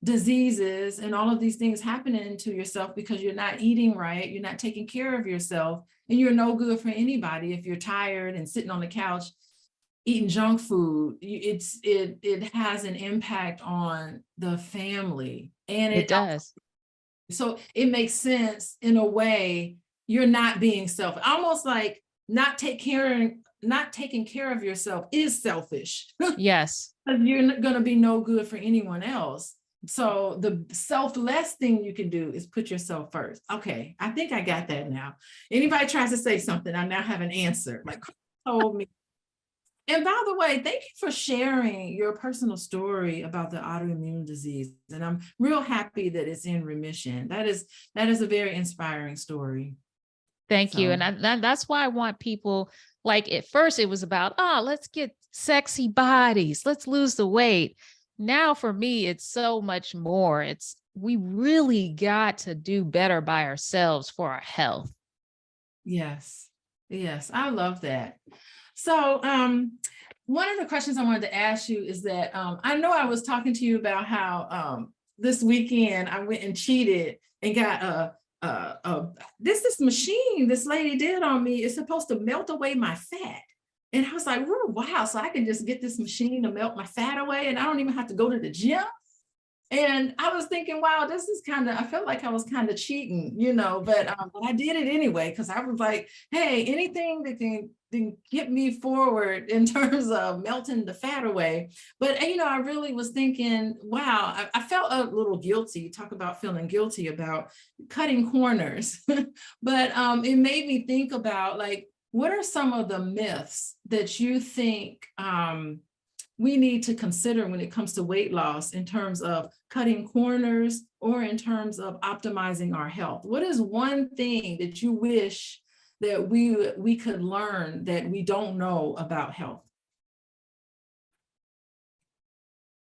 diseases and all of these things happening to yourself because you're not eating right, you're not taking care of yourself, and you're no good for anybody if you're tired and sitting on the couch eating junk food. It has an impact on the family, and it does. So it makes sense in a way. You're not being selfish, almost like not taking care of yourself is selfish. Yes. You're going to be no good for anyone else. So the selfless thing you can do is put yourself first. Okay, I think I got that now. Anybody tries to say something, I now have an answer. Like told me. And by the way, thank you for sharing your personal story about the autoimmune disease. And I'm real happy that it's in remission. That is a very inspiring story. Thank you. And that's why I want people, like at first it was about, let's get sexy bodies, let's lose the weight. Now for me, it's so much more. We really got to do better by ourselves for our health. Yes. Yes. I love that. So one of the questions I wanted to ask you is that I know I was talking to you about how this weekend I went and cheated and got this machine this lady did on me is supposed to melt away my fat. And I was like, oh, wow, so I can just get this machine to melt my fat away and I don't even have to go to the gym. And I was thinking, wow, this is I felt like I was kind of cheating, but I did it anyway, because I was like, hey, anything that can get me forward in terms of melting the fat away. But, I really was thinking, wow, I felt a little guilty. Talk about feeling guilty about cutting corners. But it made me think about, like, what are some of the myths that you think we need to consider when it comes to weight loss in terms of cutting corners or in terms of optimizing our health? What is one thing that you wish that we could learn that we don't know about health?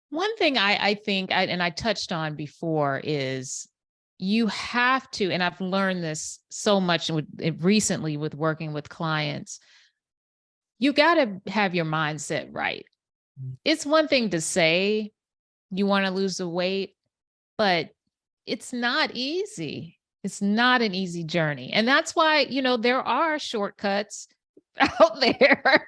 One thing I think, and I touched on before, is you have to, and I've learned this so much recently with working with clients, you got to have your mindset right. It's one thing to say, You want to lose the weight, but it's not easy. It's not an easy journey. And that's why, there are shortcuts out there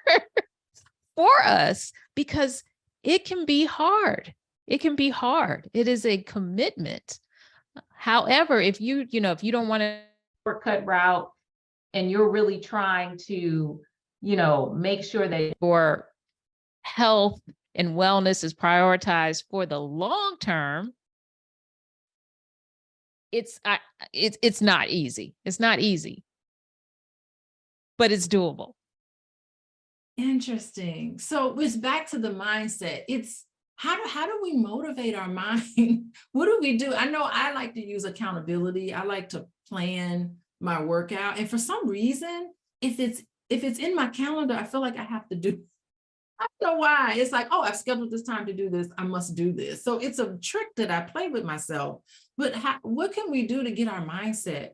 for us, because it can be hard. It can be hard. It is a commitment. However, if you don't want a shortcut route and you're really trying to, make sure that your health and wellness is prioritized for the long term, it's not easy. It's not easy, but it's doable. Interesting. So it's back to the mindset. It's how do we motivate our mind? What do we do? I know I like to use accountability. I like to plan my workout. And for some reason, if it's in my calendar, I feel like I have to do. I don't know why. It's like, oh, I've scheduled this time to do this. I must do this. So it's a trick that I play with myself. But what can we do to get our mindset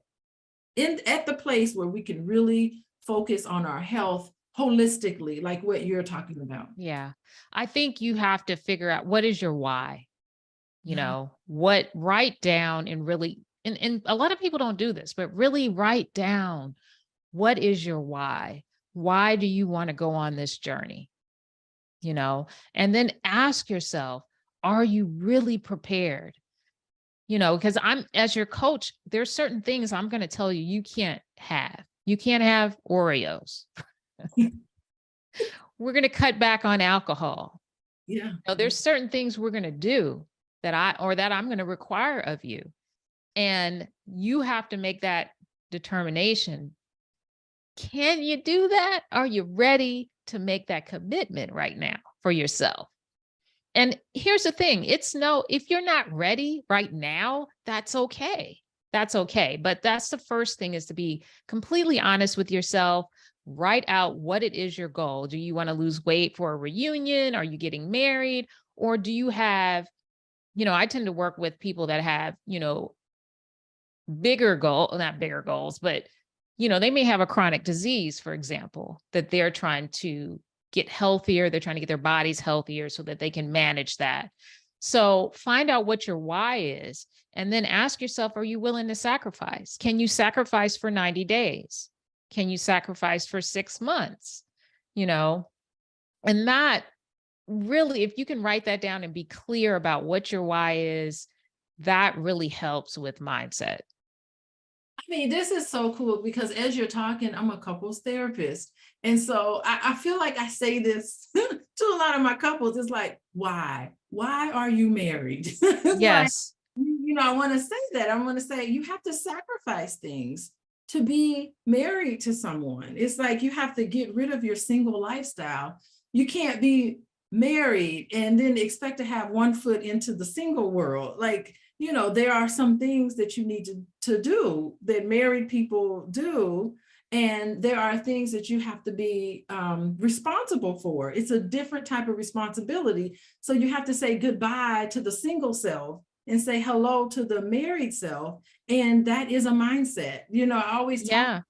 at the place where we can really focus on our health holistically, like what you're talking about? Yeah. I think you have to figure out, what is your why? Write down and really, and a lot of people don't do this, but really write down, what is your why? Why do you want to go on this journey? And then ask yourself, are you really prepared? Because as your coach, there's certain things I'm going to tell you, you can't have. You can't have Oreos. We're going to cut back on alcohol. Yeah. There's certain things we're going to do that I'm going to require of you. And you have to make that determination. Can you do that? Are you ready to make that commitment right now for yourself? And here's the thing. If you're not ready right now, that's okay. That's okay. But that's the first thing, is to be completely honest with yourself. Write out what it is your goal. Do you want to lose weight for a reunion? Are you getting married? Or do you have, I tend to work with people that have, not bigger goals, but, they may have a chronic disease, for example, that they're trying to get healthier. They're trying to get their bodies healthier so that they can manage that. So find out what your why is, and then ask yourself, are you willing to sacrifice? Can you sacrifice for 90 days? Can you sacrifice for 6 months? And that really, if you can write that down and be clear about what your why is, that really helps with mindset. I mean, this is so cool, because as you're talking, I'm a couples therapist. And so I feel like I say this to a lot of my couples. It's like, why? Why are you married? Yes. Like, I want to say that. I want to say you have to sacrifice things to be married to someone. It's like you have to get rid of your single lifestyle. You can't be married and then expect to have one foot into the single world. Like, there are some things that you need to do that married people do. And there are things that you have to be responsible for. It's a different type of responsibility. So you have to say goodbye to the single self and say hello to the married self. And that is a mindset. I always talk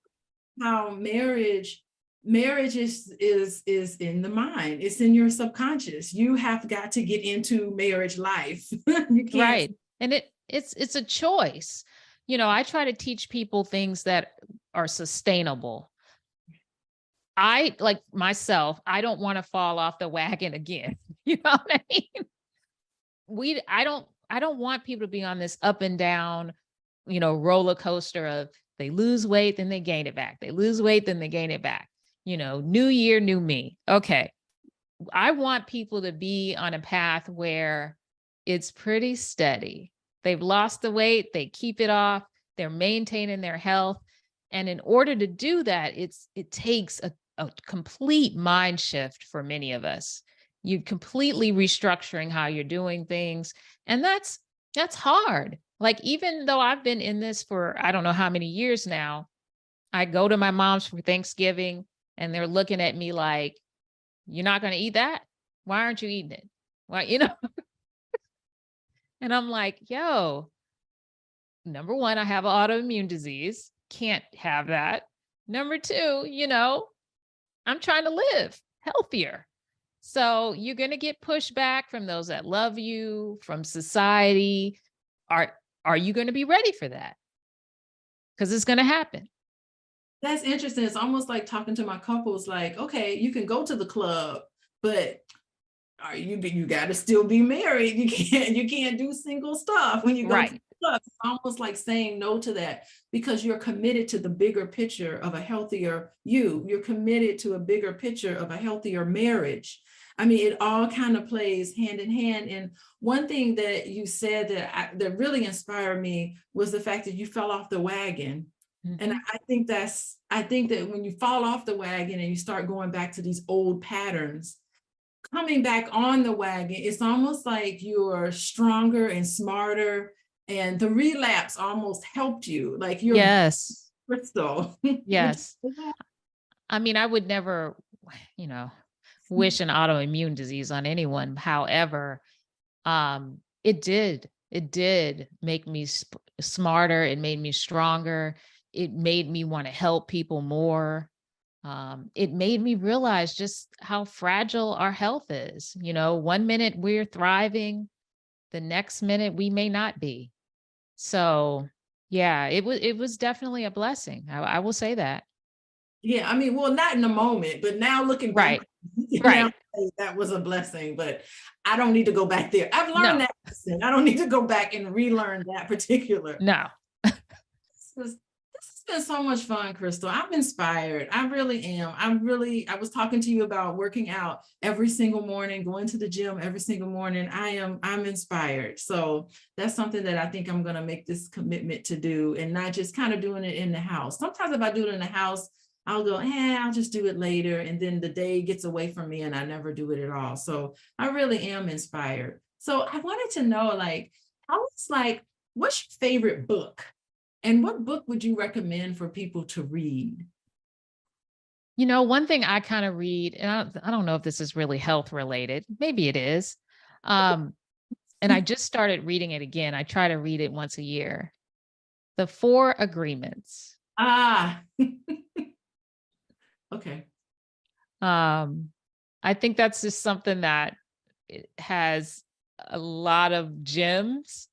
how marriage is in the mind. It's in your subconscious. You have got to get into marriage life. You can't. Right. And it's a choice. I try to teach people things that are sustainable. I, like myself, I don't want to fall off the wagon again. You know what I mean? I don't want people to be on this up and down, roller coaster of, they lose weight, then they gain it back. They lose weight, then they gain it back. New year, new me. Okay. I want people to be on a path where it's pretty steady. They've lost the weight, they keep it off, they're maintaining their health. And in order to do that, it takes a complete mind shift for many of us. You're completely restructuring how you're doing things. And that's hard. Like, even though I've been in this for, I don't know how many years now, I go to my mom's for Thanksgiving and they're looking at me like, you're not going to eat that? Why aren't you eating it? Why, And I'm like, yo, number one, I have autoimmune disease. Can't have that. Number two, I'm trying to live healthier. So you're going to get pushback from those that love you, from society. Are you going to be ready for that? Because it's going to happen. That's interesting. It's almost like talking to my couples, like, okay, you can go to the club, but you got to still be married. You can't do single stuff when you go to the club. It's almost like saying no to that because you're committed to the bigger picture of a healthier you. You're committed to a bigger picture of a healthier marriage. I mean, it all kind of plays hand in hand. And one thing that you said that really inspired me was the fact that you fell off the wagon. Mm-hmm. And I think that when you fall off the wagon and you start going back to these old patterns, coming back on the wagon, it's almost like you're stronger and smarter, and the relapse almost helped you. Like you're crystal. Yes. I mean, I would never, wish an autoimmune disease on anyone. However, it did make me smarter. It made me stronger. It made me want to help people more. It made me realize just how fragile our health is. 1 minute we're thriving, the next minute we may not be. So yeah, it was definitely a blessing. I will say that. Yeah, I mean, well, not in the moment, but now looking back, right. That was a blessing, but I don't need to go back there. I've learned that lesson. I don't need to go back and relearn that particular. No. This has been so much fun, Crystal. I'm inspired. I really am. I was talking to you about working out every single morning, going to the gym every single morning. I'm inspired. So that's something that I think I'm going to make this commitment to do, and not just kind of doing it in the house. Sometimes if I do it in the house, I'll go, I'll just do it later. And then the day gets away from me and I never do it at all. So I really am inspired. So I wanted to know, what's your favorite book? And what book would you recommend for people to read? One thing I kind of read, and I don't know if this is really health related. Maybe it is. And I just started reading it again. I try to read it once a year. The 4 Agreements. Okay. I think that's just something that has a lot of gems.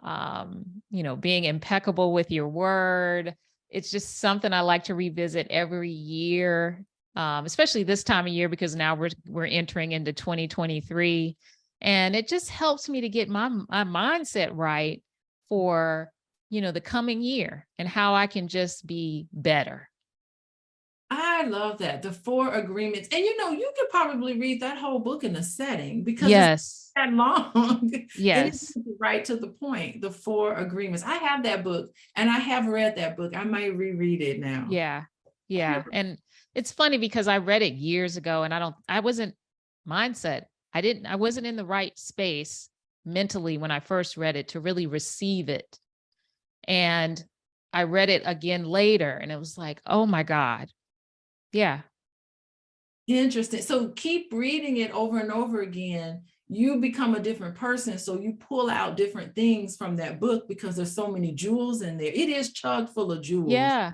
Being impeccable with your word. It's just something I like to revisit every year, especially this time of year, because now we're entering into 2023, and it just helps me to get my mindset right for, the coming year and how I can just be better. I love that. The 4 Agreements. And you could probably read that whole book in a setting because it's that long. Yes. Right to the point. The 4 Agreements. I have that book and I have read that book. I might reread it now. Yeah. Yeah. And it's funny because I read it years ago and I wasn't in the right space mentally when I first read it to really receive it. And I read it again later and it was like, oh my God. Yeah. Interesting. So keep reading it over and over again. You become a different person. So you pull out different things from that book because there's so many jewels in there. It is chock full of jewels. Yeah.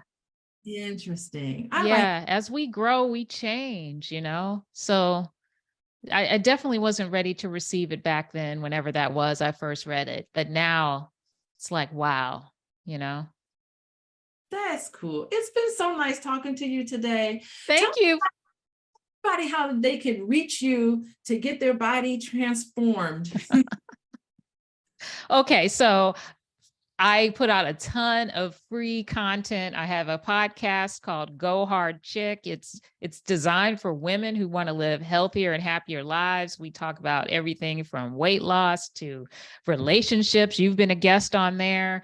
Interesting. As we grow, we change, So I definitely wasn't ready to receive it back then, whenever that was, I first read it. But now it's like, wow, That's cool. It's been so nice talking to you today. Thank you. Everybody, how they can reach you to get their body transformed. Okay, so I put out a ton of free content. I have a podcast called Go Hard Chick. It's designed for women who want to live healthier and happier lives. We talk about everything from weight loss to relationships. You've been a guest on there.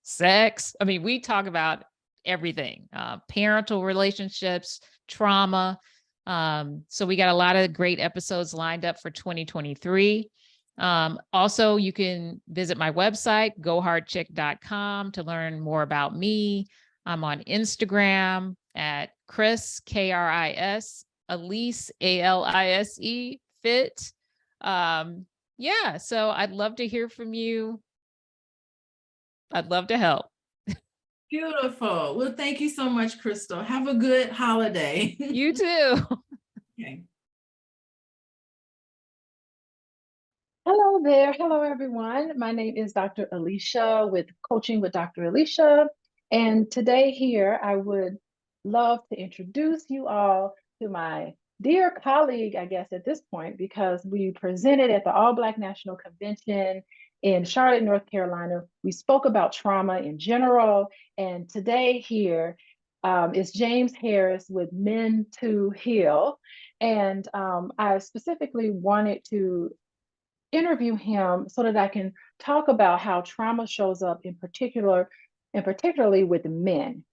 Sex. I mean, we talk about everything, parental relationships, trauma. So we got a lot of great episodes lined up for 2023. Also, you can visit my website, gohardchick.com, to learn more about me. I'm on Instagram at Chris, K-R-I-S, Alise, A-L-I-S-E, fit. So I'd love to hear from you. I'd love to help. Beautiful. Well, thank you so much, Crystal. Have a good holiday. You too. Okay. Hello there. Hello, everyone. My name is Dr. Alicia with Coaching with Dr. Alicia. And today here, I would love to introduce you all to my dear colleague, I guess, at this point, because we presented at the All Black National Convention in Charlotte, North Carolina. We spoke about trauma in general. And today here is James Harris with Men to Heal. And I specifically wanted to interview him so that I can talk about how trauma shows up and particularly with men.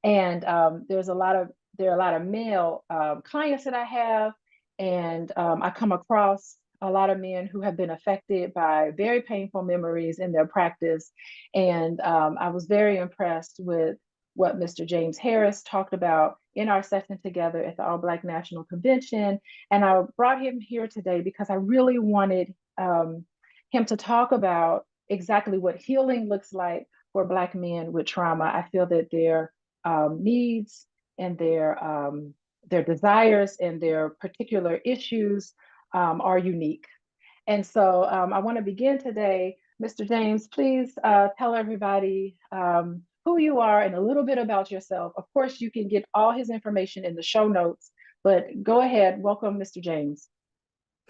And there are a lot of male clients that I have, and I come across a lot of men who have been affected by very painful memories in their practice. And I was very impressed with what Mr. James Harris talked about in our session together at the All Black National Convention. And I brought him here today because I really wanted him to talk about exactly what healing looks like for Black men with trauma. I feel that their needs and their desires and their particular issues are unique. And so I want to begin today. Mr. James, please tell everybody who you are and a little bit about yourself. Of course, you can get all his information in the show notes, but go ahead. Welcome, Mr. James.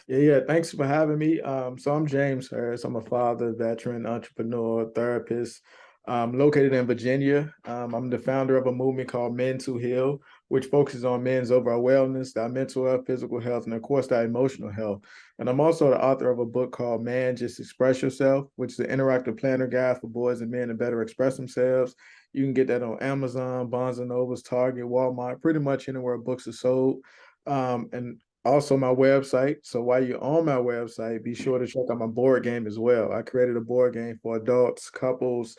Yeah. Thanks for having me. So I'm James Harris. I'm a father, veteran, entrepreneur, therapist, located in Virginia. I'm the founder of a movement called Men to Heal, which focuses on men's overall wellness, their mental health, physical health, and of course, their emotional health. And I'm also the author of a book called Man, Just Express Yourself, which is an interactive planner guide for boys and men to better express themselves. You can get that on Amazon, Barnes and Nobles, Target, Walmart, pretty much anywhere books are sold. And also my website. So while you're on my website, be sure to check out my board game as well. I created a board game for adults, couples,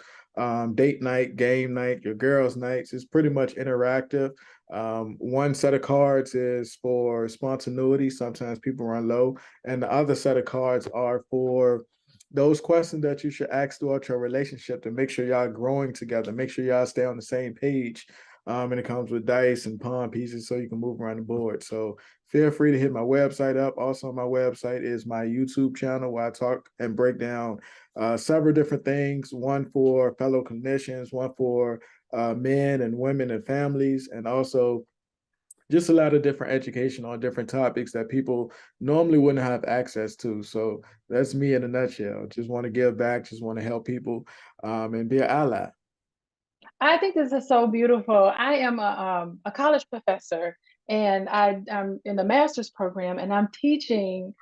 date night, game night, your girls' nights. It's pretty much interactive. One set of cards is for spontaneity. Sometimes people run low. And the other set of cards are for those questions that you should ask throughout your relationship to make sure y'all growing together, make sure y'all stay on the same page. And it comes with dice and pawn pieces so you can move around the board. So feel free to hit my website up. Also, on my website is my YouTube channel where I talk and break down several different things, one for fellow clinicians, one for men and women and families, and also just a lot of different education on different topics that people normally wouldn't have access to. So that's me in a nutshell. Just want to give back, just want to help people and be an ally. I think this is so beautiful. I am a college professor, and I'm in the master's program, and I'm teaching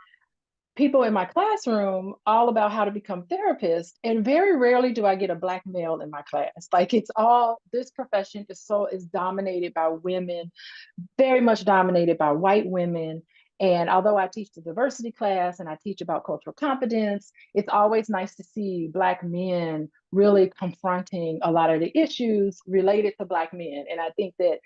people in my classroom all about how to become therapists. And very rarely do I get a Black male in my class. Like, it's all, this profession is dominated by women, very much dominated by white women. And although I teach the diversity class and I teach about cultural competence, it's always nice to see Black men really confronting a lot of the issues related to Black men. And I think that,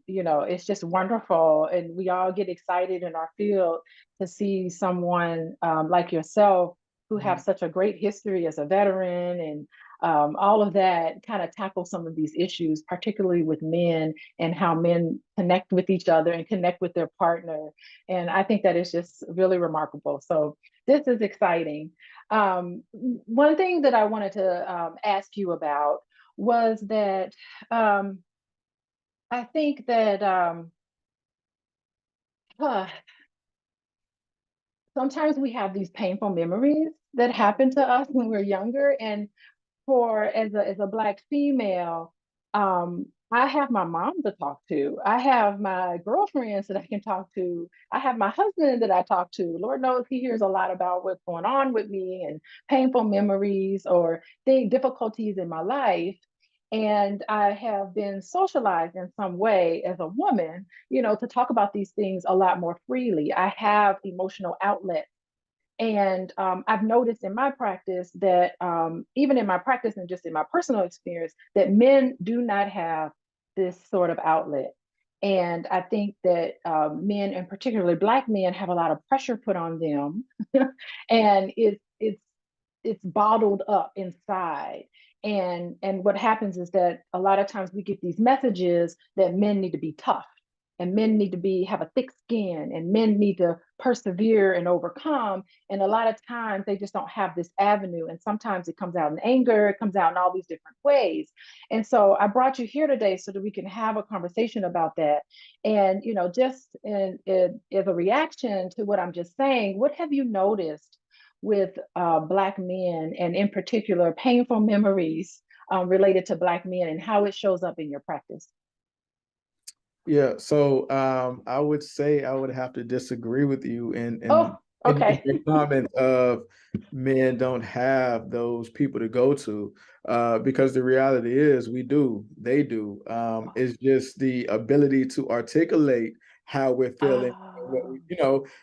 it's just wonderful. And we all get excited in our field to see someone like yourself who have such a great history as a veteran and all of that kind of tackle some of these issues, particularly with men and how men connect with each other and connect with their partner. And I think that is just really remarkable. So this is exciting. One thing that I wanted to ask you about was that I think that sometimes we have these painful memories that happen to us when we're younger. And as a Black female, I have my mom to talk to. I have my girlfriends that I can talk to. I have my husband that I talk to. Lord knows he hears a lot about what's going on with me and painful memories or difficulties in my life. And I have been socialized in some way as a woman, to talk about these things a lot more freely. I have emotional outlets. And I've noticed in my practice that even in my practice and just in my personal experience, that men do not have this sort of outlet. And I think that men, and particularly Black men, have a lot of pressure put on them, and it's bottled up inside. And what happens is that a lot of times we get these messages that men need to be tough, and men need to have a thick skin, and men need to persevere and overcome. And a lot of times they just don't have this avenue. And sometimes it comes out in anger, it comes out in all these different ways. And so I brought you here today so that we can have a conversation about that. And, just as a reaction to what I'm just saying, what have you noticed with Black men, and in particular, painful memories related to Black men, and how it shows up in your practice? Yeah, so I would say I would have to disagree with you in okay. your comment of men don't have those people to go to, because the reality is we do, they do. It's just the ability to articulate how we're feeling,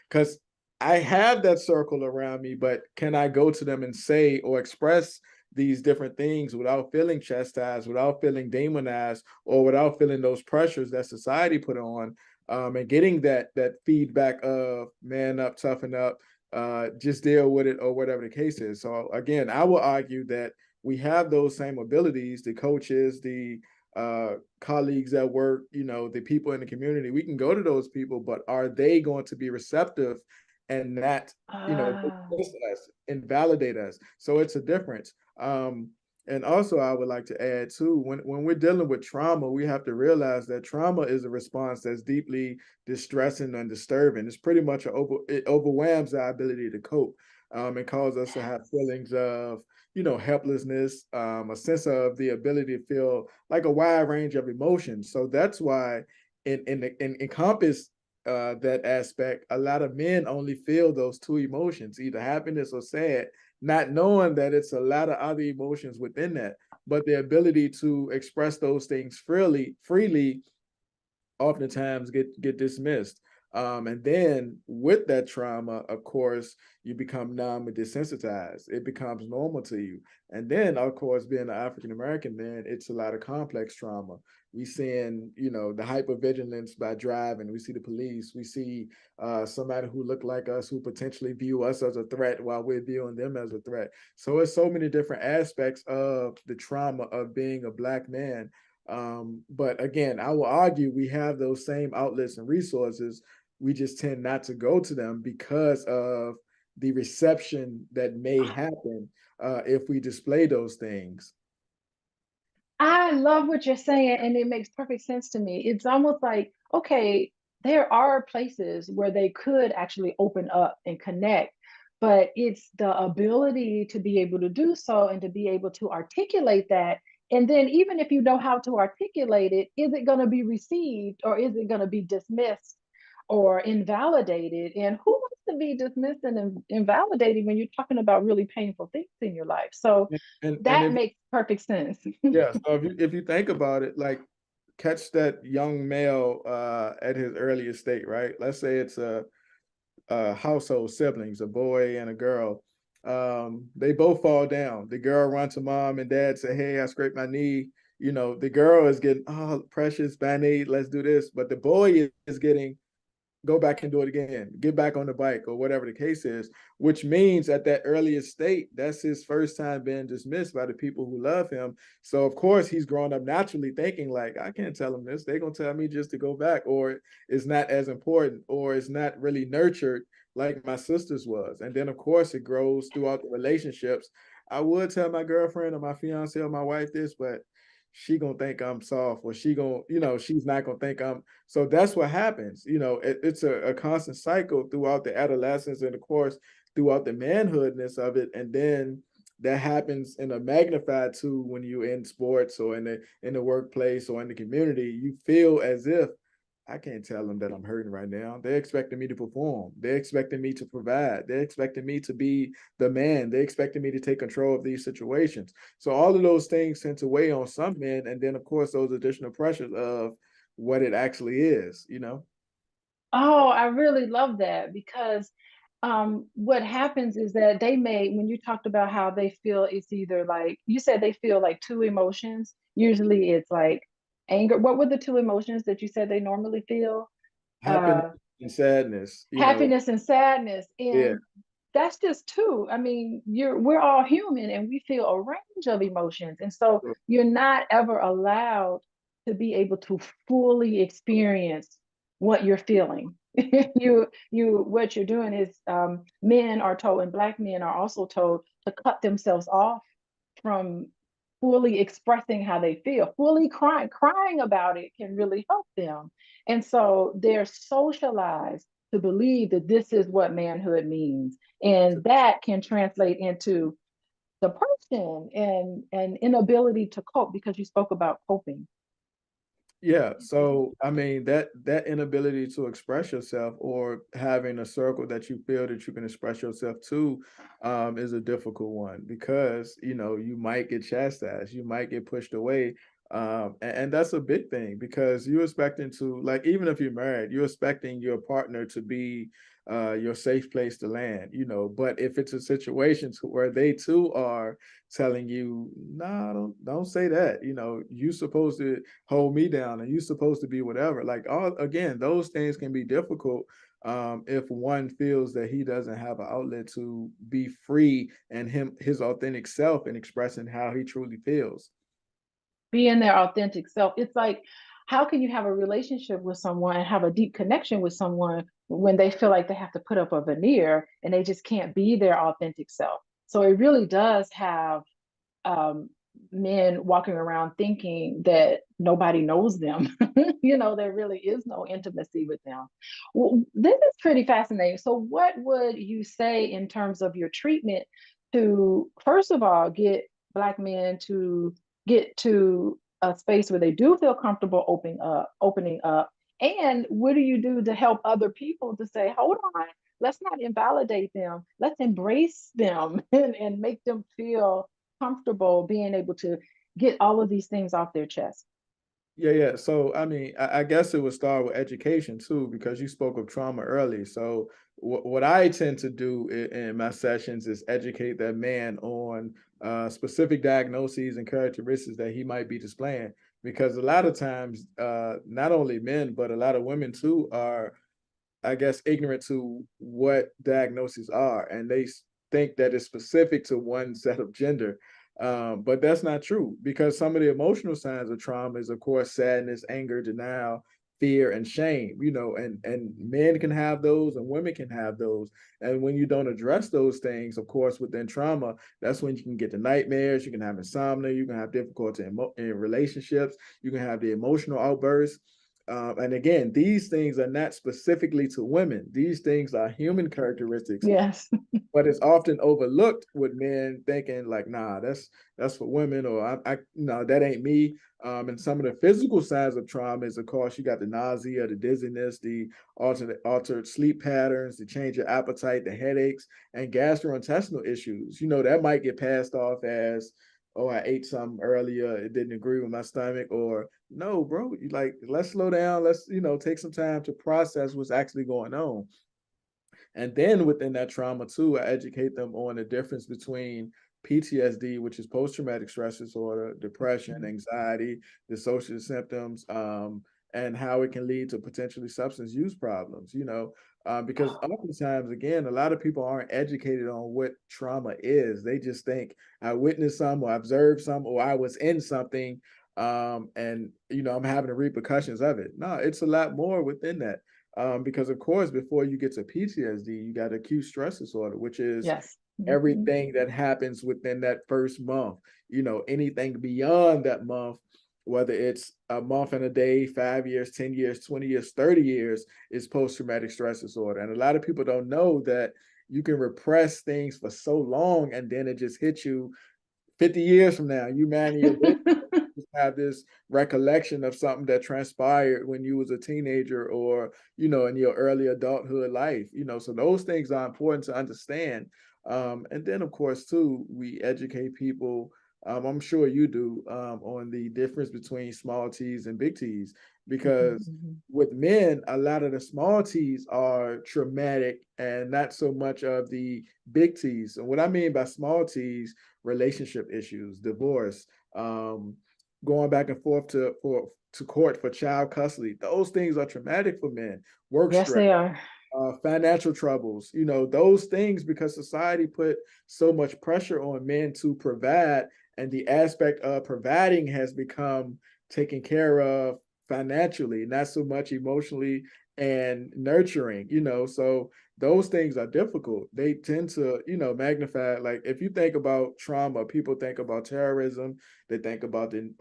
because I have that circle around me, but can I go to them and say or express these different things without feeling chastised, without feeling demonized, or without feeling those pressures that society put on, and getting that feedback of man up, toughen up, just deal with it, or whatever the case is. So again, I will argue that we have those same abilities, the coaches, the colleagues at work, the people in the community. We can go to those people, but are they going to be receptive and not, listen to us and validate us? So it's a difference. And also I would like to add too, when we're dealing with trauma, we have to realize that trauma is a response that's deeply distressing and disturbing. It's pretty much it overwhelms our ability to cope, and causes us to have feelings of, helplessness, a sense of the ability to feel like a wide range of emotions. So that's why in encompass that aspect, a lot of men only feel those two emotions, either happiness or sad, not knowing that it's a lot of other emotions within that. But the ability to express those things freely oftentimes get dismissed. And then with that trauma, of course, you become numb and desensitized. It becomes normal to you. And then, of course, being an African-American man, it's a lot of complex trauma. We seeing, the hypervigilance by driving. We see the police. We see somebody who look like us, who potentially view us as a threat while we're viewing them as a threat. So it's so many different aspects of the trauma of being a Black man. But again, I will argue we have those same outlets and resources. We just tend not to go to them because of the reception that may happen if we display those things. I love what you're saying, and it makes perfect sense to me. It's almost like, okay, there are places where they could actually open up and connect, but it's the ability to be able to do so and to be able to articulate that. And then, even if you know how to articulate it, is it going to be received, or is it going to be dismissed or invalidated? And who wants to be dismissed and invalidated when you're talking about really painful things in your life? So that makes perfect sense. Yeah. So if you think about it, like, catch that young male at his earliest state, right? Let's say it's a household siblings, a boy and a girl. They both fall down. The girl runs to mom and dad, say, "Hey, I scraped my knee." The girl is getting, "Oh, precious Band-Aid, let's do this." But the boy is getting, "Go back and do it again, get back on the bike," or whatever the case is, which means at that earliest state, that's his first time being dismissed by the people who love him. So of course he's grown up naturally thinking like, I can't tell them this. They're going to tell me just to go back, or it's not as important, or it's not really nurtured like my sister's was. And then of course it grows throughout the relationships. I would tell my girlfriend or my fiance or my wife this, but she gonna think I'm soft, or she gonna, she's not gonna think I'm. So that's what happens. It's a constant cycle throughout the adolescence, and of course throughout the manhoodness of it. And then that happens in a magnified too when you're in sports or in the workplace or in the community. You feel as if, I can't tell them that I'm hurting right now. They're expecting me to perform. They're expecting me to provide. They're expecting me to be the man. They're expecting me to take control of these situations. So all of those things tend to weigh on some men. And then, of course, those additional pressures of what it actually is. Oh, I really love that, because what happens is that when you talked about how they feel, it's either like, you said they feel like two emotions. Usually it's like anger. What were the two emotions that you said they normally feel? Happiness and sadness. Happiness and sadness. Yeah. And that's just two. I mean, we're all human and we feel a range of emotions. And so you're not ever allowed to be able to fully experience what you're feeling. What you're doing is, men are told, and Black men are also told, to cut themselves off from fully expressing how they feel. Fully crying about it can really help them. And so they're socialized to believe that this is what manhood means, and that can translate into depression and inability to cope, because you spoke about coping. Yeah, so I mean that inability to express yourself, or having a circle that you feel that you can express yourself to, is a difficult one, because you might get chastised, you might get pushed away, and that's a big thing, because you're expecting to, like, even if you're married, you're expecting your partner to be your safe place to land, but if it's a situation where they too are telling you, nah, don't say that, you supposed to hold me down, and you supposed to be whatever, like, all, again, those things can be difficult, if one feels that he doesn't have an outlet to be free and his authentic self, and expressing how he truly feels. Being their authentic self. It's like, how can you have a relationship with someone and have a deep connection with someone when they feel like they have to put up a veneer and they just can't be their authentic self? So it really does have, men walking around thinking that nobody knows them. There really is no intimacy with them. Well, this is pretty fascinating. So what would you say in terms of your treatment to, first of all, get Black men to get to a space where they do feel comfortable opening up? And what do you do to help other people to say, hold on, let's not invalidate them, let's embrace them, and make them feel comfortable being able to get all of these things off their chest? Yeah. So, I mean, I guess it would start with education too, because you spoke of trauma early. So, what I tend to do in my sessions is educate that man on specific diagnoses and characteristics that he might be displaying. Because a lot of times, not only men, but a lot of women too are, I guess, ignorant to what diagnoses are, and they think that it's specific to one set of gender. But that's not true, because some of the emotional signs of trauma is, of course, sadness, anger, denial, fear, and shame. And men can have those, and women can have those. And when you don't address those things, of course, within trauma, that's when you can get the nightmares, you can have insomnia, you can have difficulty in relationships, you can have the emotional outbursts. And again, these things are not specifically to women. These things are human characteristics. Yes. But it's often overlooked with men, thinking like, nah, that's for women, or I no, that ain't me. And some of the physical signs of trauma is, of course, you got the nausea, the dizziness, the altered sleep patterns, the change of appetite, the headaches, and gastrointestinal issues. That might get passed off as, oh, I ate something earlier, it didn't agree with my stomach, or no, bro, like, let's slow down, let's take some time to process what's actually going on. And then within that trauma too, I educate them on the difference between PTSD, which is post-traumatic stress disorder, depression, anxiety, the social symptoms, and how it can lead to potentially substance use problems, because oftentimes, again, a lot of people aren't educated on what trauma is. They just think, I witnessed some, or I observed some, or I was in something, and I'm having the repercussions of it. No, it's a lot more within that. Because, of course, before you get to PTSD, you got acute stress disorder, which is Yes. everything that happens within that first month. Anything beyond that month, whether it's a month and a day, 5 years, 10 years, 20 years, 30 years, is post-traumatic stress disorder. And a lot of people don't know that you can repress things for so long, and then it just hits you 50 years from now. You man, you just have this recollection of something that transpired when you was a teenager, or in your early adulthood life. So those things are important to understand. And then, of course, too, we educate people, I'm sure you do, on the difference between small T's and big T's, because with men, a lot of the small T's are traumatic and not so much of the big T's. And what I mean by small T's: relationship issues, divorce, going back and forth to court for child custody. Those things are traumatic for men. Work Yes, stress, they are. financial troubles, those things, because society put so much pressure on men to provide, and the aspect of providing has become taken care of financially, not so much emotionally and nurturing, so those things are difficult. They tend to, magnify. Like if you think about trauma, people think about terrorism, they think about the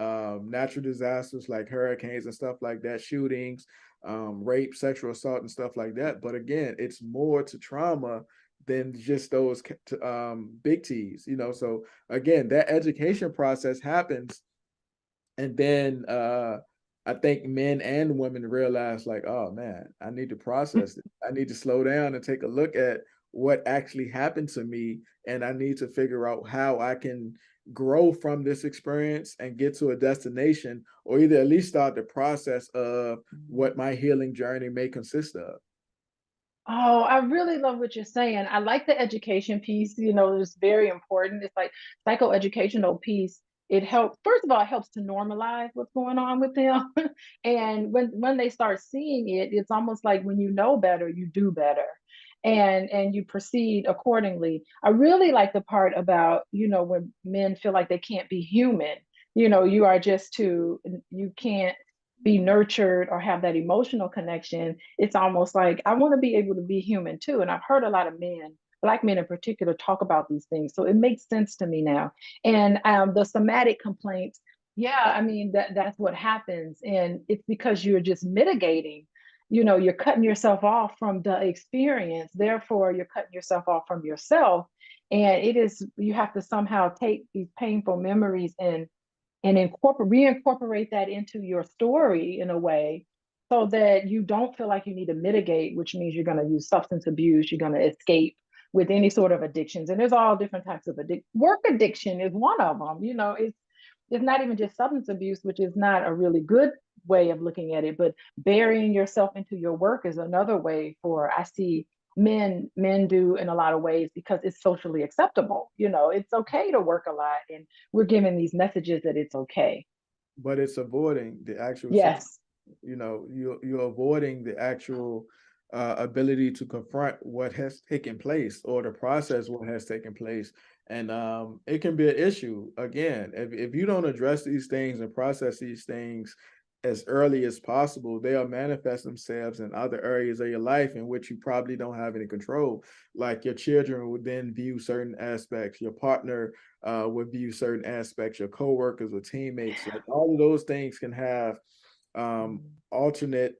natural disasters like hurricanes and stuff like that, shootings, rape, sexual assault and stuff like that. But again, it's more to trauma than just those big T's, so again, that education process happens, and then I think men and women realize like, oh man, I need to process it. I need to slow down and take a look at what actually happened to me, and I need to figure out how I can grow from this experience and get to a destination, or either at least start the process of what my healing journey may consist of. Oh, I really love what you're saying. I like the education piece, it's very important. It's like psychoeducational piece. It helps, first of all, it helps to normalize what's going on with them. And when they start seeing it, it's almost like when you know better, you do better. And you proceed accordingly. I really like the part about, when men feel like they can't be human, you are just you can't be nurtured or have that emotional connection. It's almost like I want to be able to be human too. And I've heard a lot of men, Black men in particular, talk about these things. So it makes sense to me now. And the somatic complaints, yeah, I mean that's what happens, and it's because you're just mitigating. You're cutting yourself off from the experience. Therefore, you're cutting yourself off from yourself. And you have to somehow take these painful memories and reincorporate that into your story in a way so that you don't feel like you need to mitigate, which means you're going to use substance abuse, you're going to escape with any sort of addictions. And there's all different types of work addiction is one of them. It's not even just substance abuse, which is not a really good way of looking at it, but burying yourself into your work is another way I see men do in a lot of ways because it's socially acceptable. It's okay to work a lot, and we're giving these messages that it's okay. But it's avoiding the actual Yes. You're avoiding the actual ability to confront what has taken place or to process what has taken place. And it can be an issue again if you don't address these things and process these things as early as possible. They'll manifest themselves in other areas of your life in which you probably don't have any control. Like your children would then view certain aspects, your partner would view certain aspects, your coworkers or teammates. Like all of those things can have alternate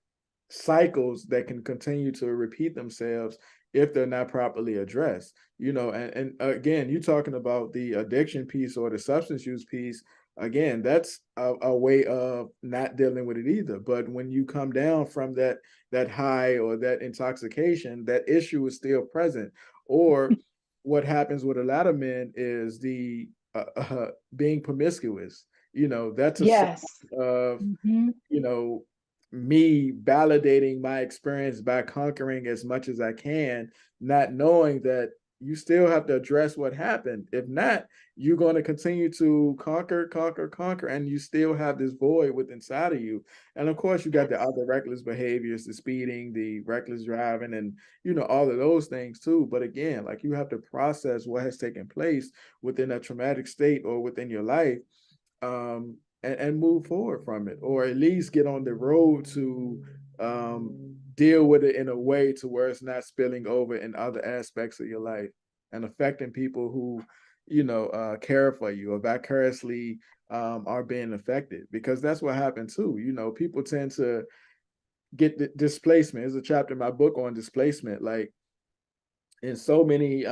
cycles that can continue to repeat themselves if they're not properly addressed. And again, you're talking about the addiction piece or the substance use piece. Again, that's a way of not dealing with it either. But when you come down from that high or that intoxication, that issue is still present. Or what happens with a lot of men is the being promiscuous. That's a yes of mm-hmm. Me validating my experience by conquering as much as I can, not knowing that you still have to address what happened. If not, you're going to continue to conquer, and you still have this void within inside of you. And of course, you got the other reckless behaviors, the speeding, the reckless driving, and all of those things too. But again, like you have to process what has taken place within a traumatic state or within your life, and move forward from it, or at least get on the road to deal with it in a way to where it's not spilling over in other aspects of your life and affecting people who care for you or vicariously are being affected, because that's what happened too. People tend to get displacement. There's a chapter in my book on displacement, like in so many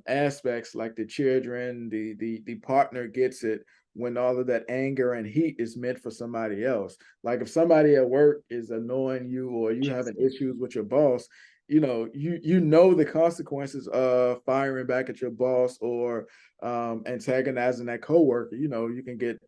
aspects, like the children, the partner gets it when all of that anger and heat is meant for somebody else. Like if somebody at work is annoying you or you having issues with your boss, you know the consequences of firing back at your boss or antagonizing that coworker. You can get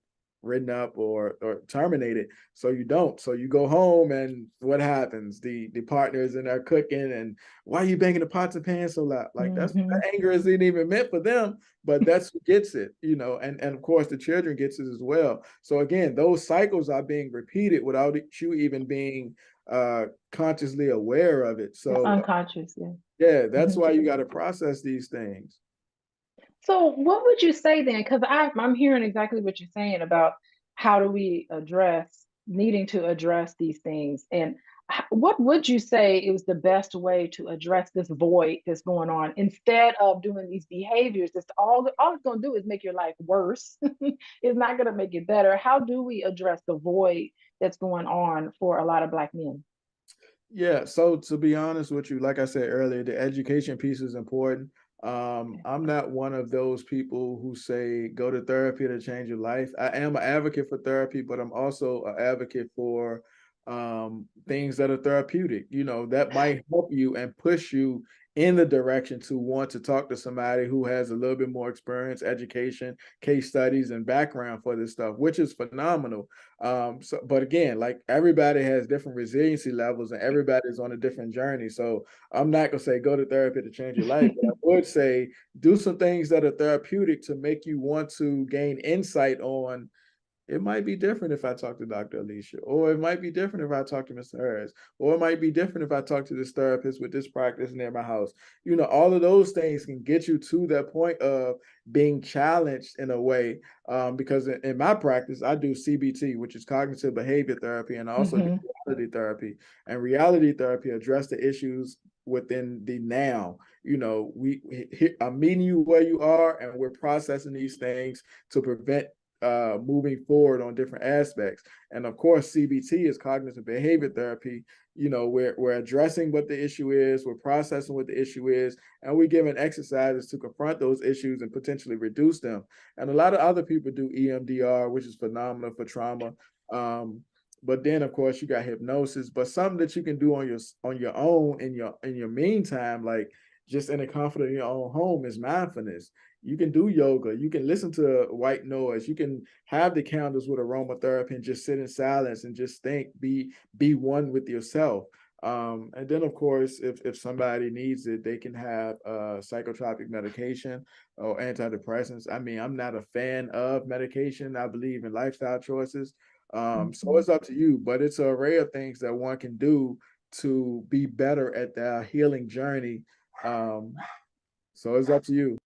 written up or terminated. So you don't. So you go home, and what happens? The partner is in there cooking, and why are you banging the pots and pans so loud? Like that anger isn't even meant for them, but that's who gets it, and of course the children gets it as well. So again, those cycles are being repeated without you even being consciously aware of it. So it's unconscious. Yeah, that's why you got to process these things. So what would you say then? Because I'm hearing exactly what you're saying about how do we needing to address these things. And what would you say is the best way to address this void that's going on instead of doing these behaviors? That's all it's going to do is make your life worse. It's not going to make it better. How do we address the void that's going on for a lot of Black men? Yeah, so to be honest with you, like I said earlier, the education piece is important. I'm not one of those people who say go to therapy to change your life. I am an advocate for therapy, but I'm also an advocate for things that are therapeutic, that might help you and push you in the direction to want to talk to somebody who has a little bit more experience, education, case studies, and background for this stuff, which is phenomenal. But again, like everybody has different resiliency levels and everybody's on a different journey. So I'm not gonna say go to therapy to change your life, but I would say do some things that are therapeutic to make you want to gain insight on. It might be different if I talk to Dr. Alicia, or it might be different if I talk to Mr. Harris, or it might be different if I talk to this therapist with this practice near my house. All of those things can get you to that point of being challenged in a way. Because in my practice, I do CBT, which is cognitive behavior therapy, and I also do reality therapy. And reality therapy address the issues within the now. I'm meeting you where you are, and we're processing these things to prevent moving forward on different aspects. And of course, CBT is cognitive behavior therapy. We're addressing what the issue is, we're processing what the issue is, and we're giving exercises to confront those issues and potentially reduce them. And a lot of other people do EMDR, which is phenomenal for trauma. But then, of course, you got hypnosis. But something that you can do on your own in your meantime, like just in the comfort of your own home, is mindfulness. You can do yoga. You can listen to white noise. You can have the candles with aromatherapy and just sit in silence and just think, be one with yourself. And then, of course, if somebody needs it, they can have psychotropic medication or antidepressants. I mean, I'm not a fan of medication. I believe in lifestyle choices. So it's up to you, but it's an array of things that one can do to be better at their healing journey. So it's up to you.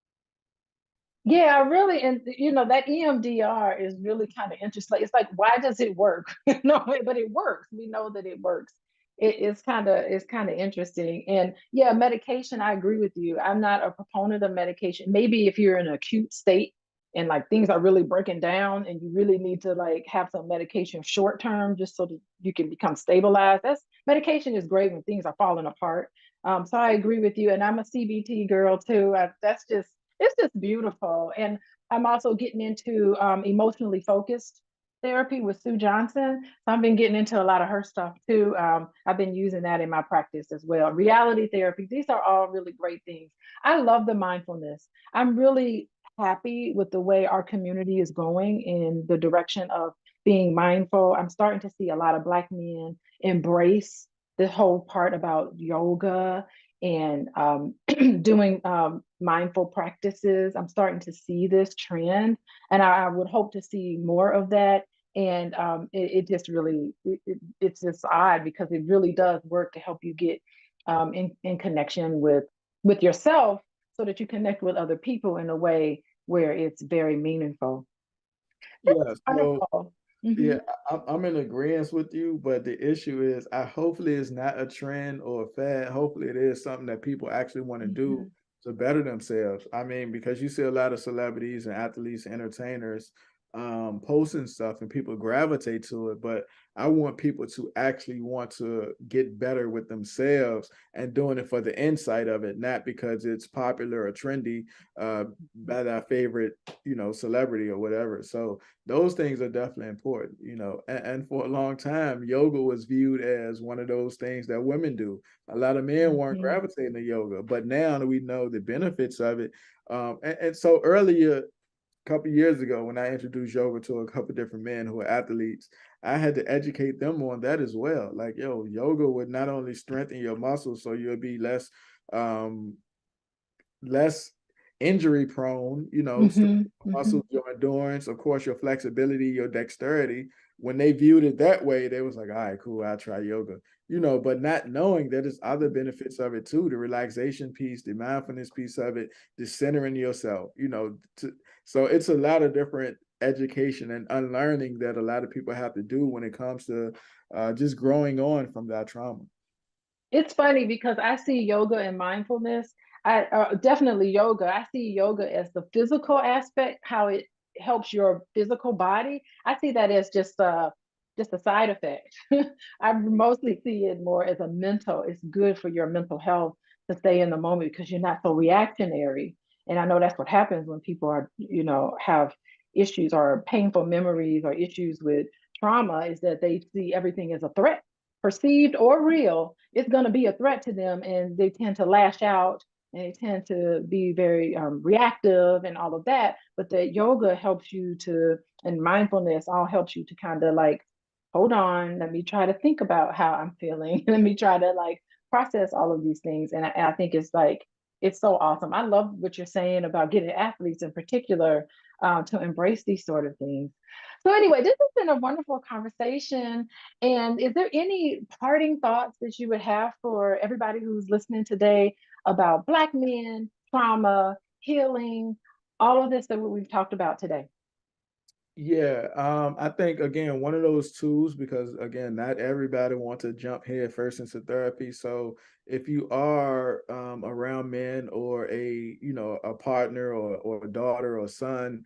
Yeah, really, and that EMDR is really kind of interesting. It's like, why does it work? No, but it works. We know that it works. It's kind of interesting. And yeah, medication, I agree with you. I'm not a proponent of medication. Maybe if you're in an acute state and like things are really breaking down and you really need to like have some medication short term just so that you can become stabilized. That's medication is great when things are falling apart. So I agree with you. And I'm a CBT girl too. It's just beautiful. And I'm also getting into emotionally focused therapy with Sue Johnson. So I've been getting into a lot of her stuff too. I've been using that in my practice as well. Reality therapy, these are all really great things. I love the mindfulness. I'm really happy with the way our community is going in the direction of being mindful. I'm starting to see a lot of Black men embrace the whole part about yoga and doing mindful practices. I'm starting to see this trend, and I would hope to see more of that. And it just really, it's just odd because it really does work to help you get in connection with yourself, so that you connect with other people in a way where it's very meaningful. Yeah, Wonderful. yeah, I'm in agreement with you, but the issue is, hopefully it's not a trend or a fad. Hopefully it is something that people actually want to do to better themselves. I mean, because you see a lot of celebrities and athletes and entertainers posting stuff and people gravitate to it, but I want people to actually want to get better with themselves and doing it for the insight of it, not because it's popular or trendy by their favorite, celebrity or whatever. So those things are definitely important, and for a long time, yoga was viewed as one of those things that women do. A lot of men weren't gravitating to yoga, but now that we know the benefits of it. And so earlier, couple years ago, when I introduced yoga to a couple different men who are athletes, I had to educate them on that as well. Like, yoga would not only strengthen your muscles, so you'll be less injury prone, muscles, your endurance, of course, your flexibility, your dexterity. When they viewed it that way, they was like, all right, cool, I'll try yoga. But not knowing that there's other benefits of it too, the relaxation piece, the mindfulness piece of it, the centering yourself, so it's a lot of different education and unlearning that a lot of people have to do when it comes to just growing on from that trauma. It's funny because I see yoga and mindfulness. I definitely yoga. I see yoga as the physical aspect, how it helps your physical body. I see that as just a side effect. I mostly see it more as a mental. It's good for your mental health to stay in the moment because you're not so reactionary. And I know that's what happens when people are, have issues or painful memories or issues with trauma, is that they see everything as a threat, perceived or real. It's going to be a threat to them, and they tend to lash out and they tend to be very reactive and all of that. But the yoga helps you to, and mindfulness all helps you to kind of like, hold on, let me try to think about how I'm feeling. Let me try to like process all of these things. And I think it's like, it's so awesome. I love what you're saying about getting athletes in particular to embrace these sort of things. So anyway, this has been a wonderful conversation. And is there any parting thoughts that you would have for everybody who's listening today about Black men, trauma, healing, all of this that we've talked about today? Yeah, I think again, one of those tools, because again, not everybody wants to jump head first into therapy. So if you are around men or a partner or a daughter or son,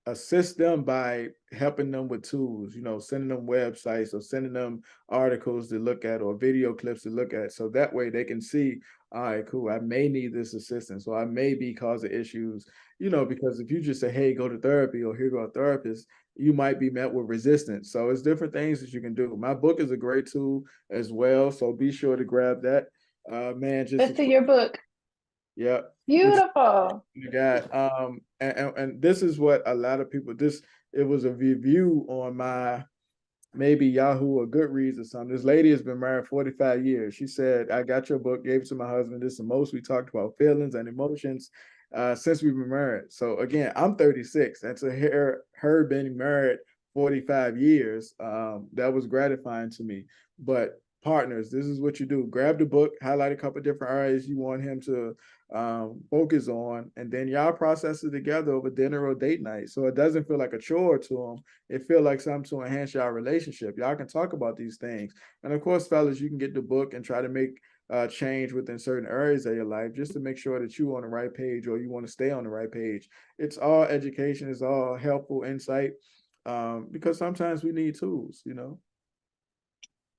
assist them by helping them with tools, sending them websites or sending them articles to look at or video clips to look at. So that way they can see, all right, cool, I may need this assistance or I may be causing issues, because if you just say, hey, go to therapy or here go a therapist, you might be met with resistance. So it's different things that you can do. My book is a great tool as well. So be sure to grab that. Let's see your book. Yeah. Beautiful. You got and this is what a lot of people, it was a review on my maybe Yahoo or Goodreads or something. This lady has been married 45 years. She said, I got your book, gave it to my husband. This is the most we talked about feelings and emotions since we've been married. So again, I'm 36, and to hear her being married 45 years, that was gratifying to me. But partners, this is what you do. Grab the book, highlight a couple of different areas you want him to focus on, and then y'all process it together over dinner or date night. So it doesn't feel like a chore to him. It feels like something to enhance y'all relationship. Y'all can talk about these things. And of course, fellas, you can get the book and try to make change within certain areas of your life just to make sure that you're on the right page or you want to stay on the right page. It's all education. It's all helpful insight because sometimes we need tools,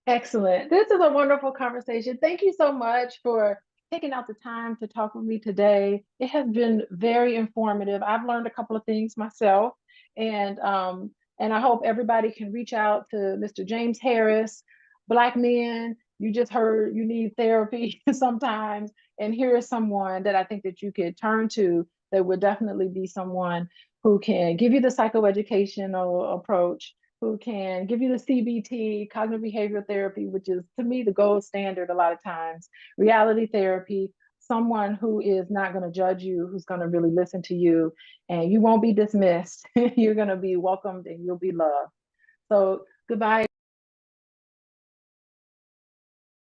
Excellent. This is a wonderful conversation. Thank you so much for taking out the time to talk with me today. It has been very informative. I've learned a couple of things myself, and I hope everybody can reach out to Mr. James Harris. Black men, you just heard you need therapy sometimes, and here is someone that I think that you could turn to that would definitely be someone who can give you the psychoeducational approach, who can give you the CBT, cognitive behavioral therapy, which is to me the gold standard a lot of times, reality therapy, someone who is not going to judge you, who's going to really listen to you, and you won't be dismissed. You're going to be welcomed and you'll be loved. So goodbye.